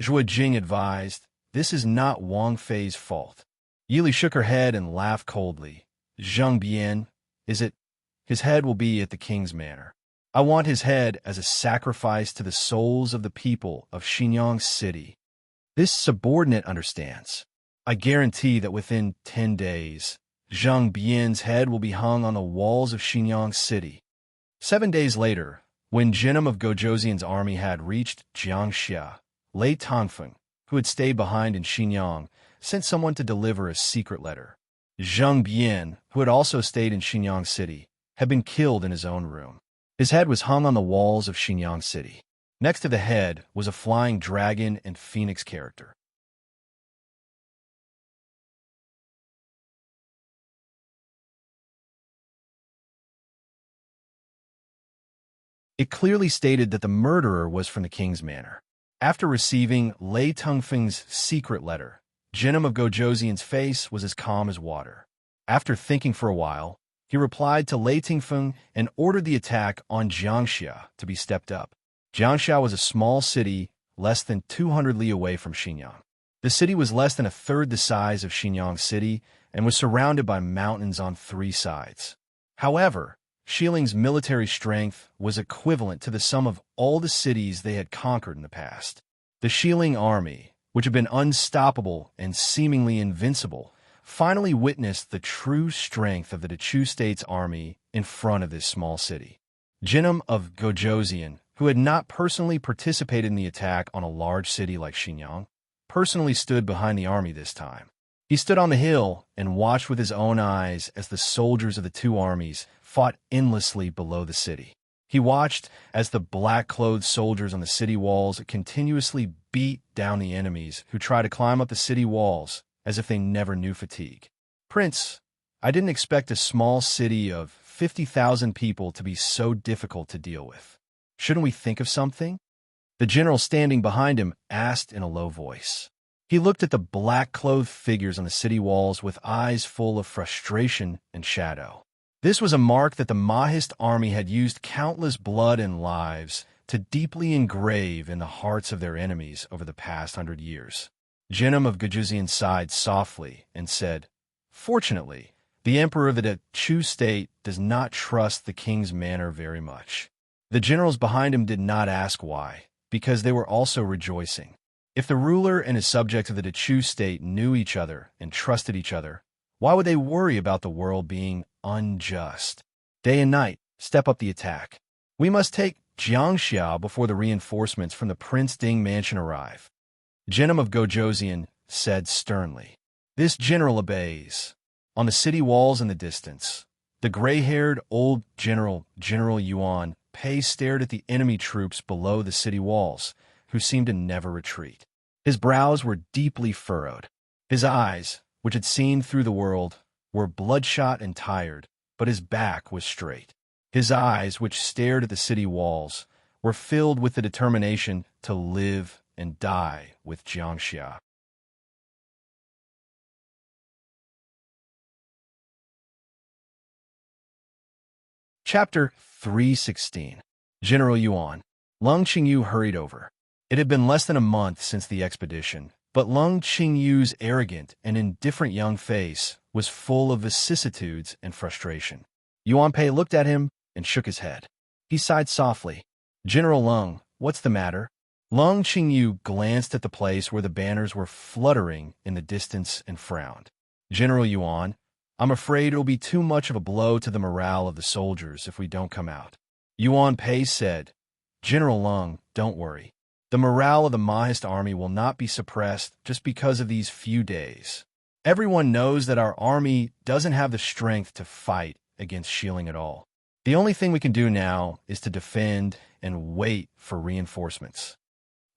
Zhuge Jing advised, "This is not Wang Fei's fault." Yili shook her head and laughed coldly. "Zhang Bian, is it? His head will be at the king's manor. I want his head as a sacrifice to the souls of the people of Xinjiang city. This subordinate understands. I guarantee that within 10 days, Zhang Bian's head will be hung on the walls of Xinjiang city." 7 days later, when Genom of Gojosian's army had reached Jiangxia, Lei Tongfeng, who had stayed behind in Xinjiang, sent someone to deliver a secret letter. Zhang Bian, who had also stayed in Xinjiang city, had been killed in his own room. His head was hung on the walls of Xinjiang city. Next to the head was a flying dragon and phoenix character. It clearly stated that the murderer was from the king's manor. After receiving Lei Tongfeng's secret letter, Genom of Gojosian's face was as calm as water. After thinking for a while, he replied to Lei Tongfeng and ordered the attack on Jiangxia to be stepped up. Jiangxia was a small city less than 200 li away from Xinjiang. The city was less than a third the size of Xinjiang city and was surrounded by mountains on 3 sides. However, Shiling's military strength was equivalent to the sum of all the cities they had conquered in the past. The Shiling army, which had been unstoppable and seemingly invincible, finally witnessed the true strength of the Dechu State's army in front of this small city. Jinnam of Gojoseon, who had not personally participated in the attack on a large city like Xinjiang, personally stood behind the army this time. He stood on the hill and watched with his own eyes as the soldiers of the two armies fought endlessly below the city. He watched as the black-clothed soldiers on the city walls continuously beat down the enemies who tried to climb up the city walls as if they never knew fatigue. "Prince, I didn't expect a small city of 50,000 people to be so difficult to deal with. Shouldn't we think of something?" The general standing behind him asked in a low voice. He looked at the black-clothed figures on the city walls with eyes full of frustration and shadow. This was a mark that the Mahist army had used countless blood and lives to deeply engrave in the hearts of their enemies over the past 100 years. Jinnam of Gojoseon sighed softly and said, "Fortunately, the emperor of the Dechu state does not trust the king's manner very much." The generals behind him did not ask why, because they were also rejoicing. If the ruler and his subjects of the Dechu state knew each other and trusted each other, why would they worry about the world being unjust? Day and night, step up the attack. We must take Jiangxia before the reinforcements from the Prince Ding mansion arrive. Jinnam of Gojoseon said sternly. This general obeys. On the city walls in the distance, the gray-haired old general, General Yuan Pei, stared at the enemy troops below the city walls, who seemed to never retreat. His brows were deeply furrowed. His eyes, which had seen through the world, were bloodshot and tired, but his back was straight. His eyes, which stared at the city walls, were filled with the determination to live and die with Jiangxia. Chapter 316. General Yuan. Lung Qingyu hurried over. It had been less than a month since the expedition, but Lung Qingyu's arrogant and indifferent young face was full of vicissitudes and frustration. Yuan Pei looked at him and shook his head. He sighed softly. "General Lung, what's the matter?" Lung Qingyu glanced at the place where the banners were fluttering in the distance and frowned. "General Yuan, I'm afraid it'll be too much of a blow to the morale of the soldiers if we don't come out." Yuan Pei said, "General Lung, don't worry. The morale of the Mahist army will not be suppressed just because of these few days. Everyone knows that our army doesn't have the strength to fight against Shiling at all. The only thing we can do now is to defend and wait for reinforcements."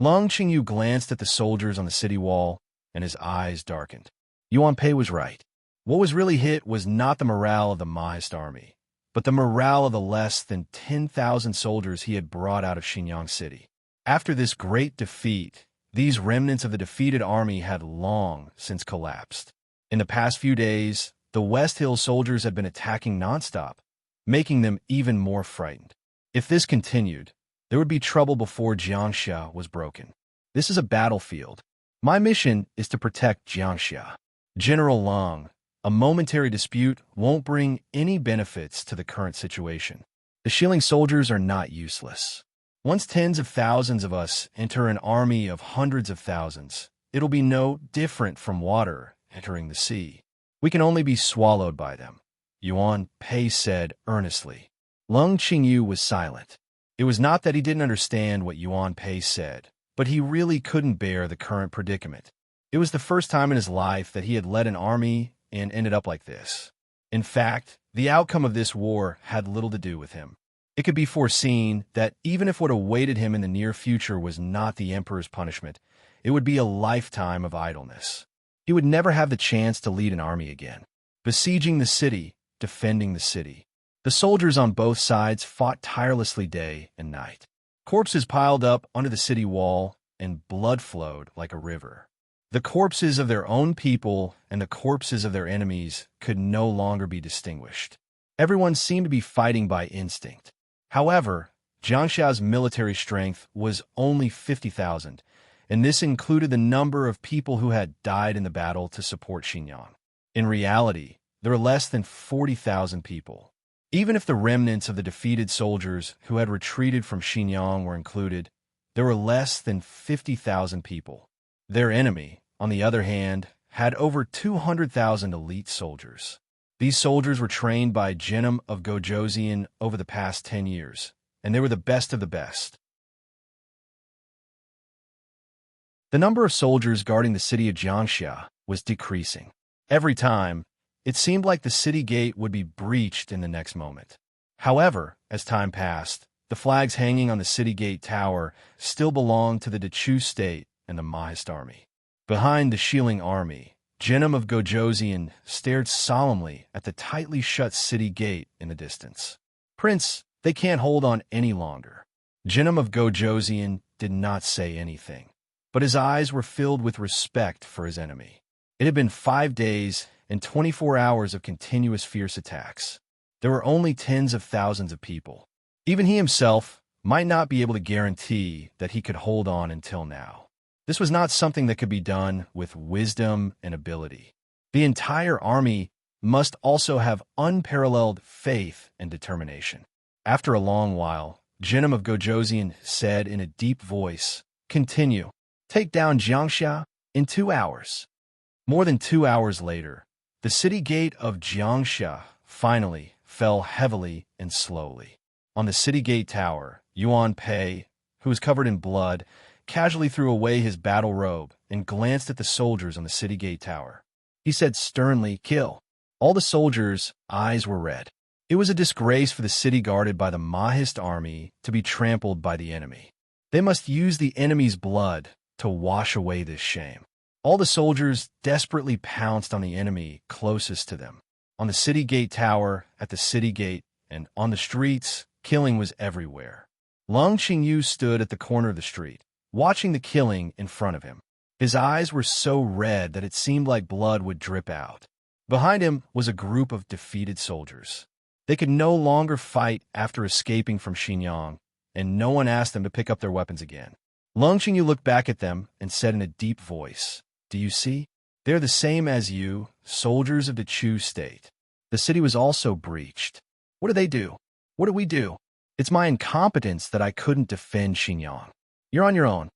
Lung Qingyu glanced at the soldiers on the city wall, and his eyes darkened. Yuan Pei was right. What was really hit was not the morale of the Mahist army, but the morale of the less than 10,000 soldiers he had brought out of Xinjiang City. After this great defeat, these remnants of the defeated army had long since collapsed. In the past few days, the West Hill soldiers had been attacking nonstop, making them even more frightened. If this continued, there would be trouble before Jiangxia was broken. This is a battlefield. My mission is to protect Jiangxia. General Lung, a momentary dispute won't bring any benefits to the current situation. The Shiling soldiers are not useless. Once tens of thousands of us enter an army of hundreds of thousands, it'll be no different from water entering the sea. We can only be swallowed by them, Yuan Pei said earnestly. Lung Qingyu was silent. It was not that he didn't understand what Yuan Pei said, but he really couldn't bear the current predicament. It was the first time in his life that he had led an army and ended up like this. In fact, the outcome of this war had little to do with him. It could be foreseen that even if what awaited him in the near future was not the emperor's punishment, it would be a lifetime of idleness. He would never have the chance to lead an army again. Besieging the city, defending the city. The soldiers on both sides fought tirelessly day and night. Corpses piled up under the city wall, and blood flowed like a river. The corpses of their own people and the corpses of their enemies could no longer be distinguished. Everyone seemed to be fighting by instinct. However, Jiangxia's military strength was only 50,000, and this included the number of people who had died in the battle to support Xinjiang. In reality, there were less than 40,000 people. Even if the remnants of the defeated soldiers who had retreated from Xinjiang were included, there were less than 50,000 people. Their enemy, on the other hand, had over 200,000 elite soldiers. These soldiers were trained by Genom of Gojoseon over the past 10 years, and they were the best of the best. The number of soldiers guarding the city of Jiangxia was decreasing. Every time, it seemed like the city gate would be breached in the next moment. However, as time passed, the flags hanging on the city gate tower still belonged to the Dechu state and the Mahist army. Behind the Shiling army, Genom of Gojoseon stared solemnly at the tightly shut city gate in the distance. "Prince, they can't hold on any longer." Genom of Gojoseon did not say anything, but his eyes were filled with respect for his enemy. It had been 5 days and 24 hours of continuous fierce attacks. There were only tens of thousands of people. Even he himself might not be able to guarantee that he could hold on until now. This was not something that could be done with wisdom and ability. The entire army must also have unparalleled faith and determination. After a long while, Genom of Gojoseon said in a deep voice, "Continue. Take down Jiangxia in 2 hours." More than 2 hours later, the city gate of Jiangxia finally fell heavily and slowly. On the city gate tower, Yuan Pei, who was covered in blood, casually threw away his battle robe and glanced at the soldiers on the city gate tower. He said sternly, "Kill." All the soldiers' eyes were red. It was a disgrace for the city guarded by the Mahist army to be trampled by the enemy. They must use the enemy's blood to wash away this shame. All the soldiers desperately pounced on the enemy closest to them. On the city gate tower, at the city gate, and on the streets, killing was everywhere. Lung Qingyu stood at the corner of the street, watching the killing in front of him. His eyes were so red that it seemed like blood would drip out. Behind him was a group of defeated soldiers. They could no longer fight after escaping from Xinjiang, and no one asked them to pick up their weapons again. Lung Qingyu looked back at them and said in a deep voice, "Do you see? They're the same as you, soldiers of the Chu state. The city was also breached. What did they do? What did we do? It's my incompetence that I couldn't defend Xinjiang. You're on your own."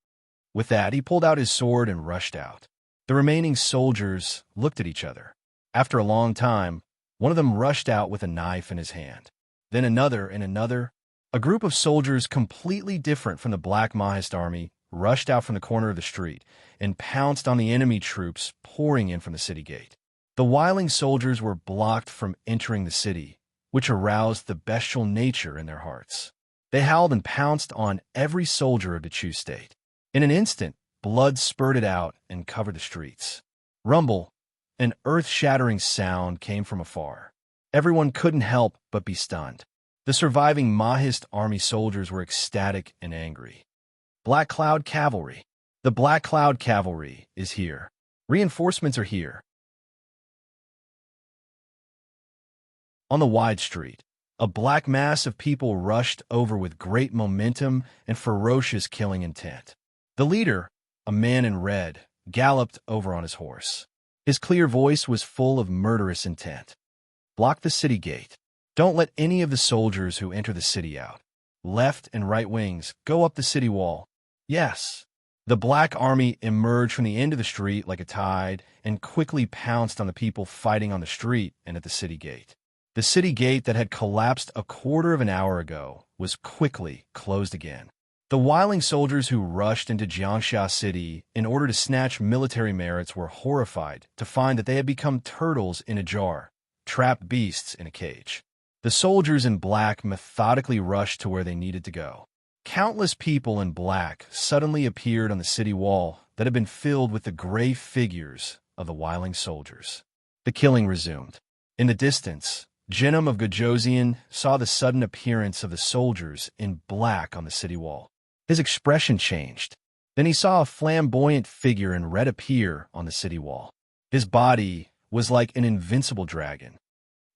With that, he pulled out his sword and rushed out. The remaining soldiers looked at each other. After a long time, one of them rushed out with a knife in his hand. Then another and another. A group of soldiers completely different from the Black Mahist army rushed out from the corner of the street and pounced on the enemy troops pouring in from the city gate. The Wiling soldiers were blocked from entering the city, which aroused the bestial nature in their hearts. They howled and pounced on every soldier of the Chu state. In an instant, blood spurted out and covered the streets. Rumble, an earth-shattering sound came from afar. Everyone couldn't help but be stunned. The surviving Mahist army soldiers were ecstatic and angry. Black Cloud Cavalry. The Black Cloud Cavalry is here. Reinforcements are here. On the wide street, a black mass of people rushed over with great momentum and ferocious killing intent. The leader, a man in red, galloped over on his horse. His clear voice was full of murderous intent. "Block the city gate. Don't let any of the soldiers who enter the city out. Left and right wings, go up the city wall." Yes. The Black Army emerged from the end of the street like a tide and quickly pounced on the people fighting on the street and at the city gate. The city gate that had collapsed a quarter of an hour ago was quickly closed again. The Wiling soldiers who rushed into Jiangxia City in order to snatch military merits were horrified to find that they had become turtles in a jar, trapped beasts in a cage. The soldiers in black methodically rushed to where they needed to go. Countless people in black suddenly appeared on the city wall that had been filled with the gray figures of the Wiling soldiers. The killing resumed. In the distance, Genom of Gojoseon saw the sudden appearance of the soldiers in black on the city wall. His expression changed. Then he saw a flamboyant figure in red appear on the city wall. His body was like an invincible dragon.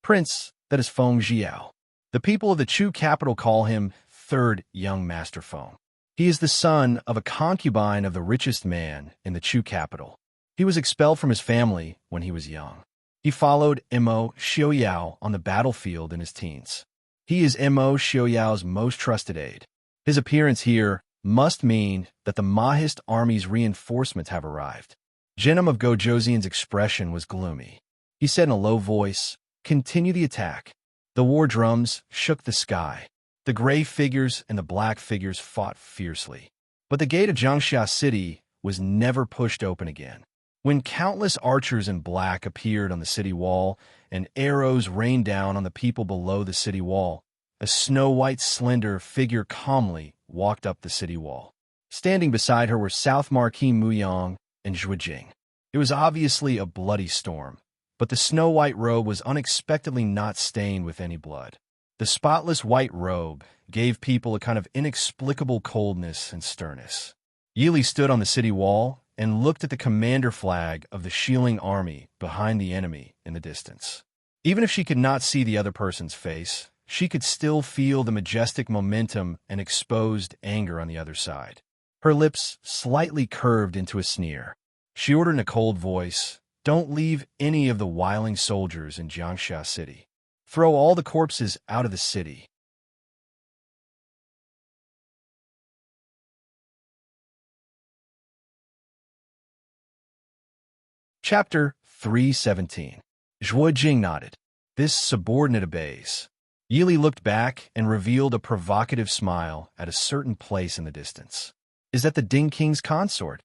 "Prince, that is Feng Jiao. The people of the Chu capital call him Third Young Master Feng. He is the son of a concubine of the richest man in the Chu capital. He was expelled from his family when he was young. He followed Imo Xiaoyao on the battlefield in his teens. He is Mo Xiaoyao's most trusted aide. His appearance here must mean that the Mahist army's reinforcements have arrived. Genom of Gojoseon's expression was gloomy. He said in a low voice, "Continue the attack." The war drums shook the sky. The gray figures and the black figures fought fiercely. But the gate of Jiangxia City was never pushed open again. When countless archers in black appeared on the city wall and arrows rained down on the people below the city wall, a snow-white slender figure calmly walked up the city wall. Standing beside her were South Marquis Muyang and Zhuijing. It was obviously a bloody storm, but the snow-white robe was unexpectedly not stained with any blood. The spotless white robe gave people a kind of inexplicable coldness and sternness. Yili stood on the city wall and looked at the commander flag of the Shieling army behind the enemy in the distance. Even if she could not see the other person's face, she could still feel the majestic momentum and exposed anger on the other side. Her lips slightly curved into a sneer. She ordered in a cold voice, "Don't leave any of the wiling soldiers in Jiangxia City. Throw all the corpses out of the city." Chapter 317. Zhuijing nodded. This subordinate obeys. Yili looked back and revealed a provocative smile at a certain place in the distance. "Is that the Ding King's consort?"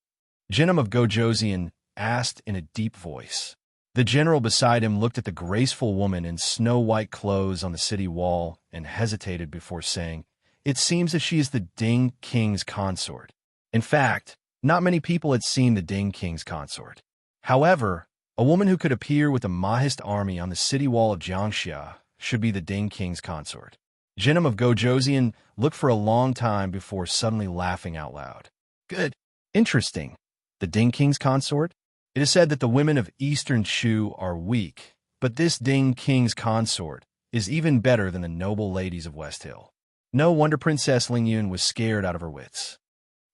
Genom of Gojoseon asked in a deep voice. The general beside him looked at the graceful woman in snow-white clothes on the city wall and hesitated before saying, "It seems that she is the Ding King's consort." In fact, not many people had seen the Ding King's consort. However, a woman who could appear with the Mahist army on the city wall of Jiangxia should be the Ding King's consort. Genom of Gojoseon looked for a long time before suddenly laughing out loud. "Good. Interesting. The Ding King's consort? It is said that the women of Eastern Shu are weak, but this Ding King's consort is even better than the noble ladies of West Hill." No wonder Princess Lingyun was scared out of her wits.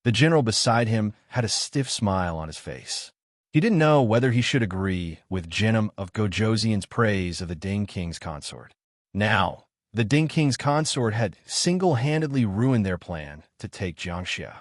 The general beside him had a stiff smile on his face. He didn't know whether he should agree with Genom of Gojoseon's praise of the Ding King's consort. Now, the Ding King's consort had single-handedly ruined their plan to take Jiangxia.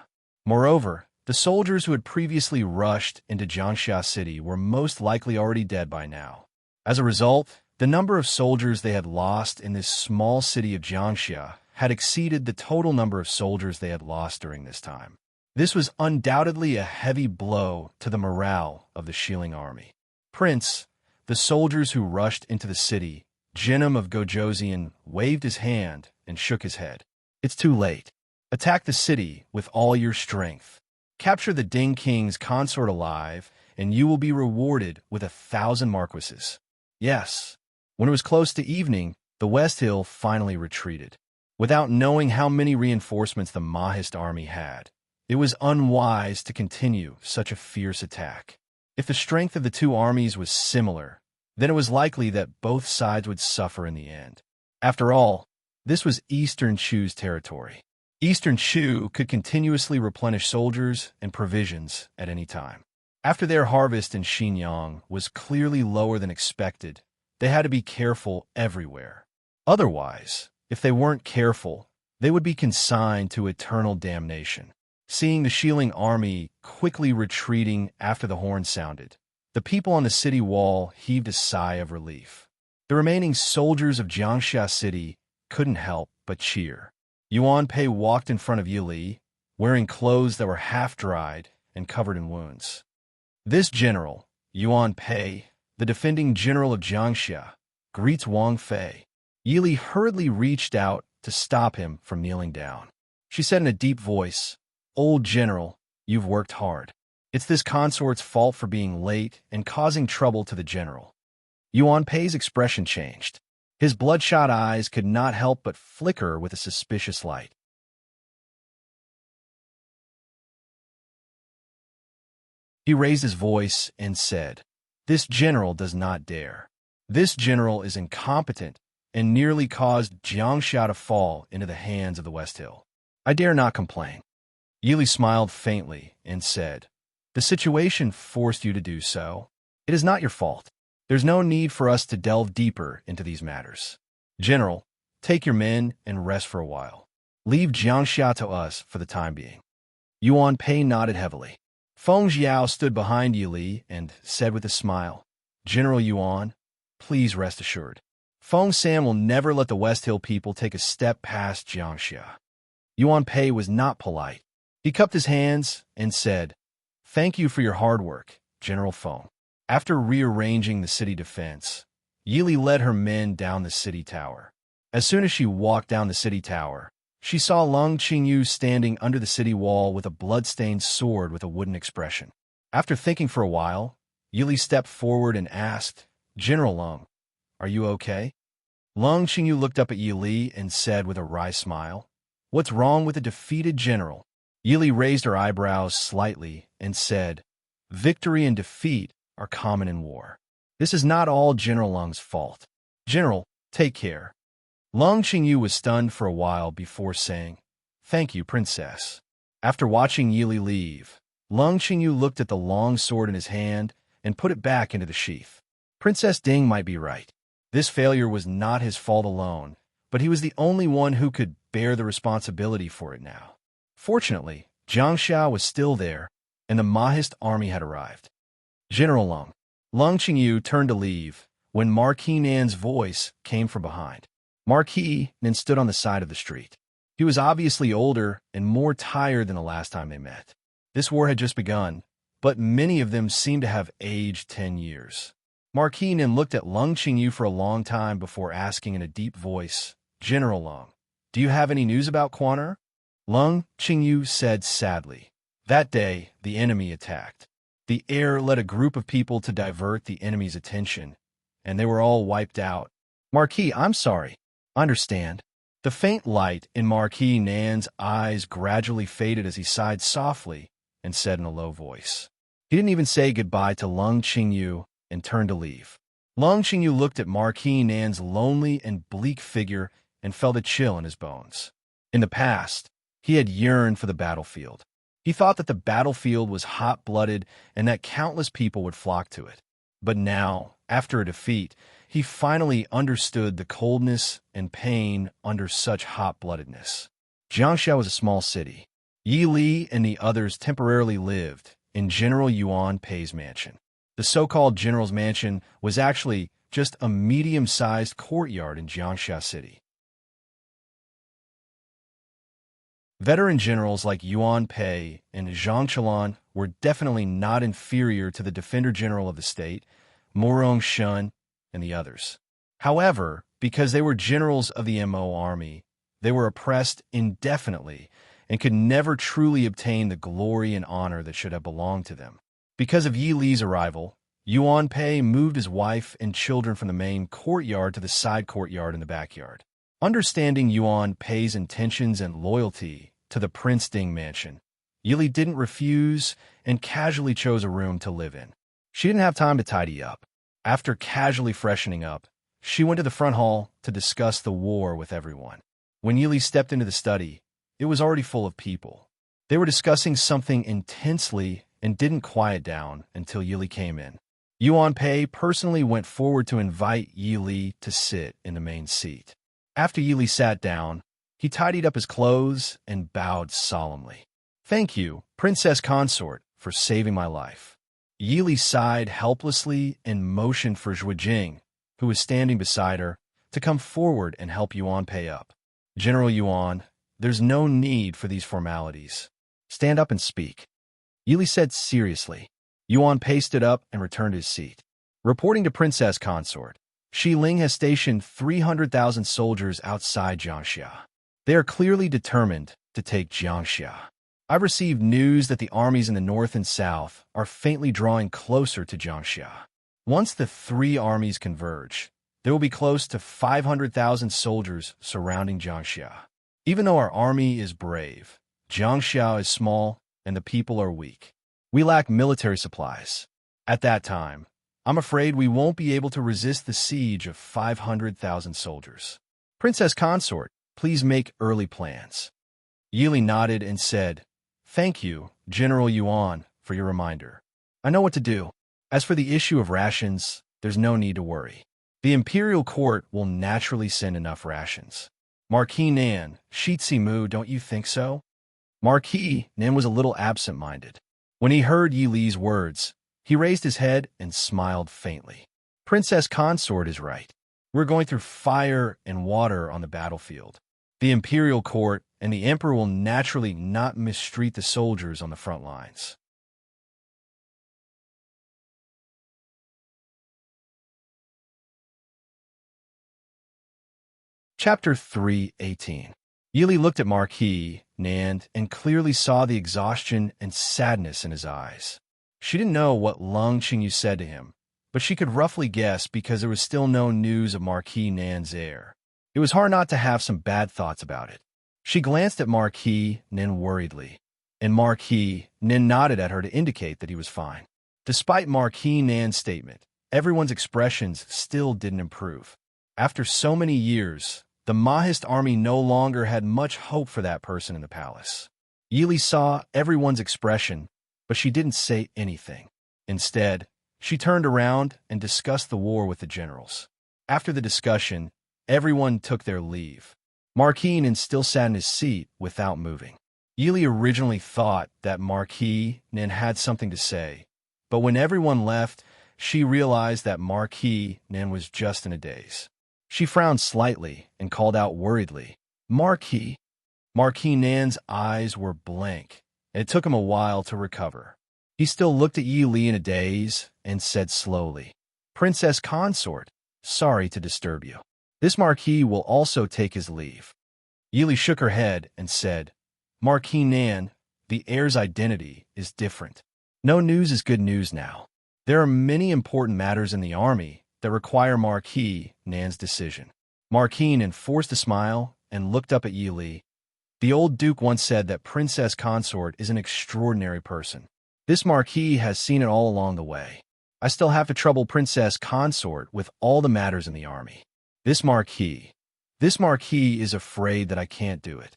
Moreover, the soldiers who had previously rushed into Jiangxia City were most likely already dead by now. As a result, the number of soldiers they had lost in this small city of Jiangxia had exceeded the total number of soldiers they had lost during this time. This was undoubtedly a heavy blow to the morale of the Shieling army. "Prince," the soldiers who rushed into the city, Genom of Gojoseon waved his hand and shook his head. "It's too late. Attack the city with all your strength. Capture the Ding King's consort alive, and you will be rewarded with 1,000 marquises." Yes. When it was close to evening, the West Hill finally retreated. Without knowing how many reinforcements the Mahist army had, it was unwise to continue such a fierce attack. If the strength of the two armies was similar, then it was likely that both sides would suffer in the end. After all, this was Eastern Shu's territory. Eastern Shu could continuously replenish soldiers and provisions at any time. After their harvest in Xinjiang was clearly lower than expected, they had to be careful everywhere. Otherwise, if they weren't careful, they would be consigned to eternal damnation. Seeing the Shieling army quickly retreating after the horn sounded, the people on the city wall heaved a sigh of relief. The remaining soldiers of Jiangxia City couldn't help but cheer. Yuan Pei walked in front of Yili, wearing clothes that were half-dried and covered in wounds. This general, Yuan Pei, the defending general of Jiangxia, greets Wang Fei. Yili hurriedly reached out to stop him from kneeling down. She said in a deep voice, "Old general, you've worked hard. It's this consort's fault for being late and causing trouble to the general." Yuan Pei's expression changed. His bloodshot eyes could not help but flicker with a suspicious light. He raised his voice and said, "This general does not dare. This general is incompetent and nearly caused Jiangxia to fall into the hands of the West Hill. I dare not complain." Yili smiled faintly and said, "The situation forced you to do so. It is not your fault. There's no need for us to delve deeper into these matters. General, take your men and rest for a while. Leave Jiangxia to us for the time being." Yuan Pei nodded heavily. Feng Jiao stood behind Yili and said with a smile, "General Yuan, please rest assured. Feng San will never let the West Hill people take a step past Jiangxia." Yuan Pei was not polite. He cupped his hands and said, "Thank you for your hard work, General Feng." After rearranging the city defense, Yili led her men down the city tower. As soon as she walked down the city tower, she saw Lung Qingyu standing under the city wall with a blood-stained sword with a wooden expression. After thinking for a while, Yili stepped forward and asked, "General Lung, are you okay?" Lung Qingyu looked up at Yili and said with a wry smile, "What's wrong with a defeated general?" Yili raised her eyebrows slightly and said, "Victory and defeat are common in war. This is not all General Lung's fault. General, take care." Lung Qingyu was stunned for a while before saying, "Thank you, Princess." After watching Yili leave, Lung Qingyu looked at the long sword in his hand and put it back into the sheath. Princess Ding might be right. This failure was not his fault alone, but he was the only one who could bear the responsibility for it now. Fortunately, Jiangxia was still there, and the Mahist army had arrived. "General Lung." Lung Qingyu turned to leave when Marquis Nan's voice came from behind. Marquis Nan stood on the side of the street. He was obviously older and more tired than the last time they met. This war had just begun, but many of them seemed to have aged 10 years. Marquis Nan looked at Lung Qingyu for a long time before asking in a deep voice, "General Lung, do you have any news about Quaner?" Lung Qingyu said sadly, "That day, the enemy attacked. The heir led a group of people to divert the enemy's attention, and they were all wiped out." "Marquis, I'm sorry. I understand." The faint light in Marquis Nan's eyes gradually faded as he sighed softly and said in a low voice. He didn't even say goodbye to Lung Qingyu and turned to leave. Lung Qingyu looked at Marquis Nan's lonely and bleak figure and felt a chill in his bones. In the past, he had yearned for the battlefield. He thought that the battlefield was hot-blooded and that countless people would flock to it. But now, after a defeat, he finally understood the coldness and pain under such hot-bloodedness. Jiangxia was a small city. Yi Li and the others temporarily lived in General Yuan Pei's mansion. The so-called general's mansion was actually just a medium-sized courtyard in Jiangxia City. Veteran generals like Yuan Pei and Zhang Qilan were definitely not inferior to the Defender General of the state, Morong Shun, and the others. However, because they were generals of the Mo army, they were oppressed indefinitely and could never truly obtain the glory and honor that should have belonged to them. Because of Yi Li's arrival, Yuan Pei moved his wife and children from the main courtyard to the side courtyard in the backyard. Understanding Yuan Pei's intentions and loyalty to the Prince Ding mansion, Yi Li didn't refuse and casually chose a room to live in. She didn't have time to tidy up. After casually freshening up, she went to the front hall to discuss the war with everyone. When Yi Li stepped into the study, it was already full of people. They were discussing something intensely and didn't quiet down until Yi Li came in. Yuan Pei personally went forward to invite Yi Li to sit in the main seat. After Yi Li sat down, he tidied up his clothes and bowed solemnly. "Thank you, Princess Consort, for saving my life." Yi Li sighed helplessly and motioned for Zhuijing, who was standing beside her, to come forward and help Yuan Pei up. "General Yuan, there's no need for these formalities. Stand up and speak," Yi Li said seriously. Yuan Pei stood up and returned to his seat. Reporting to Princess Consort, Shi Ling has stationed 300,000 soldiers outside Jiangxia. They are clearly determined to take Jiangxia. I've received news that the armies in the north and south are faintly drawing closer to Jiangxia. Once the three armies converge, there will be close to 500,000 soldiers surrounding Jiangxia. Even though our army is brave, Jiangxia is small and the people are weak. We lack military supplies. At that time, I'm afraid we won't be able to resist the siege of 500,000 soldiers. Princess Consort, please make early plans. Yi Li nodded and said, "Thank you, General Yuan, for your reminder. I know what to do. As for the issue of rations, there's no need to worry. The imperial court will naturally send enough rations. Marquis Nan, Shitsi Mu, don't you think so? Marquis Nan was a little absent-minded. When he heard Yi Li's words, he raised his head and smiled faintly. Princess Consort is right. We're going through fire and water on the battlefield. The imperial court and the emperor will naturally not mistreat the soldiers on the front lines. Chapter 3:18. Yili looked at Marquis Nand and clearly saw the exhaustion and sadness in his eyes. She didn't know what Lung Qingyu said to him, but she could roughly guess because there was still no news of Marquis Nan's heir. It was hard not to have some bad thoughts about it. She glanced at Marquis Nin worriedly, and Marquis Nin nodded at her to indicate that he was fine. Despite Marquis Nan's statement, everyone's expressions still didn't improve. After so many years, the Mahist army no longer had much hope for that person in the palace. Yili saw everyone's expression, but she didn't say anything. Instead, she turned around and discussed the war with the generals. After the discussion, everyone took their leave. Marquis Nin still sat in his seat without moving. Yili originally thought that Marquis Nin had something to say, but when everyone left, she realized that Marquis Nin was just in a daze. She frowned slightly and called out worriedly, "Marquis." Marquis Nan's eyes were blank, and it took him a while to recover. He still looked at Yi Li in a daze and said slowly, "Princess Consort, sorry to disturb you. This Marquis will also take his leave." Yi Li shook her head and said, "Marquis Nan, the heir's identity is different. No news is good news now. There are many important matters in the army that require Marquis Nan's decision." Marquis Nan forced a smile and looked up at Yi Li. "The old duke once said that Princess Consort is an extraordinary person. This Marquis has seen it all along the way. I still have to trouble Princess Consort with all the matters in the army. This Marquis is afraid that I can't do it."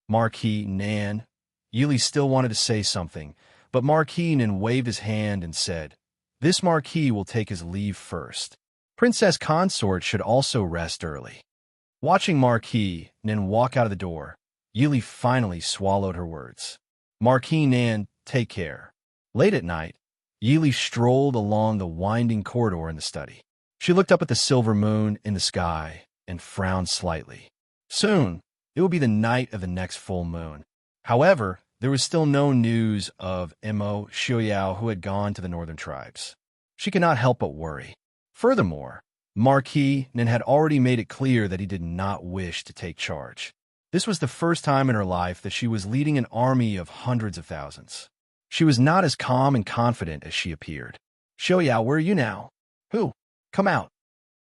Marquis Nan. Yi Li still wanted to say something, but Marquis Nan waved his hand and said, "This Marquis will take his leave first. Princess Consort should also rest early." Watching Marquis Nan walk out of the door, Yi Li finally swallowed her words. "Marquis Nan, take care." Late at night, Yi Li strolled along the winding corridor in the study. She looked up at the silver moon in the sky and frowned slightly. Soon, it would be the night of the next full moon. However, there was still no news of Mo Xiaoyao, who had gone to the northern tribes. She could not help but worry. Furthermore, Marquis Nin had already made it clear that he did not wish to take charge. This was the first time in her life that she was leading an army of hundreds of thousands. She was not as calm and confident as she appeared. "Xiaoyao, where are you now?" "Who? Come out."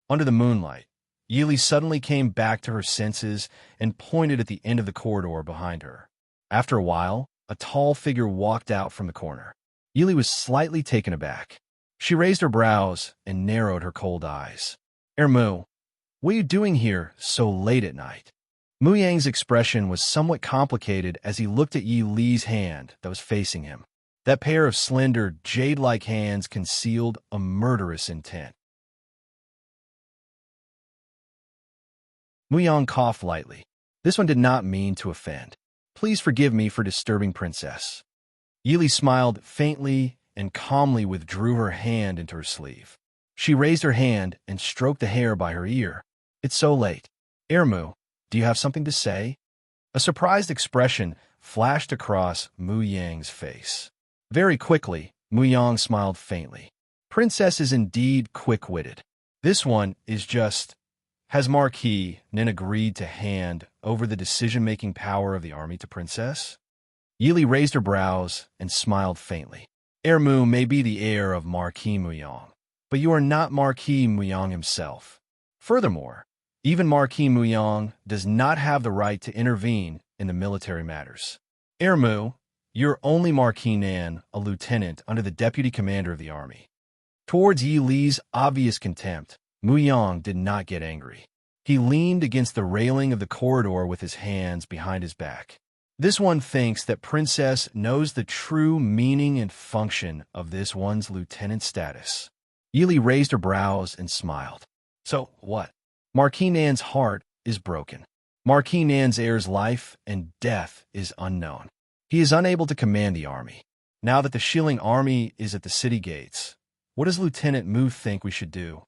Under the moonlight, Yi Li suddenly came back to her senses and pointed at the end of the corridor behind her. After a while, a tall figure walked out from the corner. Yi Li was slightly taken aback. She raised her brows and narrowed her cold eyes. "Mu, what are you doing here so late at night?" Mu Yang's expression was somewhat complicated as he looked at Yi Li's hand that was facing him. That pair of slender, jade-like hands concealed a murderous intent. Mu Yang coughed lightly. This one did not mean to offend. "Please forgive me for disturbing Princess." Yi Li smiled faintly and calmly withdrew her hand into her sleeve. She raised her hand and stroked the hair by her ear. "It's so late. Mu, do you have something to say?" A surprised expression flashed across Mu Yang's face. Very quickly, Mu Yang smiled faintly. "Princess is indeed quick-witted. This one is just..." Has Marquis Nin agreed to hand over the decision-making power of the army to Princess? Yi Li raised her brows and smiled faintly. Mu may be the heir of Marquis Muyang, but you are not Marquis Muyang himself. Furthermore, even Marquis Muyang does not have the right to intervene in the military matters. Mu, you're only Marquis Nan, a lieutenant under the deputy commander of the army. Towards Yi Li's obvious contempt, Muyang did not get angry. He leaned against the railing of the corridor with his hands behind his back. This one thinks that Princess knows the true meaning and function of this one's lieutenant status. Yi Li raised her brows and smiled. So, what? Marquis Nan's heart is broken. Marquis Nan's heir's life and death is unknown. He is unable to command the army. Now that the Shilling army is at the city gates, what does Lieutenant Mu think we should do?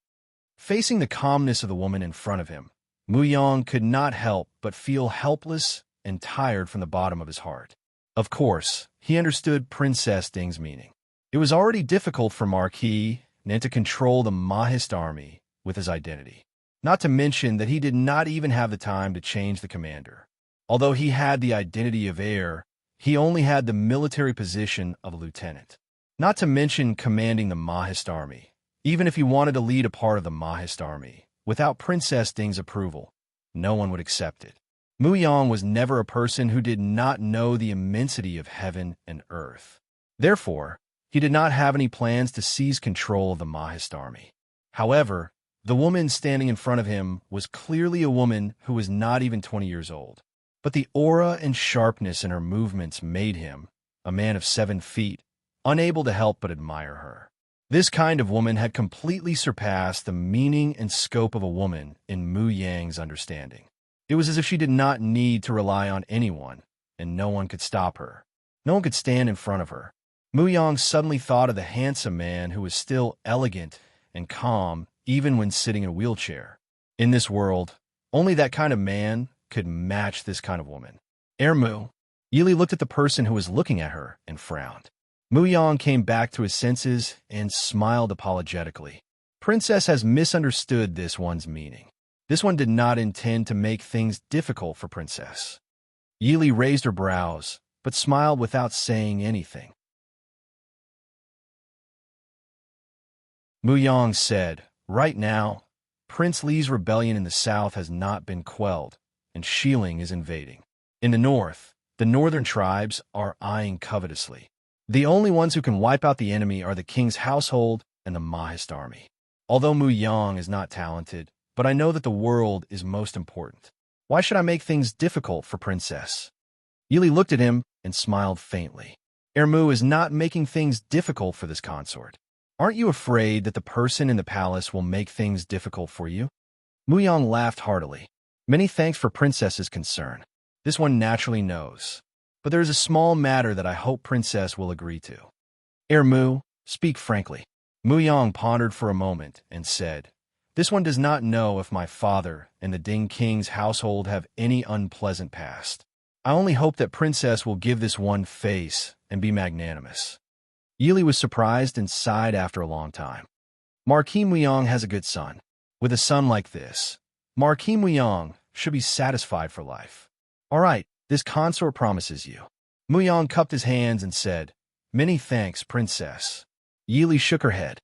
Facing the calmness of the woman in front of him, Mu Yang could not help but feel helpless and tired from the bottom of his heart. Of course, he understood Princess Ding's meaning. It was already difficult for Marquis Nan to control the Mahist army with his identity. Not to mention that he did not even have the time to change the commander. Although he had the identity of heir, he only had the military position of a lieutenant. Not to mention commanding the Mahist army. Even if he wanted to lead a part of the Mahist army, without Princess Ding's approval, no one would accept it. Mu Yang was never a person who did not know the immensity of heaven and earth. Therefore, he did not have any plans to seize control of the Mahist army. However, the woman standing in front of him was clearly a woman who was not even 20 years old. But the aura and sharpness in her movements made him, a man of 7 feet, unable to help but admire her. This kind of woman had completely surpassed the meaning and scope of a woman in Mu Yang's understanding. It was as if she did not need to rely on anyone, and no one could stop her. No one could stand in front of her. Mu Yang suddenly thought of the handsome man who was still elegant and calm even when sitting in a wheelchair. In this world, only that kind of man could match this kind of woman. Mu. Yili looked at the person who was looking at her and frowned. Mu Yang came back to his senses and smiled apologetically. Princess has misunderstood this one's meaning. This one did not intend to make things difficult for Princess. Yili raised her brows, but smiled without saying anything. Mu Yang said, "Right now, Prince Li's rebellion in the south has not been quelled, and Shilling is invading. In the north, the northern tribes are eyeing covetously. The only ones who can wipe out the enemy are the king's household and the Mahist army. Although Mu Yang is not talented, but I know that the world is most important. Why should I make things difficult for Princess?" Yili looked at him and smiled faintly. Mu is not making things difficult for this consort. Aren't you afraid that the person in the palace will make things difficult for you? Mu Yang laughed heartily. Many thanks for Princess's concern. This one naturally knows. But there is a small matter that I hope Princess will agree to. Mu, speak frankly. Mu Yang pondered for a moment and said, "This one does not know if my father and the Ding King's household have any unpleasant past. I only hope that Princess will give this one face and be magnanimous." Yili was surprised and sighed after a long time. Marquis Mu Yang has a good son. With a son like this, Marquis Mu Yang should be satisfied for life. All right, this consort promises you. Mu Yang cupped his hands and said, "Many thanks, Princess." Yili shook her head.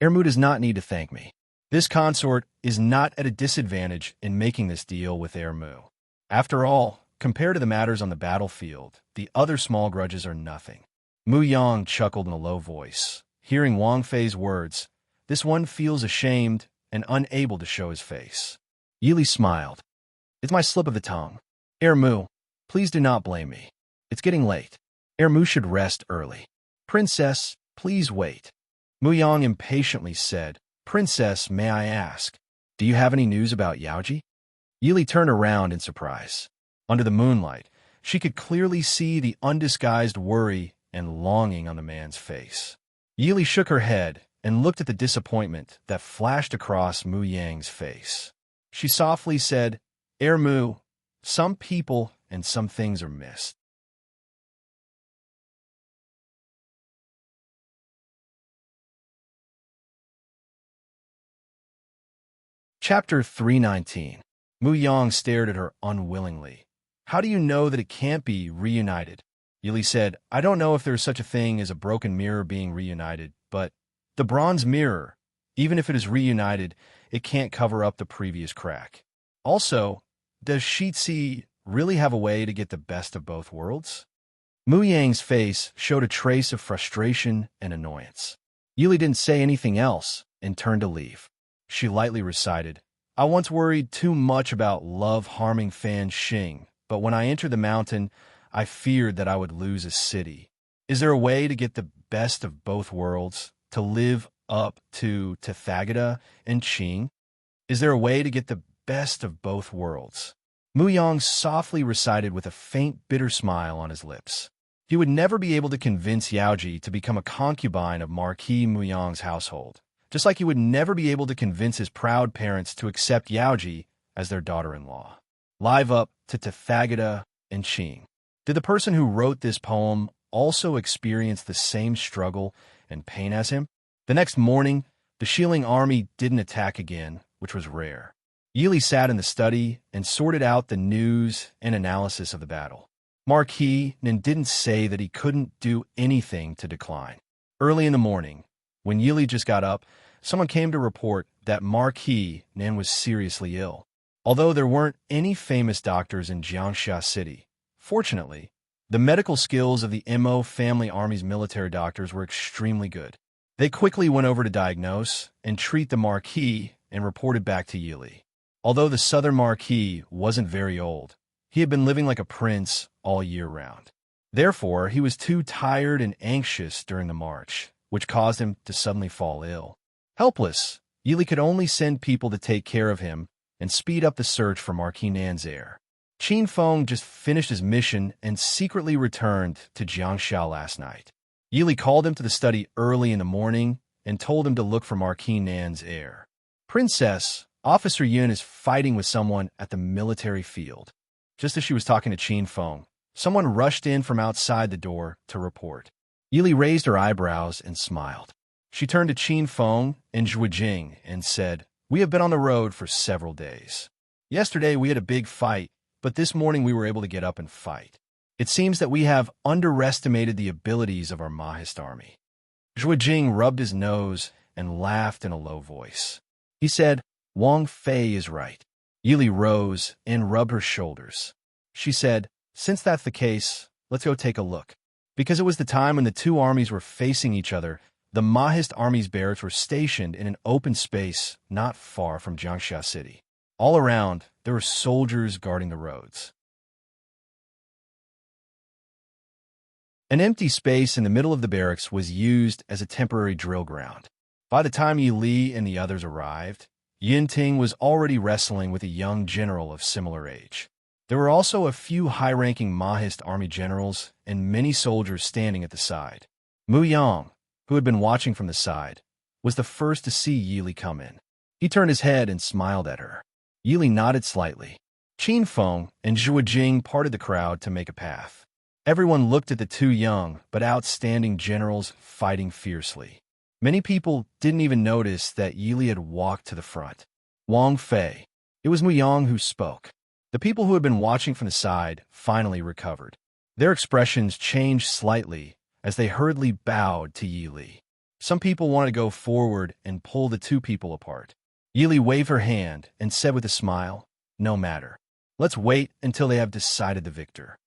Mu does not need to thank me. This consort is not at a disadvantage in making this deal with Mu. After all, compared to the matters on the battlefield, the other small grudges are nothing. Mu Yang chuckled in a low voice. Hearing Wang Fei's words, this one feels ashamed and unable to show his face. Yili smiled. "It's my slip of the tongue. Mu, please do not blame me. It's getting late. Mu should rest early. Princess, please wait." Mu Yang impatiently said, "Princess, may I ask, do you have any news about Yaoji?" Yili turned around in surprise. Under the moonlight, she could clearly see the undisguised worry and longing on the man's face. Yili shook her head and looked at the disappointment that flashed across Mu Yang's face. She softly said, Mu, some people and some things are missed." Chapter 319. Mu Yang stared at her unwillingly. "How do you know that it can't be reunited?" Yili said, "I don't know if there's such a thing as a broken mirror being reunited, but the bronze mirror, even if it is reunited, it can't cover up the previous crack. Also, does Shitsi really have a way to get the best of both worlds?" Mu Yang's face showed a trace of frustration and annoyance. Yili didn't say anything else and turned to leave. She lightly recited, "I once worried too much about love-harming Fan Xing, but when I entered the mountain, I feared that I would lose a city. Is there a way to get the best of both worlds, to live up to Tathagata and Qing?" Is there a way to get the best of both worlds? Muyang softly recited with a faint, bitter smile on his lips. He would never be able to convince Yaoji to become a concubine of Marquis Muyang's household, just like he would never be able to convince his proud parents to accept Yaoji as their daughter-in-law. Live up to Tathagata and Qing. Did the person who wrote this poem also experience the same struggle and pain as him? The next morning, the Shilling army didn't attack again, which was rare. Yili sat in the study and sorted out the news and analysis of the battle. Marquis Nin didn't say that he couldn't do anything to decline. Early in the morning, when Yili just got up, someone came to report that Marquis Nin was seriously ill. Although there weren't any famous doctors in Jiangxia City, fortunately, the medical skills of the Mo family army's military doctors were extremely good. They quickly went over to diagnose and treat the Marquis and reported back to Yili. Although the southern Marquis wasn't very old, he had been living like a prince all year round. Therefore, he was too tired and anxious during the march, which caused him to suddenly fall ill. Helpless, Yili could only send people to take care of him and speed up the search for Marquis Nan's heir. Qin Feng just finished his mission and secretly returned to Jiangxia last night. Yili called him to the study early in the morning and told him to look for Marquis Nan's heir. Princess, Officer Yun is fighting with someone at the military field. Just as she was talking to Qin Feng, someone rushed in from outside the door to report. Yili raised her eyebrows and smiled. She turned to Qin Feng and Zhuo Jing and said, "We have been on the road for several days. Yesterday we had a big fight, but this morning we were able to get up and fight. It seems that we have underestimated the abilities of our Mahist army." Zhuo Jing rubbed his nose and laughed in a low voice. He said, "Wang Fei is right." Yili rose and rubbed her shoulders. She said, "Since that's the case, let's go take a look." Because it was the time when the two armies were facing each other, the Mahist army's barracks were stationed in an open space not far from Jiangxia City. All around, there were soldiers guarding the roads. An empty space in the middle of the barracks was used as a temporary drill ground. By the time Yi Li and the others arrived, Yin Ting was already wrestling with a young general of similar age. There were also a few high-ranking Mahist army generals and many soldiers standing at the side. Mu Yang, who had been watching from the side, was the first to see Yi Li come in. He turned his head and smiled at her. Yi Li nodded slightly. Qin Feng and Zhuo Jing parted the crowd to make a path. Everyone looked at the two young but outstanding generals fighting fiercely. Many people didn't even notice that Yi Li had walked to the front. Wang Fei. It was Mu Yang who spoke. The people who had been watching from the side finally recovered. Their expressions changed slightly as they hurriedly bowed to Yi Li. Some people wanted to go forward and pull the two people apart. Yi Li waved her hand and said with a smile, "No matter. Let's wait until they have decided the victor."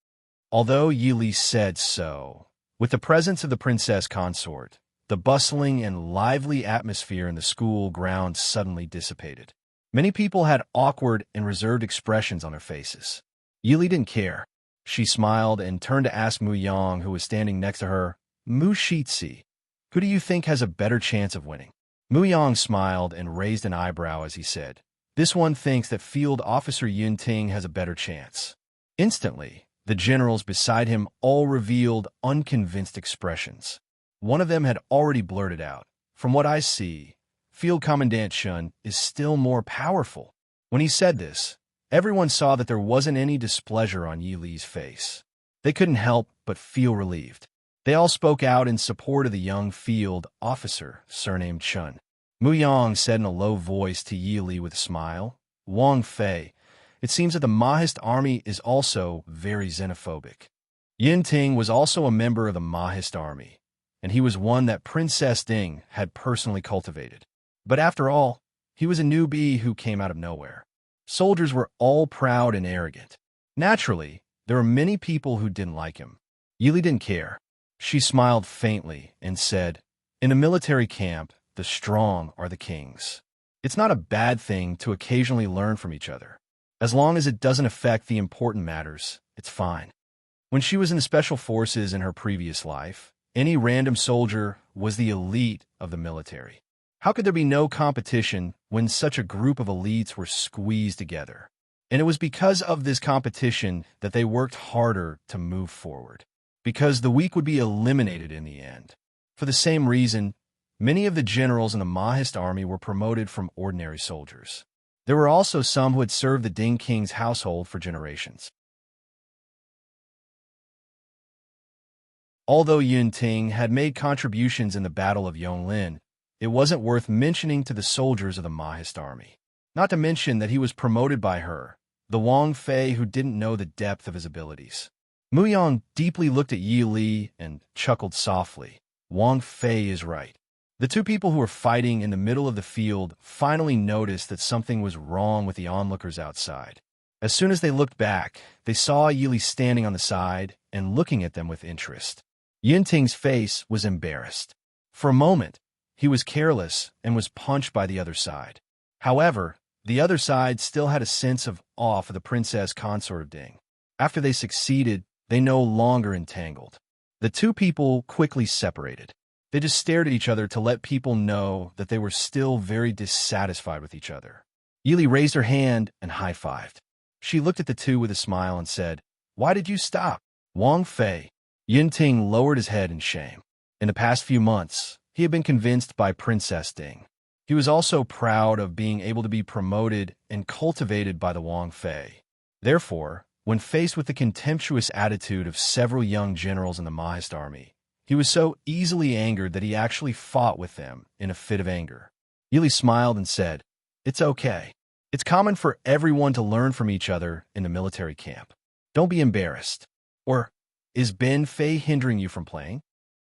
Although Yi Li said so, with the presence of the princess consort, the bustling and lively atmosphere in the school grounds suddenly dissipated. Many people had awkward and reserved expressions on their faces. Yi Li didn't care. She smiled and turned to ask Mu Yang, who was standing next to her, "Mu Shitzi, who do you think has a better chance of winning?" Mu Yang smiled and raised an eyebrow as he said, "This one thinks that Field Officer Yun Ting has a better chance." Instantly, the generals beside him all revealed unconvinced expressions. One of them had already blurted out, "From what I see, Field Commandant Shun is still more powerful." When he said this, everyone saw that there wasn't any displeasure on Yi Li's face. They couldn't help but feel relieved. They all spoke out in support of the young field officer, surnamed Shun. Mu Yang said in a low voice to Yi Li with a smile, "Wang Fei, it seems that the Mahist army is also very xenophobic." Yin Ting was also a member of the Mahist army, and he was one that Princess Ding had personally cultivated. But after all, he was a newbie who came out of nowhere. Soldiers were all proud and arrogant. Naturally, there were many people who didn't like him. Yi Li didn't care. She smiled faintly and said, "In a military camp, the strong are the kings. It's not a bad thing to occasionally learn from each other. As long as it doesn't affect the important matters, it's fine." When she was in the special forces in her previous life, any random soldier was the elite of the military. How could there be no competition when such a group of elites were squeezed together? And it was because of this competition that they worked harder to move forward, because the weak would be eliminated in the end. For the same reason, many of the generals in the Mahist army were promoted from ordinary soldiers. There were also some who had served the Ding King's household for generations. Although Yun Ting had made contributions in the Battle of Yonglin, it wasn't worth mentioning to the soldiers of the Mahist army. Not to mention that he was promoted by her, the Wang Fei, who didn't know the depth of his abilities. Mu Yang deeply looked at Yi Li and chuckled softly. Wang Fei is right. The two people who were fighting in the middle of the field finally noticed that something was wrong with the onlookers outside. As soon as they looked back, they saw Yi Li standing on the side and looking at them with interest. Yun Ting's face was embarrassed. For a moment, he was careless and was punched by the other side. However, the other side still had a sense of awe for the princess consort of Ding. After they succeeded, they no longer entangled. The two people quickly separated. They just stared at each other to let people know that they were still very dissatisfied with each other. Yi Li raised her hand and high-fived. She looked at the two with a smile and said, "Why did you stop?" Wang Fei. Yun Ting lowered his head in shame. In the past few months, he had been convinced by Princess Ding. He was also proud of being able to be promoted and cultivated by the Wang Fei. Therefore, when faced with the contemptuous attitude of several young generals in the Mahist army, he was so easily angered that he actually fought with them in a fit of anger. Yi Li smiled and said, "It's okay. It's common for everyone to learn from each other in the military camp. Don't be embarrassed. Or, is Ben Fei hindering you from playing?"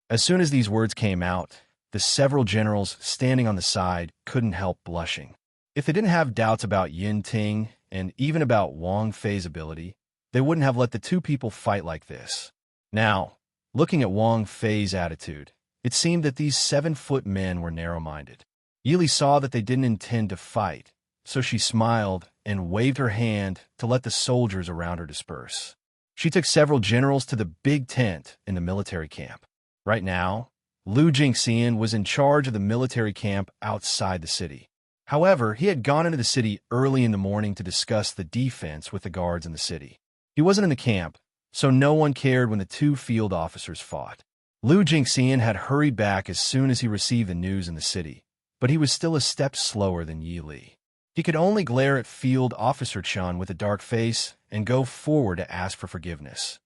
As soon as these words came out, the several generals standing on the side couldn't help blushing. If they didn't have doubts about Yun Ting and even about Wang Fei's ability, they wouldn't have let the two people fight like this. Now, looking at Wang Fei's attitude, it seemed that these 7-foot men were narrow-minded. Yi Li saw that they didn't intend to fight, so she smiled and waved her hand to let the soldiers around her disperse. She took several generals to the big tent in the military camp. Right now, Lu Jingxian was in charge of the military camp outside the city. However, he had gone into the city early in the morning to discuss the defense with the guards in the city. He wasn't in the camp, so no one cared when the two field officers fought. Lu Jingxian had hurried back as soon as he received the news in the city, but he was still a step slower than Yi Li. He could only glare at Field Officer Chun with a dark face and go forward to ask for forgiveness.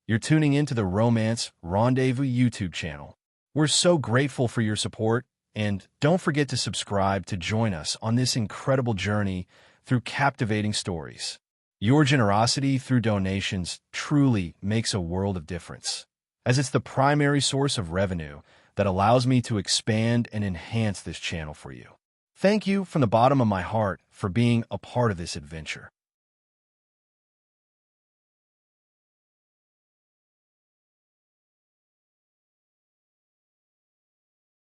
You're tuning into the Romance Rendezvous YouTube channel. We're so grateful for your support, and don't forget to subscribe to join us on this incredible journey through captivating stories. Your generosity through donations truly makes a world of difference, as it's the primary source of revenue that allows me to expand and enhance this channel for you. Thank you from the bottom of my heart for being a part of this adventure.